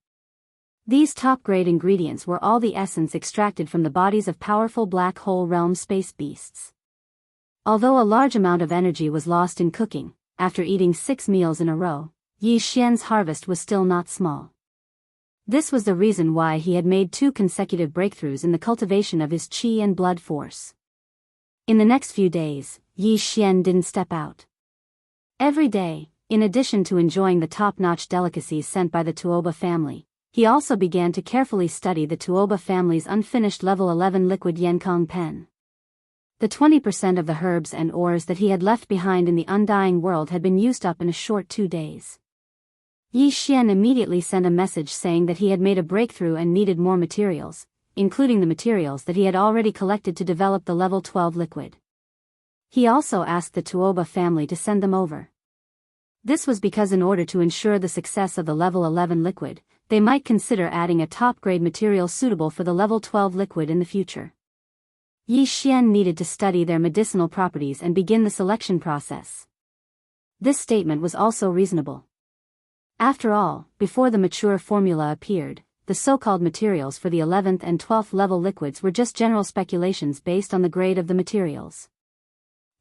These top-grade ingredients were all the essence extracted from the bodies of powerful black hole realm space beasts. Although a large amount of energy was lost in cooking, after eating 6 meals in a row, Yi Xian's harvest was still not small. This was the reason why he had made 2 consecutive breakthroughs in the cultivation of his qi and blood force. In the next few days, Yi Xian didn't step out. Every day, in addition to enjoying the top-notch delicacies sent by the Tuoba family, he also began to carefully study the Tuoba family's unfinished level 11 liquid Yenkong pen. The 20% of the herbs and ores that he had left behind in the undying world had been used up in a short 2 days. Yi Xian immediately sent a message saying that he had made a breakthrough and needed more materials, including the materials that he had already collected to develop the level 12 liquid. He also asked the Tuoba family to send them over. This was because in order to ensure the success of the level 11 liquid, they might consider adding a top-grade material suitable for the level 12 liquid in the future. Yi Xian needed to study their medicinal properties and begin the selection process. This statement was also reasonable. After all, before the mature formula appeared, the so-called materials for the 11th and 12th level liquids were just general speculations based on the grade of the materials.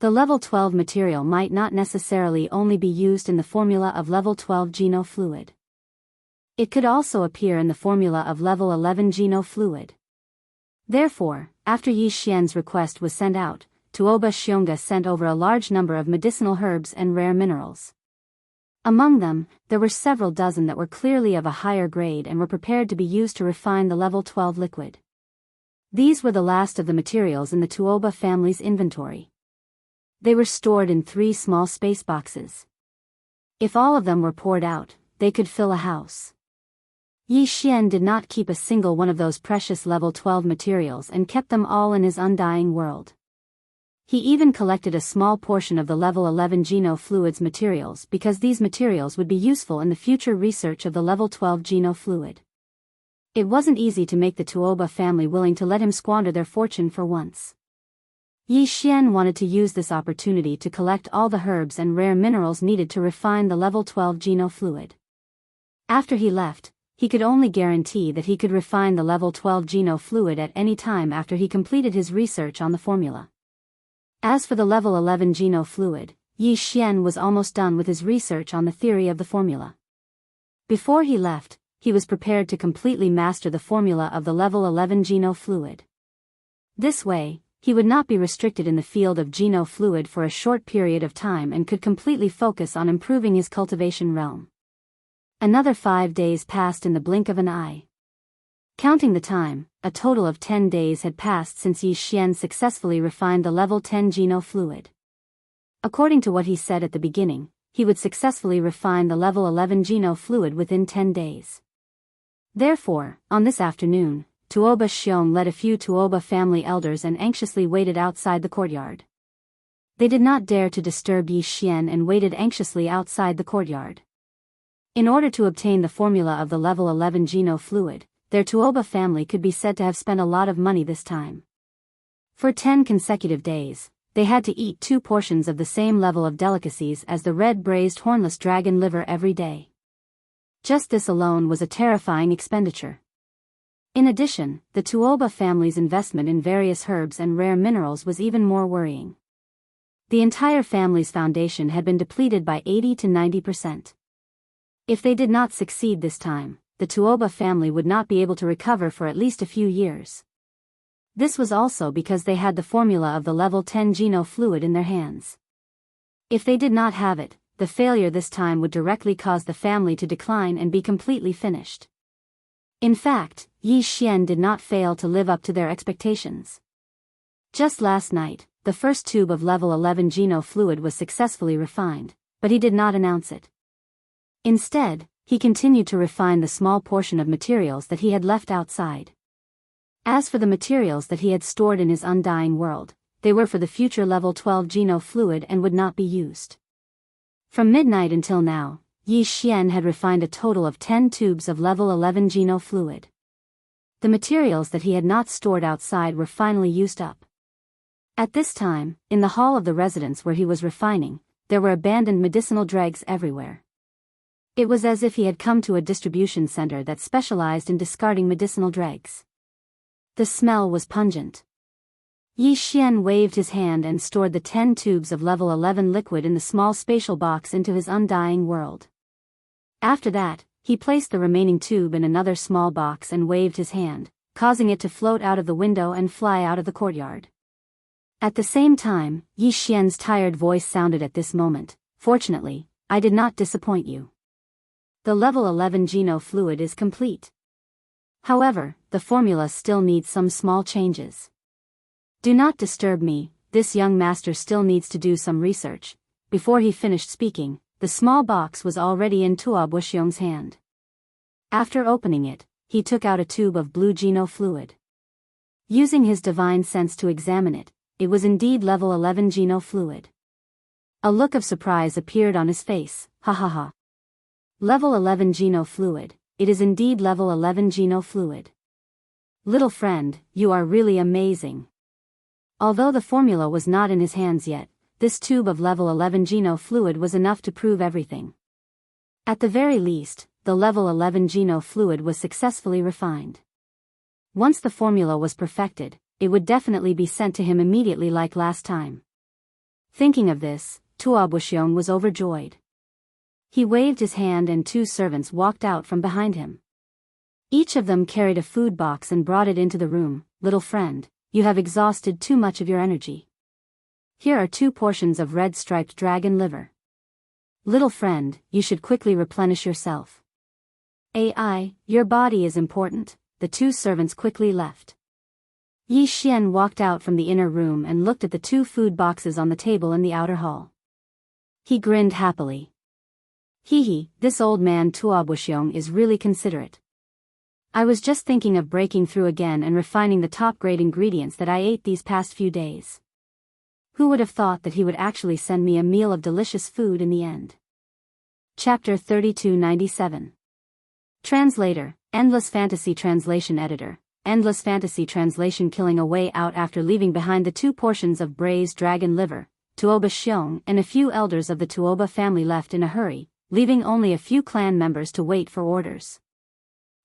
The level 12 material might not necessarily only be used in the formula of level 12 geno fluid. It could also appear in the formula of level 11 geno fluid. Therefore, after Yi Xian's request was sent out, Tuoba Xiong'a sent over a large number of medicinal herbs and rare minerals. Among them, there were several dozen that were clearly of a higher grade and were prepared to be used to refine the level 12 liquid. These were the last of the materials in the Tuoba family's inventory. They were stored in 3 small space boxes. If all of them were poured out, they could fill a house. Yi Xian did not keep a single one of those precious level 12 materials and kept them all in his undying world. He even collected a small portion of the level 11 geno fluids materials because these materials would be useful in the future research of the level 12 geno fluid. It wasn't easy to make the Tuoba family willing to let him squander their fortune for once. Yi Xian wanted to use this opportunity to collect all the herbs and rare minerals needed to refine the level 12 geno fluid. After he left, he could only guarantee that he could refine the level 12 geno fluid at any time after he completed his research on the formula. As for the level 11 Geno fluid, Yi Xian was almost done with his research on the theory of the formula. Before he left, he was prepared to completely master the formula of the level 11 Geno fluid. This way, he would not be restricted in the field of Geno fluid for a short period of time and could completely focus on improving his cultivation realm. Another 5 days passed in the blink of an eye. Counting the time, a total of 10 days had passed since Yi Xian successfully refined the level 10 Geno fluid. According to what he said at the beginning, he would successfully refine the level 11 Geno fluid within 10 days. Therefore, on this afternoon, Tuoba Xiong led a few Tuoba family elders and anxiously waited outside the courtyard. They did not dare to disturb Yi Xian and waited anxiously outside the courtyard. In order to obtain the formula of the level 11 Geno fluid, their Tuoba family could be said to have spent a lot of money this time. For 10 consecutive days, they had to eat 2 portions of the same level of delicacies as the red braised hornless dragon liver every day. Just this alone was a terrifying expenditure. In addition, the Tuoba family's investment in various herbs and rare minerals was even more worrying. The entire family's foundation had been depleted by 80 to 90%. If they did not succeed this time, the Tuoba family would not be able to recover for at least a few years. This was also because they had the formula of the level 10 Geno fluid in their hands. If they did not have it, the failure this time would directly cause the family to decline and be completely finished. In fact, Yi Xian did not fail to live up to their expectations. Just last night, the first tube of level 11 Geno fluid was successfully refined, but he did not announce it. Instead, he continued to refine the small portion of materials that he had left outside. As for the materials that he had stored in his undying world, they were for the future level 12 Geno fluid and would not be used. From midnight until now, Yi Xian had refined a total of 10 tubes of level 11 Geno fluid. The materials that he had not stored outside were finally used up. At this time, in the hall of the residence where he was refining, there were abandoned medicinal dregs everywhere. It was as if he had come to a distribution center that specialized in discarding medicinal dregs. The smell was pungent. Yi Xian waved his hand and stored the 10 tubes of level 11 liquid in the small spatial box into his undying world. After that, he placed the remaining tube in another small box and waved his hand, causing it to float out of the window and fly out of the courtyard. At the same time, Yi Xian's tired voice sounded at this moment. Fortunately, I did not disappoint you. The level 11 Geno fluid is complete. However, the formula still needs some small changes. Do not disturb me, this young master still needs to do some research. Before he finished speaking, the small box was already in Tuoba Xiong's hand. After opening it, he took out a tube of blue Geno fluid. Using his divine sense to examine it, it was indeed level 11 Geno fluid. A look of surprise appeared on his face. Ha ha ha. Level 11 Geno fluid, it is indeed level 11 Geno fluid. Little friend, you are really amazing. Although the formula was not in his hands yet, this tube of level 11 Geno fluid was enough to prove everything. At the very least, the level 11 Geno fluid was successfully refined. Once the formula was perfected, it would definitely be sent to him immediately like last time. Thinking of this, Tuoba Xiong was overjoyed. He waved his hand and 2 servants walked out from behind him. Each of them carried a food box and brought it into the room. Little friend, you have exhausted too much of your energy. Here are 2 portions of red striped dragon liver. Little friend, you should quickly replenish yourself. AI, your body is important. The 2 servants quickly left. Yi Xian walked out from the inner room and looked at the 2 food boxes on the table in the outer hall. He grinned happily. Hee, this old man Tuoba Xiong is really considerate. I was just thinking of breaking through again and refining the top-grade ingredients that I ate these past few days. Who would have thought that he would actually send me a meal of delicious food in the end? Chapter 3297. Translator, Endless Fantasy Translation Editor, Endless Fantasy Translation. Killing a way out after leaving behind the 2 portions of braised dragon liver, Tuoba Xiong and a few elders of the Tuoba family left in a hurry, leaving only a few clan members to wait for orders.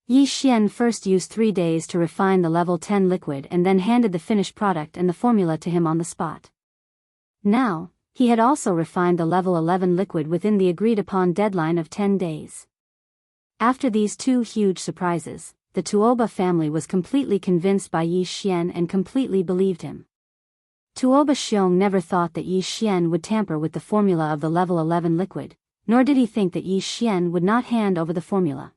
Yi Xian first used 3 days to refine the level 10 liquid and then handed the finished product and the formula to him on the spot. Now, he had also refined the level 11 liquid within the agreed-upon deadline of 10 days. After these two huge surprises, the Tuoba family was completely convinced by Yi Xian and completely believed him. Tuoba Xiong never thought that Yi Xian would tamper with the formula of the level 11 liquid, nor did he think that Yi Xian would not hand over the formula.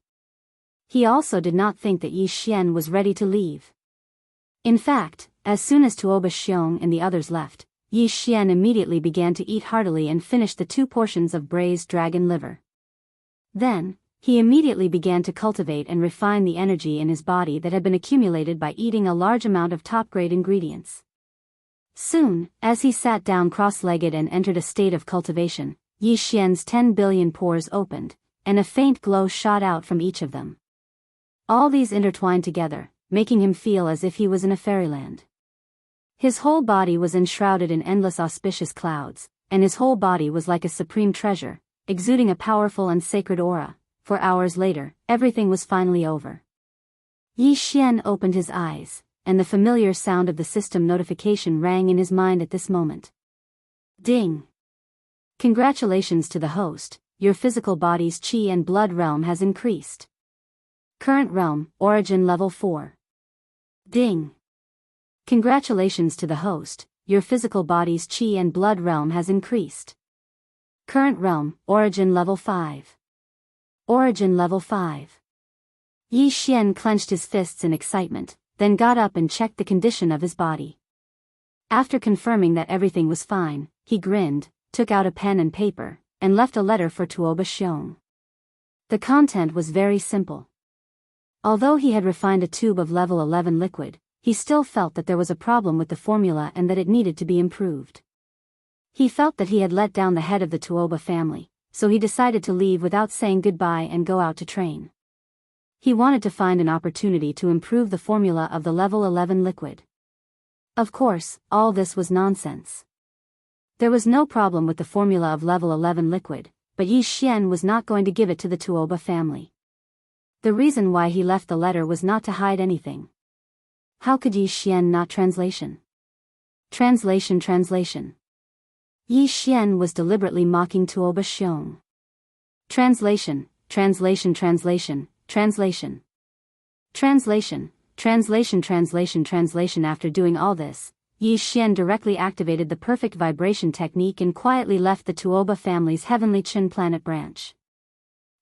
He also did not think that Yi Xian was ready to leave. In fact, as soon as Tuoba Xiong and the others left, Yi Xian immediately began to eat heartily and finished the 2 portions of braised dragon liver. Then, he immediately began to cultivate and refine the energy in his body that had been accumulated by eating a large amount of top-grade ingredients. Soon, as he sat down cross-legged and entered a state of cultivation, Yi Xian's 10 billion pores opened, and a faint glow shot out from each of them. All these intertwined together, making him feel as if he was in a fairyland. His whole body was enshrouded in endless auspicious clouds, and his whole body was like a supreme treasure, exuding a powerful and sacred aura. For hours later, everything was finally over. Yi Xian opened his eyes, and the familiar sound of the system notification rang in his mind at this moment. Ding! Congratulations to the host, your physical body's qi and blood realm has increased. Current realm, origin level 4. Ding! Congratulations to the host, your physical body's qi and blood realm has increased. Current realm, origin level 5. Origin level 5. Yi Xian clenched his fists in excitement, then got up and checked the condition of his body. After confirming that everything was fine, he grinned, took out a pen and paper, and left a letter for Tuoba Xiong. The content was very simple. Although he had refined a tube of level 11 liquid, he still felt that there was a problem with the formula and that it needed to be improved. He felt that he had let down the head of the Tuoba family, so he decided to leave without saying goodbye and go out to train. He wanted to find an opportunity to improve the formula of the level 11 liquid. Of course, all this was nonsense. There was no problem with the formula of level 11 liquid, but Yi Xian was not going to give it to the Tuoba family. The reason why he left the letter was not to hide anything. How could Yi Xian not translation? Translation. Yi Xian was deliberately mocking Tuoba Xiong. Translation. After doing all this, Yi Xian directly activated the perfect vibration technique and quietly left the Tuoba family's heavenly Qin planet branch.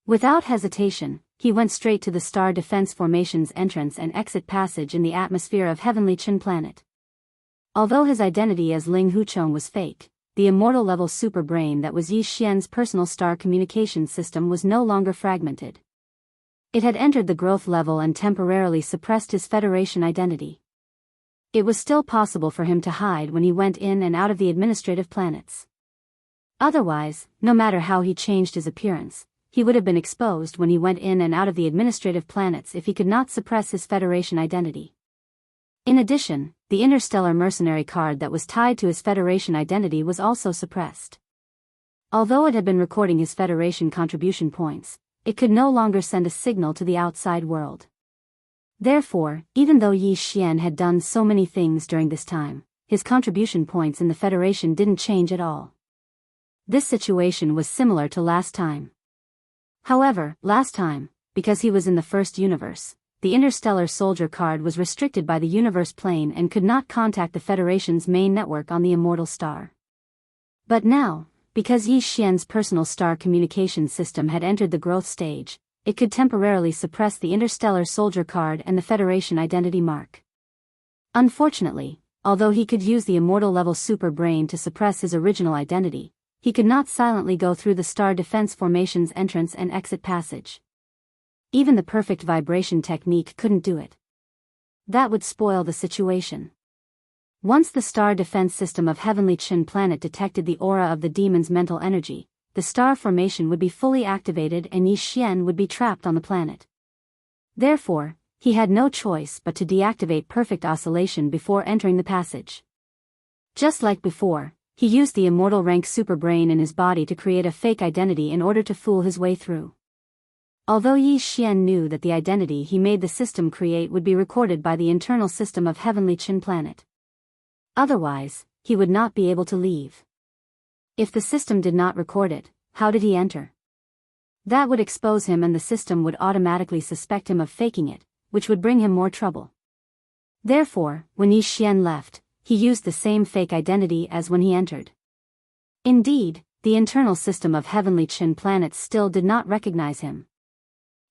Without hesitation, he went straight to the Star Defense Formation's entrance and exit passage in the atmosphere of heavenly Qin planet. Although his identity as Ling Huchong was fake, the immortal-level super brain that was Yi Xian's personal star communication system was no longer fragmented. It had entered the growth level and temporarily suppressed his Federation identity. It was still possible for him to hide when he went in and out of the administrative planets. Otherwise, no matter how he changed his appearance, he would have been exposed when he went in and out of the administrative planets if he could not suppress his Federation identity. In addition, the interstellar mercenary card that was tied to his Federation identity was also suppressed. Although it had been recording his Federation contribution points, it could no longer send a signal to the outside world. Therefore, even though Yi Xian had done so many things during this time, his contribution points in the Federation didn't change at all. This situation was similar to last time. However, last time, because he was in the first universe, the interstellar soldier card was restricted by the universe plane and could not contact the Federation's main network on the immortal star. But now, because Yi Xian's personal star communication system had entered the growth stage, it could temporarily suppress the interstellar soldier card and the Federation identity mark. Unfortunately, although he could use the immortal-level super brain to suppress his original identity, he could not silently go through the Star Defense Formation's entrance and exit passage. Even the perfect vibration technique couldn't do it. That would spoil the situation. Once the Star Defense System of Heavenly Qin Planet detected the aura of the demon's mental energy, the star formation would be fully activated and Yi Xian would be trapped on the planet. Therefore, he had no choice but to deactivate perfect oscillation before entering the passage. Just like before, he used the immortal rank super brain in his body to create a fake identity in order to fool his way through. Although Yi Xian knew that the identity he made the system create would be recorded by the internal system of Heavenly Qin Planet. Otherwise, he would not be able to leave. If the system did not record it, how did he enter? That would expose him and the system would automatically suspect him of faking it, which would bring him more trouble. Therefore, when Yi Xian left, he used the same fake identity as when he entered. Indeed, the internal system of heavenly Qin planets still did not recognize him.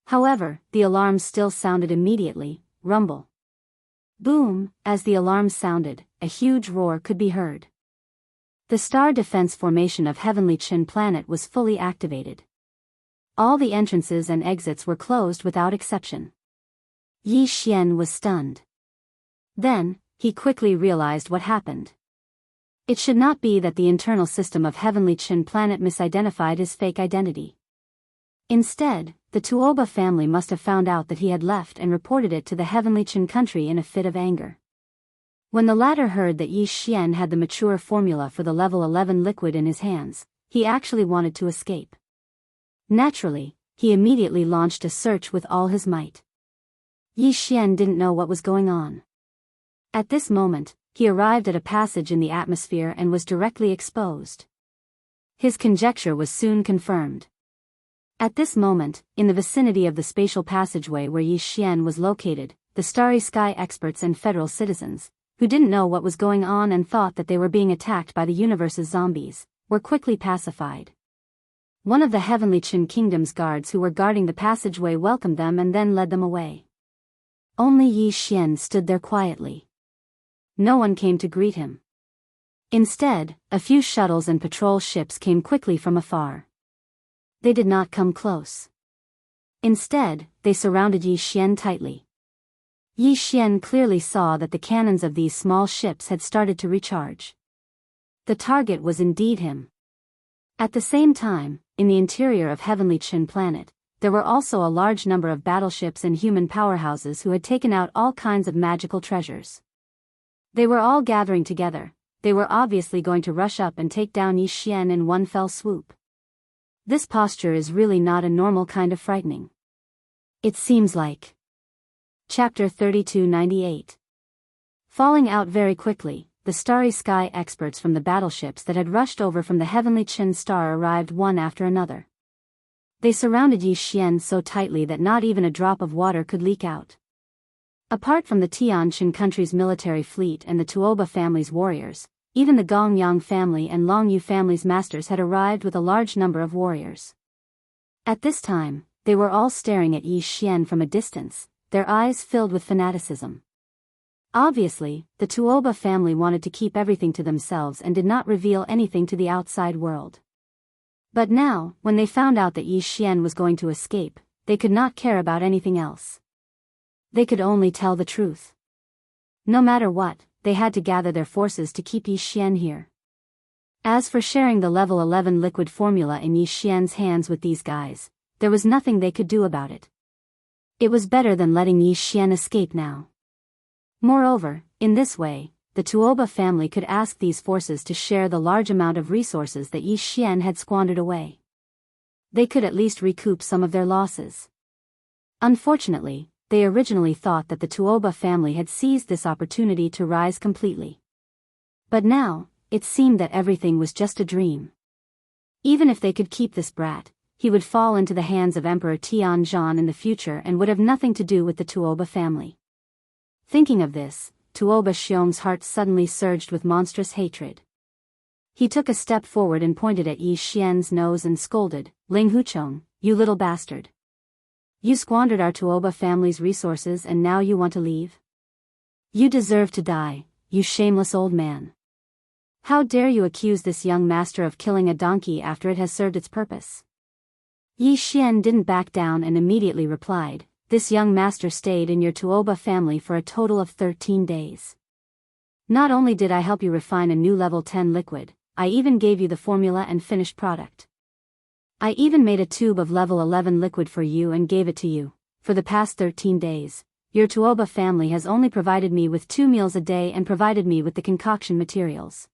However, the alarm still sounded immediately, rumble. Boom, as the alarm sounded, a huge roar could be heard. The star defense formation of heavenly Qin planet was fully activated. All the entrances and exits were closed without exception. Yi Xian was stunned. Then, he quickly realized what happened. It should not be that the internal system of heavenly Qin planet misidentified his fake identity. Instead, the Tuoba family must have found out that he had left and reported it to the heavenly Qin country in a fit of anger. When the latter heard that Yi Xian had the mature formula for the level 11 liquid in his hands, he actually wanted to escape. Naturally, he immediately launched a search with all his might. Yi Xian didn't know what was going on. At this moment, he arrived at a passage in the atmosphere and was directly exposed. His conjecture was soon confirmed. At this moment, in the vicinity of the spatial passageway where Yi Xian was located, the starry sky experts and federal citizens, who didn't know what was going on and thought that they were being attacked by the universe's zombies, were quickly pacified. One of the heavenly Qin kingdom's guards who were guarding the passageway welcomed them and then led them away. Only Yi Xian stood there quietly. No one came to greet him. Instead, a few shuttles and patrol ships came quickly from afar. They did not come close. Instead, they surrounded Yi Xian tightly. Yi Xian clearly saw that the cannons of these small ships had started to recharge. The target was indeed him. At the same time, in the interior of heavenly Qin planet, there were also a large number of battleships and human powerhouses who had taken out all kinds of magical treasures. They were all gathering together. They were obviously going to rush up and take down Yi Xian in one fell swoop. This posture is really not a normal kind of frightening. It seems like. Chapter 3298. Falling out very quickly, the starry sky experts from the battleships that had rushed over from the heavenly Qin star arrived one after another. They surrounded Yi Xian so tightly that not even a drop of water could leak out. Apart from the Tian Qin country's military fleet and the Tuoba family's warriors, even the Gongyang family and Longyu family's masters had arrived with a large number of warriors. At this time, they were all staring at Yi Xian from a distance, their eyes filled with fanaticism. Obviously, the Tuoba family wanted to keep everything to themselves and did not reveal anything to the outside world. But now, when they found out that Yi Xian was going to escape, they could not care about anything else. They could only tell the truth. No matter what, they had to gather their forces to keep Yi Xian here. As for sharing the level 11 liquid formula in Yi Xian's hands with these guys, there was nothing they could do about it. It was better than letting Yi Xian escape now. Moreover, in this way, the Tuoba family could ask these forces to share the large amount of resources that Yi Xian had squandered away. They could at least recoup some of their losses. Unfortunately, they originally thought that the Tuoba family had seized this opportunity to rise completely. But now, it seemed that everything was just a dream. Even if they could keep this brat, he would fall into the hands of Emperor Tianzhan in the future and would have nothing to do with the Tuoba family. Thinking of this, Tuoba Xiong's heart suddenly surged with monstrous hatred. He took a step forward and pointed at Yi Xian's nose and scolded, "Ling Huchong, you little bastard. You squandered our Tuoba family's resources and now you want to leave? You deserve to die, you shameless old man. How dare you accuse this young master of killing a donkey after it has served its purpose?" Yi Xian didn't back down and immediately replied, "This young master stayed in your Tuoba family for a total of 13 days. Not only did I help you refine a new level 10 liquid, I even gave you the formula and finished product. I even made a tube of level 11 liquid for you and gave it to you. For the past 13 days, your Tuoba family has only provided me with 2 meals a day and provided me with the concoction materials.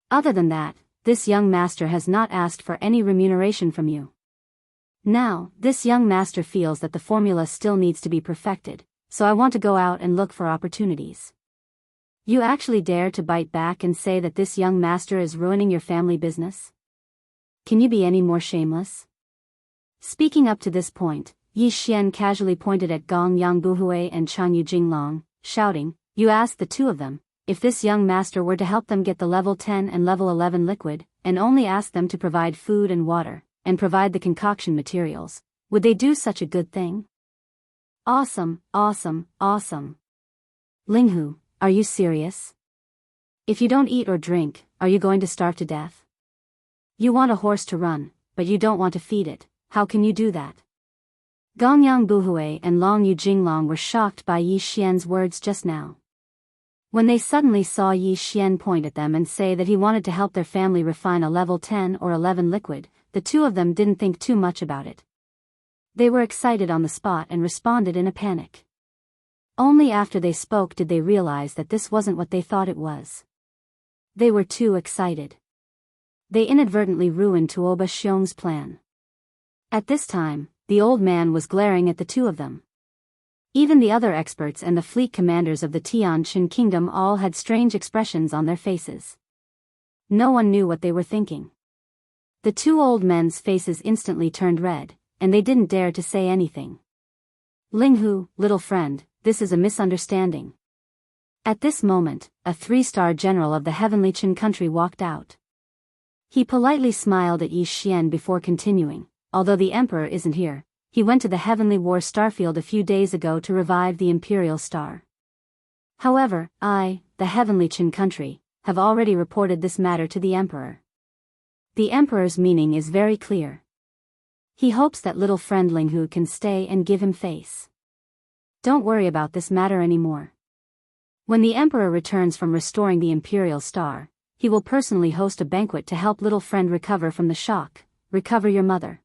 Other than that, this young master has not asked for any remuneration from you. Now, this young master feels that the formula still needs to be perfected, so I want to go out and look for opportunities. You actually dare to bite back and say that this young master is ruining your family business? Can you be any more shameless? Speaking up to this point, Yi Xian casually pointed at Gong Yangbuhui and Changyu Jinglong, shouting, "You asked the two of them, if this young master were to help them get the level 10 and level 11 liquid, and only ask them to provide food and water, and provide the concoction materials, would they do such a good thing?" Awesome, awesome, awesome. Linghu, are you serious? If you don't eat or drink, are you going to starve to death? You want a horse to run, but you don't want to feed it. How can you do that? Gongyang Buhui and Long Yu Jinglong were shocked by Yi Xian's words just now. When they suddenly saw Yi Xian point at them and say that he wanted to help their family refine a level 10 or 11 liquid, the two of them didn't think too much about it. They were excited on the spot and responded in a panic. Only after they spoke did they realize that this wasn't what they thought it was. They were too excited. They inadvertently ruined Tuoba Xiong's plan. At this time, the old man was glaring at the two of them. Even the other experts and the fleet commanders of the Tianjin kingdom all had strange expressions on their faces. No one knew what they were thinking. The two old men's faces instantly turned red, and they didn't dare to say anything. "Linghu, little friend, this is a misunderstanding." At this moment, a 3-star general of the Heavenly Qin country walked out. He politely smiled at Yi Xian before continuing, "Although the emperor isn't here, he went to the Heavenly War Starfield a few days ago to revive the Imperial Star. However, I, the Heavenly Qin country, have already reported this matter to the emperor. The emperor's meaning is very clear. He hopes that little friend Linghu can stay and give him face. Don't worry about this matter anymore. When the emperor returns from restoring the Imperial Star, he will personally host a banquet to help little friend recover from the shock, recover your mother."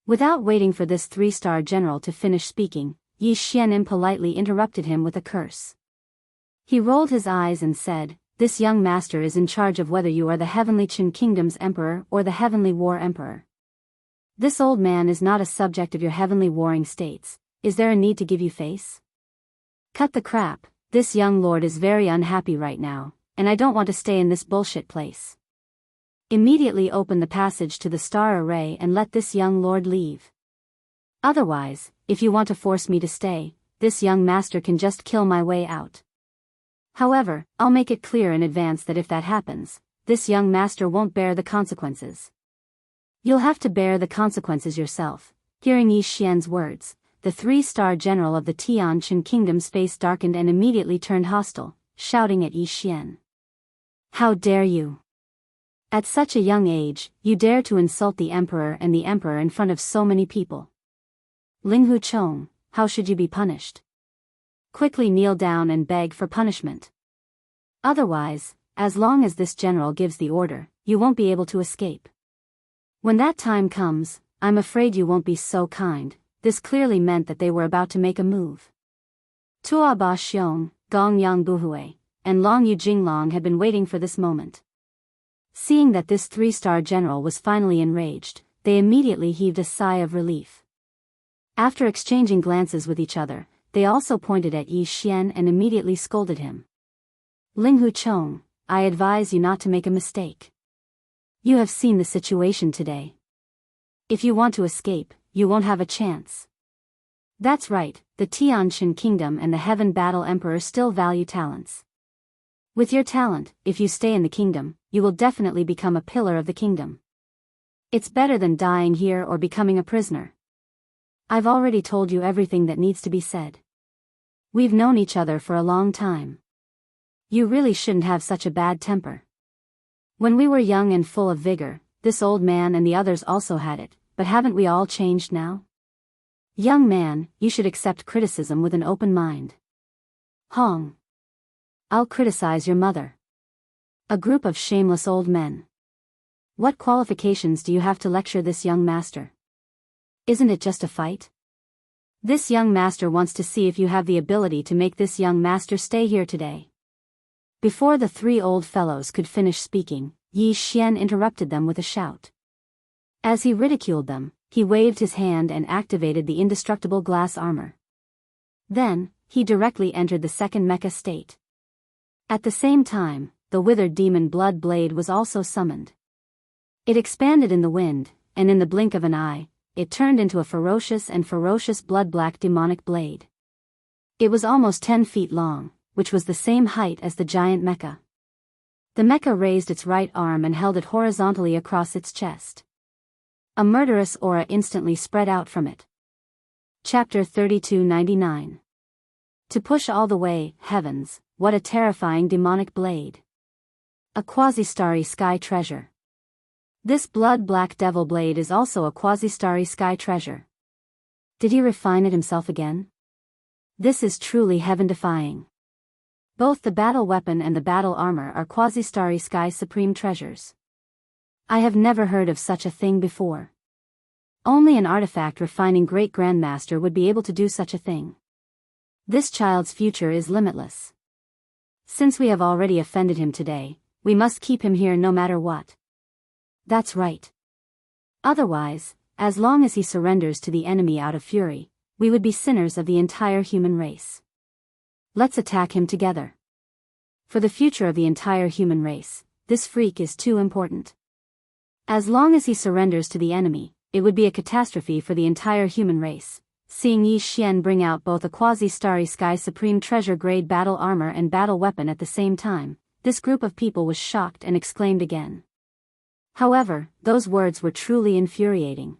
Without waiting for this 3-star general to finish speaking, Yi Xian impolitely interrupted him with a curse. He rolled his eyes and said, "This young master is in charge of whether you are the Heavenly Qin Kingdom's emperor or the Heavenly War Emperor. This old man is not a subject of your heavenly warring states. Is there a need to give you face? Cut the crap, this young lord is very unhappy right now, and I don't want to stay in this bullshit place. Immediately open the passage to the star array and let this young lord leave. Otherwise, if you want to force me to stay, this young master can just kill my way out. However, I'll make it clear in advance that if that happens, this young master won't bear the consequences. You'll have to bear the consequences yourself." Hearing Yi Xian's words, the 3-star general of the Tianjin kingdom's face darkened and immediately turned hostile, shouting at Yi Xian. "How dare you? At such a young age, you dare to insult the emperor and the emperor in front of so many people. Linghu Chong, how should you be punished? Quickly kneel down and beg for punishment. Otherwise, as long as this general gives the order, you won't be able to escape. When that time comes, I'm afraid you won't be so kind." This clearly meant that they were about to make a move. Tua Ba Xiong, Gong Yang Buhui, and Long Yu Jinglong had been waiting for this moment. Seeing that this 3-star general was finally enraged, they immediately heaved a sigh of relief. After exchanging glances with each other, they also pointed at Yi Xian and immediately scolded him. "Linghu Chong, I advise you not to make a mistake. You have seen the situation today. If you want to escape, you won't have a chance. That's right, the Tianjin Kingdom and the Heaven Battle Emperor still value talents. With your talent, if you stay in the kingdom, you will definitely become a pillar of the kingdom. It's better than dying here or becoming a prisoner. I've already told you everything that needs to be said. We've known each other for a long time. You really shouldn't have such a bad temper. When we were young and full of vigor, this old man and the others also had it, but haven't we all changed now? Young man, you should accept criticism with an open mind." "Hong. I'll criticize your mother. A group of shameless old men. What qualifications do you have to lecture this young master? Isn't it just a fight? This young master wants to see if you have the ability to make this young master stay here today." Before the 3 old fellows could finish speaking, Yi Xian interrupted them with a shout. As he ridiculed them, he waved his hand and activated the indestructible glass armor. Then, he directly entered the second mecha state. At the same time, the withered demon blood blade was also summoned. It expanded in the wind, and in the blink of an eye, it turned into a ferocious blood-black demonic blade. It was almost 10 feet long, which was the same height as the giant mecha. The mecha raised its right arm and held it horizontally across its chest. A murderous aura instantly spread out from it. Chapter 3299. To push all the way, heavens, what a terrifying demonic blade. A quasi-starry sky treasure. This blood-black devil blade is also a quasi-starry sky treasure. Did he refine it himself again? This is truly heaven-defying. Both the battle weapon and the battle armor are quasi-starry sky supreme treasures. I have never heard of such a thing before. Only an artifact refining great grandmaster would be able to do such a thing. This child's future is limitless. Since we have already offended him today, we must keep him here no matter what. That's right. Otherwise, as long as he surrenders to the enemy out of fury, we would be sinners of the entire human race. Let's attack him together. For the future of the entire human race, this freak is too important. As long as he surrenders to the enemy, it would be a catastrophe for the entire human race. Seeing Yi Xian bring out both a quasi-starry sky supreme treasure grade battle armor and battle weapon at the same time, this group of people was shocked and exclaimed again. However, those words were truly infuriating.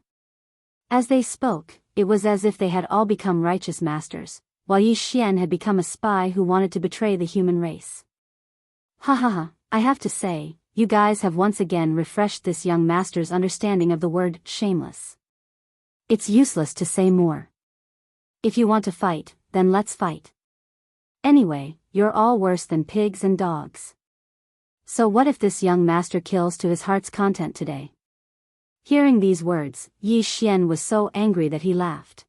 As they spoke, it was as if they had all become righteous masters, while Yi Xian had become a spy who wanted to betray the human race. Ha ha ha, I have to say, you guys have once again refreshed this young master's understanding of the word shameless. It's useless to say more. If you want to fight, then let's fight. Anyway, you're all worse than pigs and dogs. So what if this young master kills to his heart's content today? Hearing these words, Yi Xian was so angry that he laughed.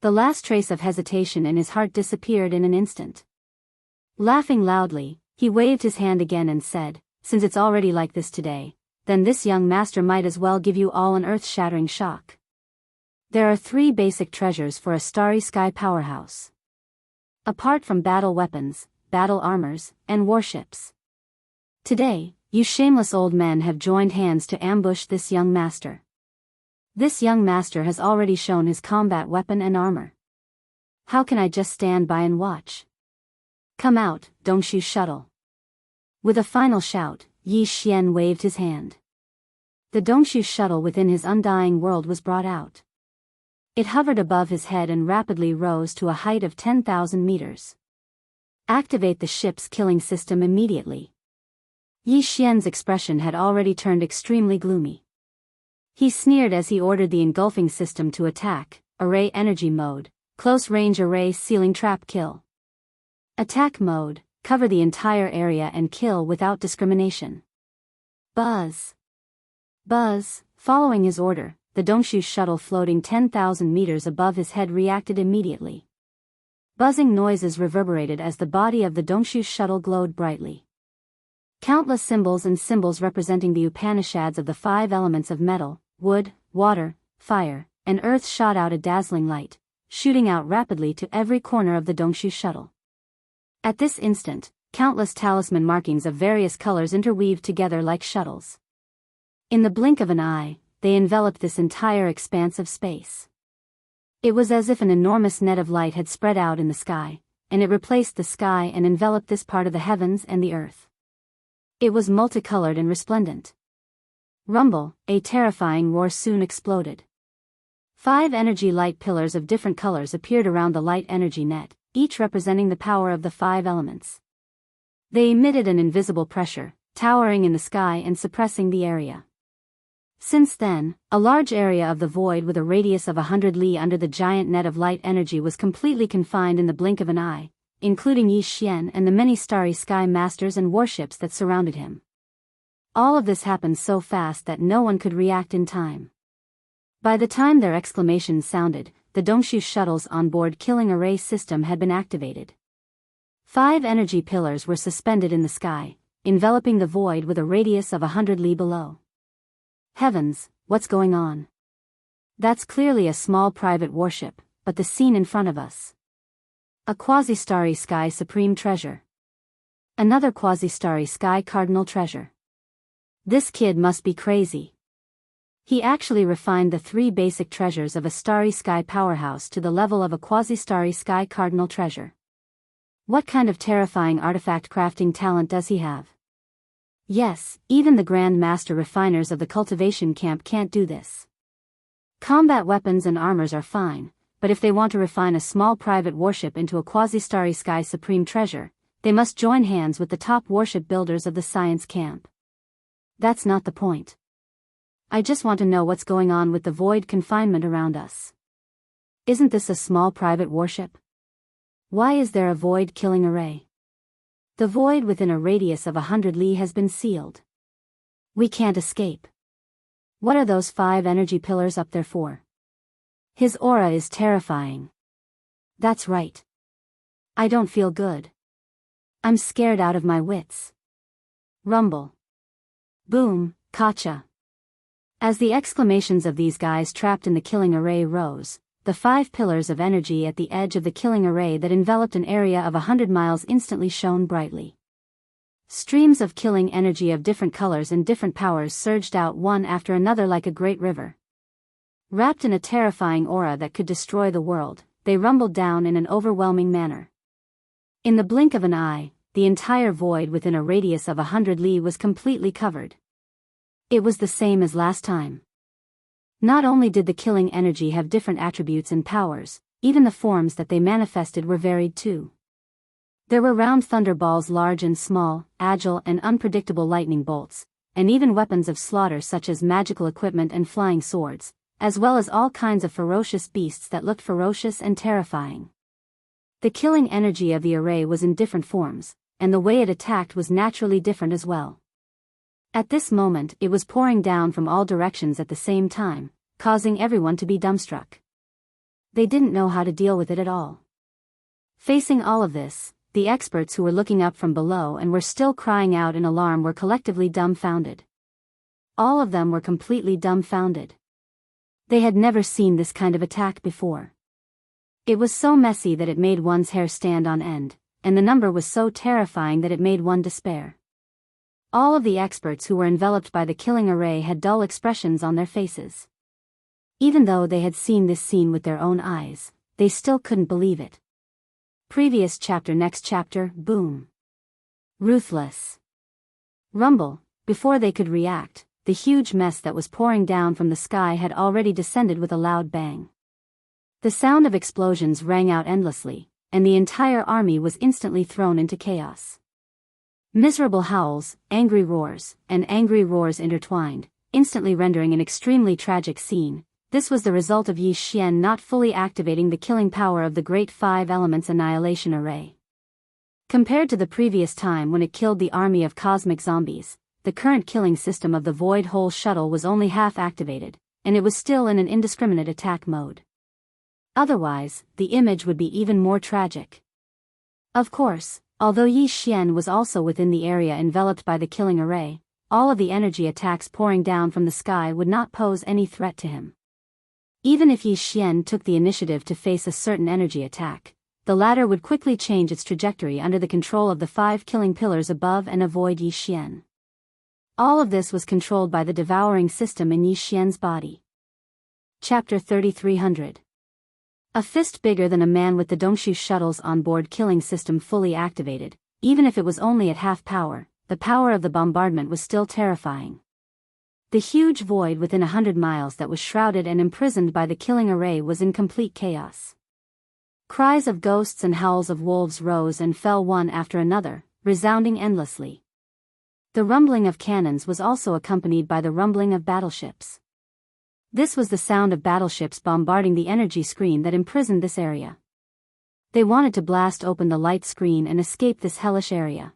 The last trace of hesitation in his heart disappeared in an instant. Laughing loudly, he waved his hand again and said, "Since it's already like this today, then this young master might as well give you all an earth-shattering shock. There are 3 basic treasures for a starry sky powerhouse. Apart from battle weapons, battle armors, and warships. Today, you shameless old men have joined hands to ambush this young master. This young master has already shown his combat weapon and armor. How can I just stand by and watch? Come out, Dongshu shuttle." With a final shout, Yi Xian waved his hand. The Dongshu shuttle within his undying world was brought out. It hovered above his head and rapidly rose to a height of 10,000 meters. Activate the ship's killing system immediately. Yi Xian's expression had already turned extremely gloomy. He sneered as he ordered the engulfing system to attack, array energy mode, close range array ceiling trap kill. Attack mode, cover the entire area and kill without discrimination. Buzz. Buzz, following his order, the Dongshu shuttle floating 10,000 meters above his head reacted immediately. Buzzing noises reverberated as the body of the Dongshu shuttle glowed brightly. Countless symbols and symbols representing the Upanishads of the 5 elements of metal, wood, water, fire, and earth shot out a dazzling light, shooting out rapidly to every corner of the Dongshu shuttle. At this instant, countless talisman markings of various colors interweaved together like shuttles. In the blink of an eye, they enveloped this entire expanse of space. It was as if an enormous net of light had spread out in the sky, and it replaced the sky and enveloped this part of the heavens and the earth. It was multicolored and resplendent. Rumble, a terrifying roar soon exploded. 5 energy light pillars of different colors appeared around the light energy net, each representing the power of the 5 elements. They emitted an invisible pressure, towering in the sky and suppressing the area. Since then, a large area of the void with a radius of 100 li under the giant net of light energy was completely confined in the blink of an eye, including Yi Xian and the many starry sky masters and warships that surrounded him. All of this happened so fast that no one could react in time. By the time their exclamations sounded, the Dongshu shuttle's onboard killing array system had been activated. 5 energy pillars were suspended in the sky, enveloping the void with a radius of 100 li below. Heavens, what's going on? That's clearly a small private warship, but the scene in front of us. A quasi-starry sky supreme treasure. Another quasi-starry sky cardinal treasure. This kid must be crazy. He actually refined the 3 basic treasures of a starry sky powerhouse to the level of a quasi-starry sky cardinal treasure. What kind of terrifying artifact crafting talent does he have? Yes, even the Grand Master refiners of the cultivation camp can't do this. Combat weapons and armors are fine, but if they want to refine a small private warship into a quasi-starry sky supreme treasure, they must join hands with the top warship builders of the science camp. That's not the point. I just want to know what's going on with the void confinement around us. Isn't this a small private warship? Why is there a void killing array? The void within a radius of 100 li has been sealed. We can't escape. What are those 5 energy pillars up there for? His aura is terrifying. That's right. I don't feel good. I'm scared out of my wits. Rumble. Boom, gotcha. As the exclamations of these guys trapped in the killing array rose, the 5 pillars of energy at the edge of the killing array that enveloped an area of 100 miles instantly shone brightly. Streams of killing energy of different colors and different powers surged out one after another like a great river. Wrapped in a terrifying aura that could destroy the world, they rumbled down in an overwhelming manner. In the blink of an eye, the entire void within a radius of 100 li was completely covered. It was the same as last time. Not only did the killing energy have different attributes and powers, even the forms that they manifested were varied too. There were round thunderballs, large and small, agile and unpredictable lightning bolts, and even weapons of slaughter such as magical equipment and flying swords, as well as all kinds of ferocious beasts that looked ferocious and terrifying. The killing energy of the array was in different forms, and the way it attacked was naturally different as well. At this moment it was pouring down from all directions at the same time, causing everyone to be dumbstruck. They didn't know how to deal with it at all. Facing all of this, the experts who were looking up from below and were still crying out in alarm were collectively dumbfounded. All of them were completely dumbfounded. They had never seen this kind of attack before. It was so messy that it made one's hair stand on end, and the number was so terrifying that it made one despair. All of the experts who were enveloped by the killing array had dull expressions on their faces. Even though they had seen this scene with their own eyes, they still couldn't believe it. Previous chapter. Next chapter. Boom. Ruthless. Rumble. Before they could react, the huge mess that was pouring down from the sky had already descended with a loud bang. The sound of explosions rang out endlessly, and the entire army was instantly thrown into chaos. Miserable howls, angry roars intertwined, instantly rendering an extremely tragic scene. This was the result of Yi Xian not fully activating the killing power of the Great 5 Elements Annihilation Array. Compared to the previous time when it killed the army of cosmic zombies, the current killing system of the Void Hole Shuttle was only half activated, and it was still in an indiscriminate attack mode. Otherwise, the image would be even more tragic. Of course, although Yi Xian was also within the area enveloped by the killing array, all of the energy attacks pouring down from the sky would not pose any threat to him. Even if Yi Xian took the initiative to face a certain energy attack, the latter would quickly change its trajectory under the control of the 5 killing pillars above and avoid Yi Xian. All of this was controlled by the devouring system in Yi Xian's body. Chapter 3300. A fist bigger than a man with the Dongshu shuttle's onboard killing system fully activated, even if it was only at half power, the power of the bombardment was still terrifying. The huge void within 100 miles that was shrouded and imprisoned by the killing array was in complete chaos. Cries of ghosts and howls of wolves rose and fell one after another, resounding endlessly. The rumbling of cannons was also accompanied by the rumbling of battleships. This was the sound of battleships bombarding the energy screen that imprisoned this area. They wanted to blast open the light screen and escape this hellish area.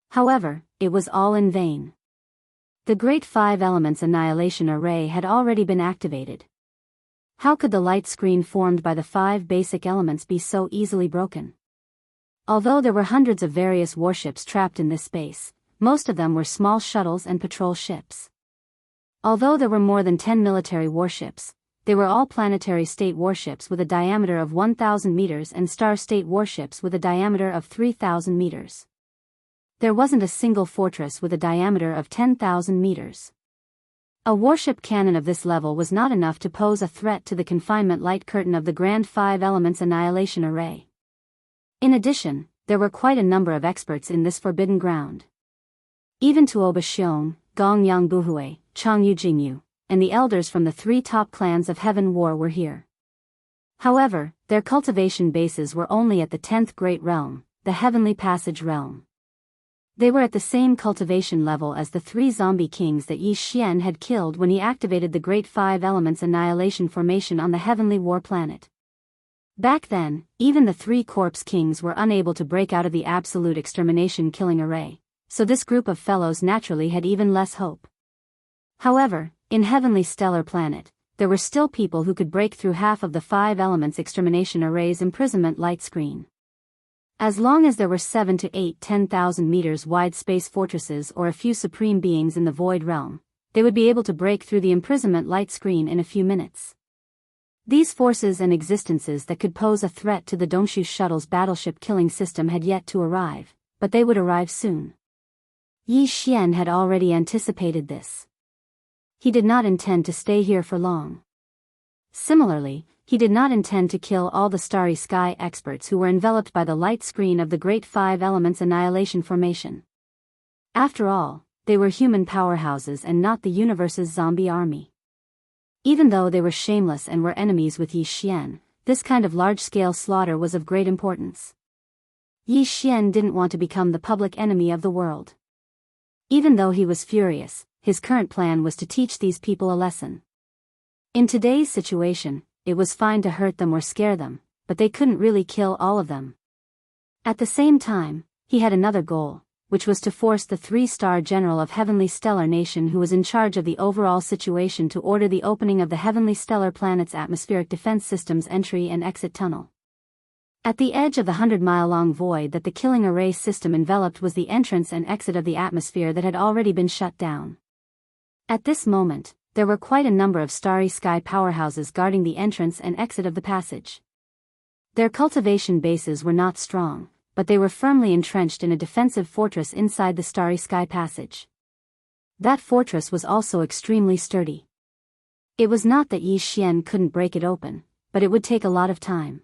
However, it was all in vain. The Great 5 Elements Annihilation Array had already been activated. How could the light screen formed by the 5 basic elements be so easily broken? Although there were hundreds of various warships trapped in this space, most of them were small shuttles and patrol ships. Although there were more than 10 military warships, they were all planetary state warships with a diameter of 1,000 meters and star state warships with a diameter of 3,000 meters. there wasn't a single fortress with a diameter of 10,000 meters. A warship cannon of this level was not enough to pose a threat to the confinement light curtain of the Grand Five Elements Annihilation Array. In addition, there were quite a number of experts in this forbidden ground. Even Tuoba Xiong, Gongyang Buhui, Changyu Jingyu, and the elders from the three top clans of Heaven War were here. However, their cultivation bases were only at the 10th Great Realm, the Heavenly Passage Realm. They were at the same cultivation level as the three zombie kings that Yi Xian had killed when he activated the Great Five Elements Annihilation Formation on the Heavenly War planet. Back then, even the three corpse kings were unable to break out of the absolute extermination killing array, so this group of fellows naturally had even less hope. However, in Heavenly Stellar Planet, there were still people who could break through half of the Five Elements Extermination Array's imprisonment light screen. As long as there were 7 to 8 10,000 meters wide space fortresses or a few supreme beings in the Void Realm, they would be able to break through the imprisonment light screen in a few minutes. These forces and existences that could pose a threat to the Dongshu shuttle's battleship killing system had yet to arrive, but they would arrive soon. Yi Xian had already anticipated this. He did not intend to stay here for long. Similarly, he did not intend to kill all the Starry Sky experts who were enveloped by the light screen of the Great Five Elements Annihilation Formation. After all, they were human powerhouses and not the universe's zombie army. Even though they were shameless and were enemies with Yi Xian, this kind of large-scale slaughter was of great importance. Yi Xian didn't want to become the public enemy of the world. Even though he was furious, his current plan was to teach these people a lesson. In today's situation, it was fine to hurt them or scare them, but they couldn't really kill all of them. At the same time, he had another goal, which was to force the three-star general of Heavenly Stellar Nation who was in charge of the overall situation to order the opening of the Heavenly Stellar Planet's atmospheric defense system's entry and exit tunnel. At the edge of the 100-mile-long void that the killing array system enveloped was the entrance and exit of the atmosphere that had already been shut down. At this moment, there were quite a number of Starry Sky powerhouses guarding the entrance and exit of the passage. Their cultivation bases were not strong, but they were firmly entrenched in a defensive fortress inside the Starry Sky passage. That fortress was also extremely sturdy. It was not that Yi Xian couldn't break it open, but it would take a lot of time.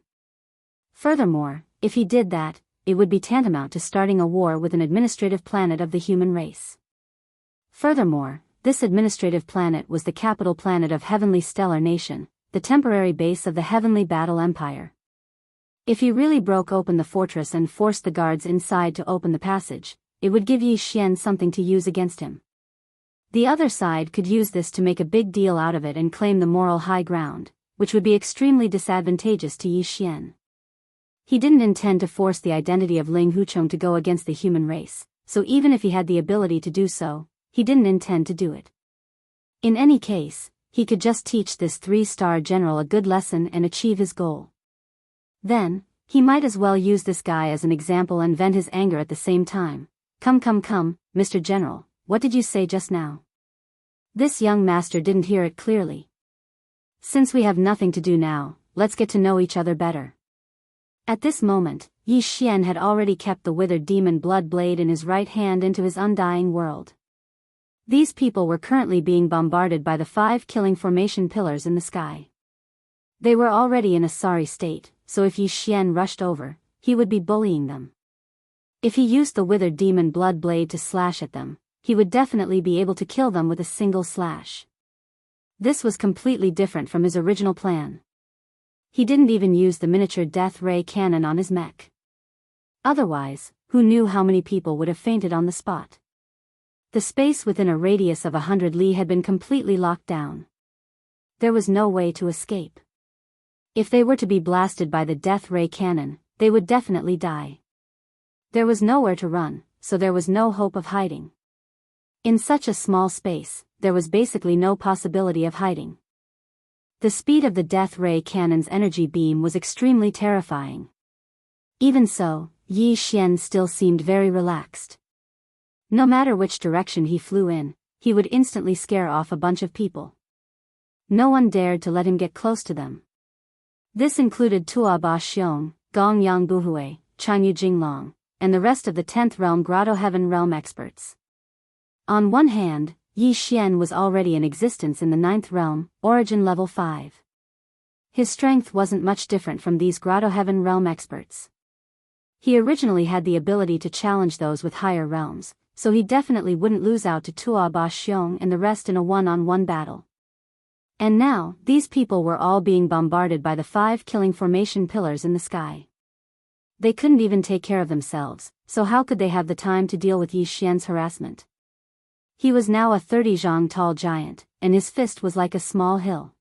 Furthermore, if he did that, it would be tantamount to starting a war with an administrative planet of the human race. Furthermore, this administrative planet was the capital planet of Heavenly Stellar Nation, the temporary base of the Heavenly Battle Empire. If he really broke open the fortress and forced the guards inside to open the passage, it would give Yi Xian something to use against him. The other side could use this to make a big deal out of it and claim the moral high ground, which would be extremely disadvantageous to Yi Xian. He didn't intend to force the identity of Ling Huchong to go against the human race, so even if he had the ability to do so, he didn't intend to do it. In any case, he could just teach this three-star general a good lesson and achieve his goal. Then, he might as well use this guy as an example and vent his anger at the same time. Come, Mr. General, what did you say just now? This young master didn't hear it clearly. Since we have nothing to do now, let's get to know each other better. At this moment, Yi Xian had already kept the withered demon blood blade in his right hand into his undying world. These people were currently being bombarded by the 5 killing formation pillars in the sky. They were already in a sorry state, so if Yi Xian rushed over, he would be bullying them. If he used the withered demon blood blade to slash at them, he would definitely be able to kill them with a single slash. This was completely different from his original plan. He didn't even use the miniature death ray cannon on his mech. Otherwise, who knew how many people would have fainted on the spot? The space within a radius of 100 li had been completely locked down. There was no way to escape. If they were to be blasted by the death ray cannon, they would definitely die. There was nowhere to run, so there was no hope of hiding. In such a small space, there was basically no possibility of hiding. The speed of the death ray cannon's energy beam was extremely terrifying. Even so, Yi Xian still seemed very relaxed. No matter which direction he flew in, he would instantly scare off a bunch of people. No one dared to let him get close to them. This included Tua Ba Xiong, Gong Yang Buhui, Changyu Jinglong, and the rest of the 10th realm Grotto Heaven realm experts. On one hand, Yi Xian was already in existence in the 9th realm, origin level 5. His strength wasn't much different from these Grotto Heaven realm experts. He originally had the ability to challenge those with higher realms, so he definitely wouldn't lose out to Tua Ba Xiong and the rest in a one-on-one battle. And now, these people were all being bombarded by the 5 killing formation pillars in the sky. They couldn't even take care of themselves, so how could they have the time to deal with Yi Xian's harassment? He was now a 30 zhang tall giant, and his fist was like a small hill.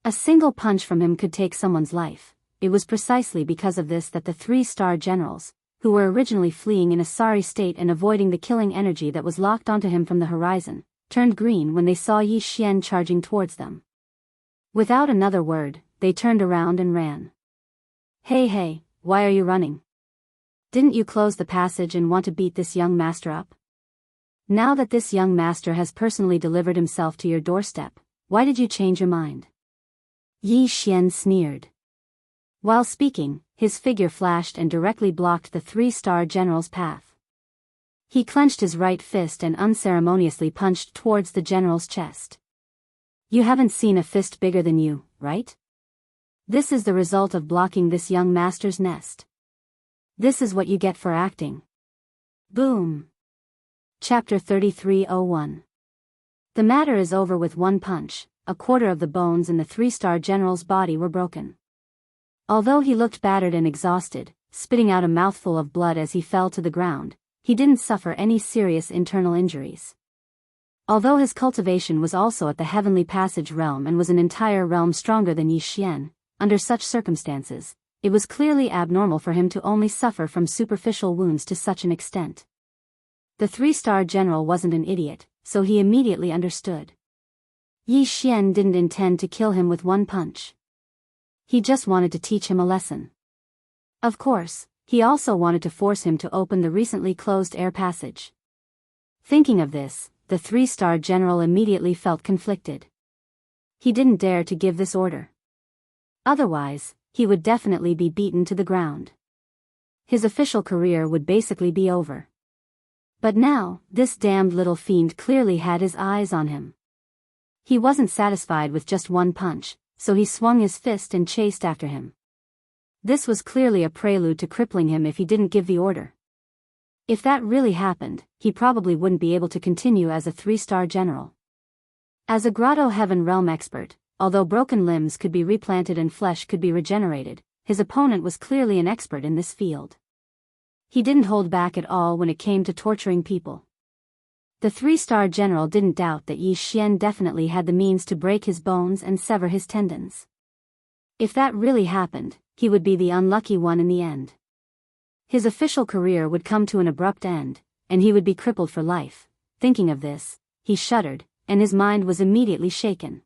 A single punch from him could take someone's life. It was precisely because of this that the 3-star generals, who were originally fleeing in a sorry state and avoiding the killing energy that was locked onto him from the horizon, turned green when they saw Yi Xian charging towards them. Without another word, they turned around and ran. Hey, why are you running? Didn't you close the passage and want to beat this young master up? Now that this young master has personally delivered himself to your doorstep, why did you change your mind? Yi Xian sneered. While speaking, his figure flashed and directly blocked the 3-star general's path. He clenched his right fist and unceremoniously punched towards the general's chest. You haven't seen a fist bigger than you, right? This is the result of blocking this young master's nest. This is what you get for acting. Boom. Chapter 3301. The matter is over with one punch. A quarter of the bones in the 3-star general's body were broken. Although he looked battered and exhausted, spitting out a mouthful of blood as he fell to the ground, he didn't suffer any serious internal injuries. Although his cultivation was also at the heavenly passage realm and was an entire realm stronger than Yi Xian, under such circumstances, it was clearly abnormal for him to only suffer from superficial wounds to such an extent. The 3-star general wasn't an idiot, so he immediately understood. Yi Xian didn't intend to kill him with one punch. He just wanted to teach him a lesson. Of course, he also wanted to force him to open the recently closed air passage. Thinking of this, the 3-star general immediately felt conflicted. He didn't dare to give this order. Otherwise, he would definitely be beaten to the ground. His official career would basically be over. But now, this damned little fiend clearly had his eyes on him. He wasn't satisfied with just one punch, so he swung his fist and chased after him. This was clearly a prelude to crippling him if he didn't give the order. If that really happened, he probably wouldn't be able to continue as a 3-star general. As a Grotto Heaven realm expert, although broken limbs could be replanted and flesh could be regenerated, his opponent was clearly an expert in this field. He didn't hold back at all when it came to torturing people. The 3-star general didn't doubt that Yi Xian definitely had the means to break his bones and sever his tendons. If that really happened, he would be the unlucky one in the end. His official career would come to an abrupt end, and he would be crippled for life. Thinking of this, he shuddered, and his mind was immediately shaken.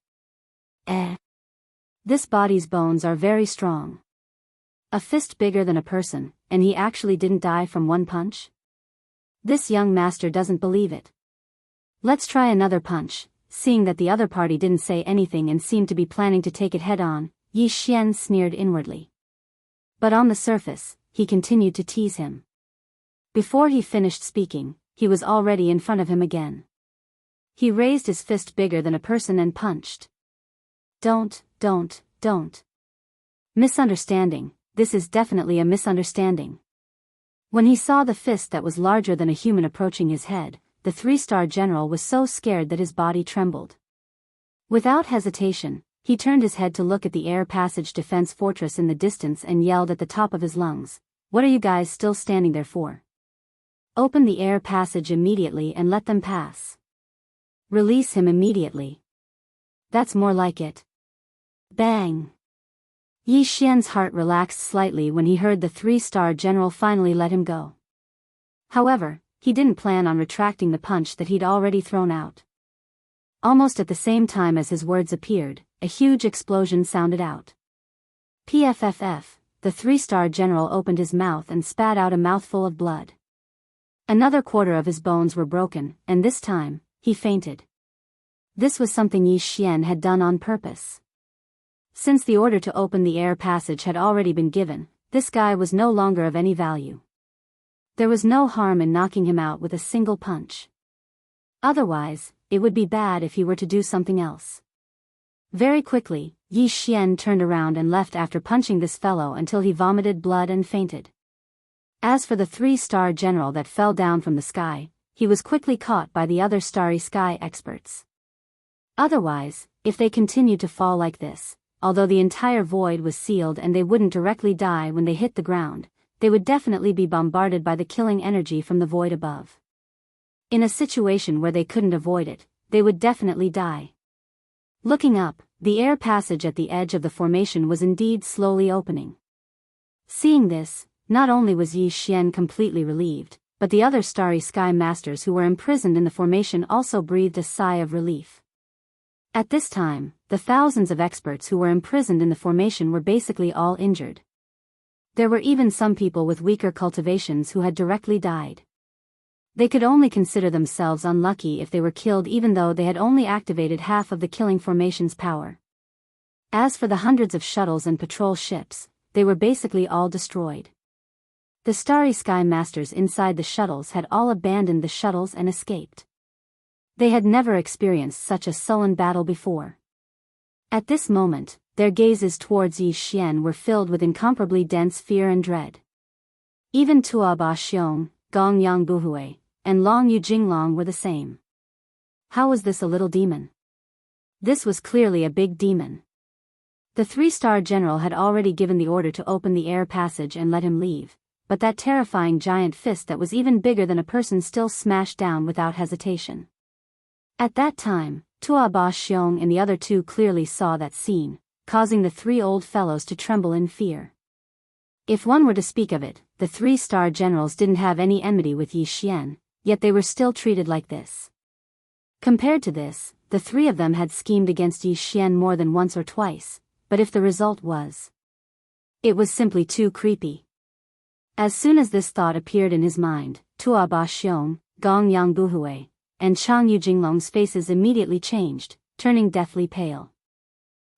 This body's bones are very strong. A fist bigger than a person, and he actually didn't die from one punch? This young master doesn't believe it. Let's try another punch. Seeing that the other party didn't say anything and seemed to be planning to take it head-on, Yi Xian sneered inwardly. But on the surface, he continued to tease him. Before he finished speaking, he was already in front of him again. He raised his fist bigger than a person and punched. Don't. Misunderstanding, this is definitely a misunderstanding. When he saw the fist that was larger than a human approaching his head, the 3-star general was so scared that his body trembled. Without hesitation, he turned his head to look at the air passage defense fortress in the distance and yelled at the top of his lungs, "What are you guys still standing there for? Open the air passage immediately and let them pass. Release him immediately. That's more like it." Bang! Yi Xian's heart relaxed slightly when he heard the 3-star general finally let him go. However, he didn't plan on retracting the punch that he'd already thrown out. Almost at the same time as his words appeared, a huge explosion sounded out. PFFF, the 3-star general opened his mouth and spat out a mouthful of blood. Another quarter of his bones were broken, and this time, he fainted. This was something Yi Xian had done on purpose. Since the order to open the air passage had already been given, this guy was no longer of any value. There was no harm in knocking him out with a single punch. Otherwise, it would be bad if he were to do something else. Very quickly, Yi Xian turned around and left after punching this fellow until he vomited blood and fainted. As for the 3-star general that fell down from the sky, he was quickly caught by the other starry sky experts. Otherwise, if they continued to fall like this, although the entire void was sealed and they wouldn't directly die when they hit the ground, they would definitely be bombarded by the killing energy from the void above. In a situation where they couldn't avoid it, they would definitely die. Looking up, the air passage at the edge of the formation was indeed slowly opening. Seeing this, not only was Yi Xian completely relieved, but the other starry sky masters who were imprisoned in the formation also breathed a sigh of relief. At this time, the thousands of experts who were imprisoned in the formation were basically all injured. There were even some people with weaker cultivations who had directly died. They could only consider themselves unlucky if they were killed, even though they had only activated half of the killing formation's power. As for the hundreds of shuttles and patrol ships, they were basically all destroyed. The starry sky masters inside the shuttles had all abandoned the shuttles and escaped. They had never experienced such a sullen battle before. At this moment, their gazes towards Yi Xian were filled with incomparably dense fear and dread. Even Tuaba Xiong, Gong Yang Buhui, and Long Yu Jinglong were the same. How was this a little demon? This was clearly a big demon. The 3-star general had already given the order to open the air passage and let him leave, but that terrifying giant fist that was even bigger than a person still smashed down without hesitation. At that time, Tuaba Xiong and the other two clearly saw that scene, causing the 3 old fellows to tremble in fear. If one were to speak of it, the 3-star generals didn't have any enmity with Yi Xian, yet they were still treated like this. Compared to this, the 3 of them had schemed against Yi Xian more than once or twice, but if the result was, it was simply too creepy. As soon as this thought appeared in his mind, Tuaba Xiong, Gong Yang Buhui, and Chang Yu Jinglong's faces immediately changed, turning deathly pale.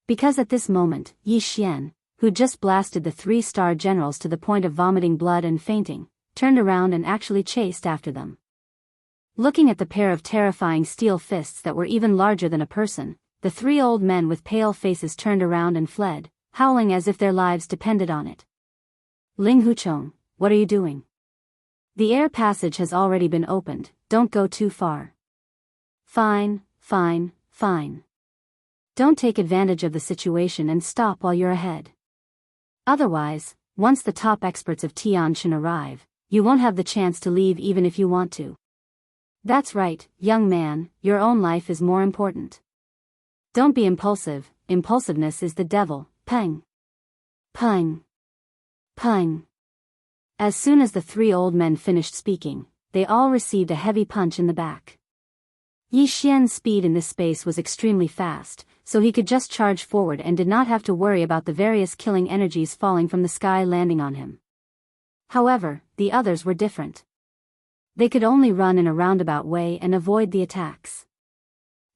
Because at this moment, Yi Xian, who just blasted the 3-star generals to the point of vomiting blood and fainting, turned around and actually chased after them. Looking at the pair of terrifying steel fists that were even larger than a person, the 3 old men with pale faces turned around and fled, howling as if their lives depended on it. Ling Huchong, what are you doing? The air passage has already been opened, don't go too far. Fine, fine, fine. Don't take advantage of the situation and stop while you're ahead. Otherwise, once the top experts of Tianjin arrive, you won't have the chance to leave even if you want to. That's right, young man, your own life is more important. Don't be impulsive, impulsiveness is the devil, peng. Peng. Peng. As soon as the 3 old men finished speaking, they all received a heavy punch in the back. Yi Xian's speed in this space was extremely fast, so he could just charge forward and did not have to worry about the various killing energies falling from the sky landing on him. However, the others were different. They could only run in a roundabout way and avoid the attacks.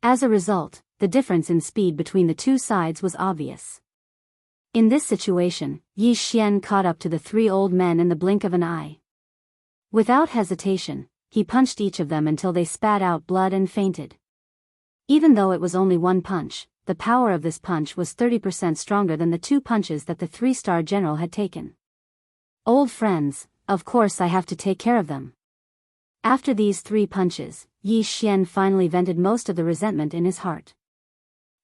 As a result, the difference in speed between the 2 sides was obvious. In this situation, Yi Xian caught up to the 3 old men in the blink of an eye. Without hesitation, he punched each of them until they spat out blood and fainted. Even though it was only one punch, the power of this punch was 30% stronger than the 2 punches that the 3-star general had taken. Old friends, of course I have to take care of them. After these 3 punches, Yi Xian finally vented most of the resentment in his heart.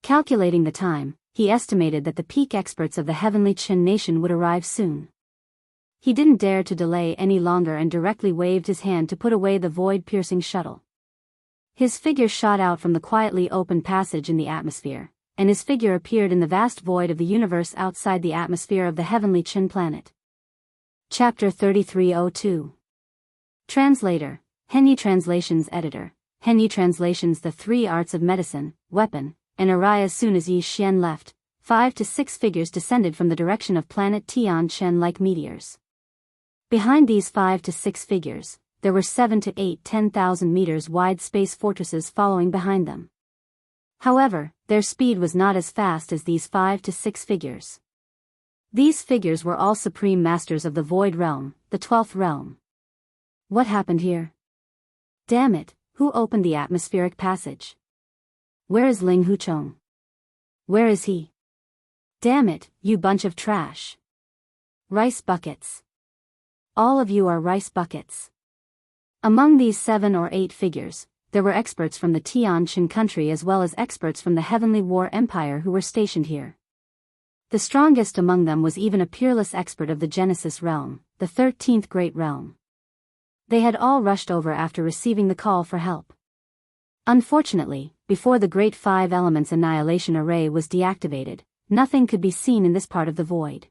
Calculating the time, he estimated that the peak experts of the heavenly Qin nation would arrive soon. He didn't dare to delay any longer and directly waved his hand to put away the void-piercing shuttle. His figure shot out from the quietly opened passage in the atmosphere, and his figure appeared in the vast void of the universe outside the atmosphere of the heavenly Qin planet. Chapter 3302. Translator, Henyi Translations Editor, Henyi Translations. The 3 arts of medicine, weapon, and array. As soon as Yi Xian left, 5 to 6 figures descended from the direction of planet Tianjin like meteors. Behind these 5 to 6 figures, there were 7 to 8 10,000 meters wide space fortresses following behind them. However, their speed was not as fast as these 5 to 6 figures. These figures were all supreme masters of the Void Realm, the 12th realm. What happened here? Damn it, who opened the atmospheric passage? Where is Ling Huchong? Where is he? Damn it, you bunch of trash. Rice buckets. All of you are rice buckets. Among these 7 or 8 figures, there were experts from the Tian country as well as experts from the Heavenly War Empire who were stationed here. The strongest among them was even a peerless expert of the Genesis realm, the 13th Great Realm. They had all rushed over after receiving the call for help. Unfortunately, before the Great Five Elements Annihilation Array was deactivated, nothing could be seen in this part of the void.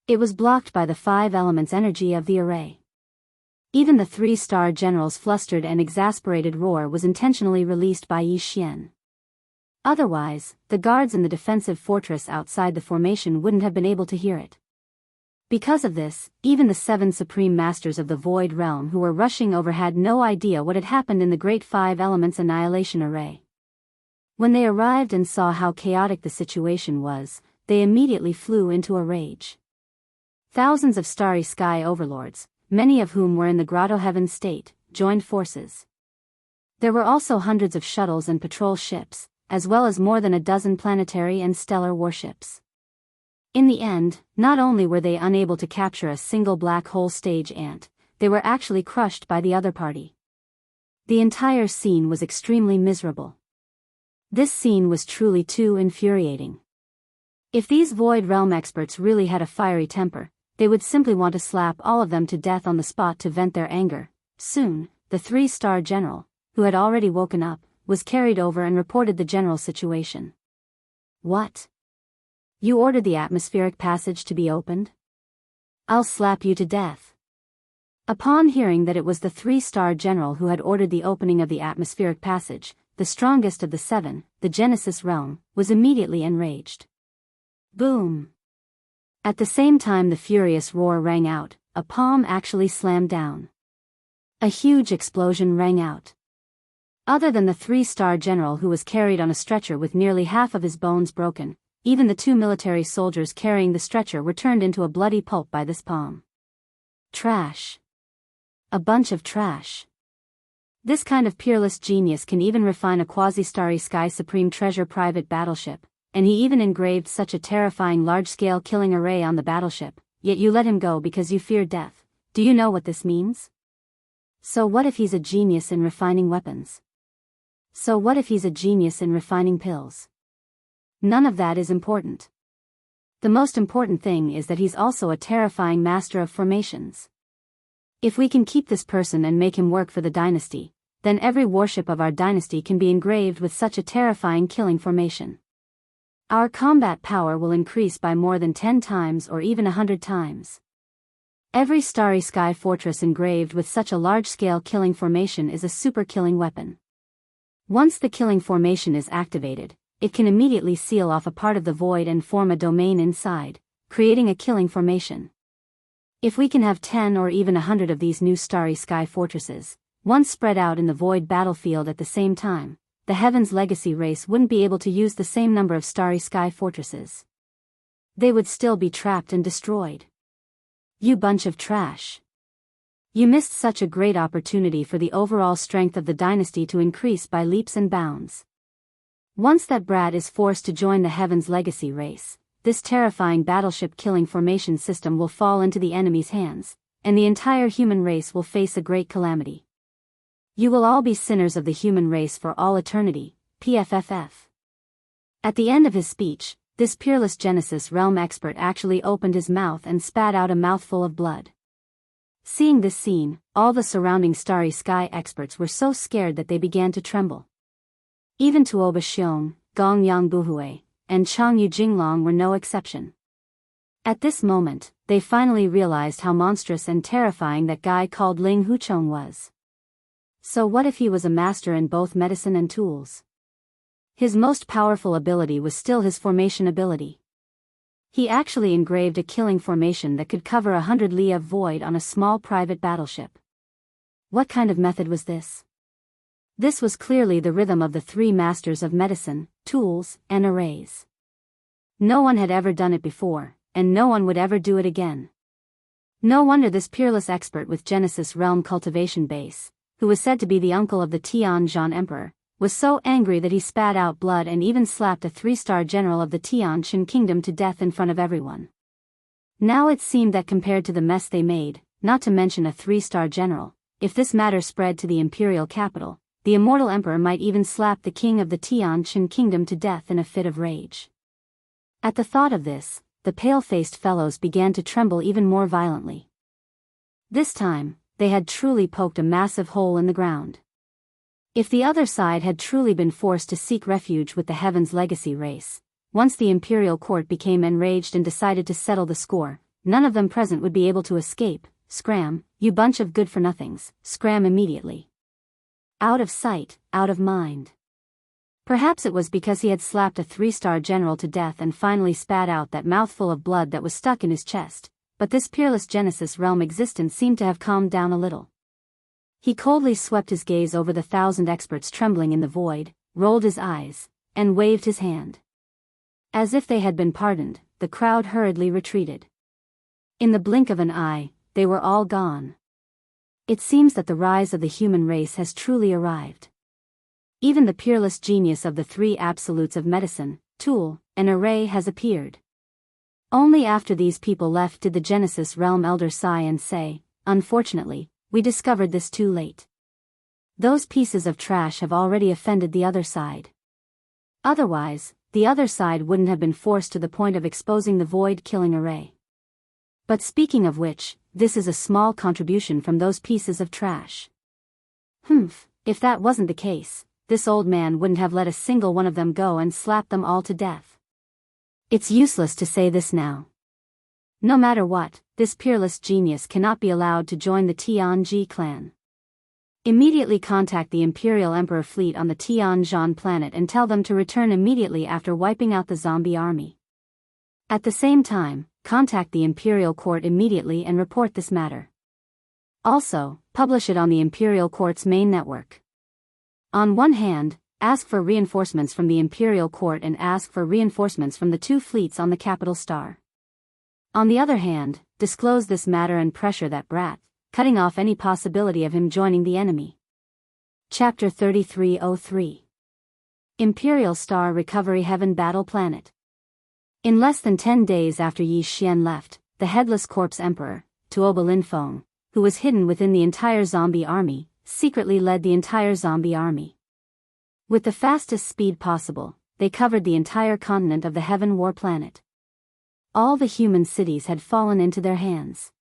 It was blocked by the 5 elements energy of the array. Even the 3-star general's flustered and exasperated roar was intentionally released by Yi Xian. Otherwise, the guards in the defensive fortress outside the formation wouldn't have been able to hear it. Because of this, even the 7 supreme masters of the Void Realm who were rushing over had no idea what had happened in the Great 5 Elements Annihilation Array. When they arrived and saw how chaotic the situation was, they immediately flew into a rage. Thousands of starry sky overlords, many of whom were in the Grotto Heaven state, joined forces. There were also hundreds of shuttles and patrol ships, as well as more than a dozen planetary and stellar warships. In the end, not only were they unable to capture a single black hole stage ant, they were actually crushed by the other party. The entire scene was extremely miserable. This scene was truly too infuriating. If these Void Realm experts really had a fiery temper, they would simply want to slap all of them to death on the spot to vent their anger. Soon, the 3-star general, who had already woken up, was carried over and reported the general situation. What? You ordered the atmospheric passage to be opened? I'll slap you to death. Upon hearing that it was the 3-star general who had ordered the opening of the atmospheric passage, the strongest of the 7, the Genesis realm, was immediately enraged. Boom! At the same time the furious roar rang out, a palm actually slammed down. A huge explosion rang out. Other than the 3-star general who was carried on a stretcher with nearly half of his bones broken, even the 2 military soldiers carrying the stretcher were turned into a bloody pulp by this palm. Trash. A bunch of trash. This kind of peerless genius can even refine a quasi-starry sky supreme treasure private battleship, and he even engraved such a terrifying large-scale killing array on the battleship, yet you let him go because you fear death. Do you know what this means? So what if he's a genius in refining weapons? So what if he's a genius in refining pills? None of that is important. The most important thing is that he's also a terrifying master of formations. If we can keep this person and make him work for the dynasty, then every warship of our dynasty can be engraved with such a terrifying killing formation. Our combat power will increase by more than 10 times or even 100 times. Every starry sky fortress engraved with such a large-scale killing formation is a super killing weapon. Once the killing formation is activated, it can immediately seal off a part of the void and form a domain inside, creating a killing formation. If we can have 10 or even 100 of these new starry sky fortresses, once spread out in the void battlefield at the same time, the Heaven's Legacy race wouldn't be able to use the same number of starry sky fortresses. They would still be trapped and destroyed. You bunch of trash. You missed such a great opportunity for the overall strength of the dynasty to increase by leaps and bounds. Once that brat is forced to join the Heaven's Legacy race, this terrifying battleship killing formation system will fall into the enemy's hands, and the entire human race will face a great calamity. You will all be sinners of the human race for all eternity, PFFF. At the end of his speech, this peerless Genesis realm expert actually opened his mouth and spat out a mouthful of blood. Seeing this scene, all the surrounding starry sky experts were so scared that they began to tremble. Even Tuoba Xiong, Gong Yang Buhui, and Chang Yu Jinglong were no exception. At this moment, they finally realized how monstrous and terrifying that guy called Ling Huchong was. So what if he was a master in both medicine and tools? His most powerful ability was still his formation ability. He actually engraved a killing formation that could cover 100 li of void on a small private battleship. What kind of method was this? This was clearly the rhythm of the 3 masters of medicine, tools, and arrays. No one had ever done it before, and no one would ever do it again. No wonder this peerless expert with Genesis realm cultivation base, who was said to be the uncle of the Tianjin emperor, was so angry that he spat out blood and even slapped a 3-star general of the Tianjin kingdom to death in front of everyone. Now it seemed that compared to the mess they made, not to mention a 3-star general, if this matter spread to the imperial capital, the immortal emperor might even slap the king of the Tianjin kingdom to death in a fit of rage. At the thought of this, the pale-faced fellows began to tremble even more violently. This time, they had truly poked a massive hole in the ground. If the other side had truly been forced to seek refuge with the Heaven's legacy race, once the imperial court became enraged and decided to settle the score, none of them present would be able to escape. Scram, you bunch of good-for-nothings, scram immediately. Out of sight, out of mind. Perhaps it was because he had slapped a 3-star general to death and finally spat out that mouthful of blood that was stuck in his chest, but this peerless Genesis realm existence seemed to have calmed down a little. He coldly swept his gaze over the 1,000 experts trembling in the void, rolled his eyes, and waved his hand. As if they had been pardoned, the crowd hurriedly retreated. In the blink of an eye, they were all gone. It seems that the rise of the human race has truly arrived. Even the peerless genius of the 3 absolutes of medicine, tool, and array has appeared. Only after these people left did the Genesis realm elder sigh and say, "Unfortunately, we discovered this too late. Those pieces of trash have already offended the other side. Otherwise, the other side wouldn't have been forced to the point of exposing the void-killing array. But speaking of which, this is a small contribution from those pieces of trash." If that wasn't the case, this old man wouldn't have let a single one of them go and slapped them all to death. It's useless to say this now. No matter what, this peerless genius cannot be allowed to join the Tianji clan. Immediately contact the Imperial Emperor fleet on the Tianjin planet and tell them to return immediately after wiping out the zombie army. At the same time, contact the Imperial Court immediately and report this matter. Also, publish it on the Imperial Court's main network. On one hand, ask for reinforcements from the Imperial Court and ask for reinforcements from the 2 fleets on the capital star. On the other hand, disclose this matter and pressure that brat, cutting off any possibility of him joining the enemy. Chapter 3303. Imperial Star Recovery Heaven Battle Planet. In less than 10 days after Yi Xian left, the Headless Corpse Emperor, Tuoba Linfeng, who was hidden within the entire zombie army, secretly led the entire zombie army. With the fastest speed possible, they covered the entire continent of the Heaven War planet. All the human cities had fallen into their hands.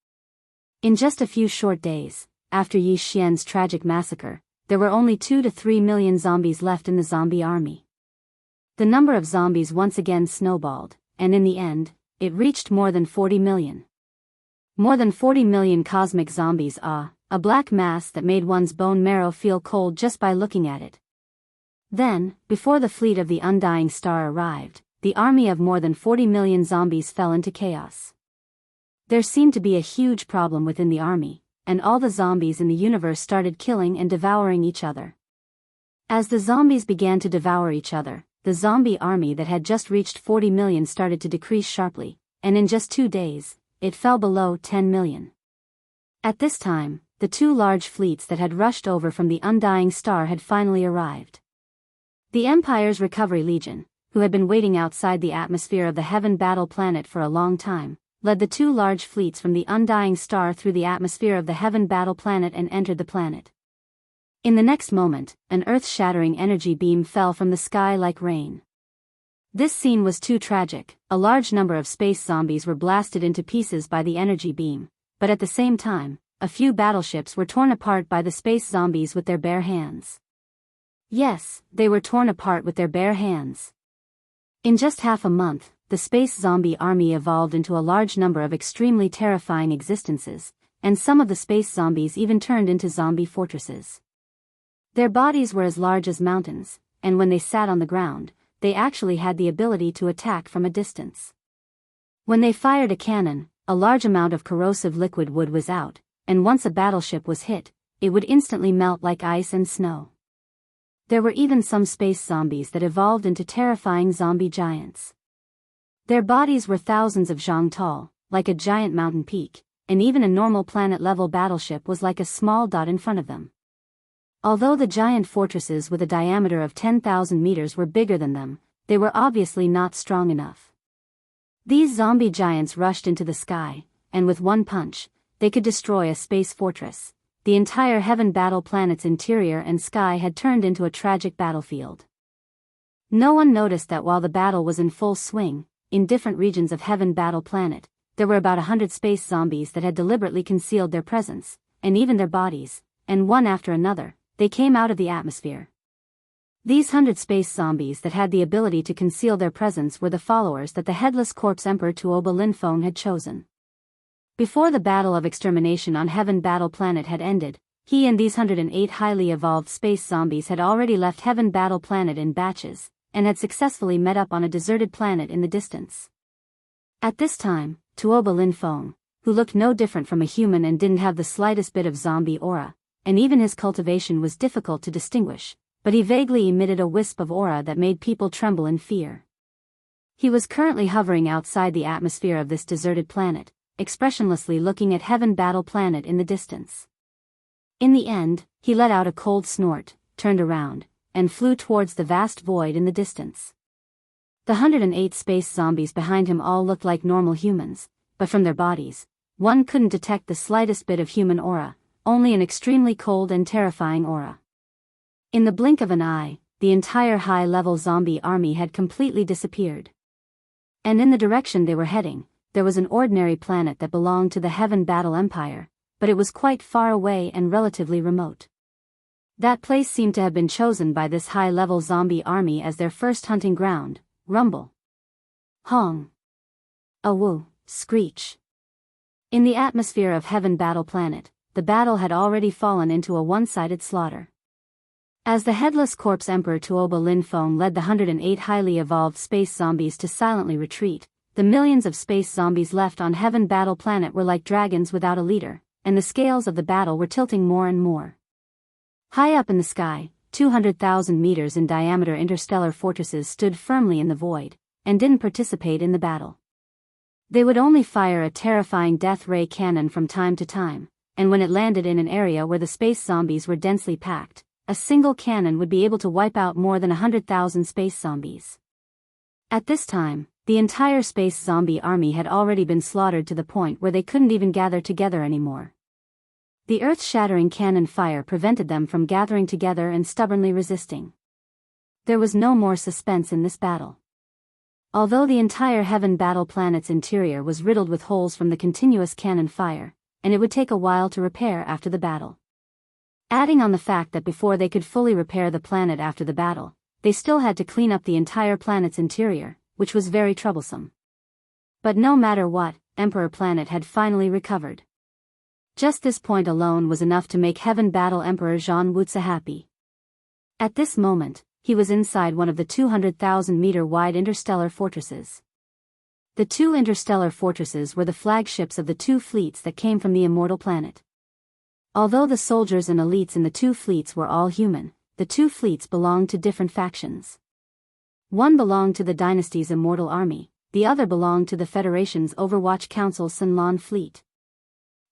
In just a few short days, after Yi Xian's tragic massacre, there were only 2 to 3 million zombies left in the zombie army. The number of zombies once again snowballed, and in the end, it reached more than 40 million. More than 40 million cosmic zombies, a black mass that made one's bone marrow feel cold just by looking at it. Then, before the fleet of the Undying Star arrived, the army of more than 40 million zombies fell into chaos. There seemed to be a huge problem within the army, and all the zombies in the universe started killing and devouring each other. As the zombies began to devour each other, the zombie army that had just reached 40 million started to decrease sharply, and in just 2 days, it fell below 10 million. At this time, the 2 large fleets that had rushed over from the Undying Star had finally arrived. The Empire's Recovery Legion, who had been waiting outside the atmosphere of the Heaven Battle Planet for a long time, led the 2 large fleets from the Undying Star through the atmosphere of the Heaven Battle Planet and entered the planet. In the next moment, an earth-shattering energy beam fell from the sky like rain. This scene was too tragic. A large number of space zombies were blasted into pieces by the energy beam, but at the same time, a few battleships were torn apart by the space zombies with their bare hands. Yes, they were torn apart with their bare hands. In just half a month, the space zombie army evolved into a large number of extremely terrifying existences, and some of the space zombies even turned into zombie fortresses. Their bodies were as large as mountains, and when they sat on the ground, they actually had the ability to attack from a distance. When they fired a cannon, a large amount of corrosive liquid wood was out, and once a battleship was hit, it would instantly melt like ice and snow. There were even some space zombies that evolved into terrifying zombie giants. Their bodies were thousands of zhang tall, like a giant mountain peak, and even a normal planet-level battleship was like a small dot in front of them. Although the giant fortresses with a diameter of 10,000 meters were bigger than them, they were obviously not strong enough. These zombie giants rushed into the sky, and with one punch, they could destroy a space fortress. The entire Heaven Battle planet's interior and sky had turned into a tragic battlefield. No one noticed that while the battle was in full swing, in different regions of Heaven Battle planet, there were about 100 space zombies that had deliberately concealed their presence, and even their bodies, and one after another, they came out of the atmosphere. These 100 space zombies that had the ability to conceal their presence were the followers that the Headless Corpse Emperor Tuoba Linfeng had chosen. Before the battle of extermination on Heaven Battle planet had ended, he and these 108 highly evolved space zombies had already left Heaven Battle planet in batches, and had successfully met up on a deserted planet in the distance. At this time, Tuoba Linfeng, who looked no different from a human and didn't have the slightest bit of zombie aura, and even his cultivation was difficult to distinguish, but he vaguely emitted a wisp of aura that made people tremble in fear. He was currently hovering outside the atmosphere of this deserted planet, expressionlessly looking at Heaven Battle planet in the distance. In the end, he let out a cold snort, turned around, and flew towards the vast void in the distance. The 108 space zombies behind him all looked like normal humans, but from their bodies, one couldn't detect the slightest bit of human aura, only an extremely cold and terrifying aura. In the blink of an eye, the entire high-level zombie army had completely disappeared. And in the direction they were heading, there was an ordinary planet that belonged to the Heaven Battle Empire, but it was quite far away and relatively remote. That place seemed to have been chosen by this high-level zombie army as their first hunting ground. Rumble. Hong. Awu. Screech. In the atmosphere of Heaven Battle planet, the battle had already fallen into a one-sided slaughter. As the Headless Corpse Emperor Tuoba Linfeng led the 108 highly evolved space zombies to silently retreat, the millions of space zombies left on Heaven Battle planet were like dragons without a leader, and the scales of the battle were tilting more and more. High up in the sky, 200,000 meters in diameter interstellar fortresses stood firmly in the void, and didn't participate in the battle. They would only fire a terrifying death ray cannon from time to time, and when it landed in an area where the space zombies were densely packed, a single cannon would be able to wipe out more than 100,000 space zombies. At this time, the entire space zombie army had already been slaughtered to the point where they couldn't even gather together anymore. The earth-shattering cannon fire prevented them from gathering together and stubbornly resisting. There was no more suspense in this battle. Although the entire Heaven Battle planet's interior was riddled with holes from the continuous cannon fire, and it would take a while to repair after the battle. Adding on the fact that before they could fully repair the planet after the battle, they still had to clean up the entire planet's interior, which was very troublesome. But no matter what, Emperor Planet had finally recovered. Just this point alone was enough to make Heaven Battle Emperor Zhang Wuxia happy. At this moment, he was inside one of the 200,000-meter-wide interstellar fortresses. The two interstellar fortresses were the flagships of the two fleets that came from the immortal planet. Although the soldiers and elites in the two fleets were all human, the two fleets belonged to different factions. One belonged to the dynasty's immortal army, the other belonged to the Federation's Overwatch Council Sunlan fleet.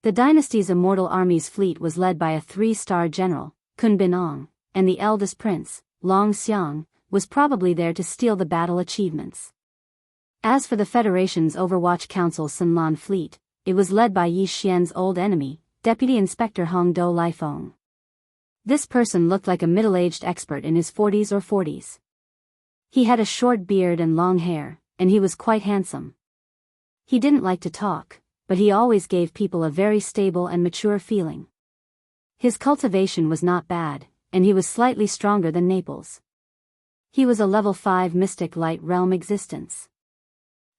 The dynasty's immortal army's fleet was led by a 3-star general, Kun Binong, and the eldest prince, Long Xiang, was probably there to steal the battle achievements. As for the Federation's Overwatch Council Sunlan fleet, it was led by Yi Xian's old enemy, Deputy Inspector Hong Do Laifeng. This person looked like a middle-aged expert in his 40s or 40s. He had a short beard and long hair, and he was quite handsome. He didn't like to talk, but he always gave people a very stable and mature feeling. His cultivation was not bad, and he was slightly stronger than Naples. He was a level 5 mystic light realm existence.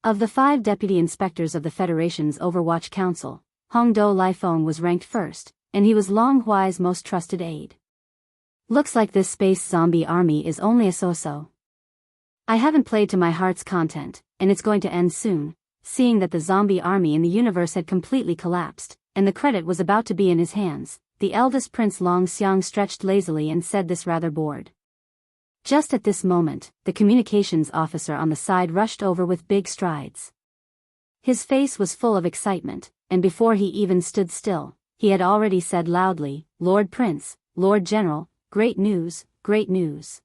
Of the 5 deputy inspectors of the Federation's Overwatch Council, Hong Do Laifeng was ranked first, and he was Long Huai's most trusted aide. Looks like this space zombie army is only a so-so. I haven't played to my heart's content, and it's going to end soon, seeing that the zombie army in the universe had completely collapsed, and the credit was about to be in his hands. The eldest prince Long Xiang stretched lazily and said this rather bored. Just at this moment, the communications officer on the side rushed over with big strides. His face was full of excitement, and before he even stood still, he had already said loudly, "Lord Prince, Lord General, great news, great news."